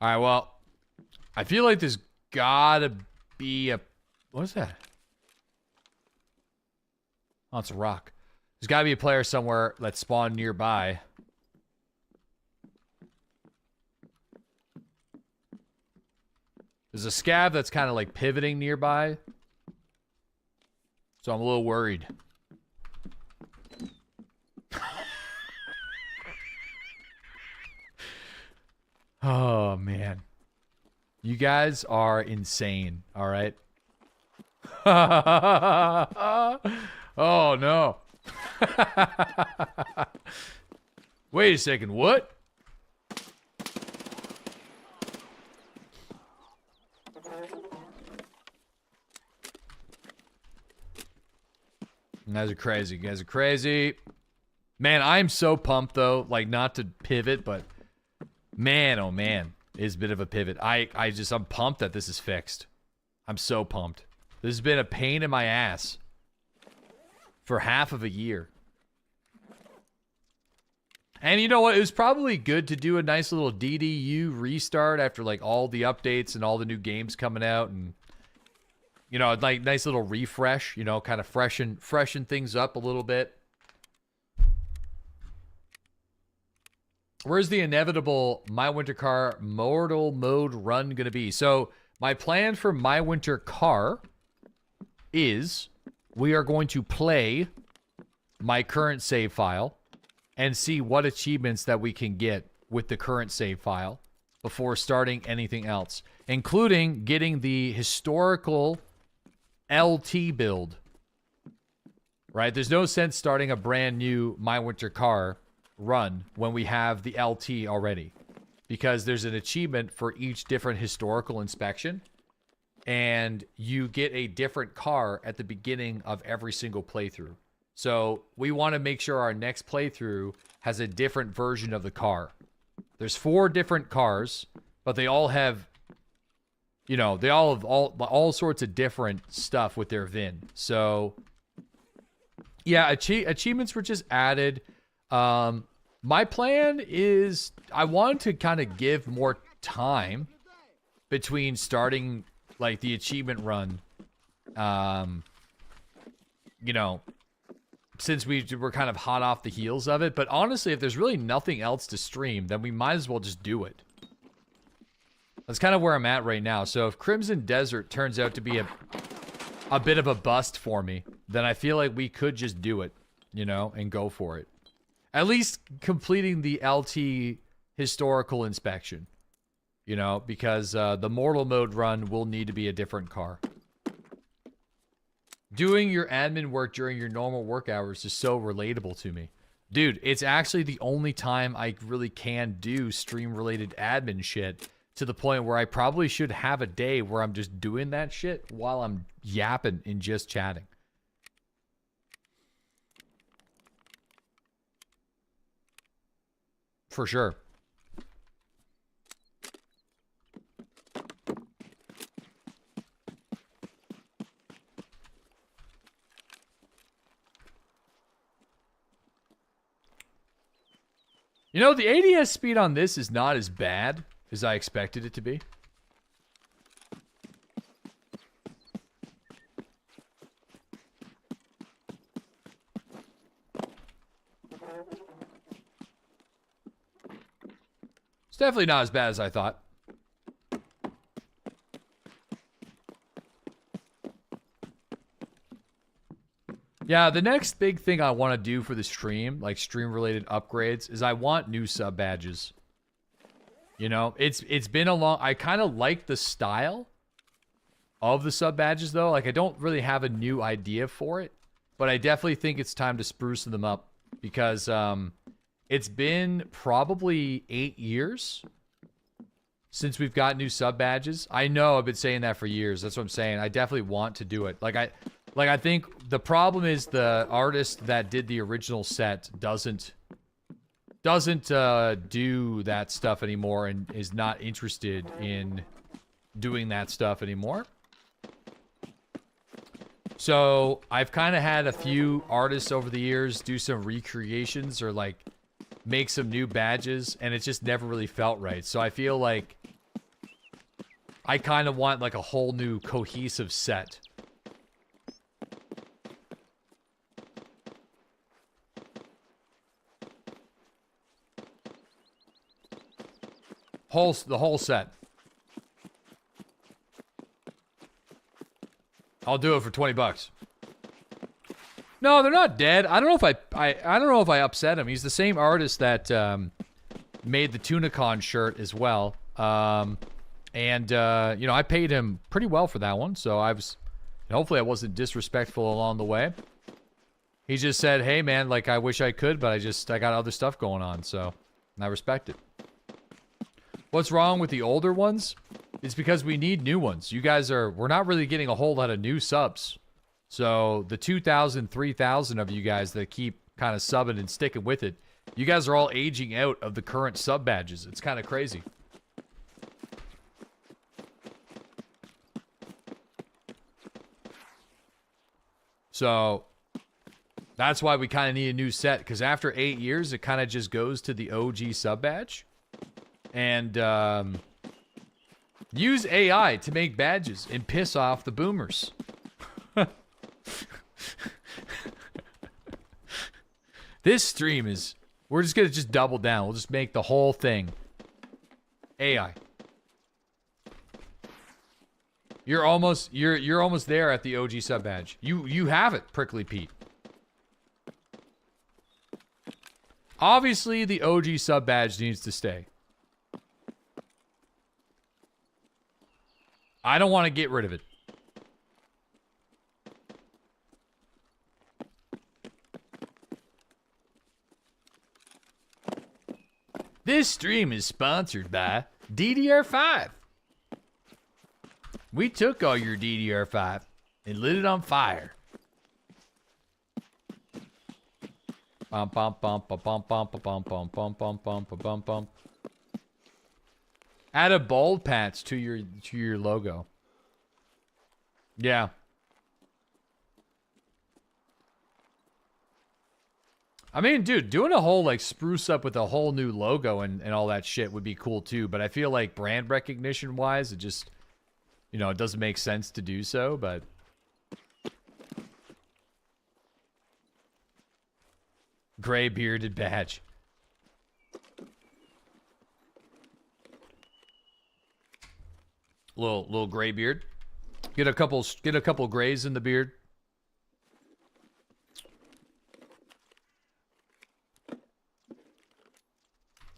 All right, well, I feel like there's gotta be a... What is that? Oh, it's a rock. There's gotta be a player somewhere that spawned nearby. There's a scab that's kind of like pivoting nearby. So I'm a little worried. Oh, man. You guys are insane, all right? Oh, no. Wait a second, what? You guys are crazy. You guys are crazy. Man, I'm so pumped though. Like, not to pivot, but man, oh man, it's a bit of a pivot. I'm pumped that this is fixed. I'm so pumped. This has been a pain in my ass for half of a year. And you know what? It was probably good to do a nice little DDU restart after like all the updates and all the new games coming out, and you know, like nice little refresh, you know, kind of freshen things up a little bit. Where's the inevitable My Winter Car Mortal Mode run going to be? So my plan for My Winter Car is we are going to play my current save file and see what achievements that we can get with the current save file before starting anything else, including getting the historical LT build. Right? There's no sense starting a brand new My Winter Car run when we have the LT already, because there's an achievement for each different historical inspection, and you get a different car at the beginning of every single playthrough. So we want to make sure our next playthrough has a different version of the car. There's 4 different cars, but they all have, you know, they all have all sorts of different stuff with their VIN. So yeah, achievements were just added. My plan is I want to kind of give more time between starting like the achievement run. You know, since we're kind of hot off the heels of it. But honestly, if there's really nothing else to stream, then we might as well just do it. That's kind of where I'm at right now. So if Crimson Desert turns out to be a bit of a bust for me, then I feel like we could just do it, you know, and go for it. At least completing the LT historical inspection, you know, because the Mortal Mode run will need to be a different car. Doing your admin work during your normal work hours is so relatable to me. Dude, it's actually the only time I really can do stream-related admin shit, to the point where I probably should have a day where I'm just doing that shit while I'm yapping and just chatting. For sure. You know, the ADS speed on this is not as bad as I expected it to be. It's definitely not as bad as I thought. Yeah, the next big thing I want to do for the stream, like stream-related upgrades, is I want new sub badges. You know, it's been a long... I kind of like the style of the sub badges, though. Like, I don't really have a new idea for it, but I definitely think it's time to spruce them up, because it's been probably 8 years since we've got new sub badges. I know I've been saying that for years. That's what I'm saying. I definitely want to do it. I think the problem is the artist that did the original set doesn't do that stuff anymore, and is not interested in doing that stuff anymore. So I've kind of had a few artists over the years do some recreations or like make some new badges, and it just never really felt right. So I feel like I kind of want like a whole new cohesive set. The whole set. I'll do it for 20 bucks. No, they're not dead. I don't know if I don't know if I upset him. He's the same artist that made the Tunicon shirt as well. You know, I paid him pretty well for that one, so hopefully I wasn't disrespectful along the way. He just said, "Hey man, like I wish I could, but I got other stuff going on," so I respect it. What's wrong with the older ones? It's because we need new ones. We're not really getting a whole lot of new subs. So the 2,000, 3,000 of you guys that keep kind of subbing and sticking with it. You guys are all aging out of the current sub badges. It's kind of crazy. So that's why we kind of need a new set, because after 8 years, it kind of just goes to the OG sub badge. And use AI to make badges and piss off the boomers. This stream is, we're just gonna just double down. We'll just make the whole thing AI. You're almost there at the OG sub badge. You have it, Prickly Pete. Obviously, the OG sub badge needs to stay. I don't want to get rid of it. This stream is sponsored by DDR5. We took all your DDR5 and lit it on fire. Bum bum bum bum bum bum bum bum bum bum bum bum bum. Add a bold patch to your logo. Yeah. I mean, dude, doing a whole, like, spruce up with a whole new logo and all that shit would be cool, too. But I feel like brand recognition-wise, it just, you know, it doesn't make sense to do so, but... Gray bearded badge. Little gray beard. Get a couple grays in the beard.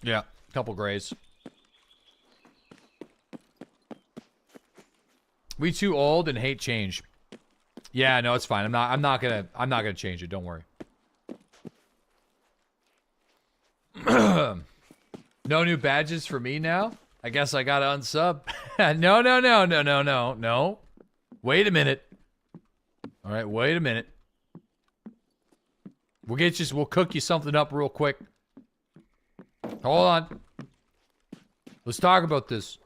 Yeah, couple grays. We too old and hate change. Yeah, no, it's fine. I'm not gonna change it. Don't worry. No new badges for me now. I guess I gotta unsub. No. Wait a minute. All right, wait a minute. We'll cook you something up real quick. Hold on. Let's talk about this.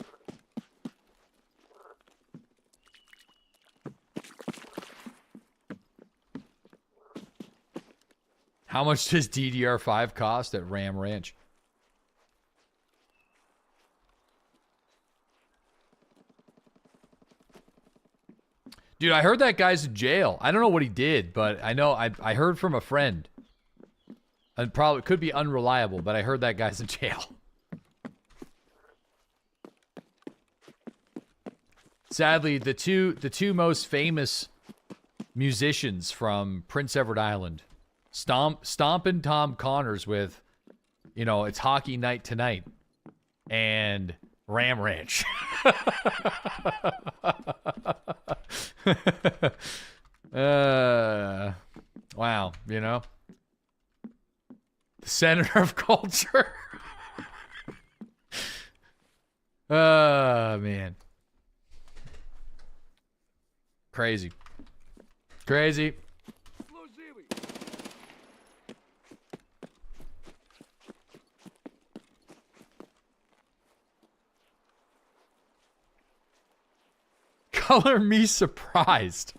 How much does DDR5 cost at Ram Ranch? Dude, I heard that guy's in jail. I don't know what he did, but I know I heard from a friend. And probably could be unreliable, but I heard that guy's in jail. Sadly, the two most famous musicians from Prince Edward Island, stomping Tom Connors with, you know, It's Hockey Night Tonight, and Ram Ranch. Wow, you know. The center of culture. Man. Crazy. Crazy. Color me surprised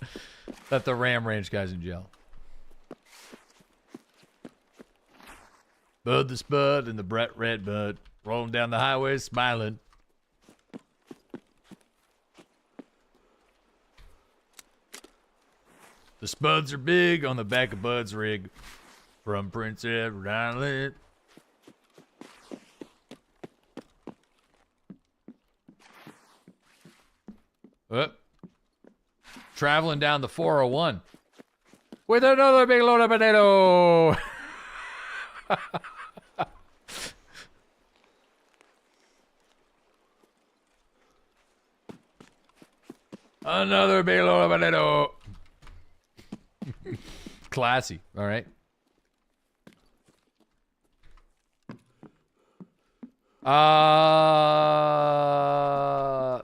that the Ram Ranch guy's in jail. Bud the Spud and the Brett Redbud rolling down the highway smiling. The spuds are big on the back of Bud's rig from Prince Edward Island. Traveling down the 401 with another big load of potato. Another big load of potato. Classy, all right.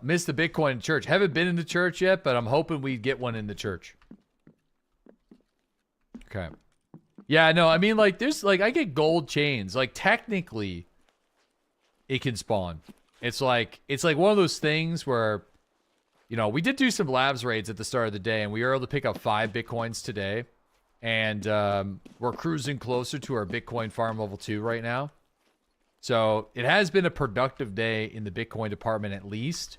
Missed the Bitcoin church. Haven't been in the church yet, but I'm hoping we get one in the church. Okay. Yeah, no, I mean, like, there's, like, I get gold chains. Like, technically, it can spawn. It's like one of those things where, you know, we did do some labs raids at the start of the day, and we were able to pick up 5 Bitcoins today. And we're cruising closer to our Bitcoin farm level 2 right now. So it has been a productive day in the Bitcoin department at least.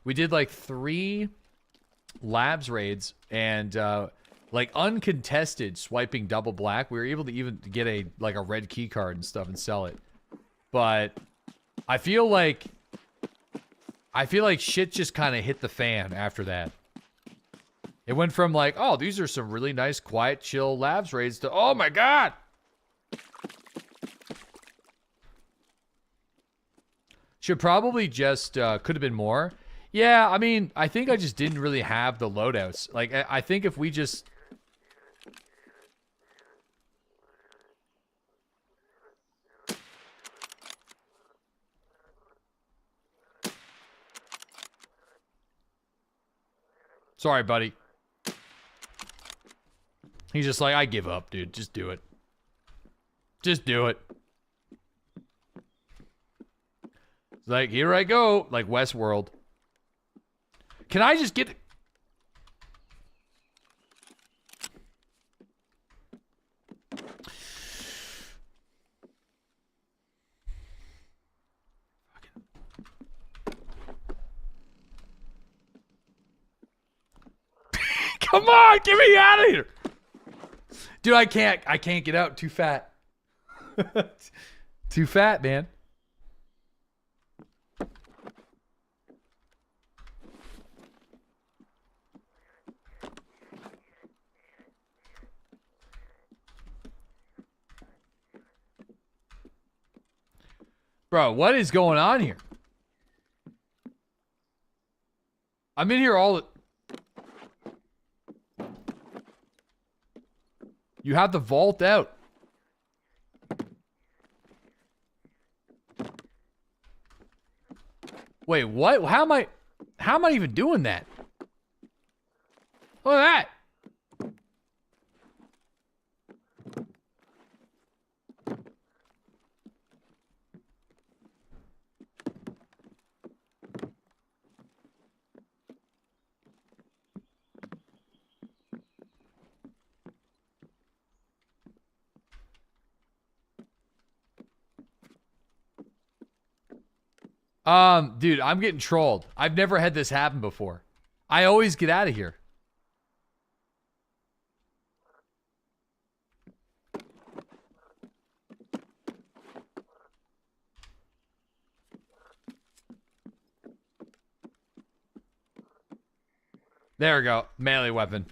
We did like 3 labs raids and like uncontested swiping double black. We were able to even get a red key card and stuff and sell it. But I feel like shit just kind of hit the fan after that. It went from like, oh, these are some really nice, quiet, chill labs raids to, oh my god! Should probably just, could have been more. Yeah, I mean, I think I just didn't really have the loadouts. Like, I think if we just... Sorry, buddy. He's just like, I give up, dude. Just do it. Just do it. It's like, here I go. Like Westworld. Can I just get... Come on, get me out of here. Dude, I can't get out. Too fat. Too fat, man. Bro, what is going on here? I'm in here all... You have the vault out. Wait, what? How am I even doing that? Look at that. Dude, I'm getting trolled. I've never had this happen before. I always get out of here. There we go. Melee weapon.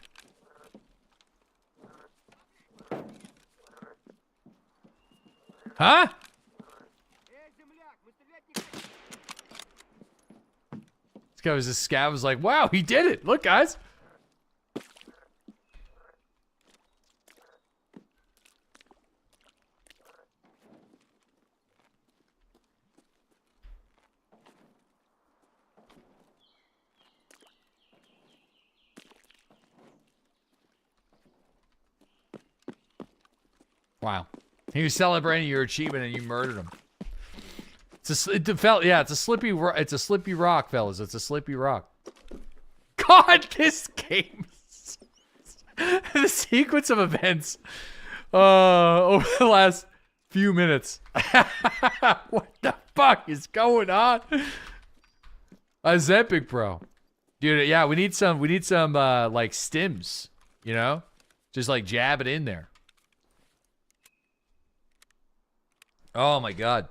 Huh? This guy was a scav was like, wow, he did it. Look, guys. Wow. He was celebrating your achievement and you murdered him. It's a slippy rock, fellas. It's a slippy rock. God, this game. The sequence of events over the last few minutes. What the fuck is going on? That's epic, bro. Dude, yeah, we need some like stims, you know? Just like jab it in there. Oh my god.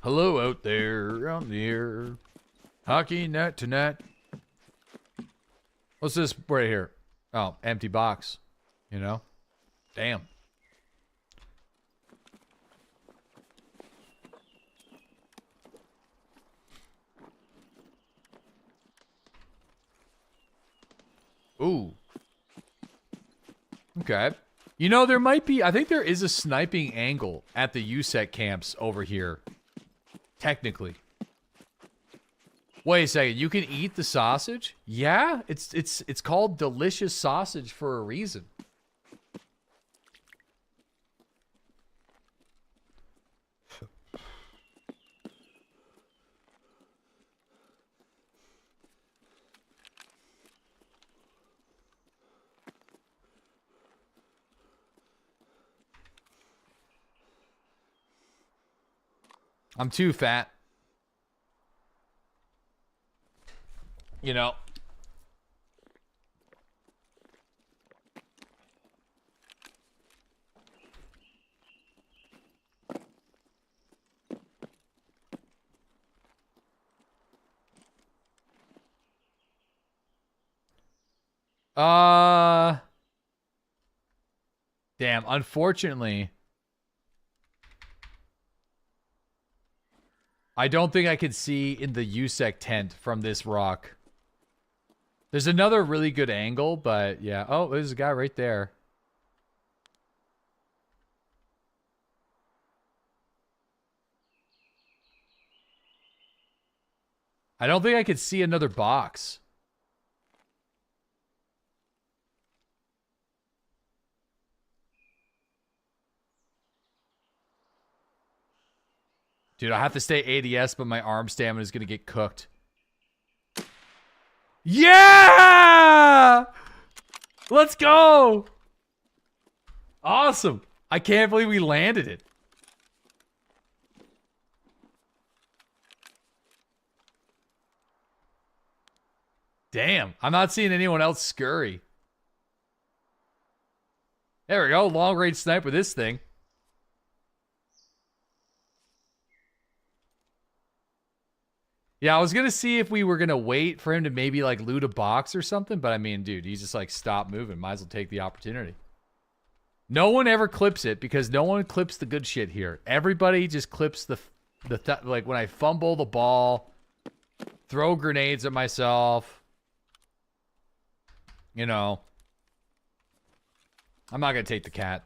Hello out there, out there. Hockey net to net. What's this right here? Oh, empty box. You know? Damn. Ooh. Okay. You know, there might be... I think there is a sniping angle at the USEC camps over here. Technically. Wait a second. You can eat the sausage? Yeah, it's called delicious sausage for a reason. I'm too fat. You know. Damn, unfortunately, I don't think I can see in the USEC tent from this rock. There's another really good angle, but yeah. Oh, there's a guy right there. I don't think I could see another box. Dude, I have to stay ADS, but my arm stamina is going to get cooked. Yeah! Let's go! Awesome. I can't believe we landed it. Damn, I'm not seeing anyone else scurry. There we go, long range sniper this thing. Yeah, I was gonna see if we were gonna wait for him to maybe like loot a box or something, but I mean, dude, he's just like stop moving. Might as well take the opportunity. No one ever clips it because no one clips the good shit here. Everybody just clips the like when I fumble the ball, throw grenades at myself. You know, I'm not gonna take the cat.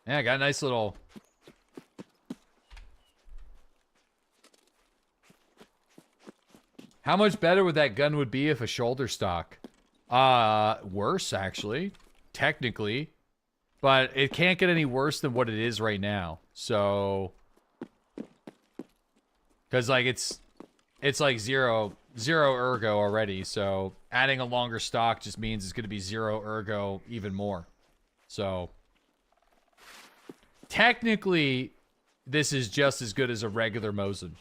Yeah, I got a nice little... How much better would that gun would be if a shoulder stock? Worse, actually. Technically. But it can't get any worse than what it is right now. So... Because, like, it's like zero ergo already. So, adding a longer stock just means it's going to be zero ergo even more. So... Technically, this is just as good as a regular Mosin.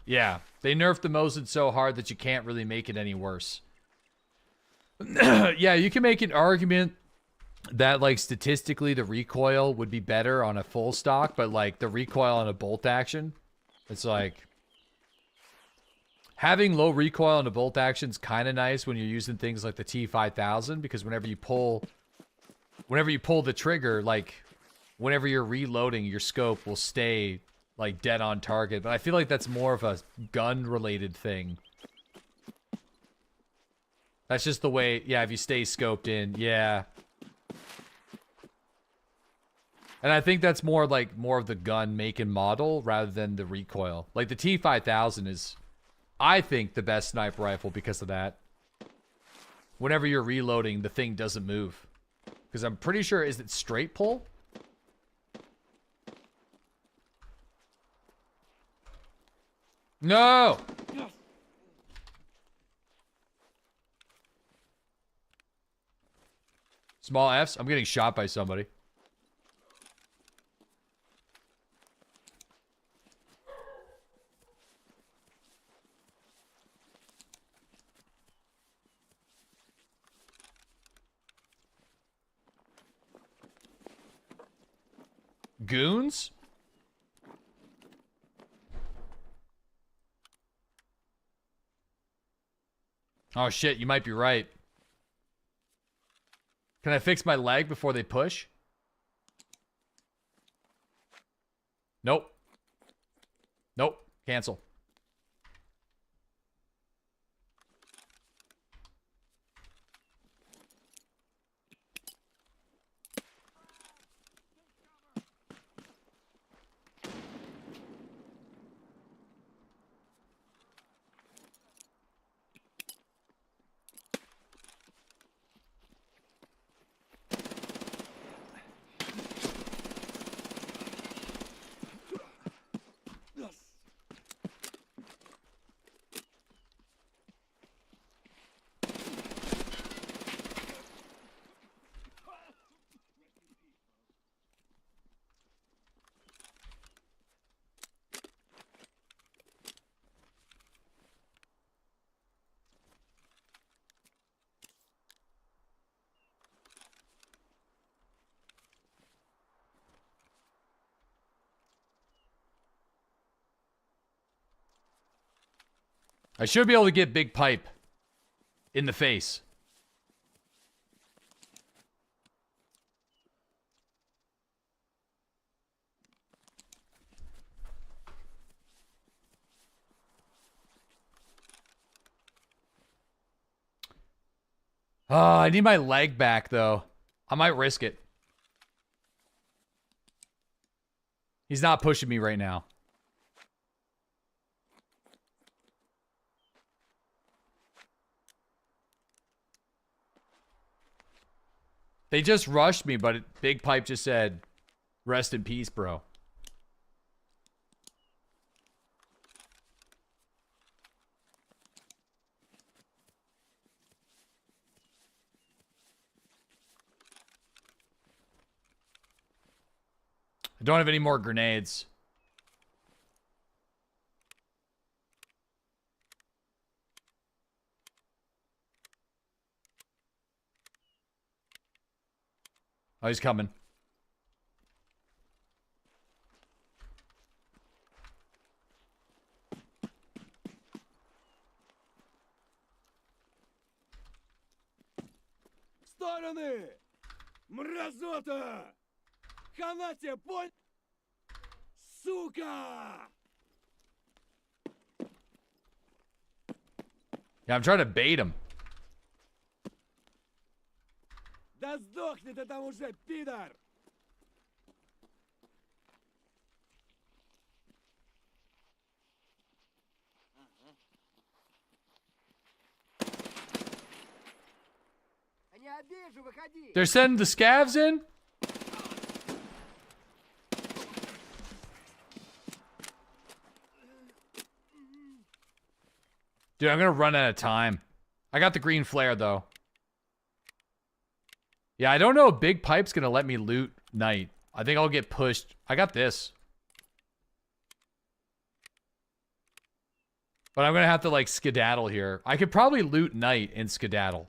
Yeah, they nerfed the Mosin so hard that you can't really make it any worse. Yeah, you can make an argument that, like, statistically the recoil would be better on a full stock, but, like, the recoil on a bolt action, it's like... Having low recoil on a bolt action is kind of nice when you're using things like the T5000 because whenever you pull the trigger, like whenever you're reloading, your scope will stay like dead on target. But I feel like that's more of a gun related thing. That's just the way, yeah, if you stay scoped in, yeah. And I think that's more like more of the gun make and model rather than the recoil. Like the T5000 is, I think, the best sniper rifle because of that. Whenever you're reloading, the thing doesn't move. Because I'm pretty sure, is it straight pull? No! Small Fs? I'm getting shot by somebody. Goons? Oh shit, you might be right. Can I fix my leg before they push? Nope. Nope. Cancel. I should be able to get big pipe in the face. I need my leg back, though. I might risk it. He's not pushing me right now. They just rushed me, but Big Pipe just said, rest in peace, bro. I don't have any more grenades. Oh, he's coming. Стороны! Мразота! Хана тебе, понь... Сука! Yeah, I'm trying to bait him. Да сдохни ты там уже, пидор! Не обижу, выходи! They're sending the scavs in? Dude, I'm gonna run out of time. I got the green flare, though. Yeah, I don't know if Big Pipe's gonna let me loot night. I think I'll get pushed. I got this. But I'm gonna have to, like, skedaddle here. I could probably loot night and skedaddle.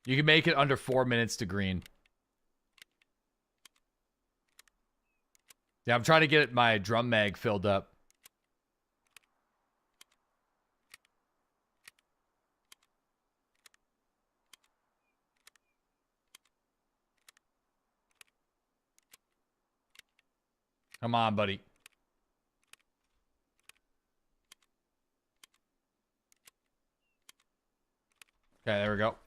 You can make it under 4 minutes to green. Yeah, I'm trying to get my drum mag filled up. Come on, buddy. Okay, there we go.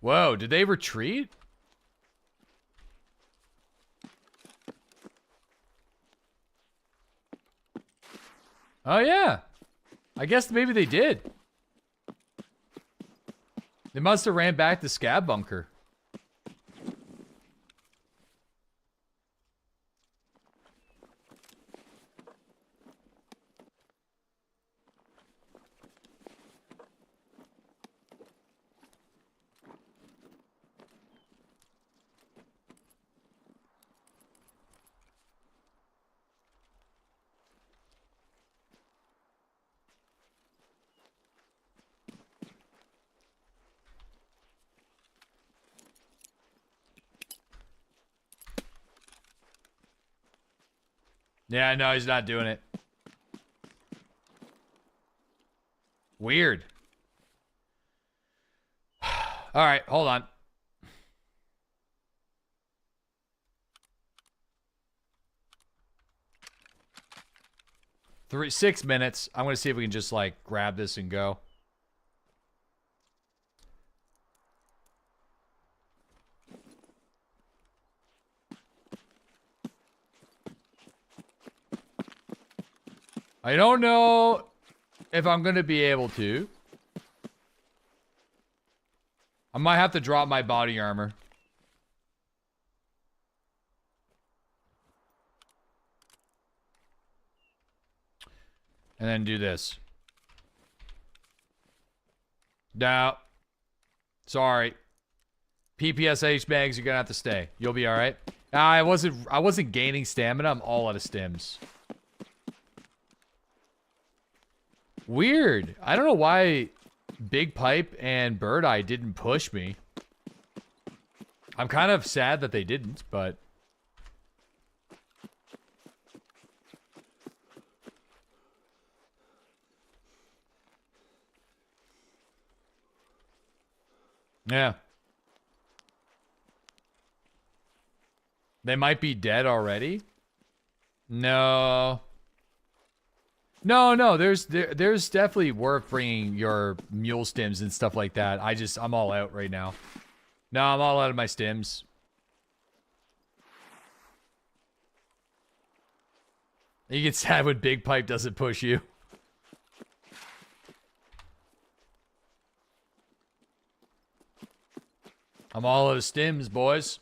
Whoa, did they retreat? Oh, yeah. I guess maybe they did. They must have ran back to Scab Bunker. Yeah, no, he's not doing it. Weird. All right, hold on. Three, 6 minutes. I'm gonna see if we can just like grab this and go. I don't know if I'm gonna be able to. I might have to drop my body armor. And then do this. No. Sorry. PPSH bags, you're gonna have to stay. You'll be alright. I wasn't gaining stamina. I'm all out of stims. Weird. I don't know why Big Pipe and Bird Eye didn't push me. I'm kind of sad that they didn't, but... Yeah. They might be dead already? No. No, there's definitely worth bringing your mule stims and stuff like that. I'm all out right now. No, I'm all out of my stims. You get sad when Big Pipe doesn't push you. I'm all out of stims, boys.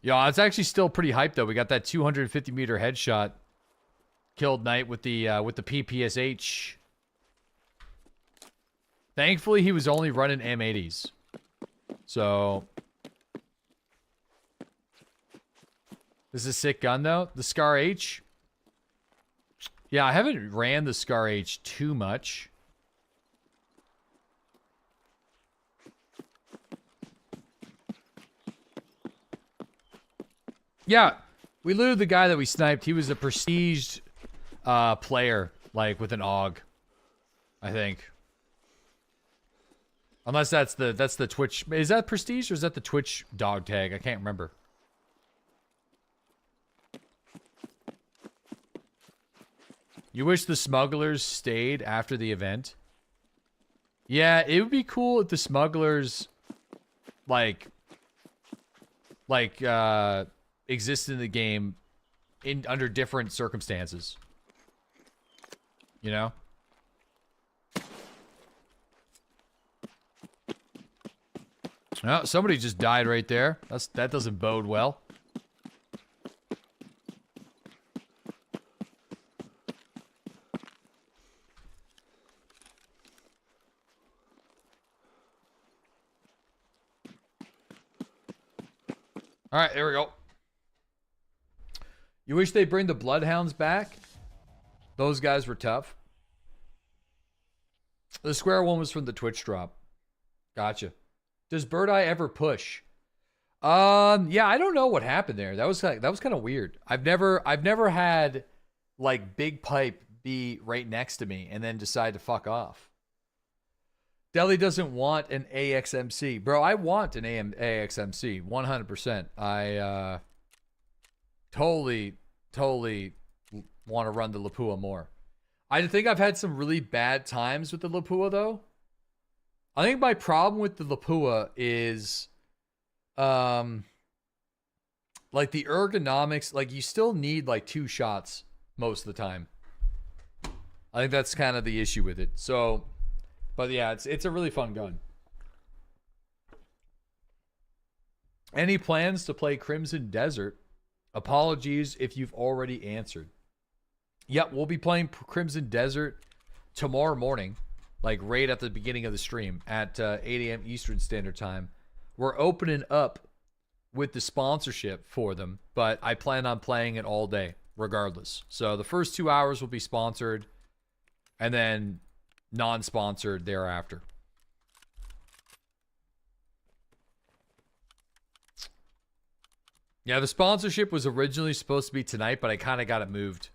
Yo, it's actually still pretty hyped though. We got that 250 meter headshot. Killed Knight with the PPSH. Thankfully, he was only running M80s. So this is a sick gun though. The Scar H. Yeah, I haven't ran the Scar H too much. Yeah, we looted the guy that we sniped. He was a prestiged player, like with an AUG, I think. Unless that's the Twitch. Is that prestige or is that the Twitch dog tag? I can't remember. You wish the smugglers stayed after the event? Yeah, it would be cool if the smugglers exist in the game under different circumstances. You know? Oh, somebody just died right there. That doesn't bode well. All right, there we go. You wish they bring the Bloodhounds back? Those guys were tough. The square one was from the Twitch drop. Gotcha. Does Bird Eye ever push? Yeah, I don't know what happened there. That was kind of weird. I've never had like Big Pipe be right next to me and then decide to fuck off. Deli doesn't want an AXMC. Bro, I want an AXMC 100%. I totally want to run the Lapua more. I think I've had some really bad times with the Lapua though. I think my problem with the Lapua is like the ergonomics, like you still need like 2 shots most of the time. I think that's kind of the issue with it. So, but yeah, it's a really fun gun. Any plans to play Crimson Desert? Apologies if you've already answered. Yep, we'll be playing Crimson Desert tomorrow morning, like right at the beginning of the stream at 8 a.m. Eastern Standard Time. We're opening up with the sponsorship for them, but I plan on playing it all day regardless. So the first 2 hours will be sponsored and then non-sponsored thereafter. Yeah, the sponsorship was originally supposed to be tonight, but I kind of got it moved.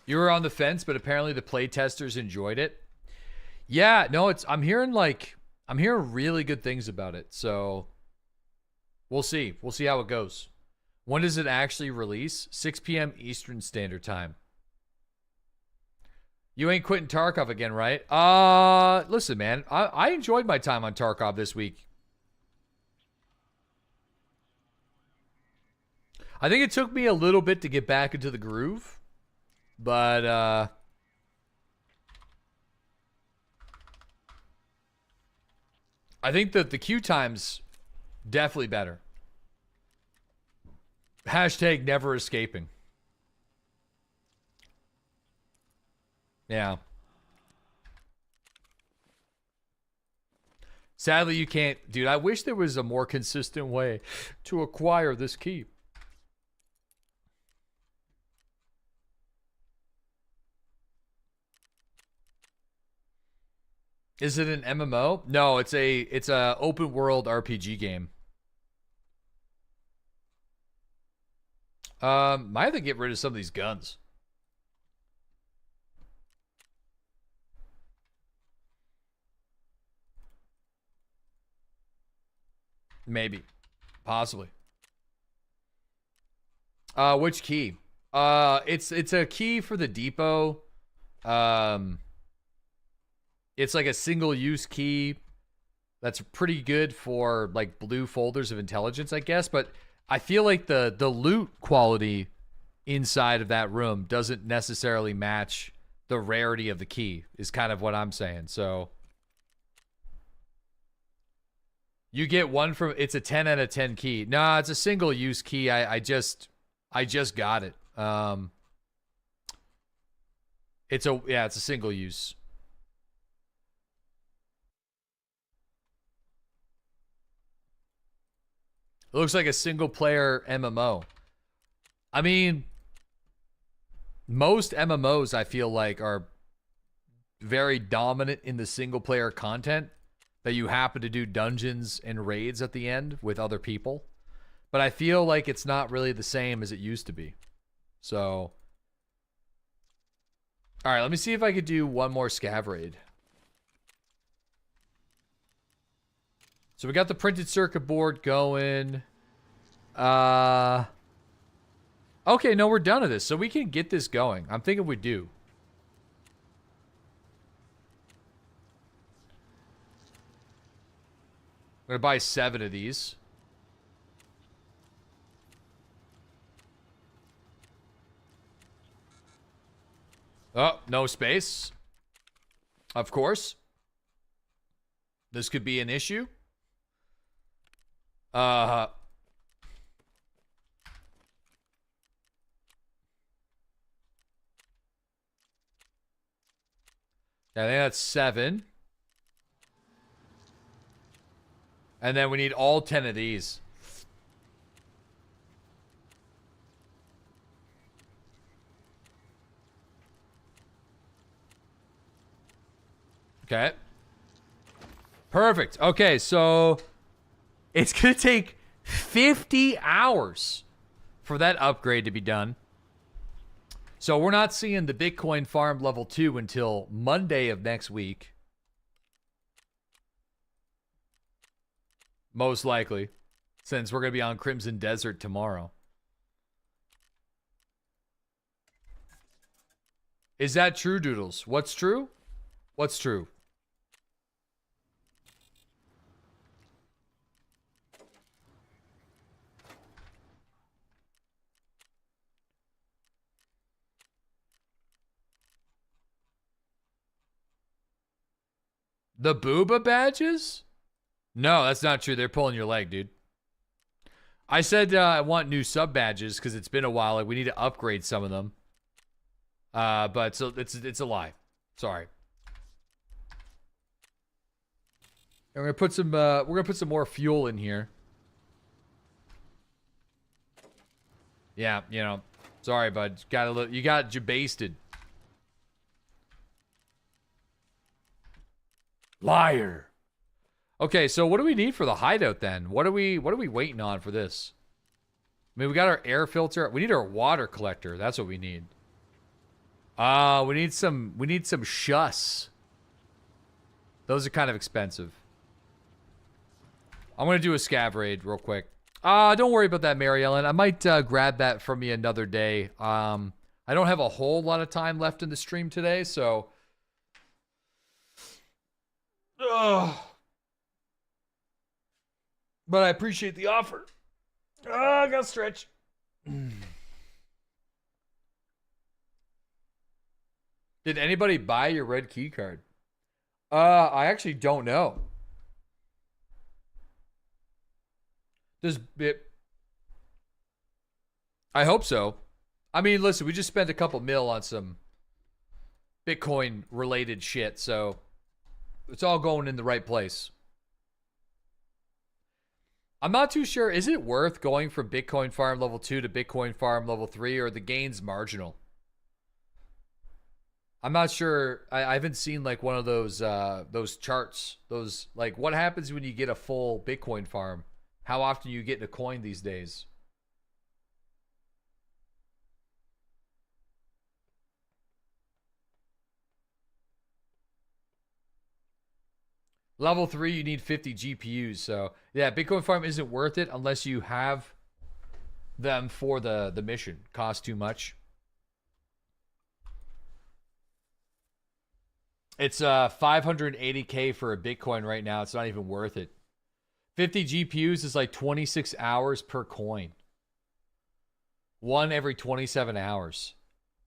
You were on the fence, but apparently the playtesters enjoyed it. Yeah, no, I'm hearing really good things about it. So we'll see. We'll see how it goes. When does it actually release? 6 p.m. Eastern Standard Time. You ain't quitting Tarkov again, right? Listen, man. I enjoyed my time on Tarkov this week. I think it took me a little bit to get back into the groove. But, I think that the queue time's definitely better. Hashtag never escaping. Yeah. Sadly, you can't. Dude, I wish there was a more consistent way to acquire this key. Is it an MMO? No, it's a open world RPG game. Might have to get rid of some of these guns. Maybe. Possibly. Which key? It's a key for the depot. It's like a single use key that's pretty good for like blue folders of intelligence, I guess, but I feel like the loot quality inside of that room doesn't necessarily match the rarity of the key, is kind of what I'm saying. So you get one from, it's a 10 out of 10 key. Nah, it's a single use key. I just got it. It's a single use. It looks like a single player MMO. I mean, most MMOs I feel like are very dominant in the single player content, that you happen to do dungeons and raids at the end with other people. But I feel like it's not really the same as it used to be. So, all right, let me see if I could do one more scav raid. So we got the printed circuit board going. Okay, no, we're done with this. So we can get this going. I'm thinking we do. I'm going to buy 7 of these. Oh, no space. Of course. This could be an issue. I think that's 7. And then we need all 10 of these. Okay. Perfect. Okay, so it's going to take 50 hours for that upgrade to be done. So we're not seeing the Bitcoin farm level 2 until Monday of next week. Most likely. Since we're going to be on Crimson Desert tomorrow. Is that true, Doodles? What's true? What's true? The booba badges? No, that's not true. They're pulling your leg, dude. I said I want new sub badges because it's been a while. Like, we need to upgrade some of them. But so it's a lie. Sorry. And we're gonna put some more fuel in here. Yeah, you know. Sorry, bud. You got jabasted. Liar. Okay, so what do we need for the hideout then? What are we waiting on for this? I mean, we got our air filter. We need our water collector. That's what we need. We need some shuss. Those are kind of expensive. I'm gonna do a scav raid real quick. Don't worry about that, Mary Ellen. I might grab that from you another day. I don't have a whole lot of time left in the stream today, so but I appreciate the offer. I gotta stretch. Did anybody buy your red key card? I actually don't know. Does it? I hope so. I mean, listen, we just spent a couple mil on some Bitcoin related shit, so it's all going in the right place. I'm not too sure. Is it worth going from Bitcoin farm level 2 to Bitcoin farm level 3, or are the gains marginal? I'm not sure. I haven't seen like one of those charts. Those like what happens when you get a full Bitcoin farm? How often you get in a coin these days? Level 3, you need 50 GPUs. So, yeah, Bitcoin farm isn't worth it unless you have them for the mission. Cost too much. It's 580K for a Bitcoin right now. It's not even worth it. 50 GPUs is like 26 hours per coin. One every 27 hours.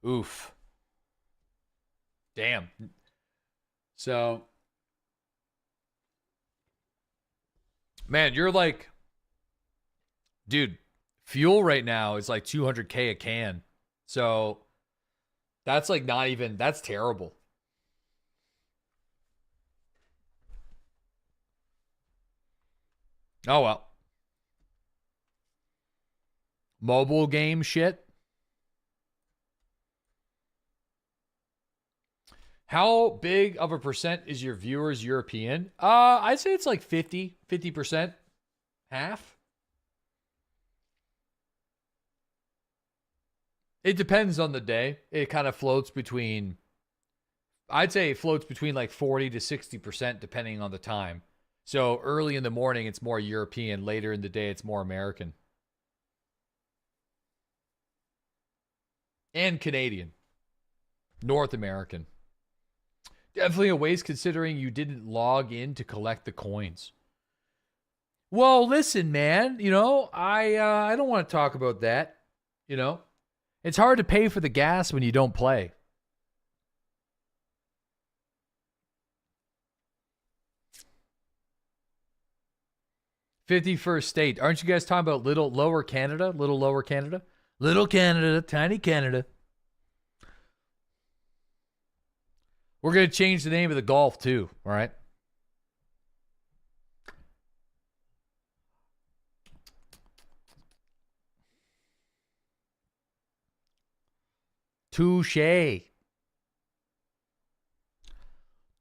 Oof. Damn. So... Man, you're like, dude, fuel right now is like 200K a can. So that's like not even, that's terrible. Oh, well. Mobile game shit. How big of a percent is your viewers European? I'd say it's like 50%, half. It depends on the day. It kind of floats between, I'd say it floats between like 40 to 60% depending on the time. So early in the morning, it's more European. Later in the day, it's more American. And Canadian. North American. Definitely a waste considering you didn't log in to collect the coins. Well, listen, man, you know, I don't want to talk about that, you know. It's hard to pay for the gas when you don't play. "51st state. Aren't you guys talking about Little Lower Canada? Little Lower Canada? Little Canada, tiny Canada. We're going to change the name of the golf too, all right? Touche.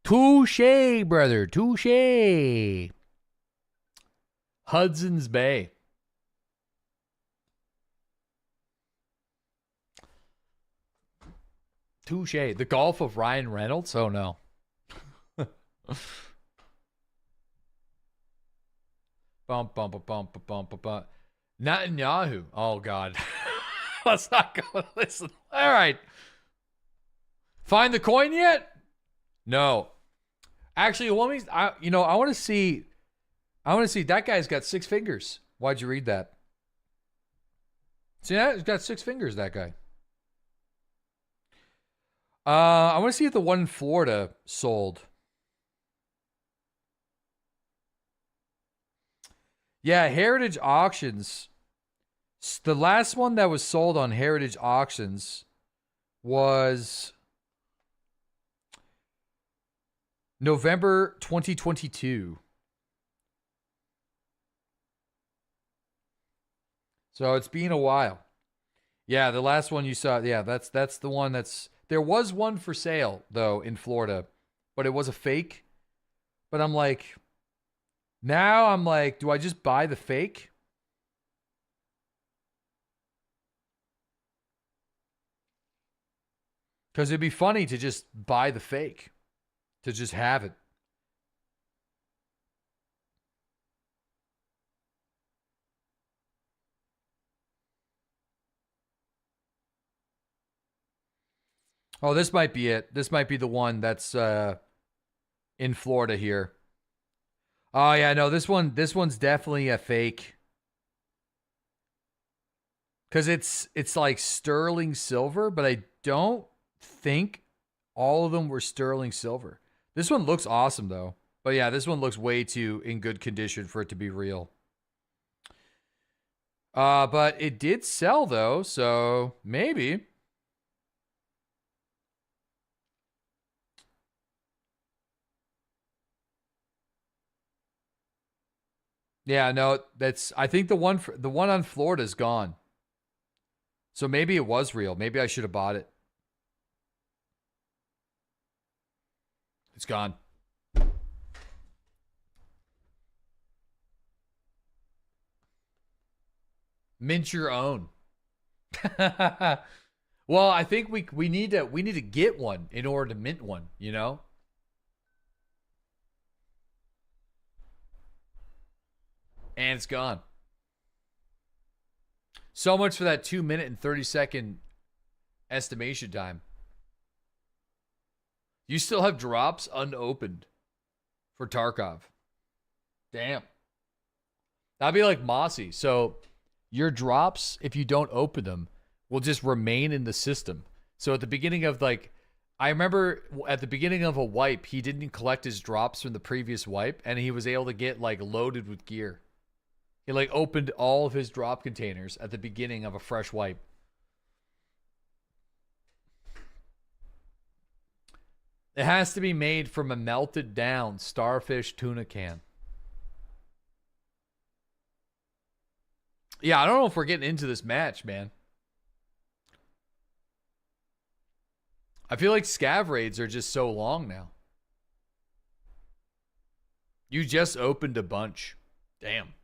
Touche, brother. Touche. Hudson's Bay. Touche. The golf of Ryan Reynolds? Oh, no. Bump, bump, bump, bump, bump, bump. Netanyahu. Oh, God. Let's not go. Listen. All right. Find the coin yet? No. Actually, I want to see. I want to see. That guy's got 6 fingers. Why'd you read that? See that? He's got 6 fingers, that guy. I want to see if the one in Florida sold. Yeah, Heritage Auctions. The last one that was sold on Heritage Auctions was November 2022. So it's been a while. Yeah, the last one you saw, yeah, that's the one that's... There was one for sale, though, in Florida, but it was a fake. But I'm like... Now I'm like, do I just buy the fake? Because it'd be funny to just buy the fake. To just have it. Oh, this might be it. This might be the one that's in Florida here. Oh yeah, no, this one's definitely a fake. Cause it's like sterling silver, but I don't think all of them were sterling silver. This one looks awesome though. But yeah, this one looks way too in good condition for it to be real. But it did sell though, so maybe. Yeah, no, I think the one on Florida is gone. So maybe it was real. Maybe I should have bought it. It's gone. Mint your own. Well, I think we need to get one in order to mint one, you know? And it's gone. So much for that 2 minute and 30-second estimation time. You still have drops unopened for Tarkov. Damn. That'd be like Mossy. So your drops, if you don't open them, will just remain in the system. So at the beginning of I remember at the beginning of a wipe, he didn't collect his drops from the previous wipe, and he was able to get loaded with gear. He opened all of his drop containers at the beginning of a fresh wipe. It has to be made from a melted down starfish tuna can. Yeah, I don't know if we're getting into this match, man. I feel like scav raids are just so long now. You just opened a bunch. Damn.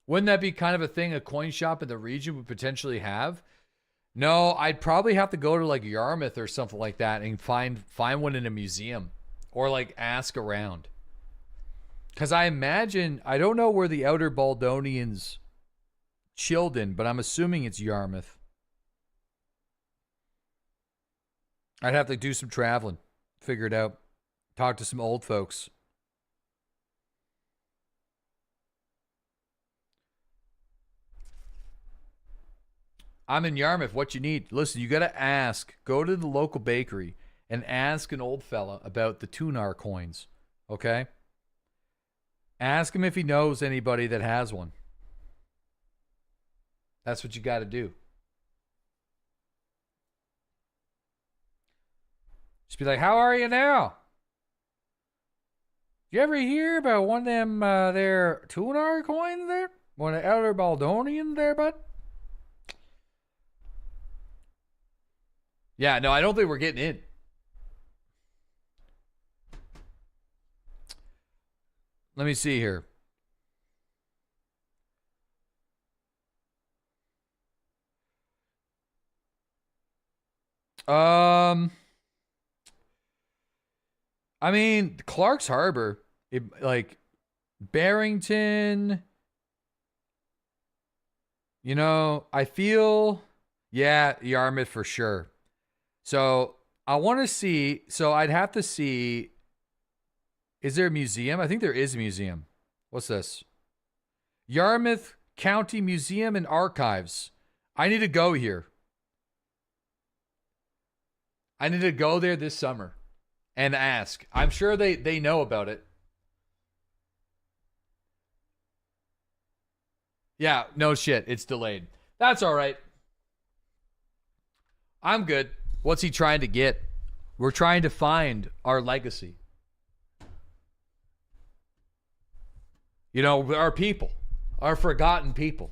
Wouldn't that be kind of a thing a coin shop in the region would potentially have? No, I'd probably have to go to Yarmouth or something like that and find one in a museum or ask around. Because I imagine, I don't know where the Outer Baldonians chilled in, but I'm assuming it's Yarmouth. I'd have to do some traveling, figure it out, talk to some old folks. I'm in Yarmouth. What you need? Listen, you got to ask. Go to the local bakery and ask an old fella about the Tunar coins. Okay? Ask him if he knows anybody that has one. That's what you got to do. Just be like, how are you now? You ever hear about one of them their Tunar coins there? One of the Elder Baldonians there, bud? Yeah, no, I don't think we're getting in. Let me see here. I mean, Clark's Harbor, Barrington, I feel, yeah, Yarmouth for sure. So I want to see, I'd have to see, is there a museum? I think there is a museum. What's this? Yarmouth County Museum and Archives. I need to go here. I need to go there this summer and ask. I'm sure they know about it. Yeah, no shit. It's delayed. That's all right. I'm good. What's he trying to get? We're trying to find our legacy. Our people. Our forgotten people.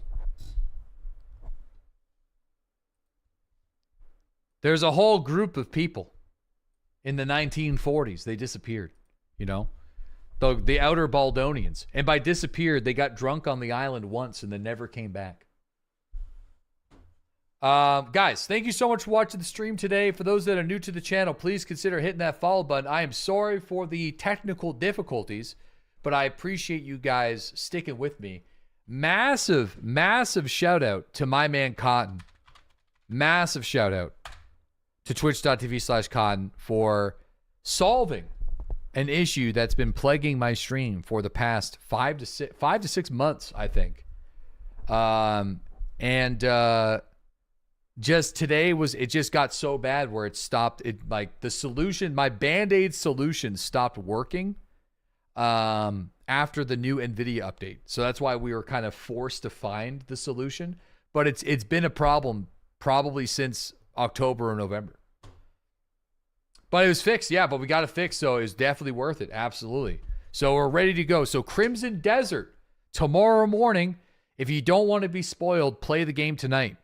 There's a whole group of people in the 1940s. They disappeared, The Outer Baldonians. And by disappeared, they got drunk on the island once and then never came back. Guys, thank you so much for watching the stream today. For those that are new to the channel, please consider hitting that follow button. I am sorry for the technical difficulties, but I appreciate you guys sticking with me. Massive, massive shout out to my man Cotton. Massive shout out to twitch.tv/Cotton for solving an issue that's been plaguing my stream for the past 5 to 6 months, I think. Just today it just got so bad where it stopped. The solution, my Band-Aid solution stopped working. And after the new NVIDIA update. So that's why we were kind of forced to find the solution. But it's been a problem probably since October or November. But it was fixed, yeah, but we got it fixed, so it was definitely worth it. Absolutely. So we're ready to go. So Crimson Desert, tomorrow morning. If you don't want to be spoiled, play the game tonight.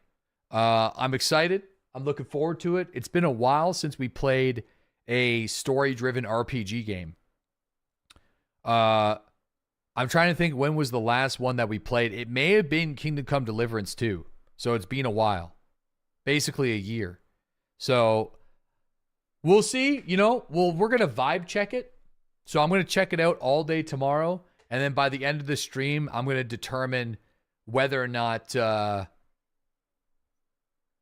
I'm excited. I'm looking forward to it. It's been a while since we played a story-driven RPG game. I'm trying to think when was the last one that we played. It may have been Kingdom Come Deliverance 2. So it's been a while. Basically a year. So we'll see. You know, we're going to vibe check it. So I'm going to check it out all day tomorrow. And then by the end of the stream, I'm going to determine whether or not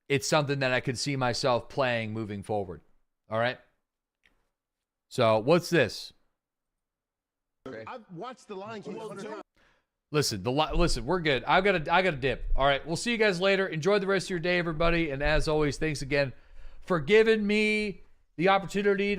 it's something that I could see myself playing moving forward. All right? So what's this? I've watched The Lion King 100 times. Listen, we're good. I got to dip. All right, we'll see you guys later. Enjoy the rest of your day, everybody. And as always, thanks again for giving me the opportunity to